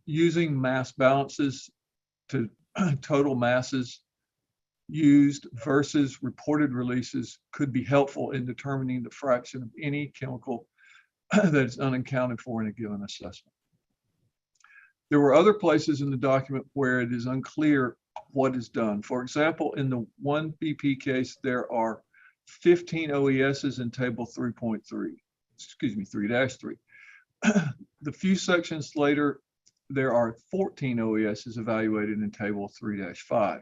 Using mass balances to total masses used versus reported releases could be helpful in determining the fraction of any chemical that is unaccounted for in a given assessment. There were other places in the document where it is unclear what is done. For example, in the 1 BP case, there are 15 OESs in table 3.3, 3-3. The few sections later, there are 14 OESs evaluated in table 3-5.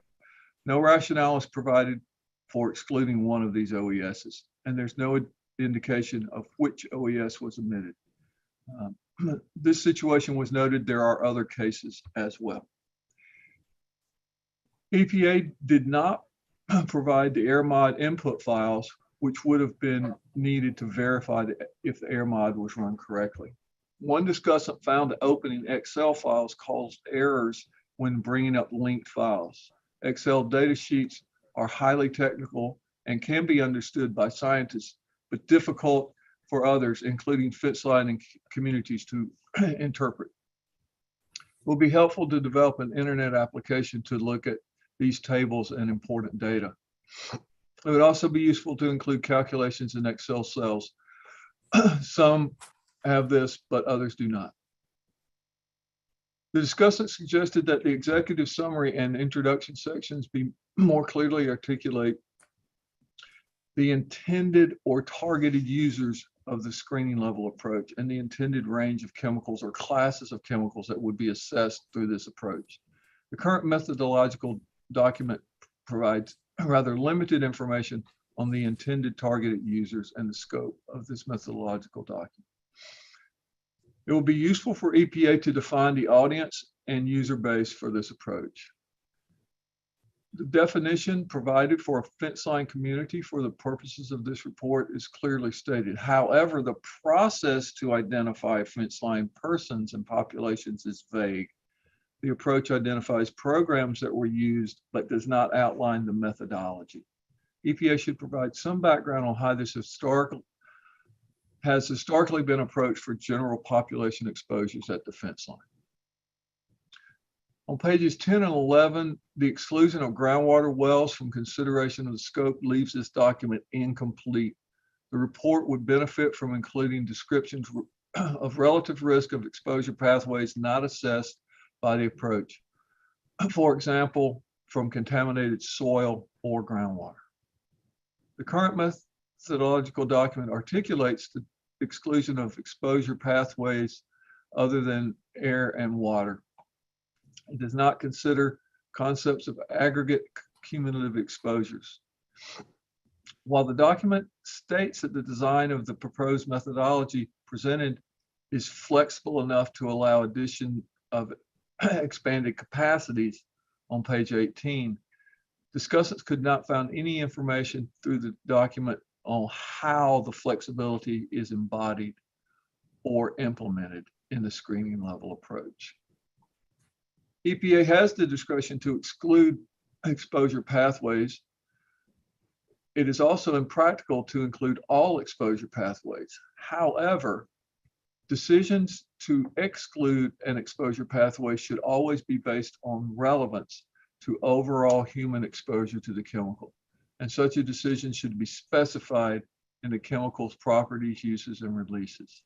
No rationale is provided for excluding one of these OESs, and there's no indication of which OES was omitted. This situation was noted. There are other cases as well. EPA did not provide the AirMod input files, which would have been needed to verify if the AirMod was run correctly. One discussant found that opening Excel files caused errors when bringing up linked files. Excel data sheets are highly technical and can be understood by scientists, but difficult for others, including fenceline and communities, to interpret. It will be helpful to develop an internet application to look at these tables and important data. It would also be useful to include calculations in Excel cells Some have this, but others do not. The discussant suggested that the executive summary and introduction sections be more clearly articulate the intended or targeted users of the screening level approach and the intended range of chemicals or classes of chemicals that would be assessed through this approach. The current methodological document provides rather limited information on the intended targeted users and the scope of this methodological document. It will be useful for EPA to define the audience and user base for this approach. The definition provided for a fence line community for the purposes of this report is clearly stated. However, the process to identify fence line persons and populations is vague. The approach identifies programs that were used, but does not outline the methodology. EPA should provide some background on how this has historically been approached for general population exposures at the fence line. On pages 10 and 11, the exclusion of groundwater wells from consideration of the scope leaves this document incomplete. The report would benefit from including descriptions of relative risk of exposure pathways not assessed by the approach. For example, from contaminated soil or groundwater. The current methodological document articulates the exclusion of exposure pathways other than air and water. It does not consider concepts of aggregate cumulative exposures. While the document states that the design of the proposed methodology presented is flexible enough to allow addition of expanded capacities on page 18, discussants could not find any information through the document on how the flexibility is embodied or implemented in the screening level approach. EPA has the discretion to exclude exposure pathways. It is also impractical to include all exposure pathways. However, decisions to exclude an exposure pathway should always be based on relevance to overall human exposure to the chemical. And such a decision should be specified in the chemical's properties, uses, and releases.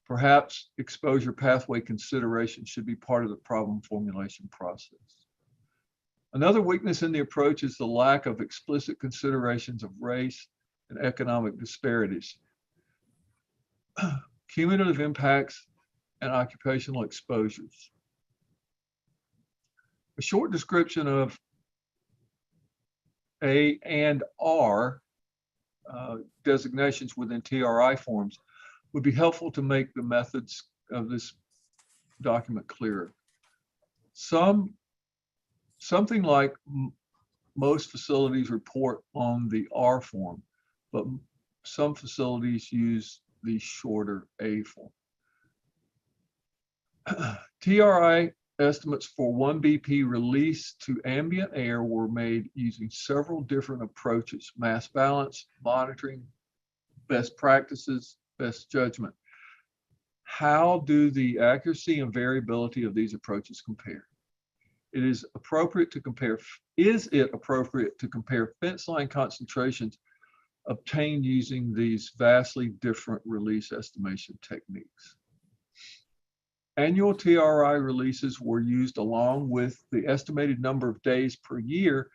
Perhaps exposure pathway consideration should be part of the problem formulation process. Another weakness in the approach is the lack of explicit considerations of race and economic disparities, cumulative impacts, and occupational exposures. A short description of A and R designations within TRI forms would be helpful to make the methods of this document clearer. Something like most facilities report on the R form, but some facilities use the shorter A form. TRI estimates for 1 BP release to ambient air were made using several different approaches: mass balance, monitoring, best practices, best judgment. How do the accuracy and variability of these approaches compare? Is it appropriate to compare fence line concentrations obtained using these vastly different release estimation techniques? Annual TRI releases were used along with the estimated number of days per year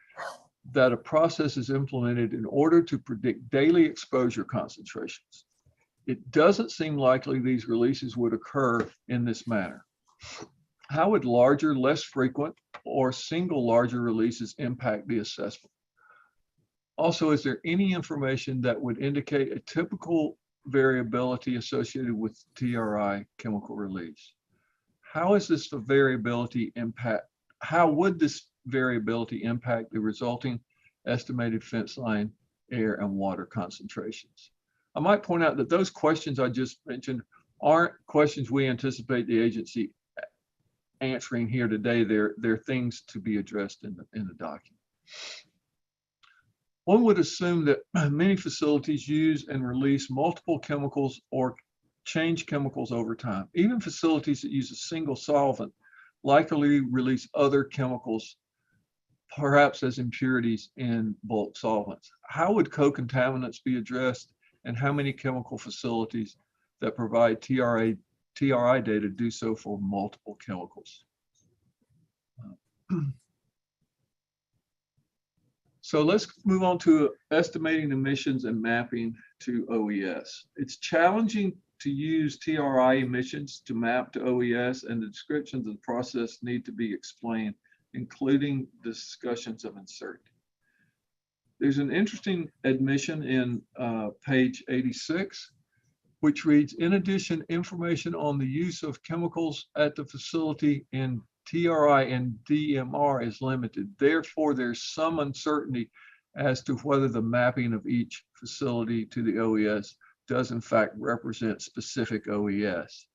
that a process is implemented in order to predict daily exposure concentrations. It doesn't seem likely these releases would occur in this manner. How would larger, less frequent, or single larger releases impact the assessment? Also, is there any information that would indicate a typical variability associated with TRI chemical release? How would this variability impact the resulting estimated fence line air and water concentrations? I might point out that those questions I just mentioned aren't questions we anticipate the agency answering here today. They're things to be addressed in the document. One would assume that many facilities use and release multiple chemicals or change chemicals over time. Even facilities that use a single solvent likely release other chemicals, perhaps as impurities in bulk solvents. How would co-contaminants be addressed and how many chemical facilities that provide TRI data do so for multiple chemicals. So let's move on to estimating emissions and mapping to OES. It's challenging to use TRI emissions to map to OES, and the descriptions of the process need to be explained, including discussions of uncertainty. There's an interesting admission in page 86, which reads, in addition, information on the use of chemicals at the facility in TRI and DMR is limited. Therefore, there's some uncertainty as to whether the mapping of each facility to the OES does in fact represent specific OES.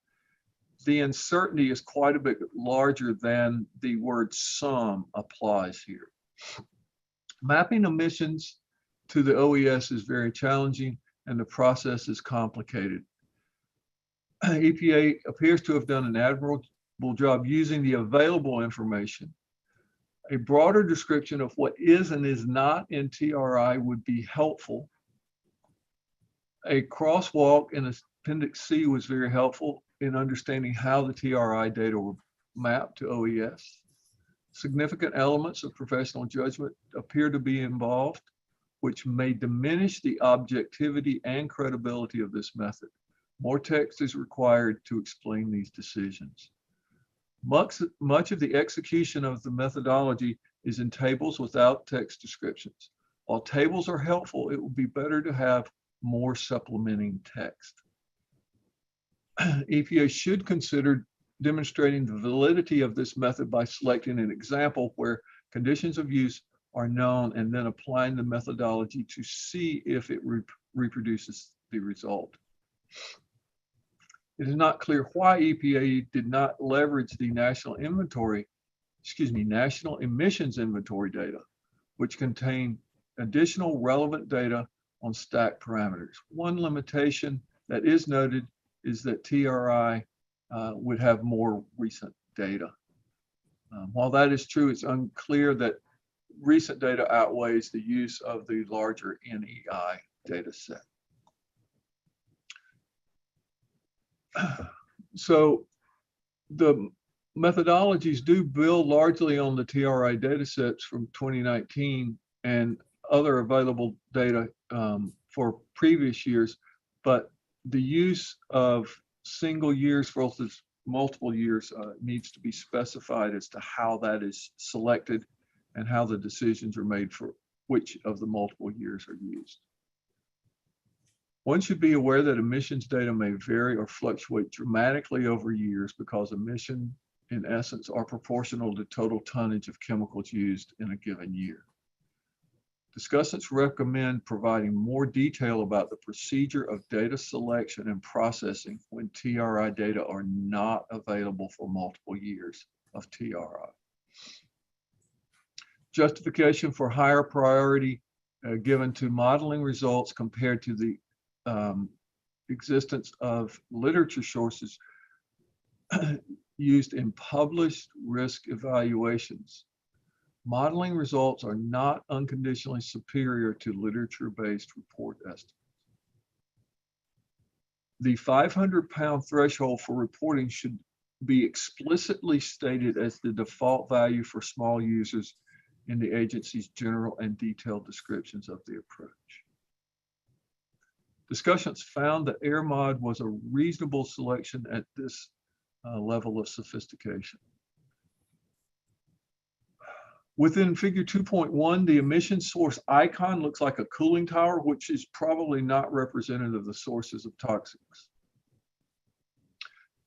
The uncertainty is quite a bit larger than the word some applies here. Mapping emissions to the OES is very challenging and the process is complicated. EPA appears to have done an admirable job using the available information. A broader description of what is and is not in TRI would be helpful. A crosswalk in Appendix C was very helpful in understanding how the TRI data were mapped to OES. Significant elements of professional judgment appear to be involved, which may diminish the objectivity and credibility of this method. More text is required to explain these decisions. Much of the execution of the methodology is in tables without text descriptions. While tables are helpful, it would be better to have more supplementing text. EPA should consider demonstrating the validity of this method by selecting an example where conditions of use are known and then applying the methodology to see if it reproduces the result. It is not clear why EPA did not leverage the national emissions inventory data, which contain additional relevant data on stack parameters. One limitation that is noted is that TRI would have more recent data. While that is true, it's unclear that recent data outweighs the use of the larger NEI data set. So the methodologies do build largely on the TRI data sets from 2019 and other available data for previous years, but the use of single years versus multiple years needs to be specified as to how that is selected and how the decisions are made for which of the multiple years are used. One should be aware that emissions data may vary or fluctuate dramatically over years because emissions, in essence, are proportional to total tonnage of chemicals used in a given year. Discussants recommend providing more detail about the procedure of data selection and processing when TRI data are not available for multiple years of TRI. Justification for higher priority given to modeling results compared to the existence of literature sources used in published risk evaluations. Modeling results are not unconditionally superior to literature-based report estimates. The 500-pound threshold for reporting should be explicitly stated as the default value for small users in the agency's general and detailed descriptions of the approach. Discussions found that AirMod was a reasonable selection at this level of sophistication. Within figure 2.1, the emission source icon looks like a cooling tower, which is probably not representative of the sources of toxics.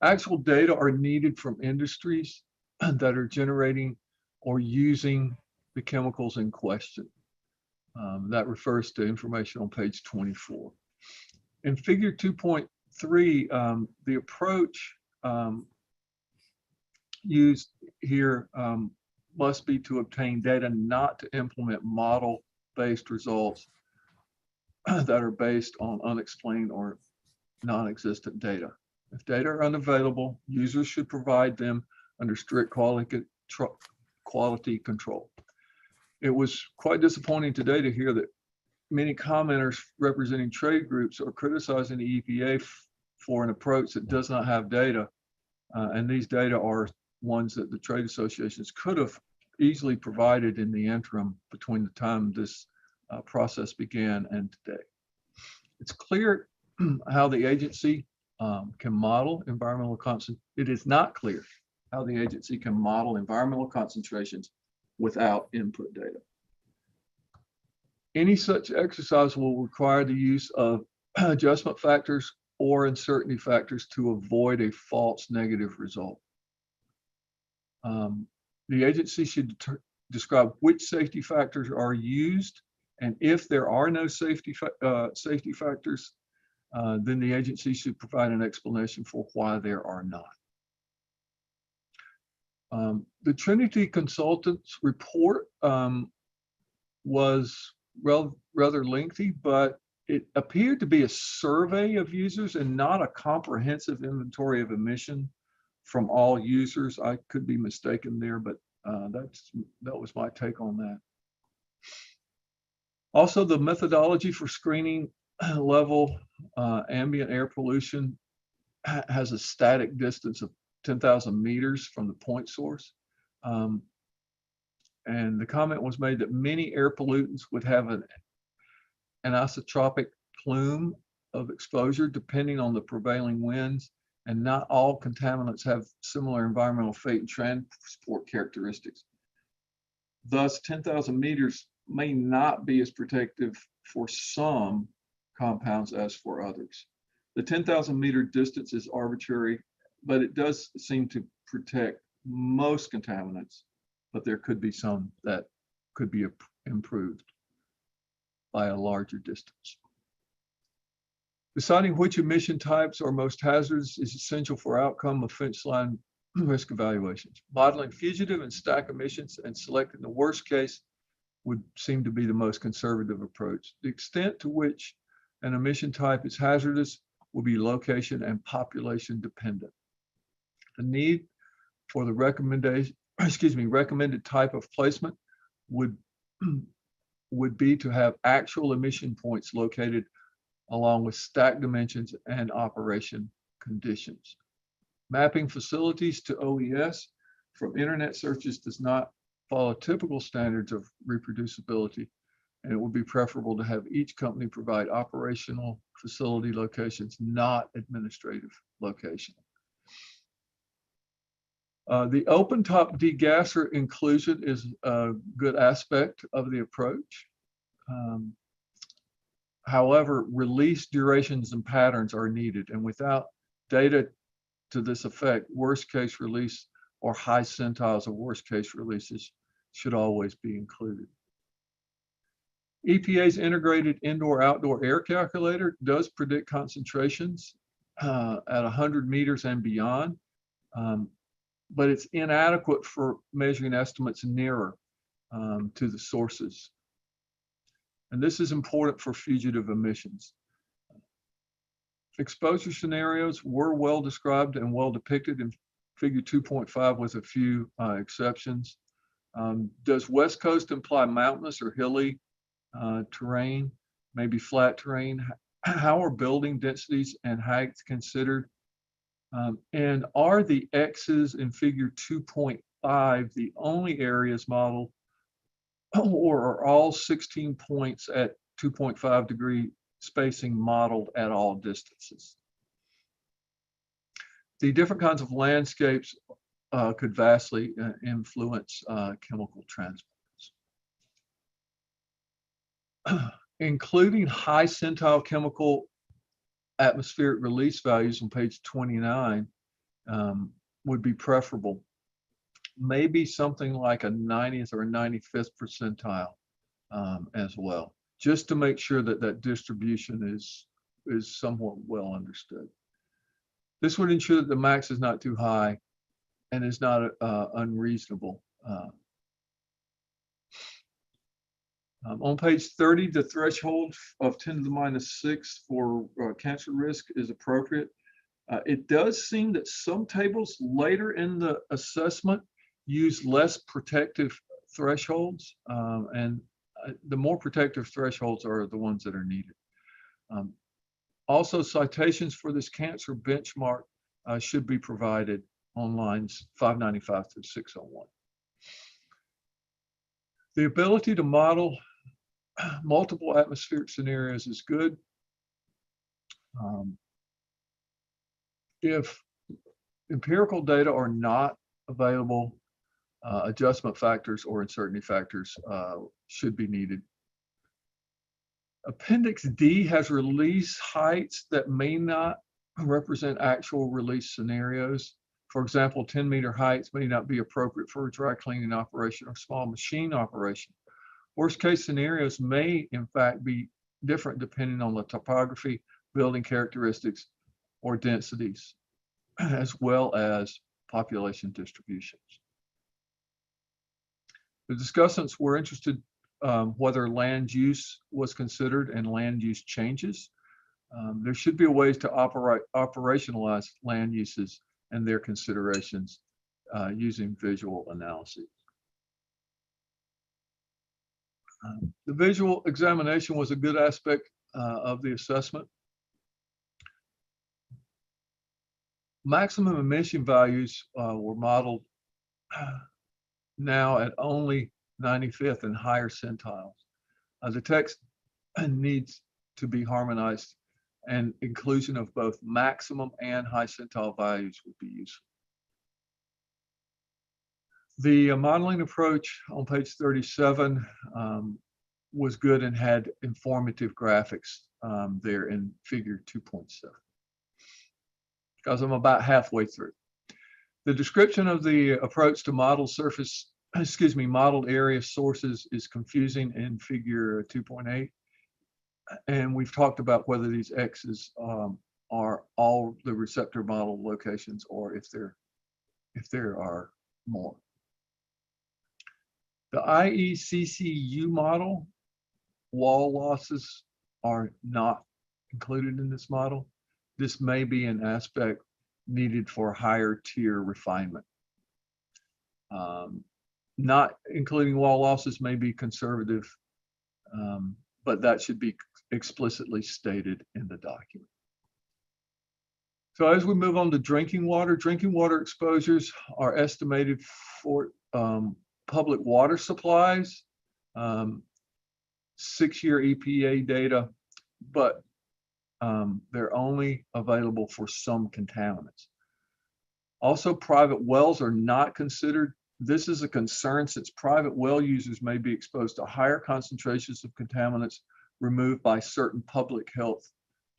Actual data are needed from industries that are generating or using the chemicals in question. That refers to information on page 24. In figure 2.3, the approach used here must be to obtain data, not to implement model-based results that are based on unexplained or non-existent data. If data are unavailable, users should provide them under strict quality control. It was quite disappointing today to hear that many commenters representing trade groups are criticizing the EPA for an approach that does not have data. And these data are ones that the trade associations could have easily provided in the interim between the time this process began and today. It's clear how the agency can model environmental it is not clear how the agency can model environmental concentrations without input data. Any such exercise will require the use of adjustment factors or uncertainty factors to avoid a false negative result. The agency should describe which safety factors are used, and if there are no safety factors, then the agency should provide an explanation for why there are not. The Trinity Consultants report was rather lengthy, but it appeared to be a survey of users and not a comprehensive inventory of emission from all users. I could be mistaken there, but that was my take on that. Also, the methodology for screening level ambient air pollution has a static distance of 10,000 meters from the point source. And the comment was made that many air pollutants would have an anisotropic plume of exposure depending on the prevailing winds, and not all contaminants have similar environmental fate and transport characteristics. Thus, 10,000 meters may not be as protective for some compounds as for others. The 10,000 meter distance is arbitrary, but it does seem to protect most contaminants, but there could be some that could be improved by a larger distance. Deciding which emission types are most hazardous is essential for outcome of fence line risk evaluations. Modeling fugitive and stack emissions and selecting the worst case would seem to be the most conservative approach. The extent to which an emission type is hazardous will be location and population dependent. The need for the recommended type of placement would be to have actual emission points located along with stack dimensions and operation conditions. Mapping facilities to OES from internet searches does not follow typical standards of reproducibility, and it would be preferable to have each company provide operational facility locations, not administrative location. The open top degasser inclusion is a good aspect of the approach. However, release durations and patterns are needed, and without data to this effect, worst case release or high centiles of worst case releases should always be included. EPA's integrated indoor-outdoor air calculator does predict concentrations at 100 meters and beyond, but it's inadequate for measuring estimates nearer to the sources. And this is important for fugitive emissions. Exposure scenarios were well described and well depicted in figure 2.5 with a few exceptions. Does West Coast imply mountainous or hilly terrain, maybe flat terrain? How are building densities and heights considered? And are the X's in figure 2.5 the only areas modeled, or are all 16 points at 2.5 degree spacing modeled at all distances? The different kinds of landscapes could vastly influence chemical transports. Including high centile chemical atmospheric release values on page 29 would be preferable. Maybe something like a 90th or a 95th percentile as well, just to make sure that that distribution is somewhat well understood. This would ensure that the max is not too high and is not unreasonable. On page 30, the threshold of 10 to the minus 6 for cancer risk is appropriate. It does seem that some tables later in the assessment use less protective thresholds, and the more protective thresholds are the ones that are needed. Also, citations for this cancer benchmark should be provided on lines 595 through 601. The ability to model multiple atmospheric scenarios is good. If empirical data are not available, adjustment factors or uncertainty factors should be needed. Appendix D has release heights that may not represent actual release scenarios. For example, 10-meter heights may not be appropriate for a dry cleaning operation or small machine operation. Worst case scenarios may in fact be different depending on the topography, building characteristics, or densities, as well as population distributions. The discussants were interested whether land use was considered and land use changes. There should be ways to operationalize land uses and their considerations using visual analyses. The visual examination was a good aspect of the assessment. Maximum emission values were modeled now at only 95th and higher centiles. The text needs to be harmonized, and inclusion of both maximum and high centile values would be useful. The modeling approach on page 37 was good and had informative graphics there in figure 2.7. Because I'm about halfway through. The description of the approach to model surface, modeled area sources is confusing in figure 2.8. And we've talked about whether these X's are all the receptor model locations or if there are more. The IECCU model, wall losses are not included in this model. This may be an aspect needed for higher tier refinement. Not including wall losses may be conservative, but that should be explicitly stated in the document. So as we move on to drinking water exposures are estimated for public water supplies, 6-year EPA data, but they're only available for some contaminants. Also, private wells are not considered. This is a concern since private well users may be exposed to higher concentrations of contaminants removed by certain public health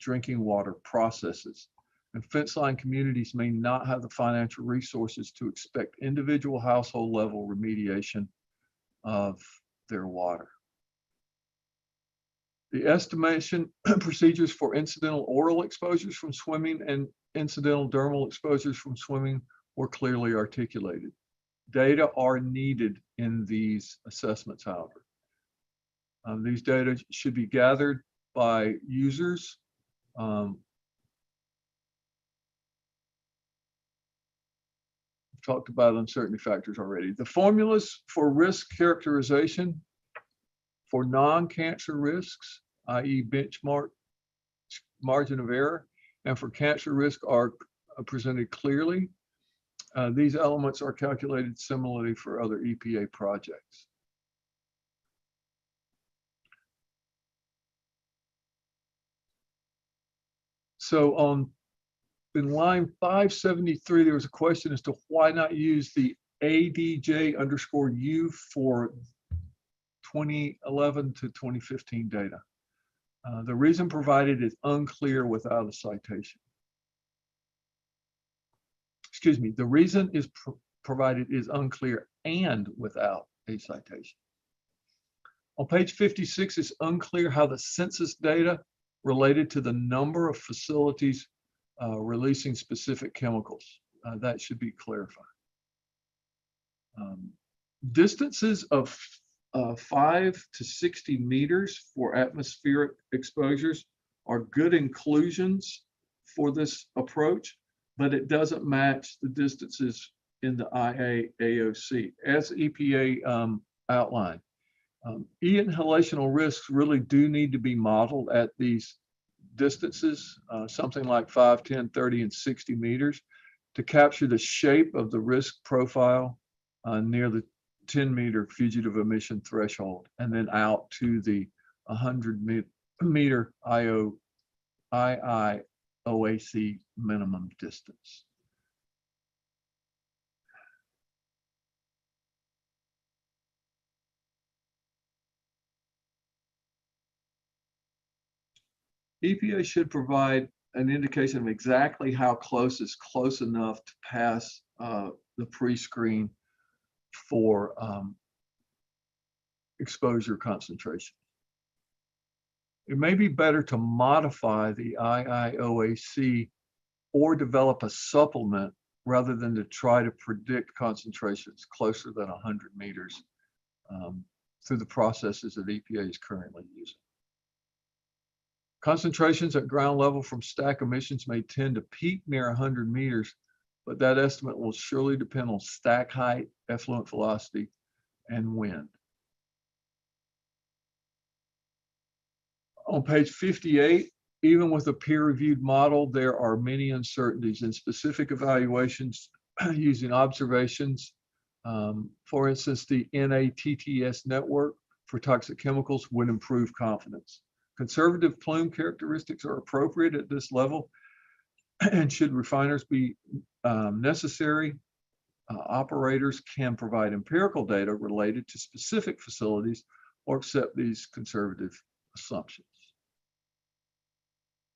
drinking water processes. And fence line communities may not have the financial resources to expect individual household level remediation of their water. The estimation procedures for incidental oral exposures from swimming and incidental dermal exposures from swimming were clearly articulated. Data are needed in these assessments, however. These data should be gathered by users. We've talked about uncertainty factors already. The formulas for risk characterization for non-cancer risks, i.e. benchmark margin of error, and for cancer risk are presented clearly. These elements are calculated similarly for other EPA projects. So in line 573, there was a question as to why not use the ADJ_U for 2011 to 2015 data. The reason provided is unclear without a citation. Excuse me, the reason is provided is unclear and without a citation. On page 56, it's unclear how the census data related to the number of facilities releasing specific chemicals. That should be clarified. Distances of 5 to 60 meters for atmospheric exposures are good inclusions for this approach, but it doesn't match the distances in the IAAOC. As EPA outlined, E-inhalational risks really do need to be modeled at these distances, something like 5, 10, 30, and 60 meters, to capture the shape of the risk profile near the 10-meter fugitive emission threshold, and then out to the 100-meter IIOAC minimum distance. EPA should provide an indication of exactly how close is close enough to pass the pre-screen for exposure concentration. It may be better to modify the IIOAC or develop a supplement rather than to try to predict concentrations closer than 100 meters through the processes that EPA is currently using. Concentrations at ground level from stack emissions may tend to peak near 100 meters, but that estimate will surely depend on stack height, effluent velocity, and wind. On page 58, even with a peer-reviewed model, there are many uncertainties in specific evaluations using observations. For instance, the NATTS network for toxic chemicals would improve confidence. Conservative plume characteristics are appropriate at this level, and should refiners be necessary, operators can provide empirical data related to specific facilities or accept these conservative assumptions.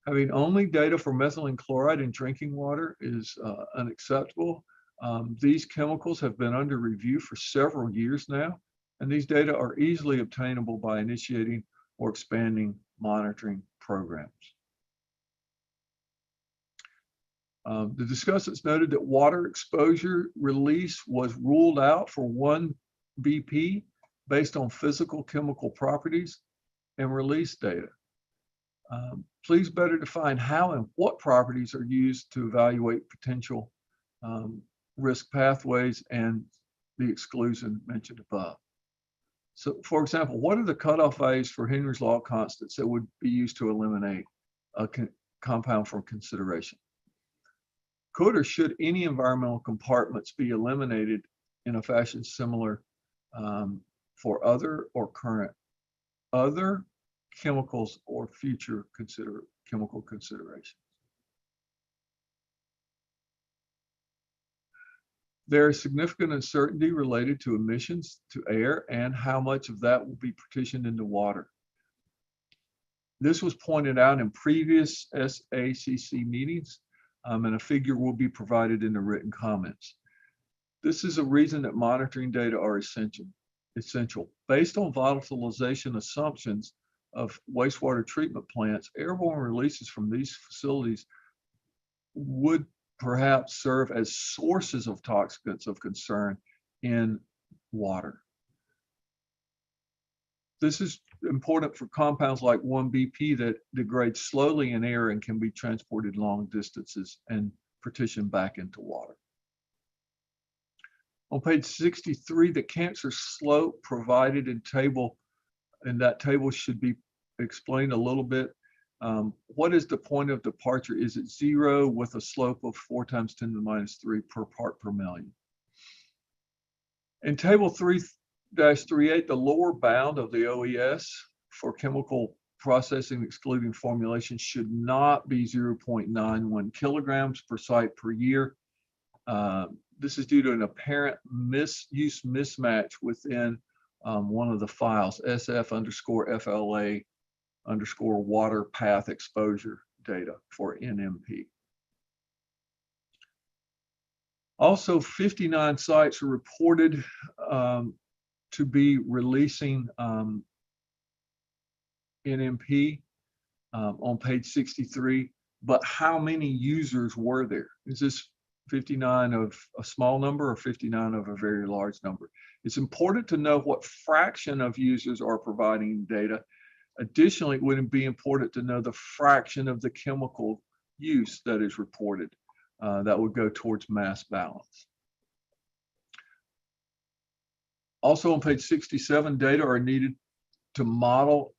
Having only data for methylene chloride in drinking water is unacceptable. These chemicals have been under review for several years now, and these data are easily obtainable by initiating or expanding monitoring programs. The discussants noted that water exposure release was ruled out for 1 BP based on physical chemical properties and release data. Please better define how and what properties are used to evaluate potential risk pathways and the exclusion mentioned above. So, for example, what are the cutoff values for Henry's law constants that would be used to eliminate a compound from consideration? Could or should any environmental compartments be eliminated in a fashion similar for other or current other chemicals or future chemical considerations? There is significant uncertainty related to emissions to air and how much of that will be partitioned into water. This was pointed out in previous SACC meetings, and a figure will be provided in the written comments. This is a reason that monitoring data are essential. Based on volatilization assumptions of wastewater treatment plants, airborne releases from these facilities would perhaps serve as sources of toxicants of concern in water. This is important for compounds like 1-BP that degrade slowly in air and can be transported long distances and partitioned back into water. On page 63, the cancer slope provided in that table should be explained a little bit. What is the point of departure? Is it 0 with a slope of 4 × 10⁻³ per part per million? In table 3-38, the lower bound of the OES for chemical processing excluding formulation should not be 0.91 kilograms per site per year. This is due to an apparent misuse mismatch within one of the files, SF_FLA_water path exposure data for NMP. Also, 59 sites are reported to be releasing NMP on page 63, but how many users were there? Is this 59 of a small number or 59 of a very large number? It's important to know what fraction of users are providing data. Additionally, it would be important to know the fraction of the chemical use that is reported. That would go towards mass balance. Also on page 67, data are needed to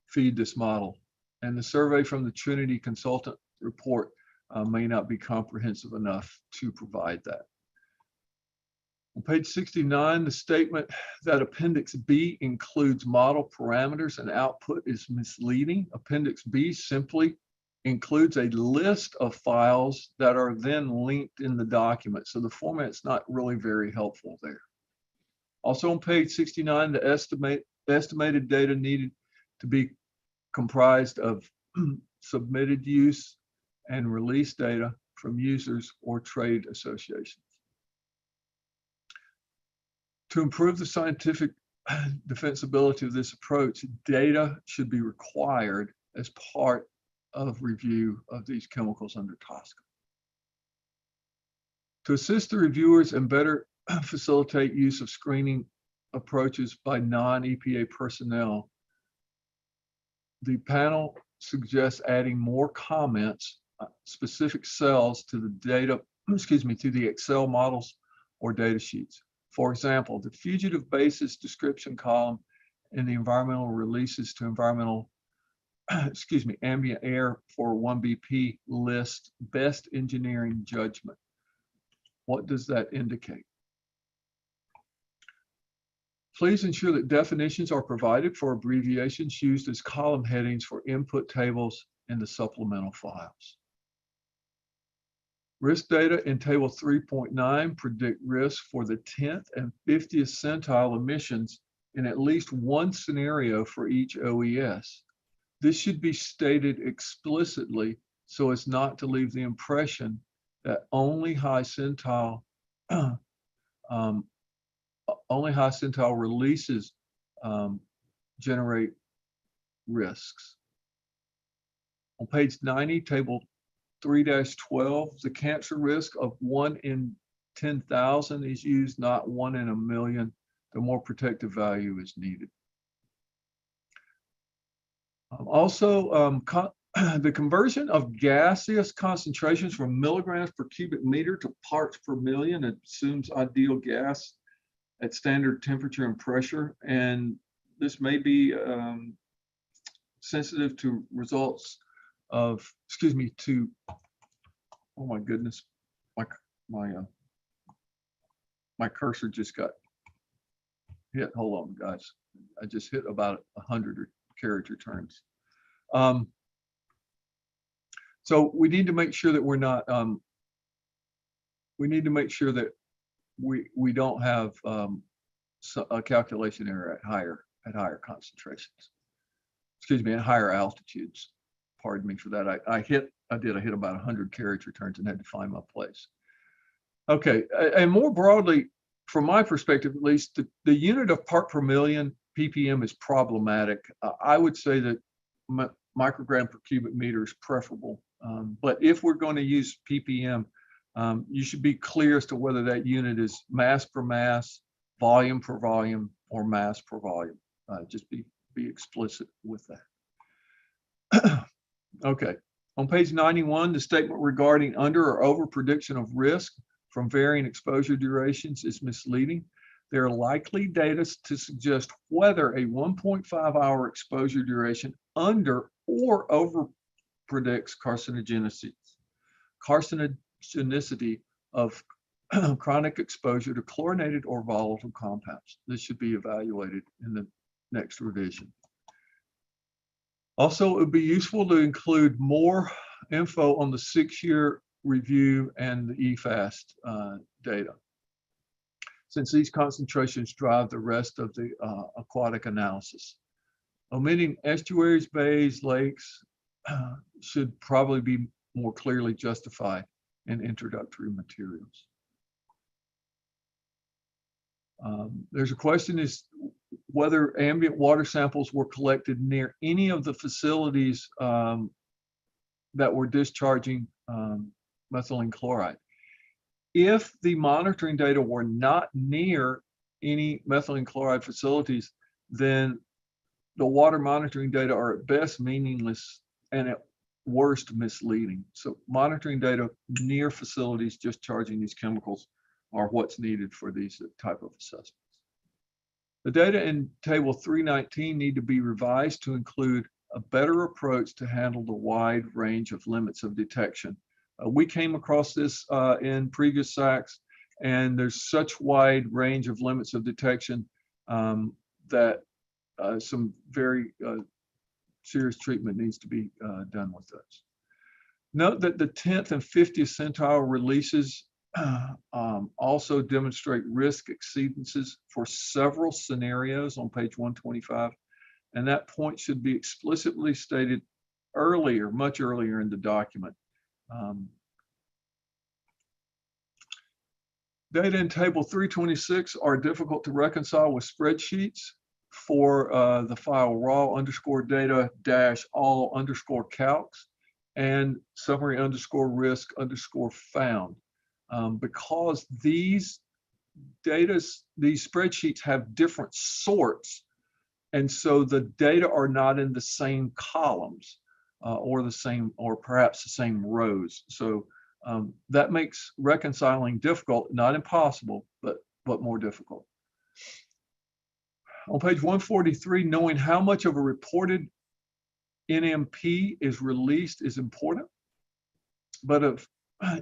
feed this model. And the survey from the Trinity consultant report may not be comprehensive enough to provide that. On page 69, the statement that Appendix B includes model parameters and output is misleading. Appendix B simply includes a list of files that are then linked in the document. So the format's not really very helpful there. Also on page 69, the estimated data needed to be comprised of submitted use and release data from users or trade associations. To improve the scientific defensibility of this approach, data should be required as part of review of these chemicals under TSCA. To assist the reviewers and better facilitate use of screening approaches by non-EPA personnel, the panel suggests adding more comments, specific cells to the data, to the Excel models or data sheets. For example, the fugitive basis description column in the environmental releases to environmental, ambient air for 1BP list best engineering judgment. What does that indicate? Please ensure that definitions are provided for abbreviations used as column headings for input tables in the supplemental files. Risk data in table 3.9 predict risk for the 10th and 50th centile emissions in at least one scenario for each OES. This should be stated explicitly so as not to leave the impression that only high centile releases generate risks. On page 90, table 3-12, the cancer risk of 1 in 10,000 is used, not 1 in a million. The more protective value is needed. The conversion of gaseous concentrations from milligrams per cubic meter to parts per million assumes ideal gas at standard temperature and pressure, and this may be sensitive to results of, oh my goodness, my cursor just got hit. Hold on, guys. I just hit about 100 carriage returns. So we need to make sure that we're not, we need to make sure that we don't have a calculation error at higher concentrations. At higher altitudes. Pardon me for that. I hit about 100 carriage returns and had to find my place. Okay, and more broadly, from my perspective at least, the unit of part per million, ppm, is problematic. I would say that microgram per cubic meter is preferable. But if we're going to use ppm, you should be clear as to whether that unit is mass per mass, volume per volume, or mass per volume. Just be explicit with that. Okay, on page 91, the statement regarding under or over prediction of risk from varying exposure durations is misleading. There are likely data to suggest whether a 1.5 hour exposure duration under or over predicts carcinogenicity of chronic exposure to chlorinated or volatile compounds. This should be evaluated in the next revision. Also, it would be useful to include more info on the 6-year review and the EFAST data, since these concentrations drive the rest of the aquatic analysis. Omitting estuaries, bays, lakes should probably be more clearly justified in introductory materials. There's a question is whether ambient water samples were collected near any of the facilities that were discharging methylene chloride. If the monitoring data were not near any methylene chloride facilities, then the water monitoring data are at best meaningless and at worst misleading. So monitoring data near facilities discharging these chemicals are what's needed for these type of assessments. The data in Table 319 need to be revised to include a better approach to handle the wide range of limits of detection. We came across this in previous SACCs, and there's such wide range of limits of detection that some very serious treatment needs to be done with those. Note that the 10th and 50th centile releases also demonstrate risk exceedances for several scenarios on page 125, and that point should be explicitly stated earlier, much earlier in the document. Data in table 326 are difficult to reconcile with spreadsheets for the file raw_data-all_calcs and summary_risk_found. Because these spreadsheets have different sorts, and so the data are not in the same columns or perhaps the same rows. So that makes reconciling difficult, not impossible, but more difficult. On page 143, knowing how much of a reported NMP is released is important, but of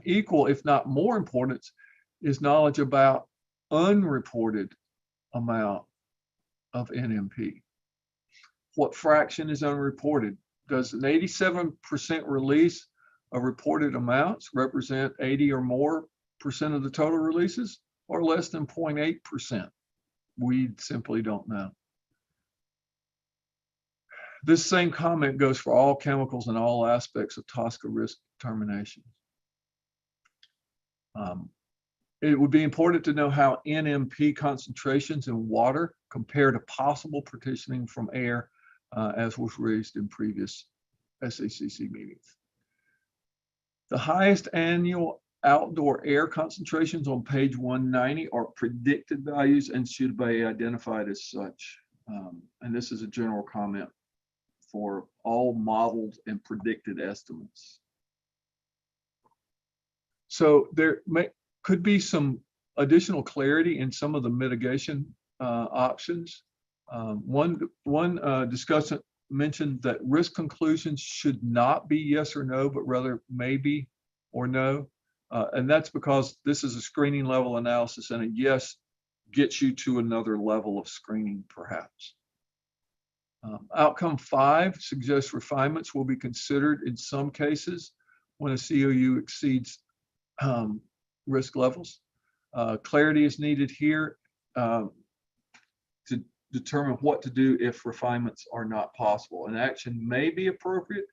equal, if not more importance, is knowledge about unreported amount of NMP. What fraction is unreported? Does an 87% release of reported amounts represent 80 or more % of the total releases, or less than 0.8%? We simply don't know. This same comment goes for all chemicals and all aspects of TSCA risk determination. It would be important to know how NMP concentrations in water compare to possible partitioning from air, as was raised in previous SACC meetings. The highest annual outdoor air concentrations on page 190 are predicted values and should be identified as such. And this is a general comment for all modeled and predicted estimates. So there could be some additional clarity in some of the mitigation options. One discussant mentioned that risk conclusions should not be yes or no, but rather maybe or no. And that's because this is a screening level analysis, and a yes gets you to another level of screening, perhaps. Outcome 5 suggests refinements will be considered in some cases when a COU exceeds risk levels. Clarity is needed here to determine what to do if refinements are not possible. An action may be appropriate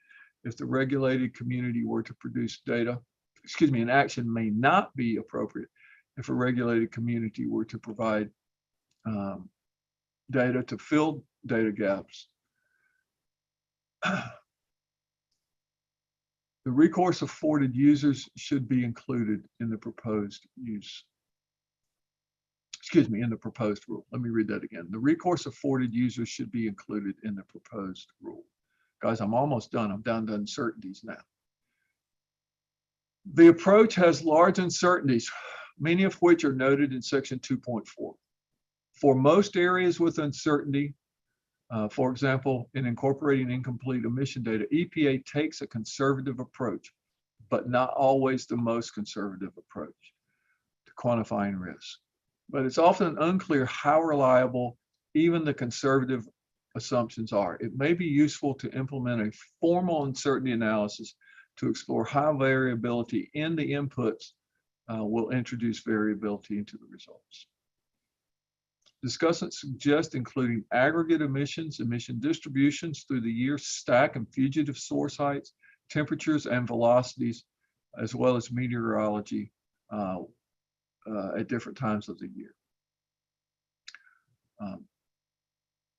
if the regulated community were to produce data. Excuse me, an action may not be appropriate if a regulated community were to provide data to fill data gaps. The recourse afforded users should be included in the proposed use. Excuse me, in the proposed rule. Let me read that again. The recourse afforded users should be included in the proposed rule. Guys, I'm almost done. I'm down to uncertainties now. The approach has large uncertainties, many of which are noted in section 2.4. For most areas with uncertainty, for example, in incorporating incomplete emission data, EPA takes a conservative approach, but not always the most conservative approach to quantifying risk. But it's often unclear how reliable even the conservative assumptions are. It may be useful to implement a formal uncertainty analysis to explore how variability in the inputs will introduce variability into the results. Discussants suggest including aggregate emissions, emission distributions through the year, stack and fugitive source heights, temperatures and velocities, as well as meteorology at different times of the year.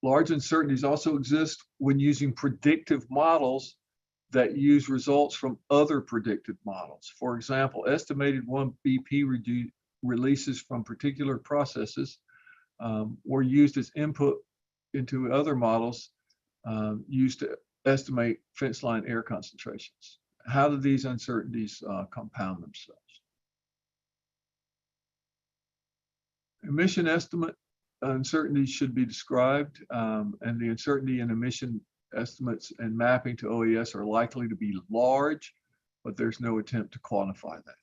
Large uncertainties also exist when using predictive models that use results from other predicted models. For example, estimated 1 BP releases from particular processes were used as input into other models used to estimate fence line air concentrations. How do these uncertainties compound themselves? Emission estimate uncertainties should be described, and the uncertainty in emission estimates and mapping to OES are likely to be large, but there's no attempt to quantify that.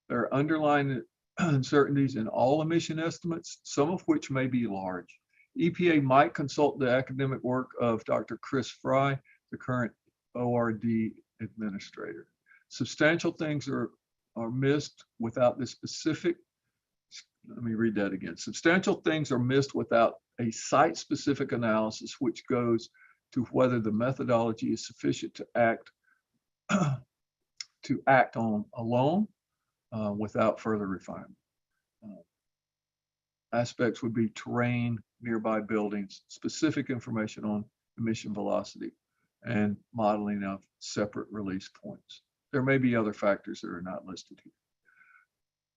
There are underlying uncertainties in all emission estimates, some of which may be large. EPA might consult the academic work of Dr. Chris Fry, the current ORD administrator. Substantial things are missed without this specific, let me read that again. Substantial things are missed without a site-specific analysis, which goes to whether the methodology is sufficient to act on alone without further refinement. Aspects would be terrain, nearby buildings, specific information on emission velocity, and modeling of separate release points. There may be other factors that are not listed here.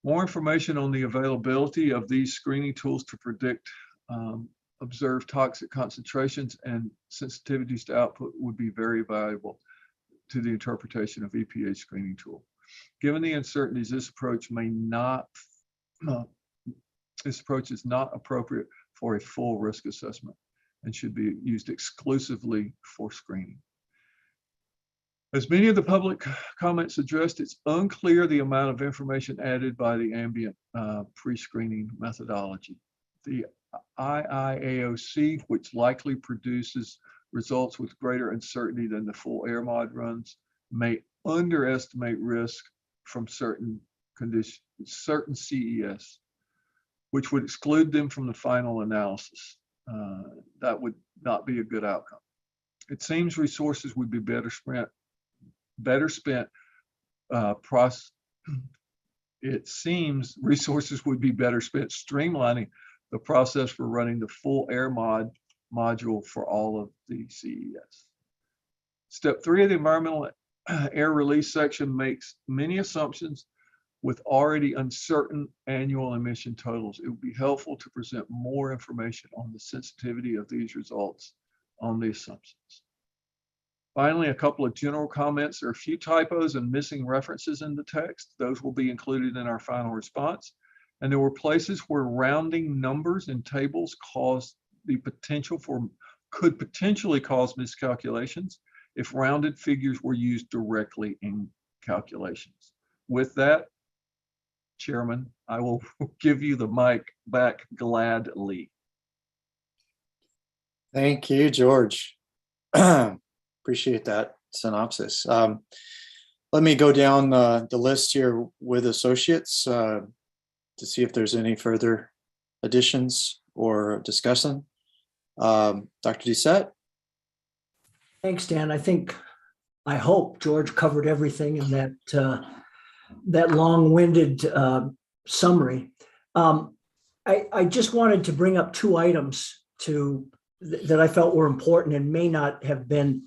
More information on the availability of these screening tools to predict observed toxic concentrations and sensitivities to output would be very valuable to the interpretation of EPA's screening tool. Given the uncertainties, this approach is not appropriate for a full risk assessment and should be used exclusively for screening. As many of the public comments addressed, it's unclear the amount of information added by the ambient pre-screening methodology. The IIAOC, which likely produces results with greater uncertainty than the full air mod runs, may underestimate risk from certain conditions, certain CES, which would exclude them from the final analysis. That would not be a good outcome. It seems resources would be better spent streamlining the process for running the full air module for all of the CES. Step 3 of the environmental air release section makes many assumptions with already uncertain annual emission totals. It would be helpful to present more information on the sensitivity of these results on the assumptions. Finally, a couple of general comments. There are a few typos and missing references in the text. Those will be included in our final response. And there were places where rounding numbers in tables could potentially cause miscalculations if rounded figures were used directly in calculations. With that, Chairman, I will give you the mic back gladly. Thank you, George. Appreciate that synopsis. Let me go down the list here with associates to see if there's any further additions or discussion. Dr. Doucette? Thanks, Dan. I hope George covered everything in that long-winded summary. I just wanted to bring up 2 items that I felt were important and may not have been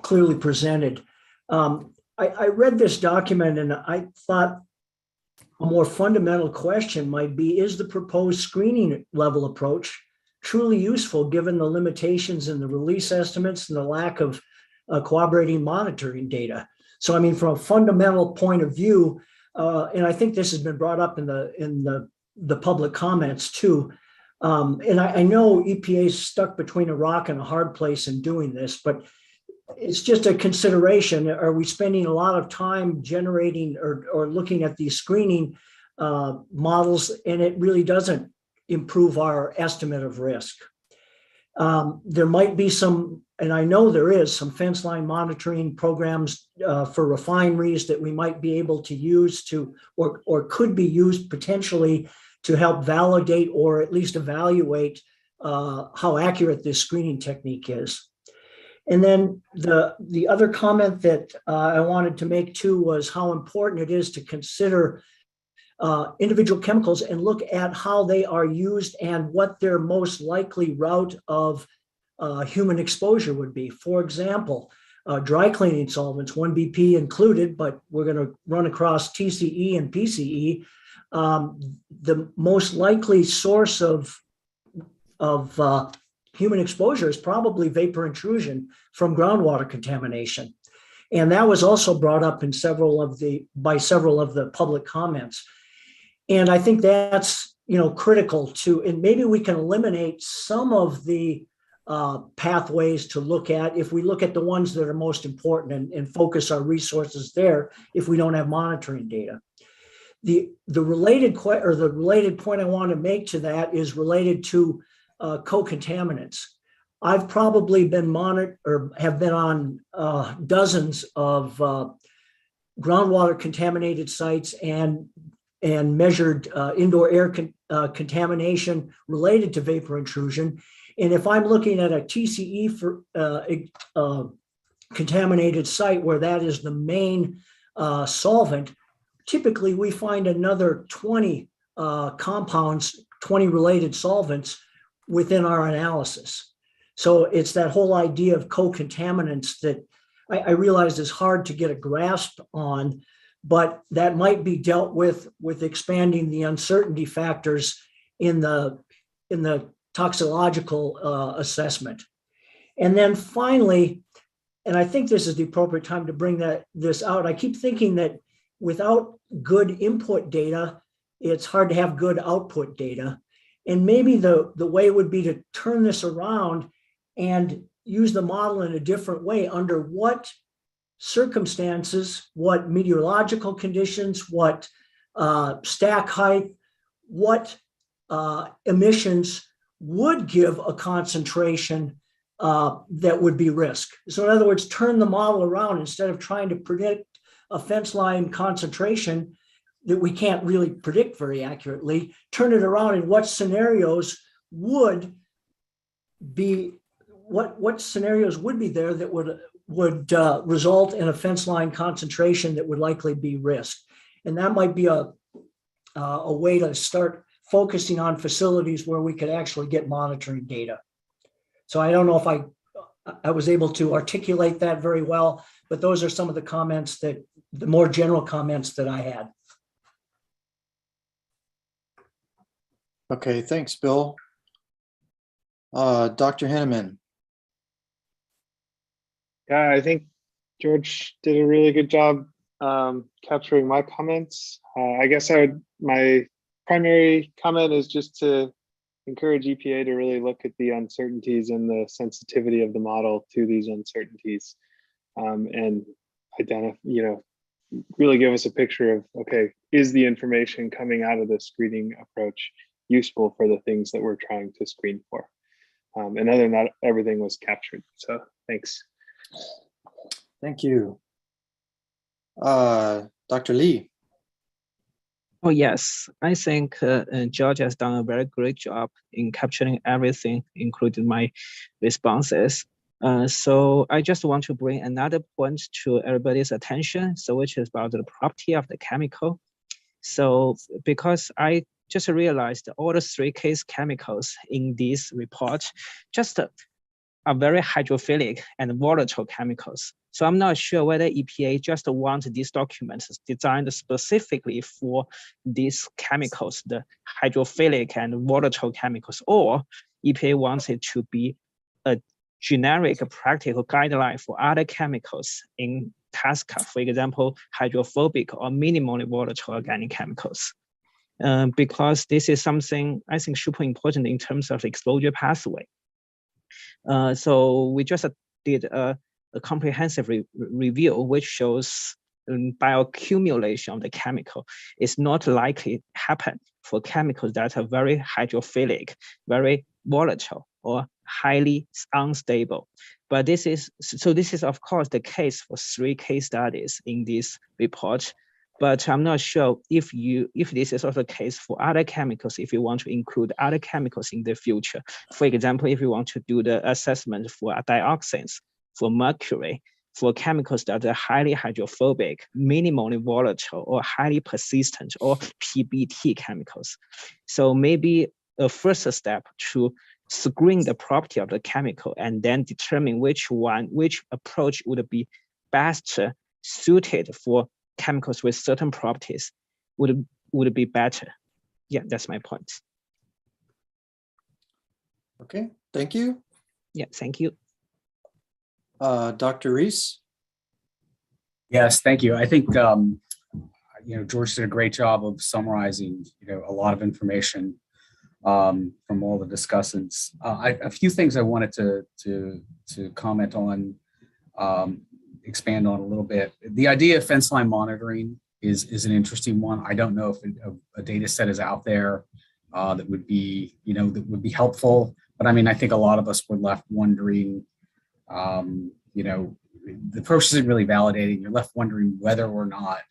clearly presented. I read this document and I thought a more fundamental question might be, is the proposed screening level approach truly useful given the limitations in the release estimates and the lack of cooperating monitoring data? So, I mean, from a fundamental point of view, and I think this has been brought up in the public comments too. And I know EPA is stuck between a rock and a hard place in doing this, but it's just a consideration. Are we spending a lot of time generating or looking at these screening models, and it really doesn't improve our estimate of risk? There might be some, and I know there is some fence line monitoring programs for refineries that we might be able to use or could be used potentially to help validate or at least evaluate how accurate this screening technique is. And then the other comment that I wanted to make too was how important it is to consider individual chemicals and look at how they are used and what their most likely route of human exposure would be. For example, dry cleaning solvents, 1BP included, but we're going to run across TCE and PCE. The most likely source of human exposure is probably vapor intrusion from groundwater contamination. And that was also brought up in by several of the public comments. And I think that's, critical to, and maybe we can eliminate some of the pathways to look at if we look at the ones that are most important and focus our resources there if we don't have monitoring data. The related point I want to make to that is related to co-contaminants. I've probably been monitored or have been on dozens of groundwater contaminated sites and measured indoor air contamination related to vapor intrusion. And if I'm looking at a TCE for contaminated site where that is the main solvent, typically we find another 20 compounds, 20 related solvents within our analysis. So it's that whole idea of co-contaminants that I realize is hard to get a grasp on, but that might be dealt with expanding the uncertainty factors in the toxicological assessment. And then finally, and I think this is the appropriate time to bring this out, I keep thinking that without good input data, it's hard to have good output data. And maybe the way would be to turn this around and use the model in a different way. Under what circumstances, what meteorological conditions, what stack height, what emissions would give a concentration that would be risk. So in other words, turn the model around. Instead of trying to predict a fence line concentration that we can't really predict very accurately, turn it around and what scenarios would be there that would result in a fence line concentration that would likely be risk. And that might be a way to start focusing on facilities where we could actually get monitoring data. So I don't know if I was able to articulate that very well, but those are some of the comments the more general comments that I had. Okay, thanks, Bill. Dr. Henneman. Yeah, I think George did a really good job capturing my comments. I guess my primary comment is just to encourage EPA to really look at the uncertainties and the sensitivity of the model to these uncertainties, and identify, really give us a picture of, okay, is the information coming out of the screening approach useful for the things that we're trying to screen for? And other than that, everything was captured. So thanks. Thank you. Dr. Lee. Oh, yes. I think George has done a very great job in capturing everything, including my responses. So I just want to bring another point to everybody's attention, so which is about the property of the chemical. So because I just realized all the 3 case chemicals in this report just are very hydrophilic and volatile chemicals. So I'm not sure whether EPA just wants these documents designed specifically for these chemicals, the hydrophilic and volatile chemicals, or EPA wants it to be a generic practical guideline for other chemicals in SACC, for example, hydrophobic or minimally volatile organic chemicals. Because this is something I think super important in terms of exposure pathway. So we just did a comprehensive review, which shows bioaccumulation of the chemical is not likely to happen for chemicals that are very hydrophilic, very volatile, or highly unstable. But this is of course the case for 3 case studies in this report. But I'm not sure if this is also the case for other chemicals, if you want to include other chemicals in the future. For example, if you want to do the assessment for dioxins, for mercury, for chemicals that are highly hydrophobic, minimally volatile, or highly persistent, or PBT chemicals. So maybe a first step to screen the property of the chemical and then determine which approach would be best suited for chemicals with certain properties would be better. Yeah, that's my point. Okay, thank you. Yeah, thank you. Dr. Reese. Yes, thank you. I think George did a great job of summarizing, a lot of information from all the discussants. A few things I wanted to comment on, expand on a little bit. The idea of fence line monitoring is an interesting one. I don't know if a data set is out there that would be, that would be helpful. But I mean, I think a lot of us were left wondering, the process isn't really validating. You're left wondering whether or not,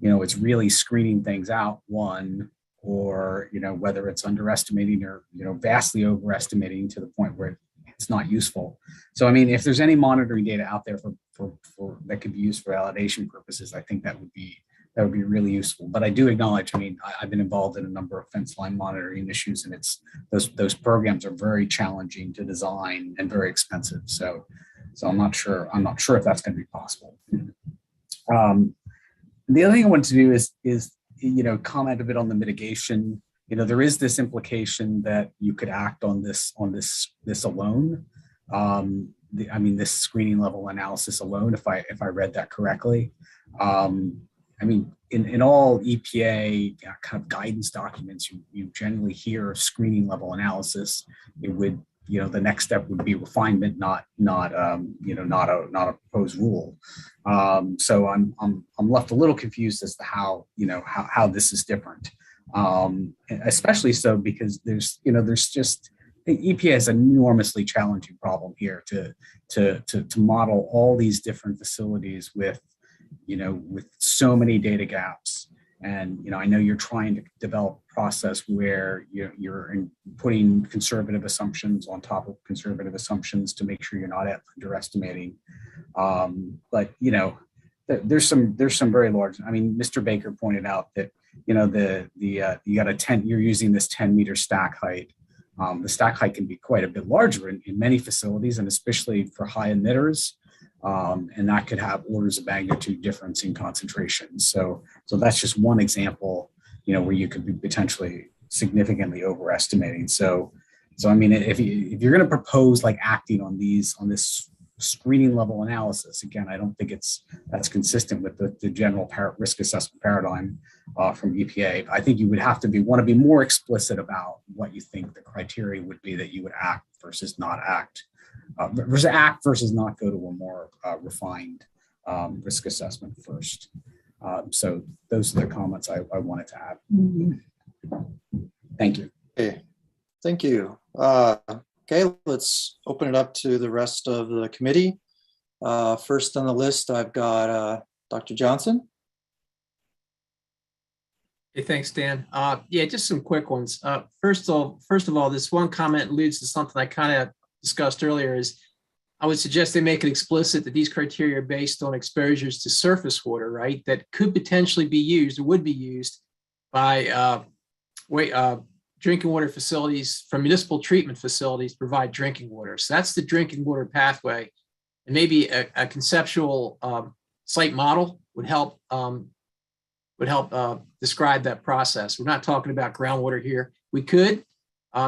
it's really screening things out, one, or, whether it's underestimating or, vastly overestimating to the point where it's not useful. So, I mean, if there's any monitoring data out there for that could be used for validation purposes, I think that would be really useful. But I do acknowledge, I mean, I've been involved in a number of fence line monitoring issues, and it's those programs are very challenging to design and very expensive. So I'm not sure if that's going to be possible. The other thing I want to do is comment a bit on the mitigation. There is this implication that you could act on this alone. This screening level analysis alone, if I read that correctly. In all EPA kind of guidance documents, you generally hear screening level analysis. It would, the next step would be refinement, not a proposed rule. So I'm left a little confused as to how this is different, especially so because there's just the EPA has an enormously challenging problem here to model all these different facilities with so many data gaps. And, I know you're trying to develop a process where you're putting conservative assumptions on top of conservative assumptions to make sure you're not underestimating. But, there's some very large, Mr. Baker pointed out that, you got you're using this 10-meter stack height. The stack height can be quite a bit larger in many facilities, and especially for high emitters. And that could have orders of magnitude difference in concentration. So that's just one example, where you could be potentially significantly overestimating. So if you're going to propose like acting on this screening level analysis, again, I don't think that's consistent with the general risk assessment paradigm from EPA. I think you would have to want to be more explicit about what you think the criteria would be that you would act versus not act. Versus not go to a more refined risk assessment first. So those are the comments I wanted to add. Thank you. Okay, thank you. Okay, let's open it up to the rest of the committee. First on the list, I've got Dr. Johnson. Hey, thanks, Dan. Just some quick ones. First of all, this one comment alludes to something I kind of discussed earlier. Is I would suggest they make it explicit that these criteria are based on exposures to surface water, right? That could potentially be used or would be used by drinking water facilities from municipal treatment facilities to provide drinking water. So that's the drinking water pathway. And maybe a conceptual site model would help describe that process. We're not talking about groundwater here. We could,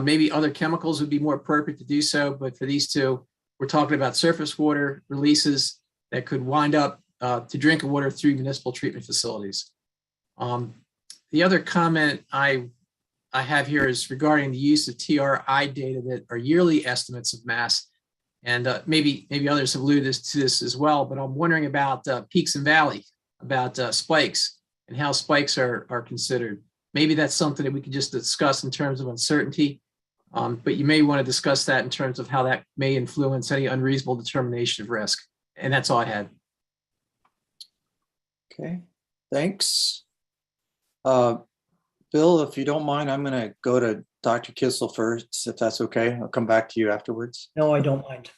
maybe other chemicals would be more appropriate to do so, but for these two, we're talking about surface water releases that could wind up to drinking water through municipal treatment facilities. The other comment I have here is regarding the use of TRI data that are yearly estimates of mass. And maybe others have alluded to this as well, but I'm wondering about peaks and valleys, about spikes and how spikes are considered. Maybe that's something that we could just discuss in terms of uncertainty, but you may want to discuss that in terms of how that may influence any unreasonable determination of risk. And that's all I had. Okay, thanks. Bill, if you don't mind, I'm going to go to Dr. Kissel first, if that's okay. I'll come back to you afterwards. No, I don't mind.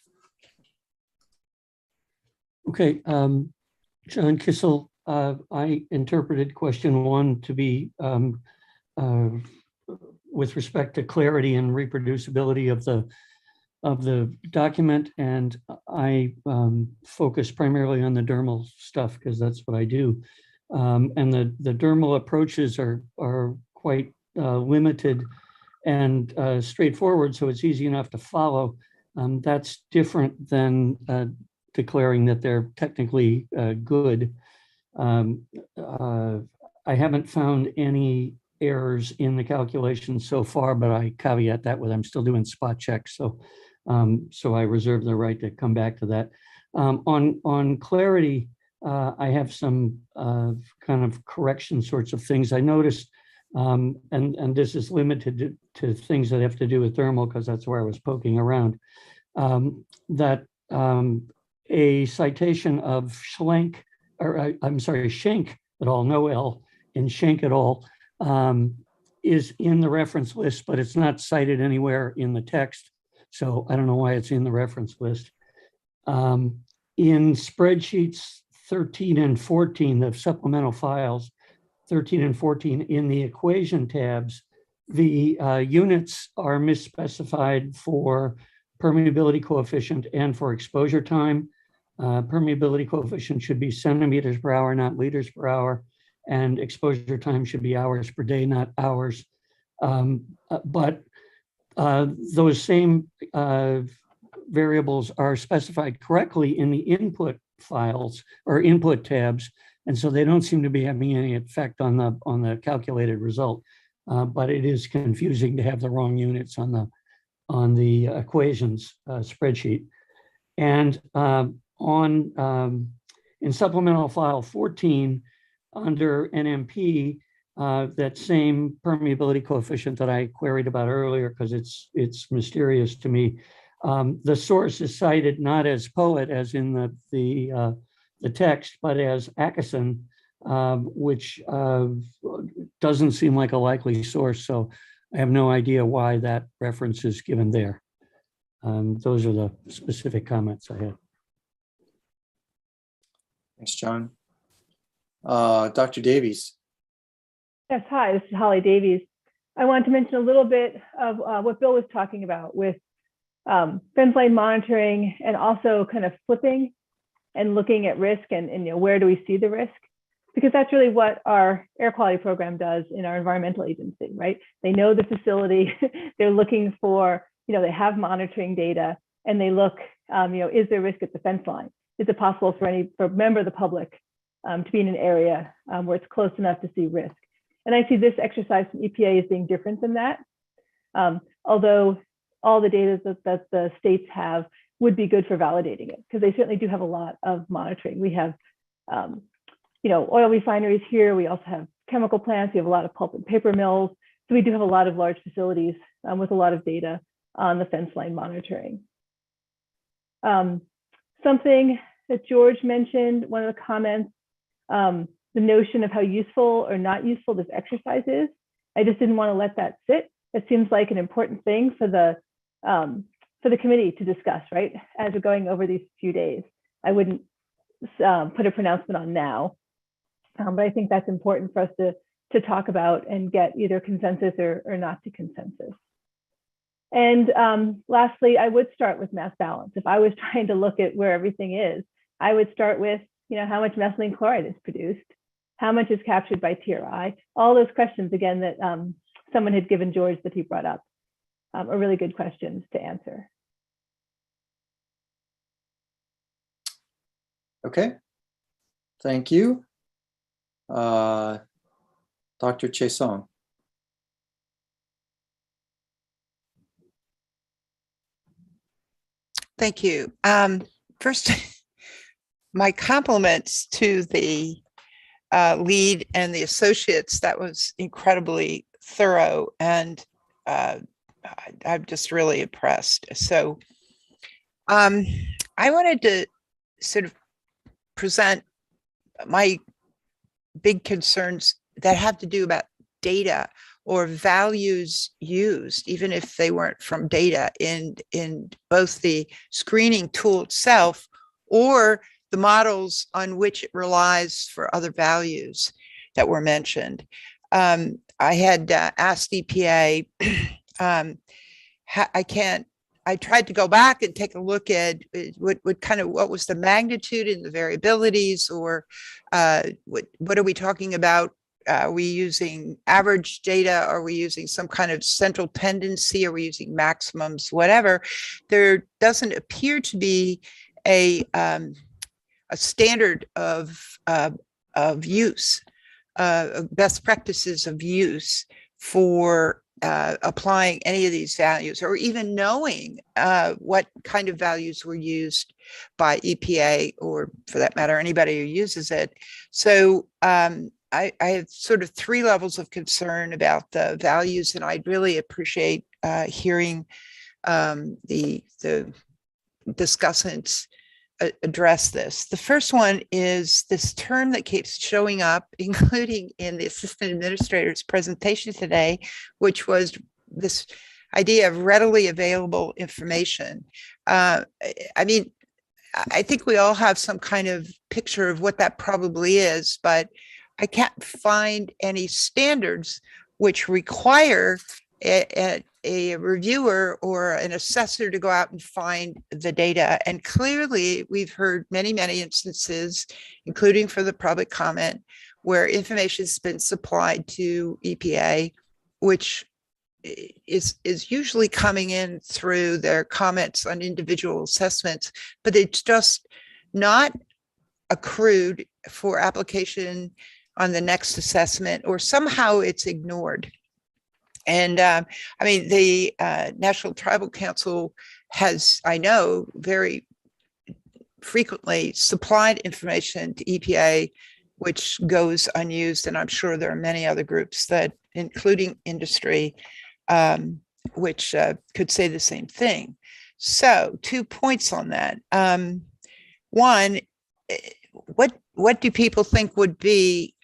Okay, John Kissel, I interpreted question 1 to be with respect to clarity and reproducibility of the document, and I focus primarily on the dermal stuff because that's what I do. And the dermal approaches are quite limited and straightforward, so it's easy enough to follow. That's different than declaring that they're technically good. I haven't found any errors in the calculation so far, but I caveat that with I'm still doing spot checks. So I reserve the right to come back to that. On clarity, I have some kind of correction sorts of things. I noticed, and this is limited to things that have to do with thermal, because that's where I was poking around, that a citation of Schlenk, or I'm sorry, Schenk et al., no L, and Schenk et al. Is in the reference list, but it's not cited anywhere in the text. So I don't know why it's in the reference list. In spreadsheets 13 and 14, the supplemental files, 13 and 14, in the equation tabs, the units are misspecified for permeability coefficient and for exposure time. Permeability coefficient should be centimeters per hour, not liters per hour. And exposure time should be hours per day, not hours. But those same variables are specified correctly in the input files or input tabs. And so they don't seem to be having any effect on the calculated result. But it is confusing to have the wrong units on the equations spreadsheet. And in supplemental file 14, under NMP, that same permeability coefficient that I queried about earlier, because it's mysterious to me. The source is cited not as POET, as in the text, but as Atkinson, which doesn't seem like a likely source. So I have no idea why that reference is given there. Those are the specific comments I had. Thanks, John. Dr. Davies. Yes, hi, this is Holly Davies. I wanted to mention a little bit of what Bill was talking about with fence line monitoring, and also kind of flipping and looking at risk and where do we see the risk? Because that's really what our air quality program does in our environmental agency, right? They know the facility, they're looking for, they have monitoring data, and they look, is there risk at the fence line? Is it possible for a member of the public to be in an area where it's close enough to see risk? And I see this exercise from EPA as being different than that. Although all the data that the states have would be good for validating it, because they certainly do have a lot of monitoring. We have, oil refineries here. We also have chemical plants. We have a lot of pulp and paper mills. So we do have a lot of large facilities with a lot of data on the fence line monitoring. Something that George mentioned, one of the comments, the notion of how useful or not useful this exercise is. I just didn't want to let that sit. It seems like an important thing for the committee to discuss, right? As we're going over these few days. I wouldn't put a pronouncement on now, but I think that's important for us to talk about and get either consensus or not to consensus. And lastly, I would start with mass balance. If I was trying to look at where everything is, I would start with, how much methylene chloride is produced, how much is captured by TRI, all those questions, again, that someone had given George that he brought up are really good questions to answer. Okay, thank you. Dr. Chiasson. Thank you. First, my compliments to the lead and the associates. That was incredibly thorough, and I'm just really impressed. So I wanted to sort of present my big concerns that have to do about data or values used, even if they weren't from data, in both the screening tool itself or the models on which it relies for other values that were mentioned. I had asked EPA, I tried to go back and take a look at what was the magnitude and the variabilities, or what are we talking about? Are we using average data? Are we using some kind of central tendency? Are we using maximums? Whatever. There doesn't appear to be a standard of use. best practices of use for applying any of these values, or even knowing what kind of values were used by EPA, or for that matter, anybody who uses it. So I have sort of three levels of concern about the values, and I'd really appreciate hearing the discussants address this. The first one is this term that keeps showing up, including in the assistant administrator's presentation today, which was this idea of readily available information. I mean, I think we all have some kind of picture of what that probably is, but I can't find any standards which require a reviewer or an assessor to go out and find the data. And clearly, we've heard many, many instances, including for the public comment, where information has been supplied to EPA, which is usually coming in through their comments on individual assessments, but it's just not accrued for application on the next assessment, or somehow it's ignored. And I mean, the National Tribal Council has, I know, very frequently supplied information to EPA, which goes unused. And I'm sure there are many other groups that, including industry, which could say the same thing. So 2 points on that. One, what do people think would be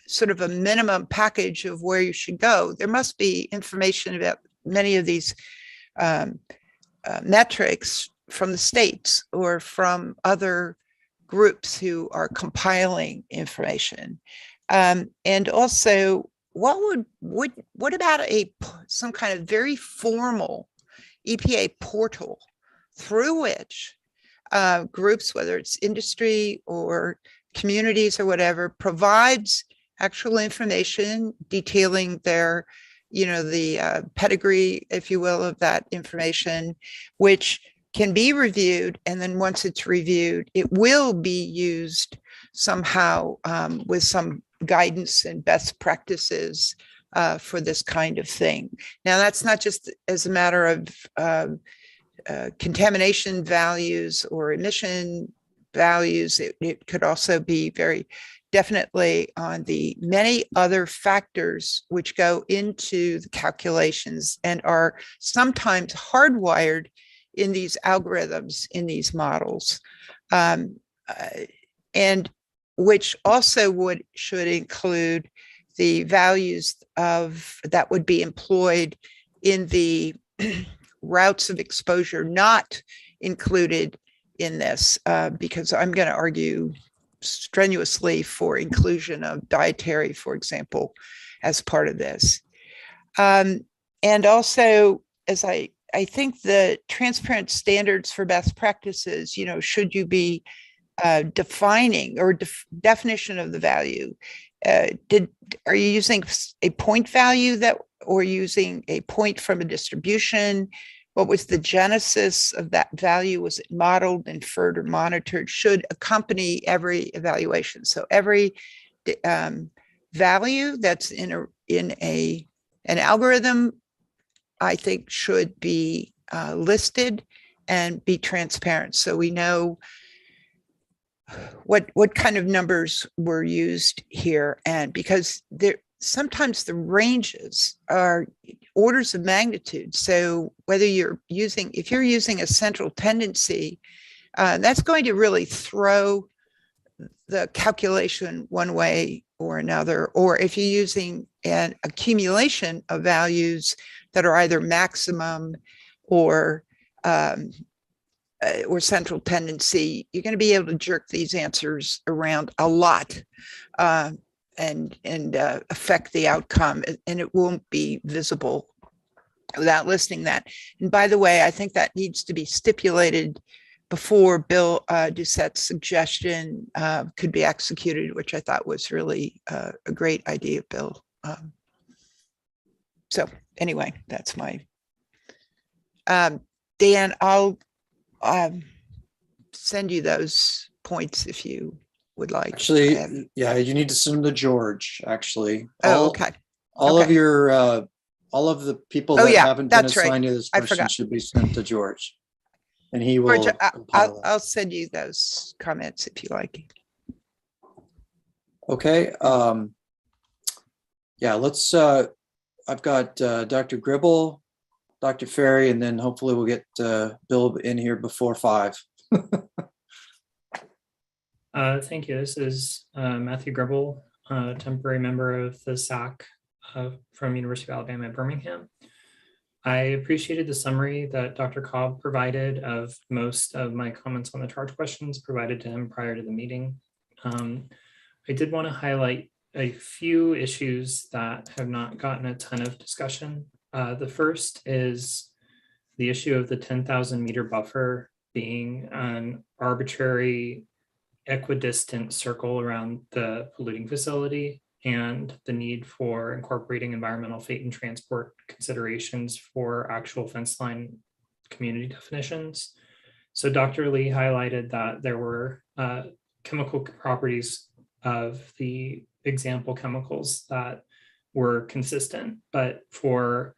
sort of a minimum package of where you should go? There must be information about many of these metrics from the states or from other groups who are compiling information. And also, what about some kind of very formal EPA portal through which groups, whether it's industry or communities or whatever, provides actual information detailing their, the pedigree, if you will, of that information, which can be reviewed. And then once it's reviewed, it will be used somehow with some guidance and best practices for this kind of thing. Now, that's not just as a matter of contamination values or emission values. It could also be very definitely on the many other factors which go into the calculations and are sometimes hardwired in these algorithms, in these models, and which also should include the values that would be employed in the routes of exposure not included in this, because I'm going to argue strenuously for inclusion of dietary, for example, as part of this. And also, as I think the transparent standards for best practices, should you be defining or definition of the value? Are you using a point value or using a point from a distribution? What was the genesis of that value? Was it modeled, inferred, or monitored? Should accompany every evaluation. So every value that's in an algorithm, I think, should be listed and be transparent, so we know what kind of numbers were used here. And because sometimes the ranges are orders of magnitude. So whether if you're using a central tendency, that's going to really throw the calculation one way or another. Or if you're using an accumulation of values that are either maximum or central tendency, you're going to be able to jerk these answers around a lot and affect the outcome, and it won't be visible without listing that. And by the way, I think that needs to be stipulated before Bill Doucette's suggestion could be executed, which I thought was really a great idea, Bill. So anyway, that's my Dan, I'll send you those points if you would like? to Actually, add? yeah, you need to send them to George, actually. Oh, okay. All of Okay. your, all of the people Oh, that yeah, haven't been that's right. assigned to this I question forgot. should be sent to George. And he George, will compile it. I'll send you those comments if you like. Okay. Yeah, let's, I've got Dr. Gribble, Dr. Ferry, and then hopefully we'll get Bill in here before 5. Thank you. This is Matthew Gribble, temporary member of the SACC from University of Alabama at Birmingham. I appreciated the summary that Dr. Cobb provided of most of my comments on the charge questions provided to him prior to the meeting. I did want to highlight a few issues that have not gotten a ton of discussion. The first is the issue of the 10,000 meter buffer being an arbitrary equidistant circle around the polluting facility, and the need for incorporating environmental fate and transport considerations for actual fence line community definitions. So Dr. Lee highlighted that there were chemical properties of the example chemicals that were consistent, but for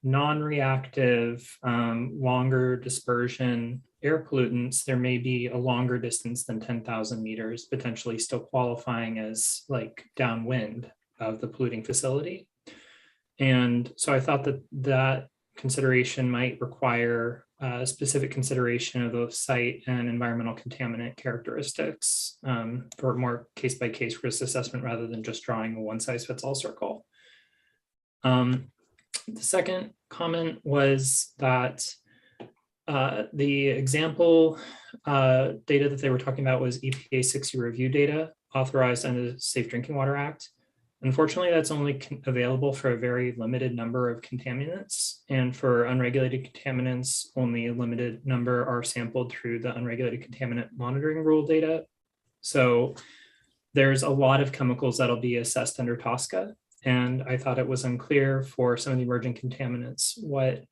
non-reactive, longer dispersion air pollutants, there may be a longer distance than 10,000 meters, potentially still qualifying as like downwind of the polluting facility. And so I thought that that consideration might require specific consideration of the site and environmental contaminant characteristics for more case-by-case risk assessment rather than just drawing a one-size-fits-all circle. The second comment was that the example data that they were talking about was EPA 6C review data authorized under the Safe Drinking Water Act. Unfortunately, that's only available for a very limited number of contaminants, and for unregulated contaminants, only a limited number are sampled through the unregulated contaminant monitoring rule data. So there's a lot of chemicals that'll be assessed under TSCA, and I thought it was unclear for some of the emerging contaminants what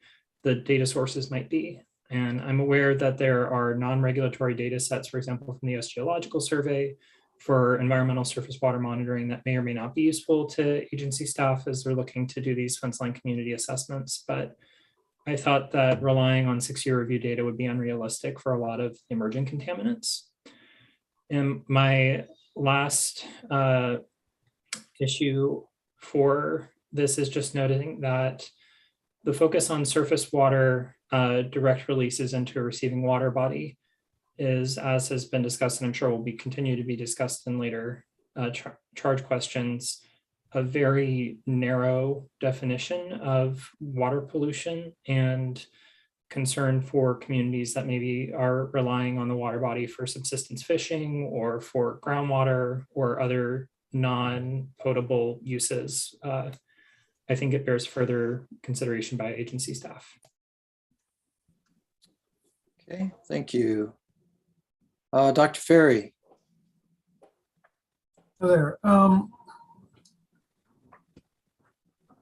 the data sources might be. And I'm aware that there are non-regulatory data sets, for example, from the US Geological Survey for environmental surface water monitoring that may or may not be useful to agency staff as they're looking to do these fence line community assessments. But I thought that relying on 6-year review data would be unrealistic for a lot of emerging contaminants. And my last issue for this is just noting that the focus on surface water direct releases into a receiving water body is, as has been discussed, and I'm sure will continue to be discussed in later charge questions, a very narrow definition of water pollution and concern for communities that maybe are relying on the water body for subsistence fishing or for groundwater or other non-potable uses. I think it bears further consideration by agency staff. Okay, thank you. Dr. Ferry. Hi there.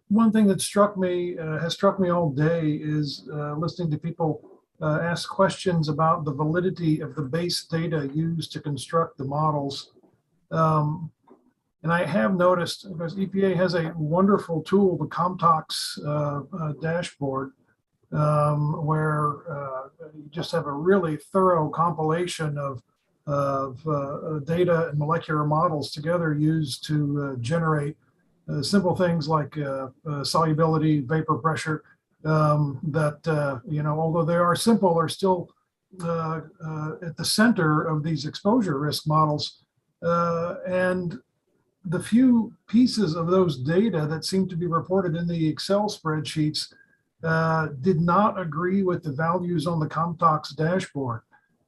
One thing that struck me, has struck me all day is listening to people ask questions about the validity of the base data used to construct the models. And I have noticed, because EPA has a wonderful tool, the ComTox dashboard, where you just have a really thorough compilation of data and molecular models together used to generate simple things like solubility, vapor pressure, that, although they are simple, are still at the center of these exposure risk models. And the few pieces of those data that seem to be reported in the Excel spreadsheets did not agree with the values on the ComTox dashboard.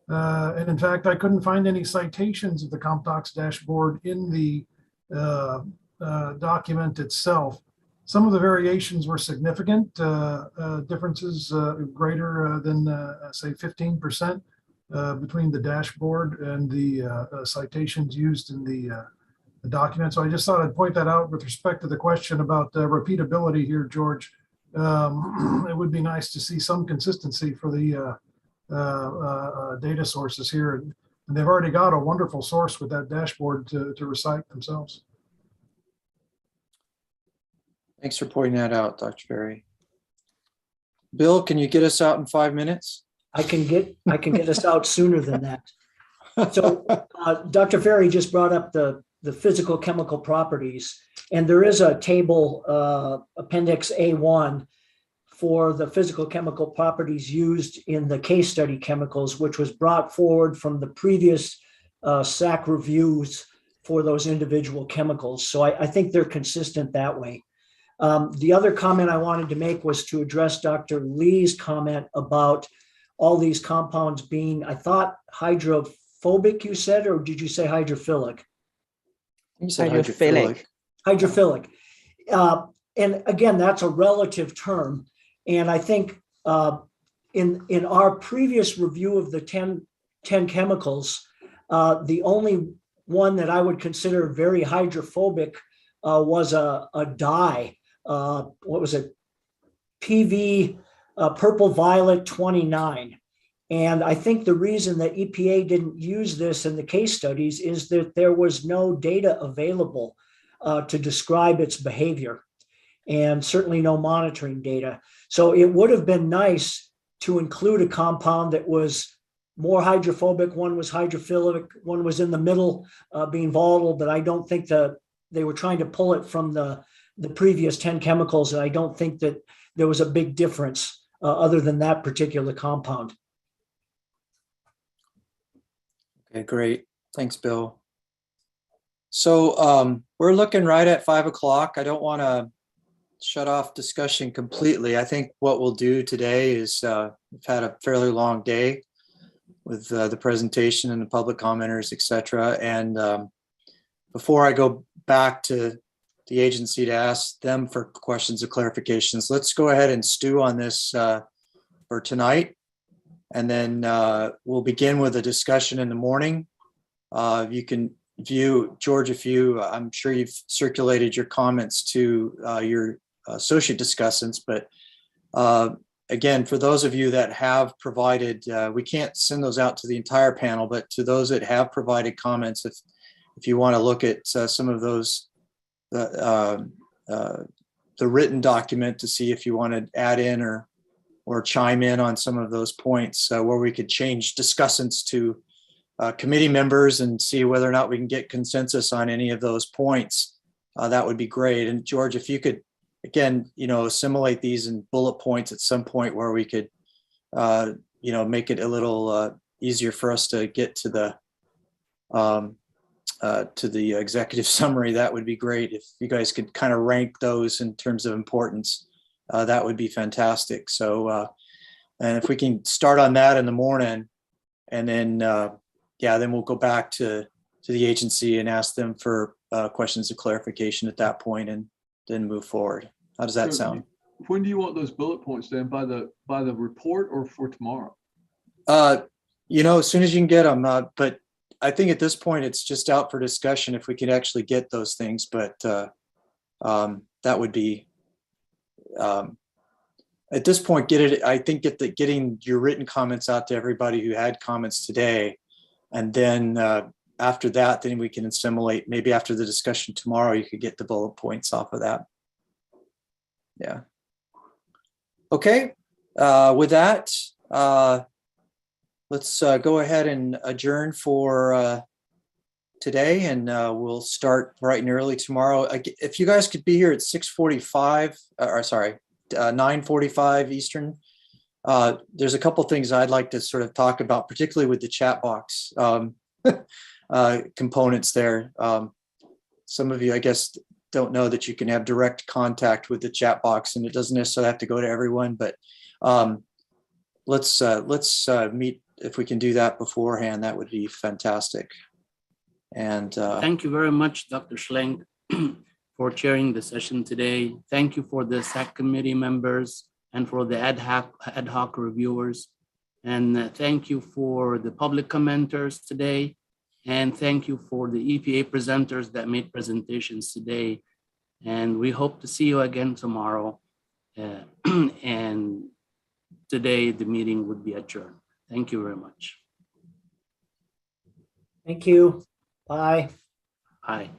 And in fact, I couldn't find any citations of the ComTox dashboard in the document itself. Some of the variations were significant, differences greater than, say, 15% between the dashboard and the citations used in the document. So I just thought I'd point that out with respect to the question about repeatability here, George. It would be nice to see some consistency for the data sources here. And they've already got a wonderful source with that dashboard to recite themselves. Thanks for pointing that out, Dr. Ferry. Bill, can you get us out in 5 minutes? I can get us out sooner than that. So Dr. Ferry just brought up the physical chemical properties, and there is a table, Appendix A1, for the physical chemical properties used in the case study chemicals, which was brought forward from the previous SACC reviews for those individual chemicals. So I think they're consistent that way. The other comment I wanted to make was to address Dr. Lee's comment about all these compounds being, I thought, hydrophobic, you said, or did you say hydrophilic? You said hydrophilic. Hydrophilic. And again, that's a relative term. And I think in our previous review of the 10 chemicals, the only one that I would consider very hydrophobic was a dye. What was it? PV Purple Violet 29. And I think the reason that EPA didn't use this in the case studies is that there was no data available to describe its behavior, and certainly no monitoring data. So it would have been nice to include a compound that was more hydrophobic, one was hydrophilic, one was in the middle, being volatile, but I don't think that they were trying to pull it from the previous 10 chemicals, and I don't think that there was a big difference other than that particular compound. Okay, great. Thanks, Bill. So we're looking right at 5 o'clock. I don't want to shut off discussion completely. I think what we'll do today is we've had a fairly long day with the presentation and the public commenters, et cetera. And before I go back to the agency to ask them for questions or clarifications, let's go ahead and stew on this for tonight. And then we'll begin with a discussion in the morning. You can view, George, I'm sure you've circulated your comments to your associate discussants, but again, for those of you that have provided, we can't send those out to the entire panel, but to those that have provided comments, if you want to look at some of those, the written document to see if you want to add in or chime in on some of those points where we could change discussants to committee members and see whether or not we can get consensus on any of those points, that would be great. And George, if you could, again, assimilate these in bullet points at some point where we could, make it a little easier for us to get to the executive summary, that would be great. If you guys could kind of rank those in terms of importance, that would be fantastic. So, and if we can start on that in the morning, and then, then we'll go back to the agency and ask them for questions of clarification at that point, and then move forward. How does that sound? When do you want those bullet points, Dan? By the report or for tomorrow? As soon as you can get them. But I think at this point it's just out for discussion if we could actually get those things. But that would be at this point. I think getting your written comments out to everybody who had comments today, and then after that, then we can assimilate. Maybe after the discussion tomorrow, you could get the bullet points off of that. Yeah. Okay. With that, let's go ahead and adjourn for today, and we'll start bright and early tomorrow. If you guys could be here at 9:45 Eastern. There's a couple things I'd like to sort of talk about, particularly with the chat box components there. Some of you, I guess, don't know that you can have direct contact with the chat box, and it doesn't necessarily have to go to everyone, but let's meet. If we can do that beforehand, that would be fantastic. And thank you very much, Dr. Schlenk, for chairing the session today. Thank you for the SACC committee members and for the ad hoc reviewers. And thank you for the public commenters today. And thank you for the EPA presenters that made presentations today. And we hope to see you again tomorrow. And today the meeting would be adjourned. Thank you very much. Thank you. Bye. Aye.